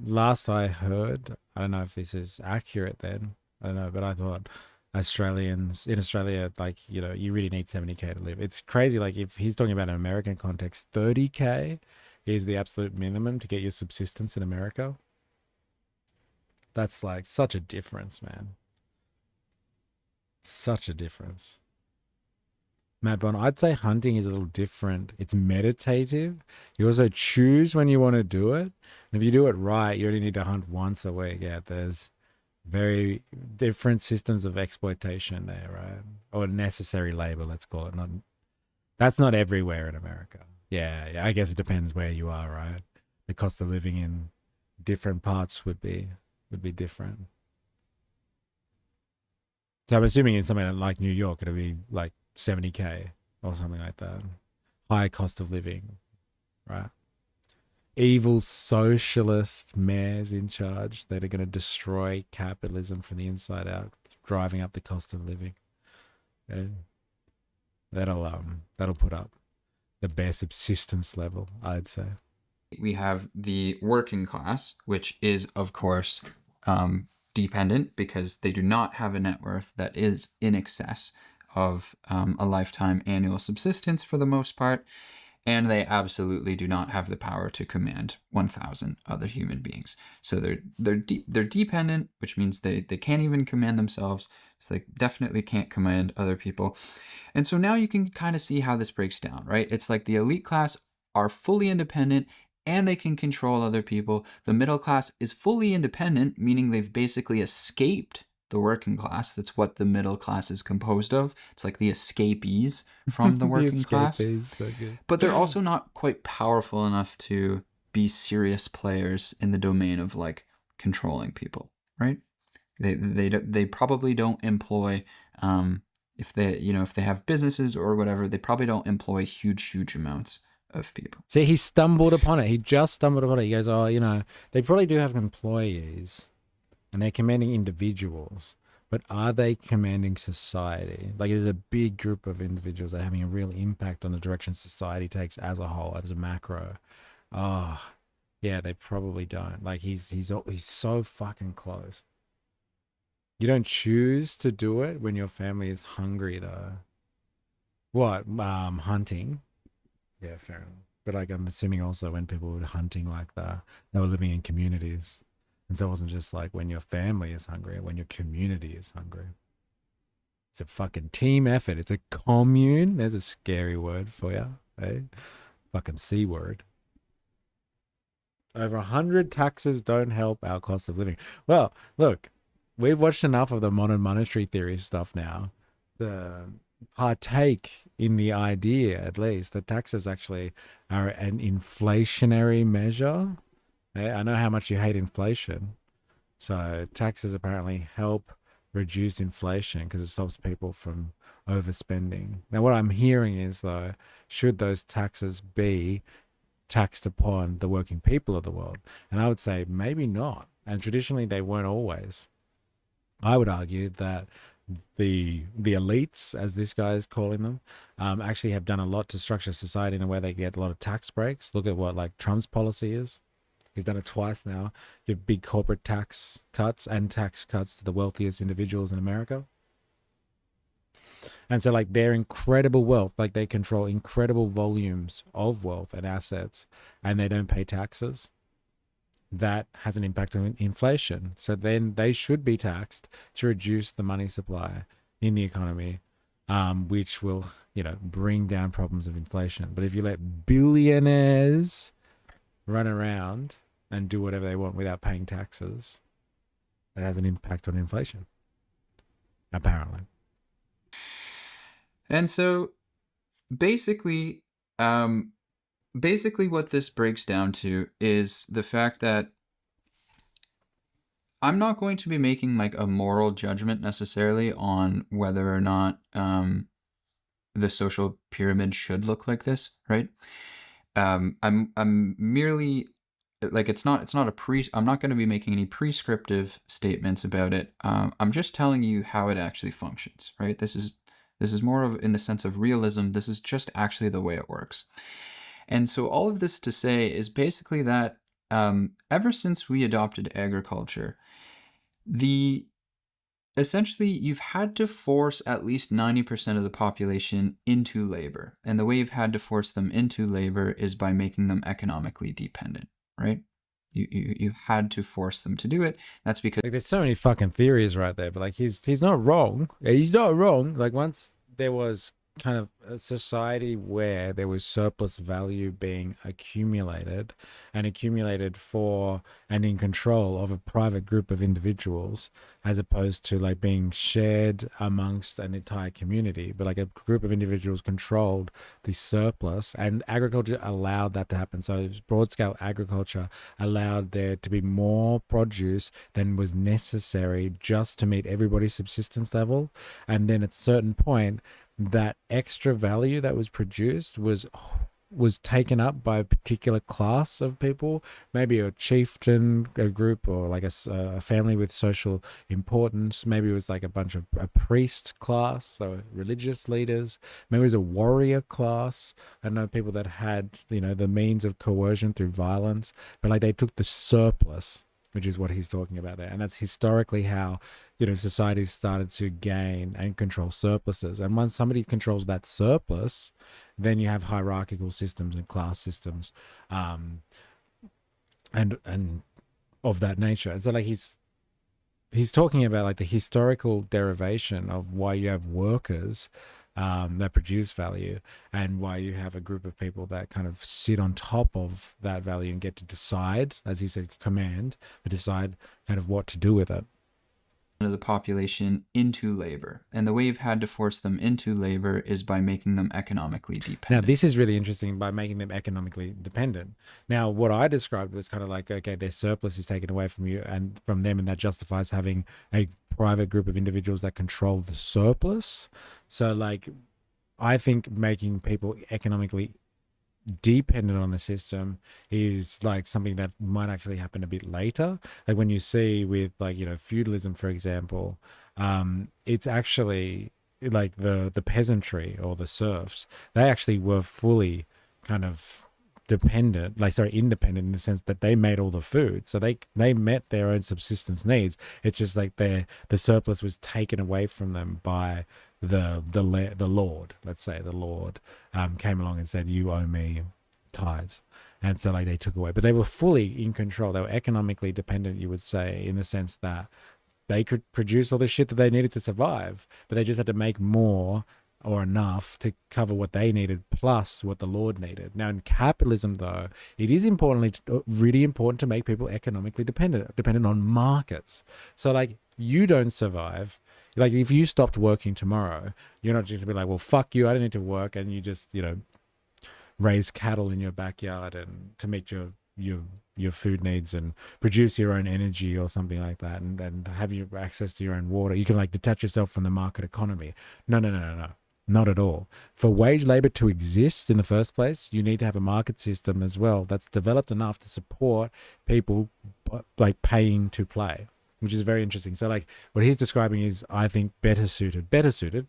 last I heard, I don't know if this is accurate then, I don't know, but I thought Australians, in Australia, like, you know, you really need 70K to live. It's crazy, like, if he's talking about an American context, 30K is the absolute minimum to get your subsistence in America. That's, like, such a difference, man. Such a difference. Matt Bond, I'd say hunting is a little different. It's meditative. You also choose when you want to do it. And if you do it right, you only need to hunt once a week. Yeah, there's very different systems of exploitation there, right? Or necessary labor, let's call it. That's not everywhere in America. Yeah, I guess it depends where you are, right? The cost of living in different parts would be different. So I'm assuming in something like New York, it'll be like 70K or something like that. High cost of living, right? Evil socialist mayors in charge that are going to destroy capitalism from the inside out, driving up the cost of living. And that'll put up the bare subsistence level, I'd say. We have the working class, which is, of course, dependent because they do not have a net worth that is in excess of a lifetime annual subsistence for the most part, and they absolutely do not have the power to command 1,000 other human beings. So they're dependent, which means they can't even command themselves, so they definitely can't command other people. And so now you can kind of see how this breaks down, right? It's like the elite class are fully independent and they can control other people. The middle class is fully independent, meaning they've basically escaped the working class. That's what the middle class is composed of. It's like the escapees from the working class. So good. But they're also not quite powerful enough to be serious players in the domain of like controlling people, right? They probably don't employ if they have businesses or whatever, they probably don't employ huge amounts of people. See, he stumbled upon it. He just stumbled upon it. He goes, oh, they probably do have employees and they're commanding individuals, but are they commanding society? Like, there's a big group of individuals that are having a real impact on the direction society takes as a whole, as a macro. Oh, yeah, they probably don't. Like, he's so fucking close. You don't choose to do it when your family is hungry, though. What? Hunting? Yeah, fair enough. But like, I'm assuming also when people were hunting like that, they were living in communities. And so it wasn't just like when your family is hungry, when your community is hungry. It's a fucking team effort. It's a commune. There's a scary word for you, eh? Fucking C word. Over 100 taxes don't help our cost of living. Well, look, we've watched enough of the modern monetary theory stuff now. The partake in the idea, at least, that taxes actually are an inflationary measure. I know how much you hate inflation. So taxes apparently help reduce inflation because it stops people from overspending. Now, what I'm hearing is, though, should those taxes be taxed upon the working people of the world? And I would say maybe not. And traditionally, they weren't always. I would argue that the elites, as this guy is calling them, actually have done a lot to structure society in a way they get a lot of tax breaks. Look at what like Trump's policy is. He's done it twice now. Give big corporate tax cuts and tax cuts to the wealthiest individuals in America. And so like their incredible wealth, like they control incredible volumes of wealth and assets, and they don't pay taxes. That has an impact on inflation. So then they should be taxed to reduce the money supply in the economy, which will, bring down problems of inflation. But if you let billionaires run around and do whatever they want without paying taxes, that has an impact on inflation, apparently. And so basically what this breaks down to is the fact that I'm not going to be making like a moral judgment necessarily on whether or not the social pyramid should look like this, right? I'm merely like I'm not going to be making any prescriptive statements about it. I'm just telling you how it actually functions, right? This is more of in the sense of realism. This is just actually the way it works. And so all of this to say is basically that ever since we adopted agriculture, essentially you've had to force at least 90% of the population into labor. And the way you've had to force them into labor is by making them economically dependent, right? You had to force them to do it. That's because like, there's so many fucking theories right there, but like he's not wrong. He's not wrong. Like once there was kind of a society where there was surplus value being accumulated for and in control of a private group of individuals, as opposed to like being shared amongst an entire community, but like a group of individuals controlled the surplus, and agriculture allowed that to happen. So broad scale agriculture allowed there to be more produce than was necessary just to meet everybody's subsistence level. And then at a certain point, that extra value that was produced was taken up by a particular class of people, maybe a chieftain, a group, or like a family with social importance. Maybe it was like a priest class, so religious leaders. Maybe it was a warrior class. I know people that had, the means of coercion through violence, but like they took the surplus, which is what he's talking about there. And that's historically how, societies started to gain and control surpluses. And once somebody controls that surplus, then you have hierarchical systems and class systems, and of that nature. And so like he's talking about like the historical derivation of why you have workers that produce value, and why you have a group of people that kind of sit on top of that value and get to decide, as he said, command, but decide kind of what to do with it. of the population into labor. And the way you've had to force them into labor is by making them economically dependent. Now, this is really interesting, by making them economically dependent. Now, what I described was kind of like, okay, their surplus is taken away from you and from them, and that justifies having a private group of individuals that control the surplus. So, like, I think making people economically dependent on the system is like something that might actually happen a bit later. Like when you see with, like, you know, feudalism, for example, it's actually like the peasantry or the serfs, they actually were fully kind of independent in the sense that they made all the food, so they met their own subsistence needs. It's just like the surplus was taken away from them by the lord. Let's say the lord came along and said, you owe me tithes, and so like they took away, but they were fully in control. They were economically dependent, you would say, in the sense that they could produce all the shit that they needed to survive, but they just had to make more or enough to cover what they needed plus what the lord needed. Now in capitalism, though, it is really important to make people economically dependent on markets. So like you don't survive. Like if you stopped working tomorrow, you're not just gonna be like, well, fuck you, I don't need to work, and you just, you know, raise cattle in your backyard and to meet your food needs and produce your own energy or something like that, and have your access to your own water. You can like detach yourself from the market economy. No, not at all. For wage labor to exist in the first place, you need to have a market system as well that's developed enough to support people like paying to play, which is very interesting. So like what he's describing is, I think, better suited,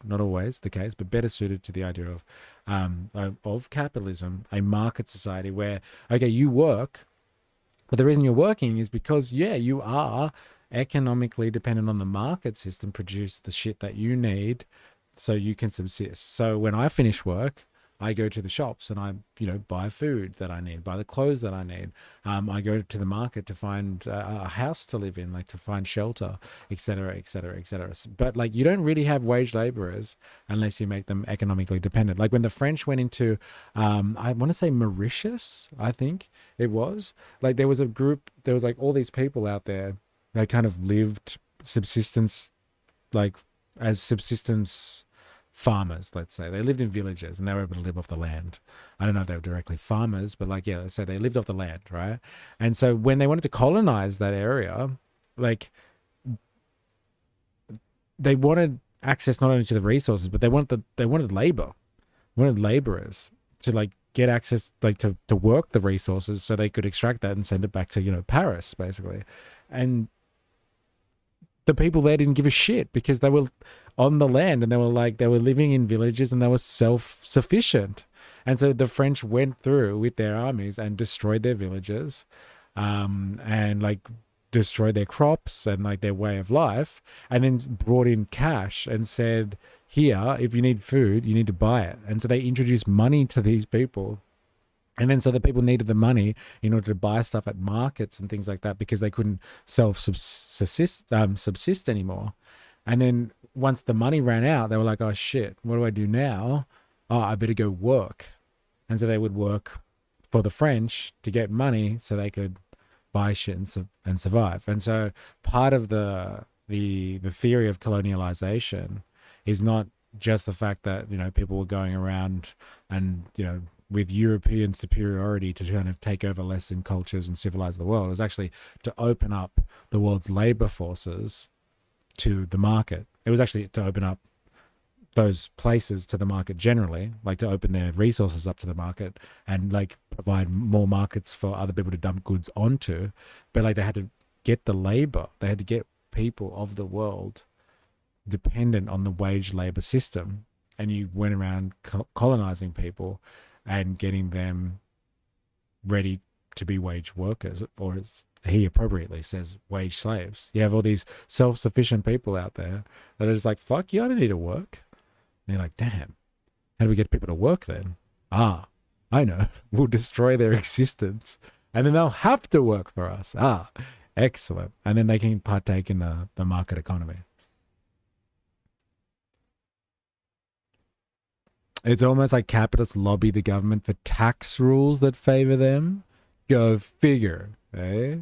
not always the case, but better suited to the idea of capitalism, a market society where, okay, you work, but the reason you're working is because, yeah, you are economically dependent on the market system, produce the shit that you need so you can subsist. So when I finish work, I go to the shops and I, you know, buy food that I need, buy the clothes that I need. I go to the market to find a house to live in, like to find shelter, etc., etc., etc. But like you don't really have wage laborers unless you make them economically dependent. Like when the French went into, I want to say Mauritius, I think it was. Like there was a group, there was like all these people out there that kind of lived subsistence, like as subsistence farmers, let's say. They lived in villages and they were able to live off the land. I don't know if they were directly farmers, but like, yeah, let's say they lived off the land, right? And so when they wanted to colonize that area, like they wanted access not only to the resources, but they wanted labor, wanted laborers to like get access, like to work the resources so they could extract that and send it back to, you know, Paris, basically. And the people there didn't give a shit because they were on the land and they were living in villages and they were self-sufficient. And so the French went through with their armies and destroyed their villages, and like destroyed their crops and like their way of life, and then brought in cash and said, here, if you need food, you need to buy it. And so they introduced money to these people. And then so the people needed the money in order to buy stuff at markets and things like that because they couldn't subsist anymore. And then once the money ran out, they were like, oh shit, what do I do now? Oh, I better go work. And so they would work for the French to get money so they could buy shit and survive. And so part of the theory of colonialization is not just the fact that, you know, people were going around and, you know, with European superiority to kind of take over Western cultures and civilize the world. It was actually to open up the world's labor forces to the market. It was actually to open up those places to the market generally, like to open their resources up to the market and like provide more markets for other people to dump goods onto. But like they had to get the labor, they had to get people of the world dependent on the wage labor system. And you went around colonizing people and getting them ready to be wage workers, or as he appropriately says, wage slaves. You have all these self-sufficient people out there that are just like, fuck you, I don't need to work. And you're like, damn, how do we get people to work then? I know, we'll destroy their existence and then they'll have to work for us. Excellent. And then they can partake in the market economy. It's almost like capitalists lobby the government for tax rules that favor them. Go figure, eh?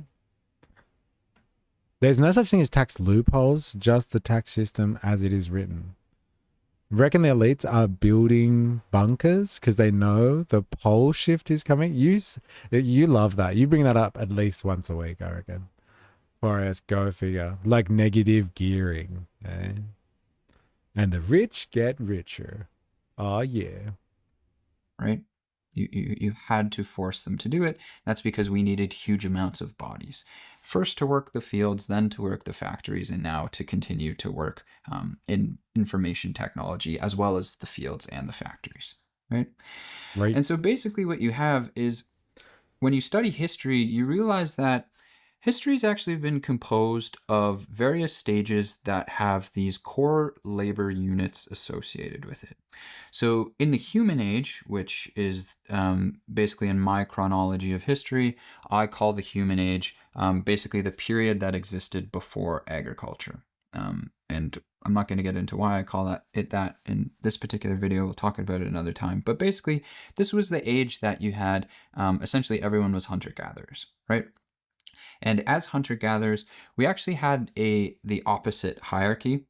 There's no such thing as tax loopholes, just the tax system as it is written. Reckon the elites are building bunkers because they know the pole shift is coming. You love that. You bring that up at least once a week, I reckon. For us, go figure. Like negative gearing. Eh? And the rich get richer. Oh, yeah. Right? You had to force them to do it. That's because we needed huge amounts of bodies. First to work the fields, then to work the factories, and now to continue to work in information technology, as well as the fields and the factories, right? Right. And so basically what you have is, when you study history, you realize that history has actually been composed of various stages that have these core labor units associated with it. So in the human age, which is basically in my chronology of history, I call the human age basically the period that existed before agriculture. And I'm not going to get into why I call that in this particular video. We'll talk about it another time. But basically, this was the age that you had essentially everyone was hunter-gatherers, right? And as hunter-gatherers, we actually had the opposite hierarchy.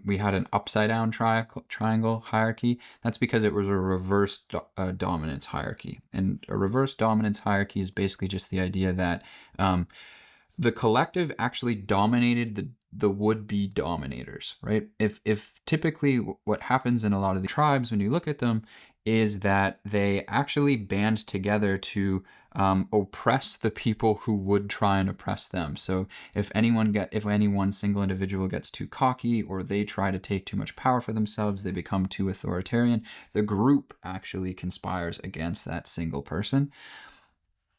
We had an upside-down triangle hierarchy. That's because it was a reverse dominance hierarchy. And a reverse dominance hierarchy is basically just the idea that the collective actually dominated the would-be dominators, right? If typically what happens in a lot of the tribes when you look at them is that they actually band together to oppress the people who would try and oppress them. So if any one single individual gets too cocky, or they try to take too much power for themselves, they become too authoritarian, the group actually conspires against that single person.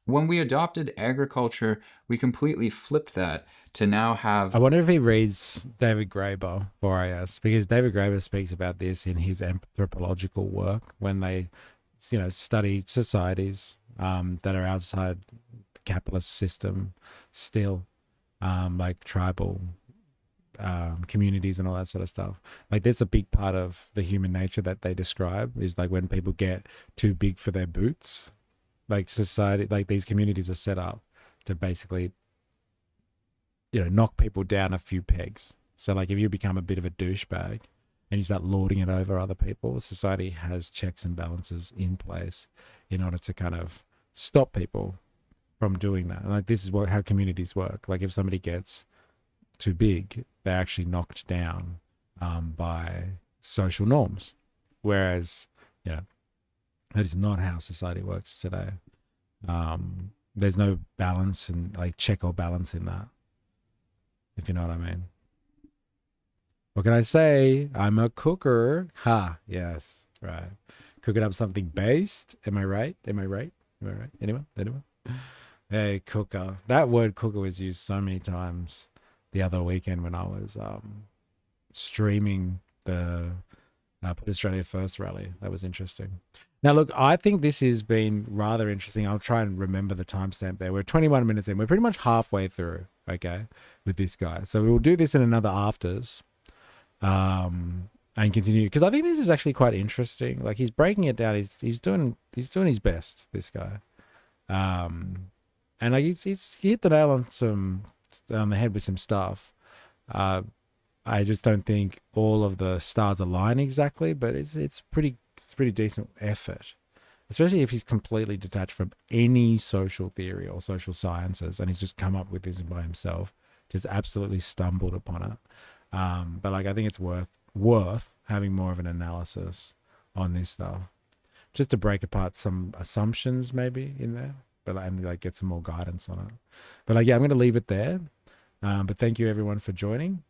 When we adopted agriculture, we completely flipped that to now have... I wonder if he reads David Graeber for IS, because David Graeber speaks about this in his anthropological work when they, study societies that are outside the capitalist system still, like tribal communities and all that sort of stuff. Like, there's a big part of the human nature that they describe is like when people get too big for their boots. Like society, like these communities are set up to basically, knock people down a few pegs. So like if you become a bit of a douchebag and you start lording it over other people, society has checks and balances in place in order to kind of stop people from doing that. And like this is how communities work. Like if somebody gets too big, they're actually knocked down by social norms. Whereas, that is not how society works today. There's no balance and like check or balance in that, if you know what I mean. What can I say? I'm a cooker. Ha, yes, right. Cooking up something based. Am I right? Anyone? Hey, cooker. That word cooker was used so many times the other weekend when I was streaming the Put Australia First rally. That was interesting. Now, look, I think this has been rather interesting. I'll try and remember the timestamp there. We're 21 minutes in. We're pretty much halfway through, okay, with this guy. So we will do this in another afters and continue, because I think this is actually quite interesting. Like, he's breaking it down. He's doing his best, this guy. And like he's hit the nail on the head with some stuff. I just don't think all of the stars align exactly, but it's pretty decent effort, especially if he's completely detached from any social theory or social sciences and he's just come up with this by himself, just absolutely stumbled upon it. But like I think it's worth having more of an analysis on this stuff, just to break apart some assumptions maybe in there, and like get some more guidance on it. But like, yeah, I'm going to leave it there. But thank you everyone for joining.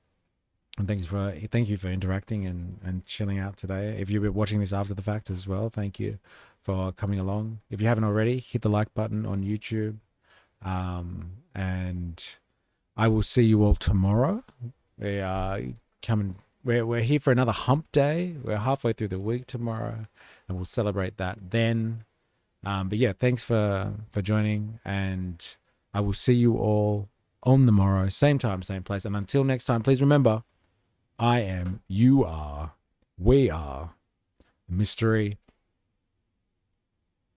And thank you for interacting and chilling out today. If you're watching this after the fact as well, thank you for coming along. If you haven't already, hit the like button on YouTube. And I will see you all tomorrow. We are we're here for another hump day. We're halfway through the week tomorrow, and we'll celebrate that then. But yeah, thanks for joining, and I will see you all on the morrow, same time, same place. And until next time, please remember, I am, you are, we are. The mystery